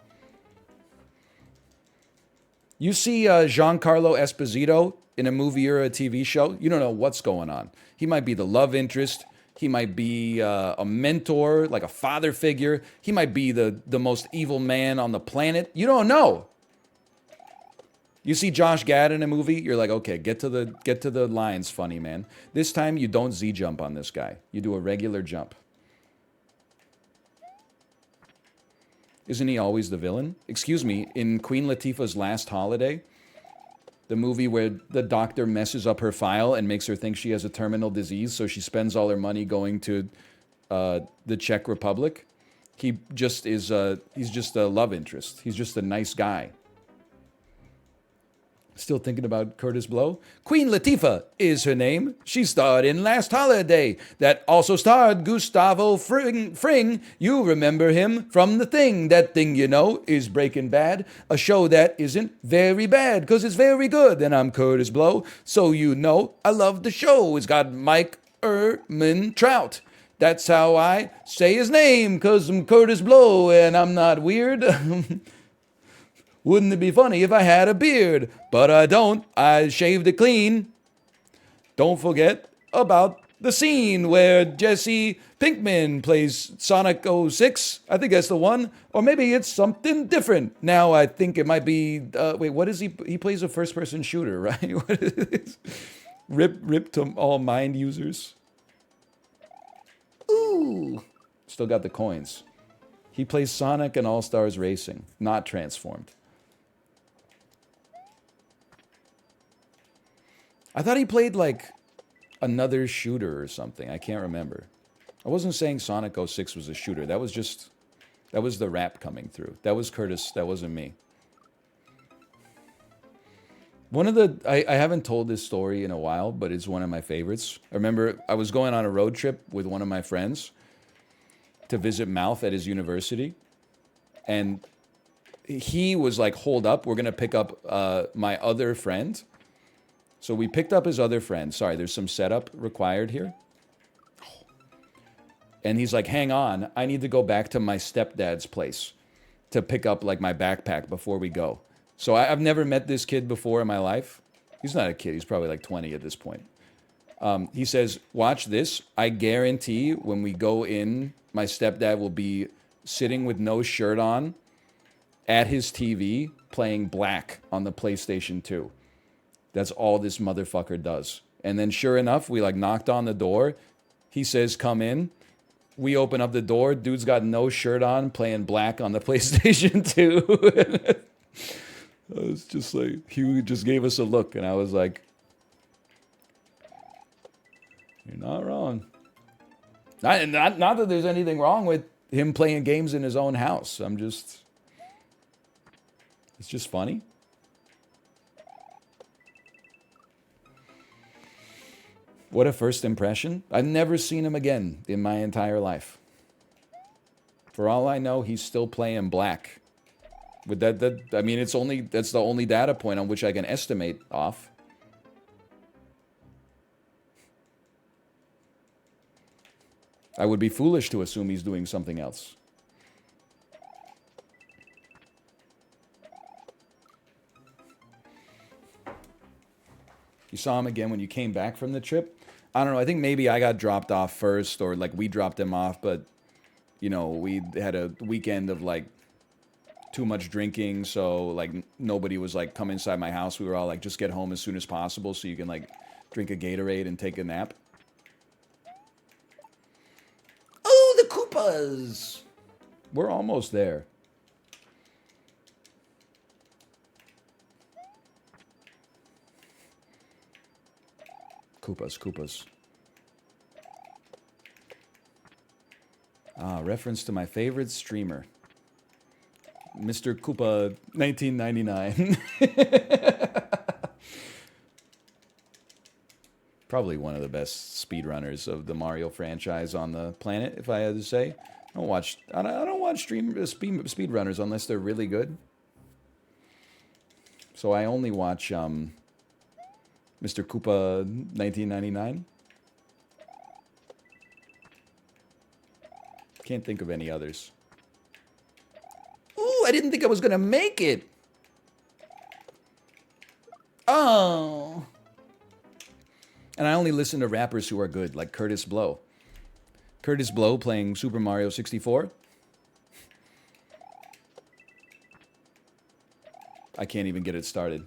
You see Giancarlo Esposito in a movie or a TV show, you don't know what's going on. He might be the love interest. He might be a mentor, like a father figure. He might be the most evil man on the planet. You don't know. You see Josh Gad in a movie, you're like, okay, get to the lines, funny man. This time you don't Z jump on this guy. You do a regular jump. Isn't he always the villain? Excuse me, in Queen Latifah's Last Holiday, the movie where the doctor messes up her file and makes her think she has a terminal disease, so she spends all her money going to the Czech Republic. He just is he's just a love interest. He's just a nice guy. Still thinking about Curtis Blow? Queen Latifah is her name. She starred in Last Holiday. That also starred Gustavo Fring. You remember him from The Thing. That thing, you know, is Breaking Bad. A show that isn't very bad, because it's very good. And I'm Curtis Blow, so you know I love the show. It's got Mike Trout. That's how I say his name, because I'm Curtis Blow and I'm not weird. Wouldn't it be funny if I had a beard? But I don't. I shaved it clean. Don't forget about the scene where Jesse Pinkman plays Sonic 06. I think that's the one. Or maybe it's something different. Now I think it might be... wait, what is he? He plays a first-person shooter, right? What is this? Rip to all mind users. Ooh. Still got the coins. He plays Sonic and All-Stars Racing, not Transformed. I thought he played, like, another shooter or something. I can't remember. I wasn't saying Sonic 06 was a shooter. That was just... That was the rap coming through. That was Curtis. That wasn't me. One of the... I haven't told this story in a while, but it's one of my favorites. I remember I was going on a road trip with one of my friends to visit Mouth at his university. And he was like, hold up. We're going to pick up my other friend. So we picked up his other friend. Sorry, there's some setup required here. And he's like, hang on, I need to go back to my stepdad's place to pick up like my backpack before we go. So I've never met this kid before in my life. He's not a kid, he's probably like 20 at this point. He says, watch this. I guarantee when we go in, my stepdad will be sitting with no shirt on at his TV playing Black on the PlayStation 2. That's all this motherfucker does. And then sure enough, we like knocked on the door. He says, come in. We open up the door. Dude's got no shirt on playing Black on the PlayStation 2. I was just like, he just gave us a look. And I was like, you're not wrong. Not that there's anything wrong with him playing games in his own house. It's just funny. What a first impression. I've never seen him again in my entire life. For all I know, he's still playing Black. With I mean, that's the only data point on which I can estimate off. I would be foolish to assume he's doing something else. You saw him again when you came back from the trip? I don't know, I think maybe I got dropped off first, or like we dropped him off, but, you know, we had a weekend of like too much drinking, so like nobody was like, come inside my house. We were all like, just get home as soon as possible so you can like drink a Gatorade and take a nap. Oh, the Koopas! We're almost there. Koopas. Ah, reference to my favorite streamer. Mr. Koopa 1999. Probably one of the best speedrunners of the Mario franchise on the planet, if I had to say. I don't watch speedrunners unless they're really good. So I only watch Mr. Koopa 1999. Can't think of any others. Ooh, I didn't think I was gonna make it. Oh. And I only listen to rappers who are good, like Curtis Blow. Curtis Blow playing Super Mario 64. I can't even get it started.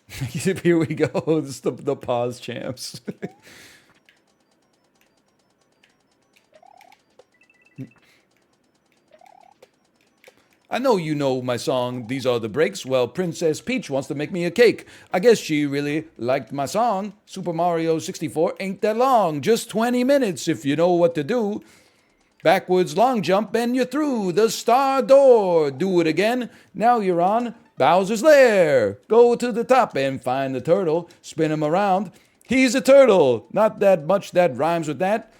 Here we go. This is the pause champs. I know you know my song, These Are the Breaks. Well, Princess Peach wants to make me a cake. I guess she really liked my song. Super Mario 64 ain't that long. Just 20 minutes if you know what to do. Backwards long jump and you're through the star door. Do it again. Now you're on Bowser's Lair. Go to the top and find the turtle. Spin him around. He's a turtle. Not that much that rhymes with that.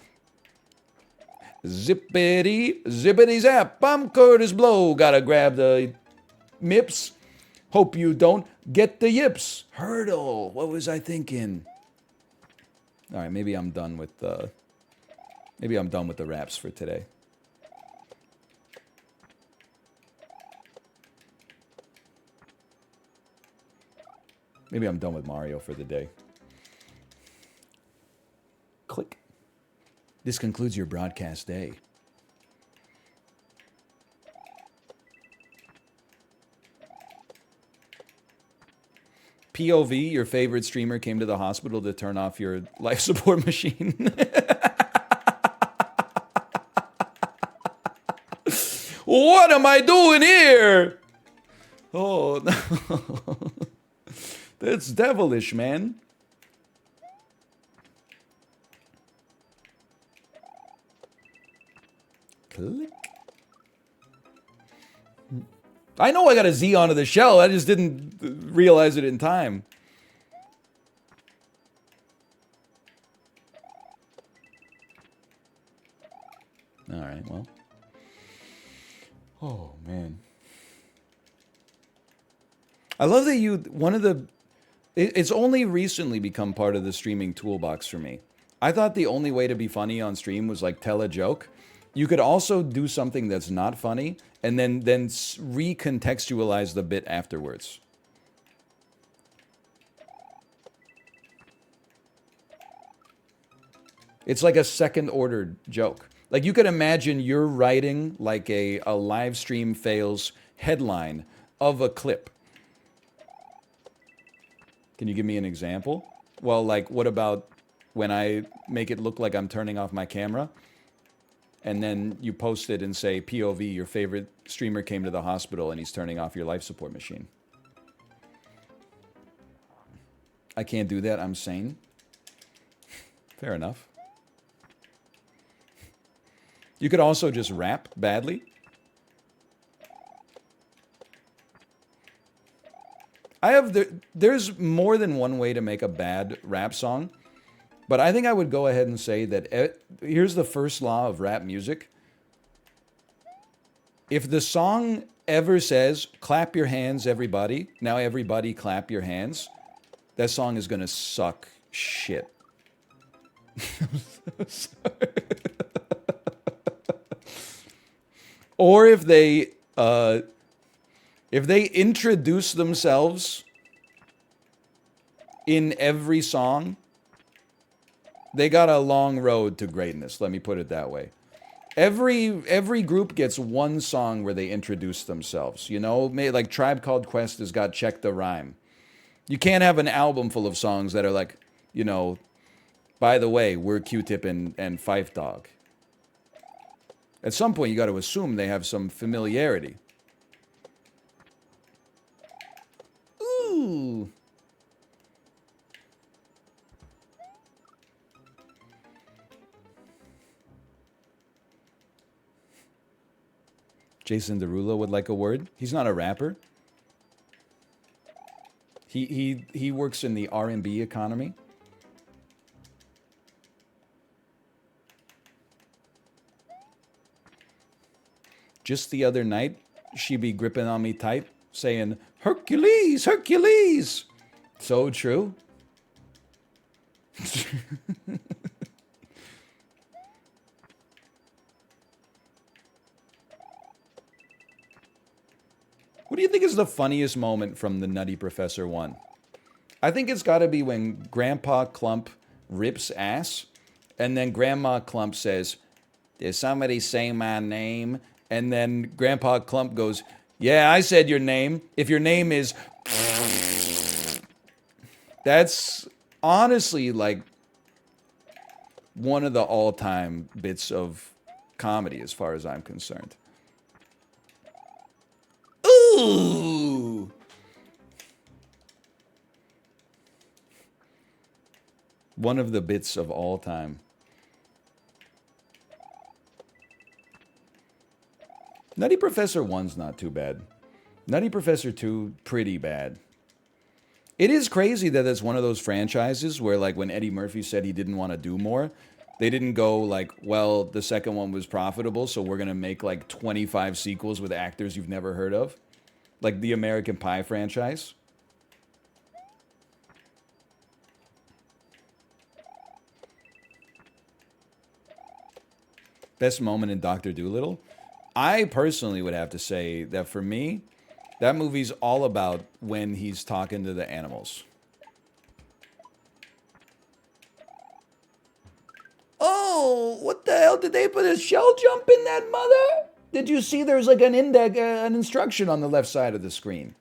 Zippity, zippity zap. I'm Curtis Blow. Gotta grab the mips. Hope you don't get the yips. Hurdle. What was I thinking? All right, maybe I'm done with the raps for today. Maybe I'm done with Mario for the day. Click. This concludes your broadcast day. POV, your favorite streamer came to the hospital to turn off your life support machine. What am I doing here? Oh, no. That's devilish, man. Click. I know I got a Z onto the shell. I just didn't realize it in time. All right, well. Oh, man. I love that it's only recently become part of the streaming toolbox for me. I thought the only way to be funny on stream was like tell a joke. You could also do something that's not funny and then recontextualize the bit afterwards. It's like a second order joke. Like you could imagine you're writing like a live stream fails headline of a clip. Can you give me an example? Well, like what about when I make it look like I'm turning off my camera? And then you post it and say, POV, your favorite streamer came to the hospital and he's turning off your life support machine. I can't do that, I'm sane. Fair enough. You could also just rap badly. There's more than one way to make a bad rap song. But I think I would go ahead and say that here's the first law of rap music. If the song ever says, clap your hands, everybody, now everybody clap your hands, that song is going to suck shit. Or if they introduce themselves in every song, they got a long road to greatness, let me put it that way. Every group gets one song where they introduce themselves, you know? Like Tribe Called Quest has got Check the Rhyme. You can't have an album full of songs that are like, you know, by the way, we're Q-Tip and Fife Dog. At some point, you got to assume they have some familiarity. Ooh. Jason Derulo would like a word. He's not a rapper. He works in the R&B economy. Just the other night, she be gripping on me tight, saying, Hercules, Hercules. So true. What do you think is the funniest moment from the Nutty Professor 1? I think it's got to be when Grandpa Clump rips ass, and then Grandma Clump says, did somebody say my name? And then Grandpa Clump goes, yeah, I said your name. If your name is... That's honestly like one of the all-time bits of comedy as far as I'm concerned. Ooh! One of the bits of all time. Nutty Professor 1's not too bad. Nutty Professor 2, pretty bad. It is crazy that it's one of those franchises where, like, when Eddie Murphy said he didn't want to do more, they didn't go, like, well, the second one was profitable, so we're going to make, like, 25 sequels with actors you've never heard of. Like the American Pie franchise. Best moment in Dr. Dolittle? I personally would have to say that for me, that movie's all about when he's talking to the animals. Oh, what the hell? Did they put a shell jump in that mother? Did you see there's like an index, an instruction on the left side of the screen?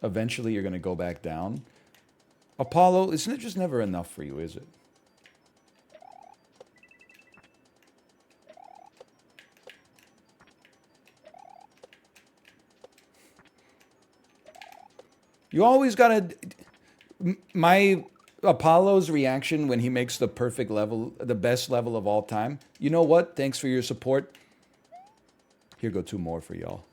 Eventually you're going to go back down. Apollo, isn't it just never enough for you, is it? You always gotta... My Apollo's reaction when he makes the perfect level, the best level of all time. You know what? Thanks for your support. Here go 2 more for y'all.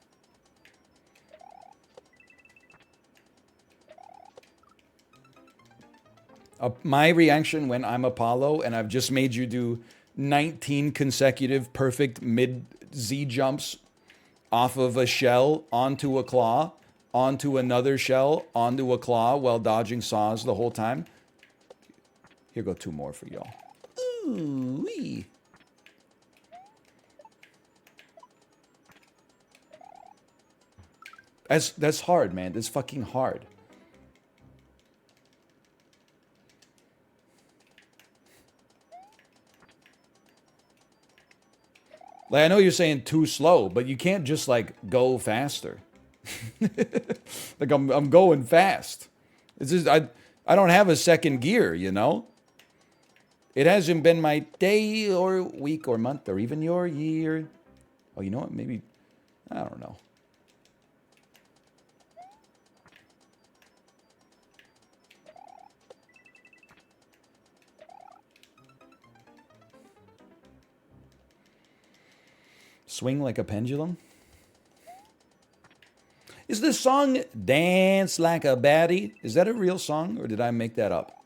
My reaction when I'm Apollo and I've just made you do 19 consecutive perfect mid-Z jumps off of a shell onto a claw, onto another shell, onto a claw while dodging saws the whole time. Here go 2 more for y'all. Ooh-wee. That's hard, man. That's fucking hard. Like, I know you're saying too slow, but you can't just, like, go faster. Like, I'm going fast. It's just, I don't have a second gear, you know? It hasn't been my day or week or month or even your year. Oh, you know what? Maybe, I don't know. Swing like a pendulum? Is this song Dance Like a Baddie? Is that a real song or did I make that up?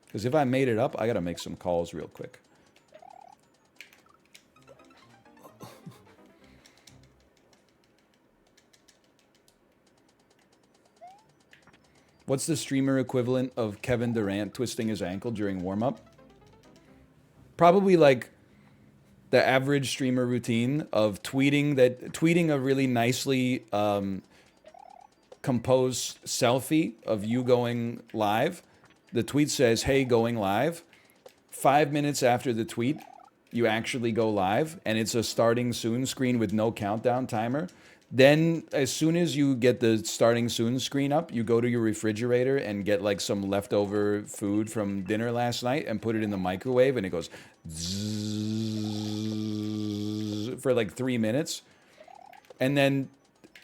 Because if I made it up, I gotta make some calls real quick. What's the streamer equivalent of Kevin Durant twisting his ankle during warm-up? Probably like the average streamer routine of tweeting a really nicely composed selfie of you going live. The tweet says, "Hey, going live." 5 minutes after the tweet, you actually go live, and it's a starting soon screen with no countdown timer. Then, as soon as you get the starting soon screen up, you go to your refrigerator and get like some leftover food from dinner last night and put it in the microwave, and it goes zzz for like 3 minutes. And then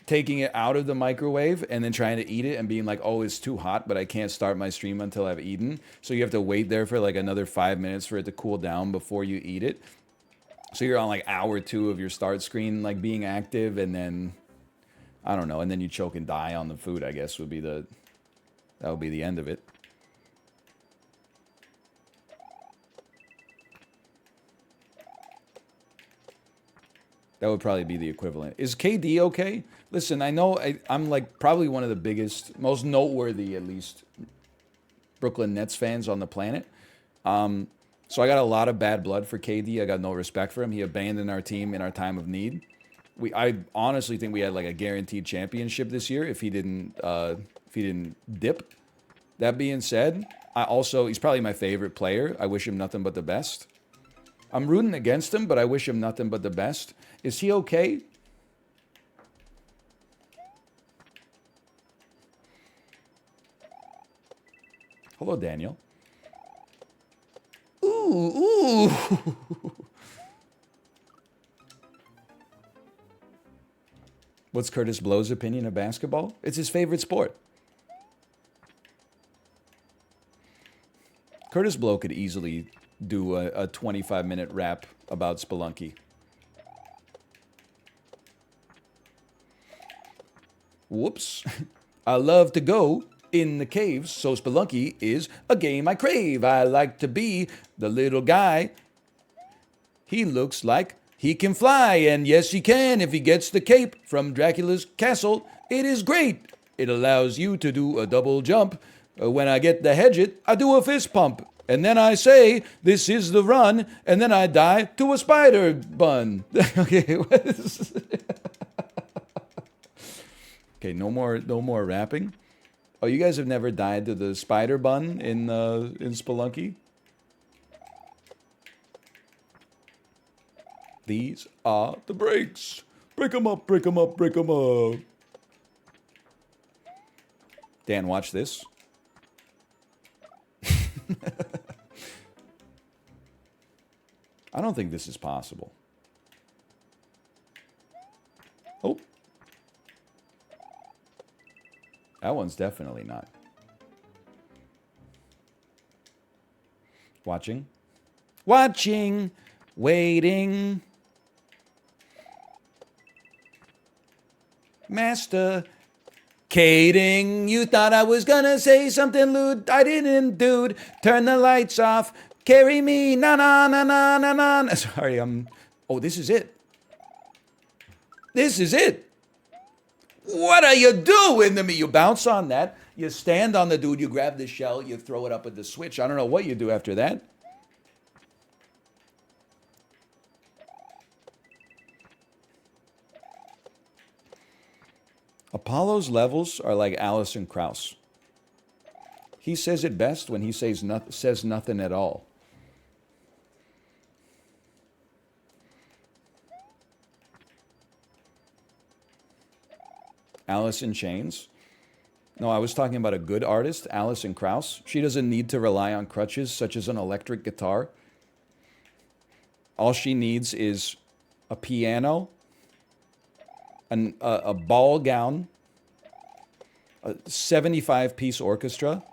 taking it out of the microwave and then trying to eat it and being like, oh, it's too hot, but I can't start my stream until I've eaten. So you have to wait there for like another 5 minutes for it to cool down before you eat it. So you're on like hour 2 of your start screen, like being active, and then, I don't know, and then you choke and die on the food, I guess that would be the end of it. That would probably be the equivalent. Is KD okay? Listen, I know I'm like probably one of the biggest, most noteworthy at least, Brooklyn Nets fans on the planet. So I got a lot of bad blood for KD. I got no respect for him. He abandoned our team in our time of need. I honestly think we had like a guaranteed championship this year if he didn't dip. That being said, he's probably my favorite player. I wish him nothing but the best. I'm rooting against him, but I wish him nothing but the best. Is he okay? Hello, Daniel. Ooh, ooh. What's Curtis Blow's opinion of basketball? It's his favorite sport. Curtis Blow could easily do a 25-minute rap about Spelunky. Whoops. I love to go in the caves, so Spelunky is a game I crave. I like to be the little guy. He looks like he can fly, and yes, he can if he gets the cape from Dracula's castle. It is great. It allows you to do a double jump. When I get the hedget, I do a fist pump. And then I say, this is the run, and then I die to a spider bun. Okay, what is... Okay, no more rapping. Oh, you guys have never died to the spider bun in Spelunky? These are the breaks. Break 'em up, break 'em up, break 'em up. Dan, watch this. I don't think this is possible. Oh. That one's definitely not. Watching. Watching. Waiting. Master. Kading. You thought I was gonna say something lewd. I didn't, dude. Turn the lights off. Carry me. Na na na na na na. Sorry, oh, this is it. This is it. What are you doing to me? You bounce on that. You stand on the dude. You grab the shell. You throw it up with the switch. I don't know what you do after that. Apollo's levels are like Alison Krauss. He says it best when he says nothing at all. Alice in Chains. No, I was talking about a good artist, Alison Krauss. She doesn't need to rely on crutches such as an electric guitar. All she needs is a piano, a ball gown, a 75-piece orchestra,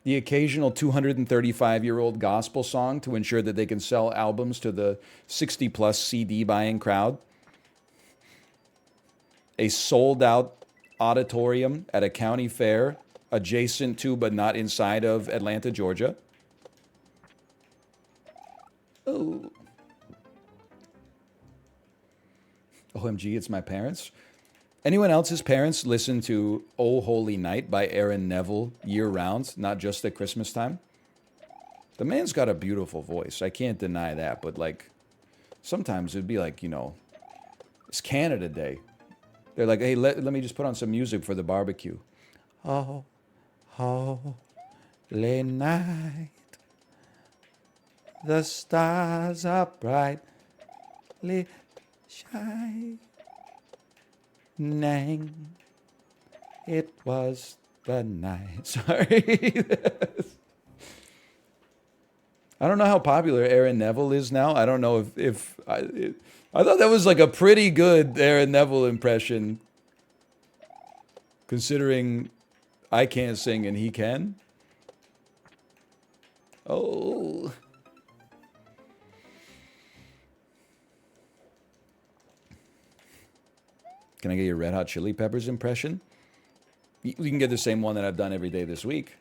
the occasional 235-year-old gospel song to ensure that they can sell albums to the 60-plus CD buying crowd, a sold-out auditorium at a county fair adjacent to but not inside of Atlanta, Georgia. Oh. OMG, it's my parents. Anyone else's parents listen to Oh Holy Night by Aaron Neville year-round, not just at Christmas time? The man's got a beautiful voice. I can't deny that. But, like, sometimes it'd be like, you know, it's Canada Day. They're like, hey, let me just put on some music for the barbecue. Oh, holy night, the stars are brightly shining. It was the night. Sorry. I don't know how popular Aaron Neville is now. I don't know if I thought that was like a pretty good Aaron Neville impression, considering I can't sing and he can. Oh. Can I get your Red Hot Chili Peppers impression? You can get the same one that I've done every day this week.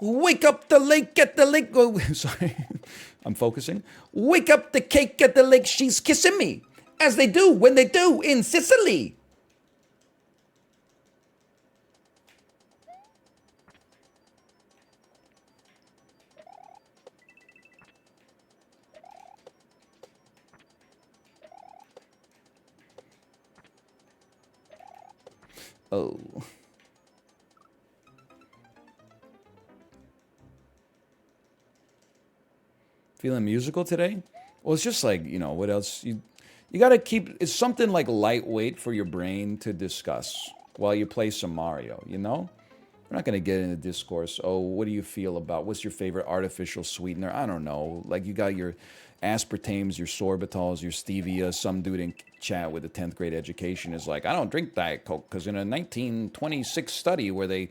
Wake up the lake at the lake. Oh, sorry, I'm focusing. Wake up the cake at the lake. She's kissing me, as they do when they do in Sicily. Oh. Feeling musical today? Well, it's just like, you know, what else? You got to keep, it's something like lightweight for your brain to discuss while you play some Mario, you know? We're not going to get into discourse. Oh, what do you feel about, what's your favorite artificial sweetener? I don't know. Like, you got your aspartames, your sorbitols, your stevia. Some dude in chat with a 10th grade education is like, I don't drink Diet Coke because in a 1926 study where they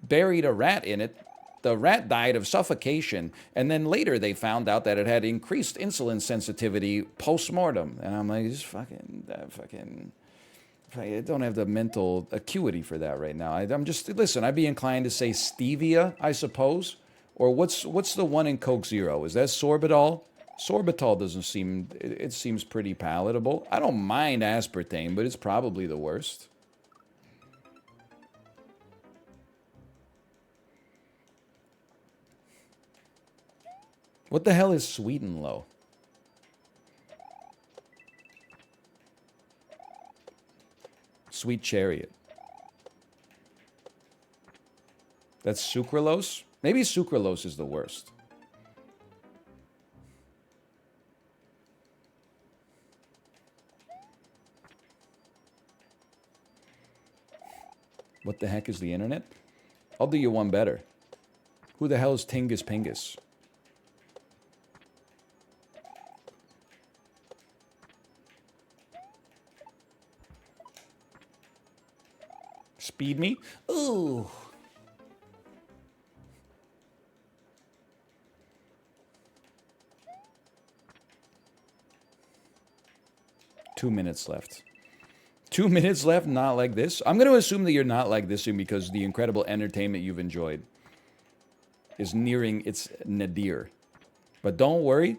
buried a rat in it, the rat died of suffocation, and then later they found out that it had increased insulin sensitivity post-mortem. And I'm like, just I don't have the mental acuity for that right now. I'm just, listen, I'd be inclined to say stevia, I suppose. Or what's the one in Coke Zero? Is that sorbitol? Sorbitol doesn't seem, it seems pretty palatable. I don't mind aspartame, but it's probably the worst. What the hell is Sweet and Low? Sweet Chariot. That's sucralose? Maybe sucralose is the worst. What the heck is the internet? I'll do you one better. Who the hell is Tingus Pingus? Speed me? Ooh. Two minutes left. 2 minutes left, not like this. I'm going to assume that you're not like this because the incredible entertainment you've enjoyed is nearing its nadir. But don't worry.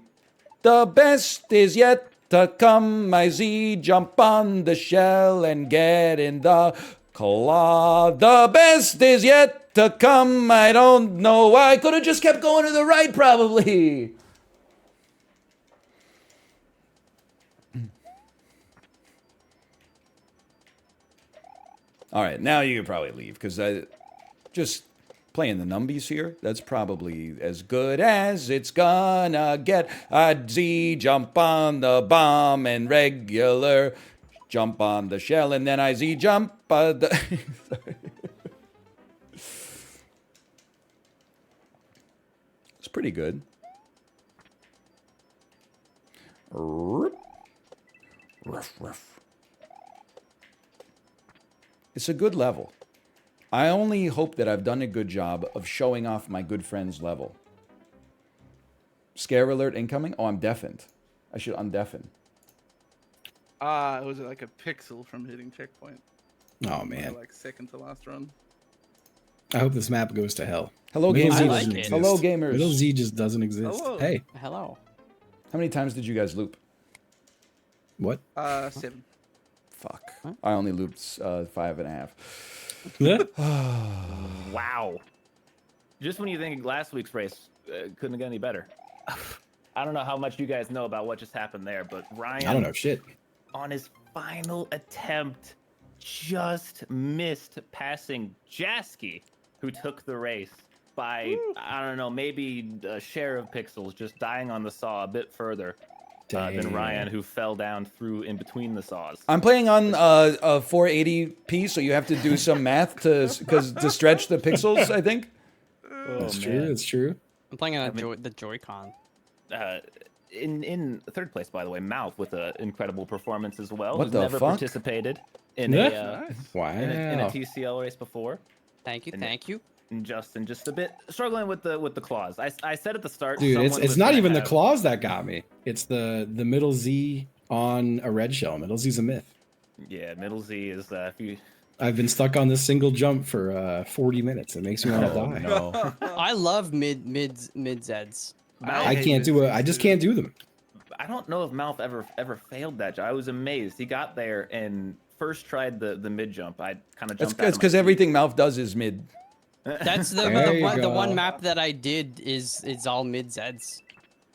The best is yet to come, my Z. Jump on the shell and get in the claw. The best is yet to come. I don't know why. I could have just kept going to the right, probably. All right, now you can probably leave, because I just playing the numbies here, that's probably as good as it's gonna get. I'd Z jump on the bomb and regular jump on the shell, and then I Z jump the... It's pretty good. Ruff, ruff. It's a good level. I only hope that I've done a good job of showing off my good friend's level. Scare alert incoming? Oh, I'm deafened. I should undeafen. It was like a pixel from hitting checkpoint. Oh man. Like second to last run. I hope this map goes to hell. Hello, Middle gamers. Z I like doesn't it. exist. Hello, gamers. Middle Z just doesn't exist. Hello. Hey, Hello. How many times did you guys loop? what? 7. Fuck. What? I only looped 5.5. Wow. Just when you think last week's race couldn't get any better. I don't know how much you guys know about what just happened there, but Ryan, I don't know shit. on his final attempt, just missed passing Jasky, who took the race by, I don't know, maybe a share of pixels, just dying on the saw a bit further than Damn. Ryan, who fell down through in between the saws. I'm playing on 480p, so you have to do some math to stretch the pixels, I think. That's Oh, true. man. That's true. I'm playing on the Joy-Con. In third place, by the way, Mouth with an incredible performance as well. What who's the never fuck? participated in Yeah. Wow. in a TCL race before. Thank you, And- thank you. And Justin just a bit struggling with the claws. I said at the start, Dude, someone it's was not gonna even the have- claws that got me. It's the middle Z on a red shell. Middle Z's a myth. Yeah, middle Z is if you. I've been stuck on this single jump for 40 minutes. It makes me want to Oh, die. no. I love mid-Zeds. I can't do it. I just can't do them. I don't know if Mouth ever failed that. I was amazed. He got there and first tried the mid jump. I kind of That's jumped. because everything Mouth does is mid. That's There you the one go. map that I did is all mid-Zeds.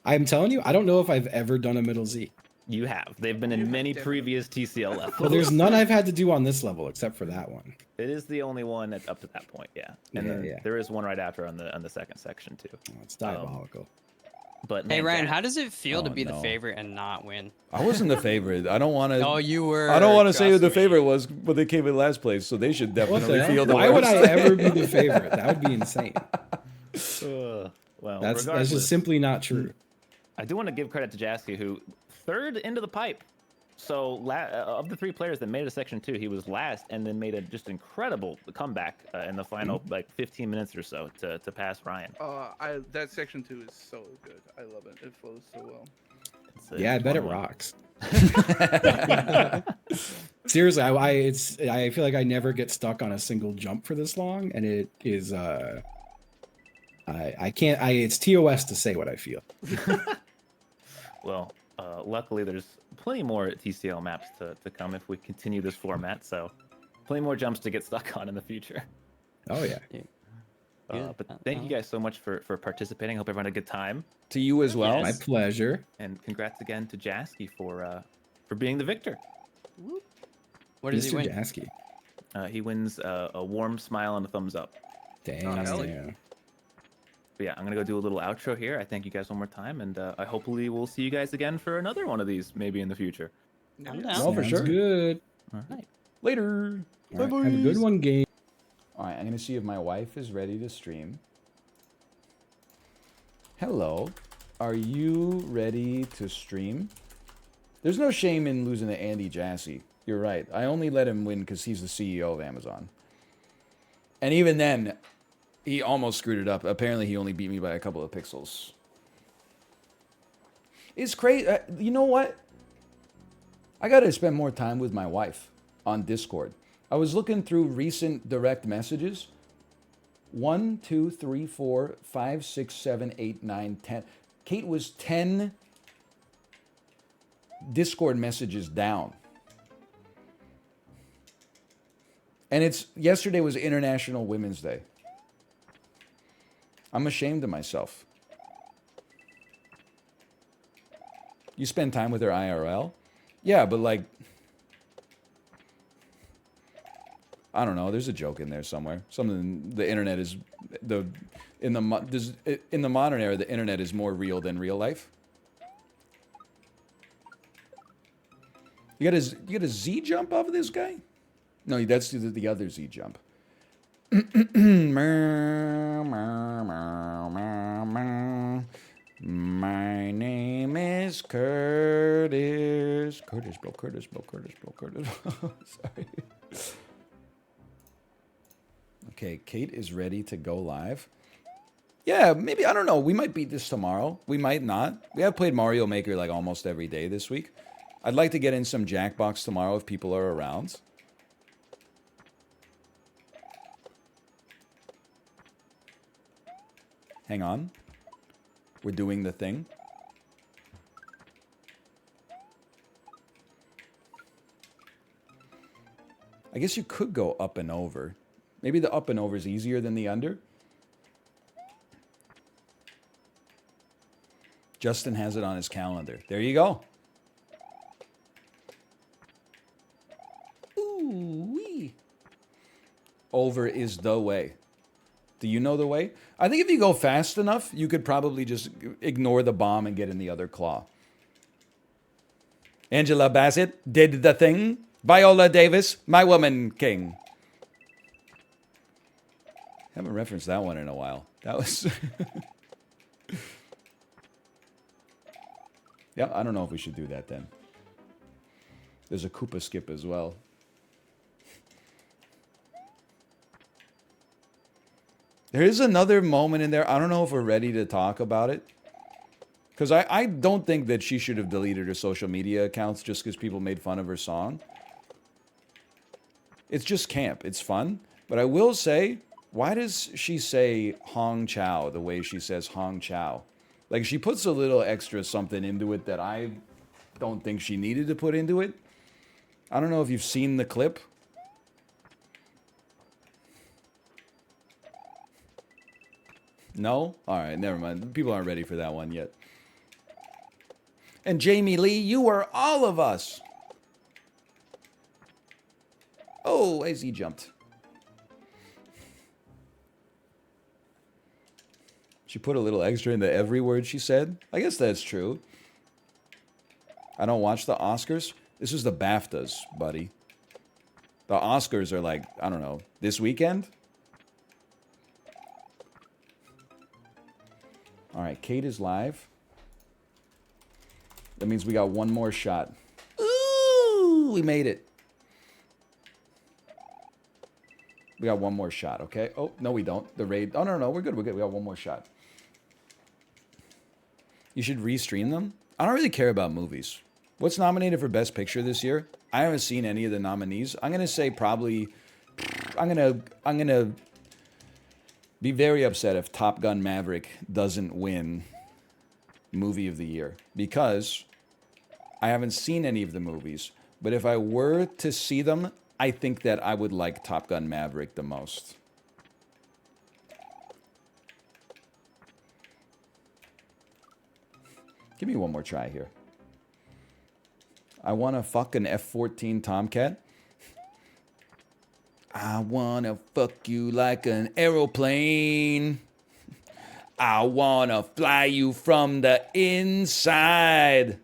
I'm telling you, I don't know if I've ever done a middle Z. You have. They've been in many previous TCL levels. Well, there's none I've had to do on this level except for that one. It is the only one that's up to that point, yeah. And Yeah, then yeah. there is one right after on the second section too. Oh, it's diabolical. But Hey man, Ryan, Jack- how does it feel to Oh, be the no. favorite and not win? I wasn't the favorite. I don't want to. Oh, you were. I don't want to say who trust the me. favorite was, but they came in last place, so they should What definitely the hell? feel the Why would worst. I ever be the favorite? That would be insane. well, That's regardless, just simply not true. I do want to give credit to Jasky, who third into the pipe. So of the 3 players that made it to Section 2, he was last, and then made a just incredible comeback in the final like 15 minutes or so to pass Ryan. That section 2 is so good. I love it. It flows so well. Yeah, I bet it 1-1. rocks. Seriously, I feel like I never get stuck on a single jump for this long, and it is I can't it's TOS to say what I feel. Well, luckily there's plenty more TCL maps to come if we continue this format, so plenty more jumps to get stuck on in the future. Oh yeah. But thank you guys so much for participating. Hope everyone had a good time, To you as well. My pleasure. and congrats again to Jasky for being the victor. What does he Mr. win? Jasky. He wins a warm smile and a thumbs up. Damn. hell yeah. But yeah, I'm gonna go do a little outro here. I thank you guys one more time, and I hopefully will see you guys again for another one of these maybe in the future. I'm Yeah. down. Oh, for Sounds sure. good. All right. Later. All right, have a good one, game. All right, I'm going to see if my wife is ready to stream. Hello. Are you ready to stream? There's no shame in losing to Andy Jassy. You're right. I only let him win because he's the CEO of Amazon. And even then, he almost screwed it up. Apparently, he only beat me by a couple of pixels. It's crazy. You know what? I got to spend more time with my wife on Discord. I was looking through recent direct messages. 1, 2, 3, 4, 5, 6, 7, 8, 9, 10. Kate was 10 Discord messages down. And yesterday was International Women's Day. I'm ashamed of myself. You spend time with her IRL? Yeah, but like, I don't know. There's a joke in there somewhere. Something the internet is in the modern era, the internet is more real than real life. You got a Z jump off of this guy? No, that's the other Z jump. My name is Curtis. Curtis, bro. Sorry. Okay, Kate is ready to go live. Yeah, maybe, I don't know. We might beat this tomorrow. We might not. We have played Mario Maker like almost every day this week. I'd like to get in some Jackbox tomorrow if people are around. Hang on. We're doing the thing. I guess you could go up and over. Maybe the up and over is easier than the under. Justin has it on his calendar. There you go. Ooh-wee. Over is the way. Do you know the way? I think if you go fast enough, you could probably just ignore the bomb and get in the other claw. Angela Bassett did the thing. Viola Davis, my woman king. Haven't referenced that one in a while. That was... Yeah, I don't know if we should do that then. There's a Koopa skip as well. There is another moment in there. I don't know if we're ready to talk about it. Because I don't think that she should have deleted her social media accounts just because people made fun of her song. It's just camp. It's fun. But I will say, why does she say Hong Chow the way she says Hong Chow? Like, she puts a little extra something into it that I don't think she needed to put into it. I don't know if you've seen the clip. No? Alright, never mind. People aren't ready for that one yet. And Jamie Lee, you are all of us. Oh, as he jumped. She put a little extra into every word she said. I guess that's true. I don't watch the Oscars. This is the BAFTAs, buddy. The Oscars are like, I don't know, this weekend? All right, Kate is live. That means we got one more shot. Ooh, we made it. We got one more shot, okay? Oh, no, we don't. The raid. Oh, no, we're good. We got one more shot. You should restream them? I don't really care about movies. What's nominated for Best Picture this year? I haven't seen any of the nominees. I'm gonna say probably. I'm gonna be very upset if Top Gun Maverick doesn't win Movie of the Year because I haven't seen any of the movies. But if I were to see them, I think that I would like Top Gun Maverick the most. Give me one more try here. I want to fuck an F-14 Tomcat. I want to fuck you like an aeroplane. I want to fly you from the inside.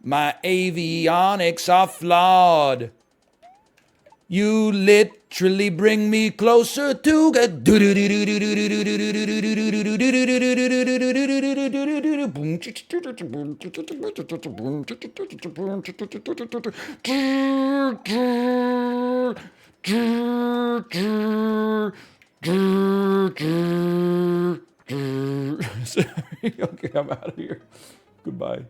My avionics are flawed. You literally bring me closer to get. Sorry, okay, I'm out of here. Goodbye.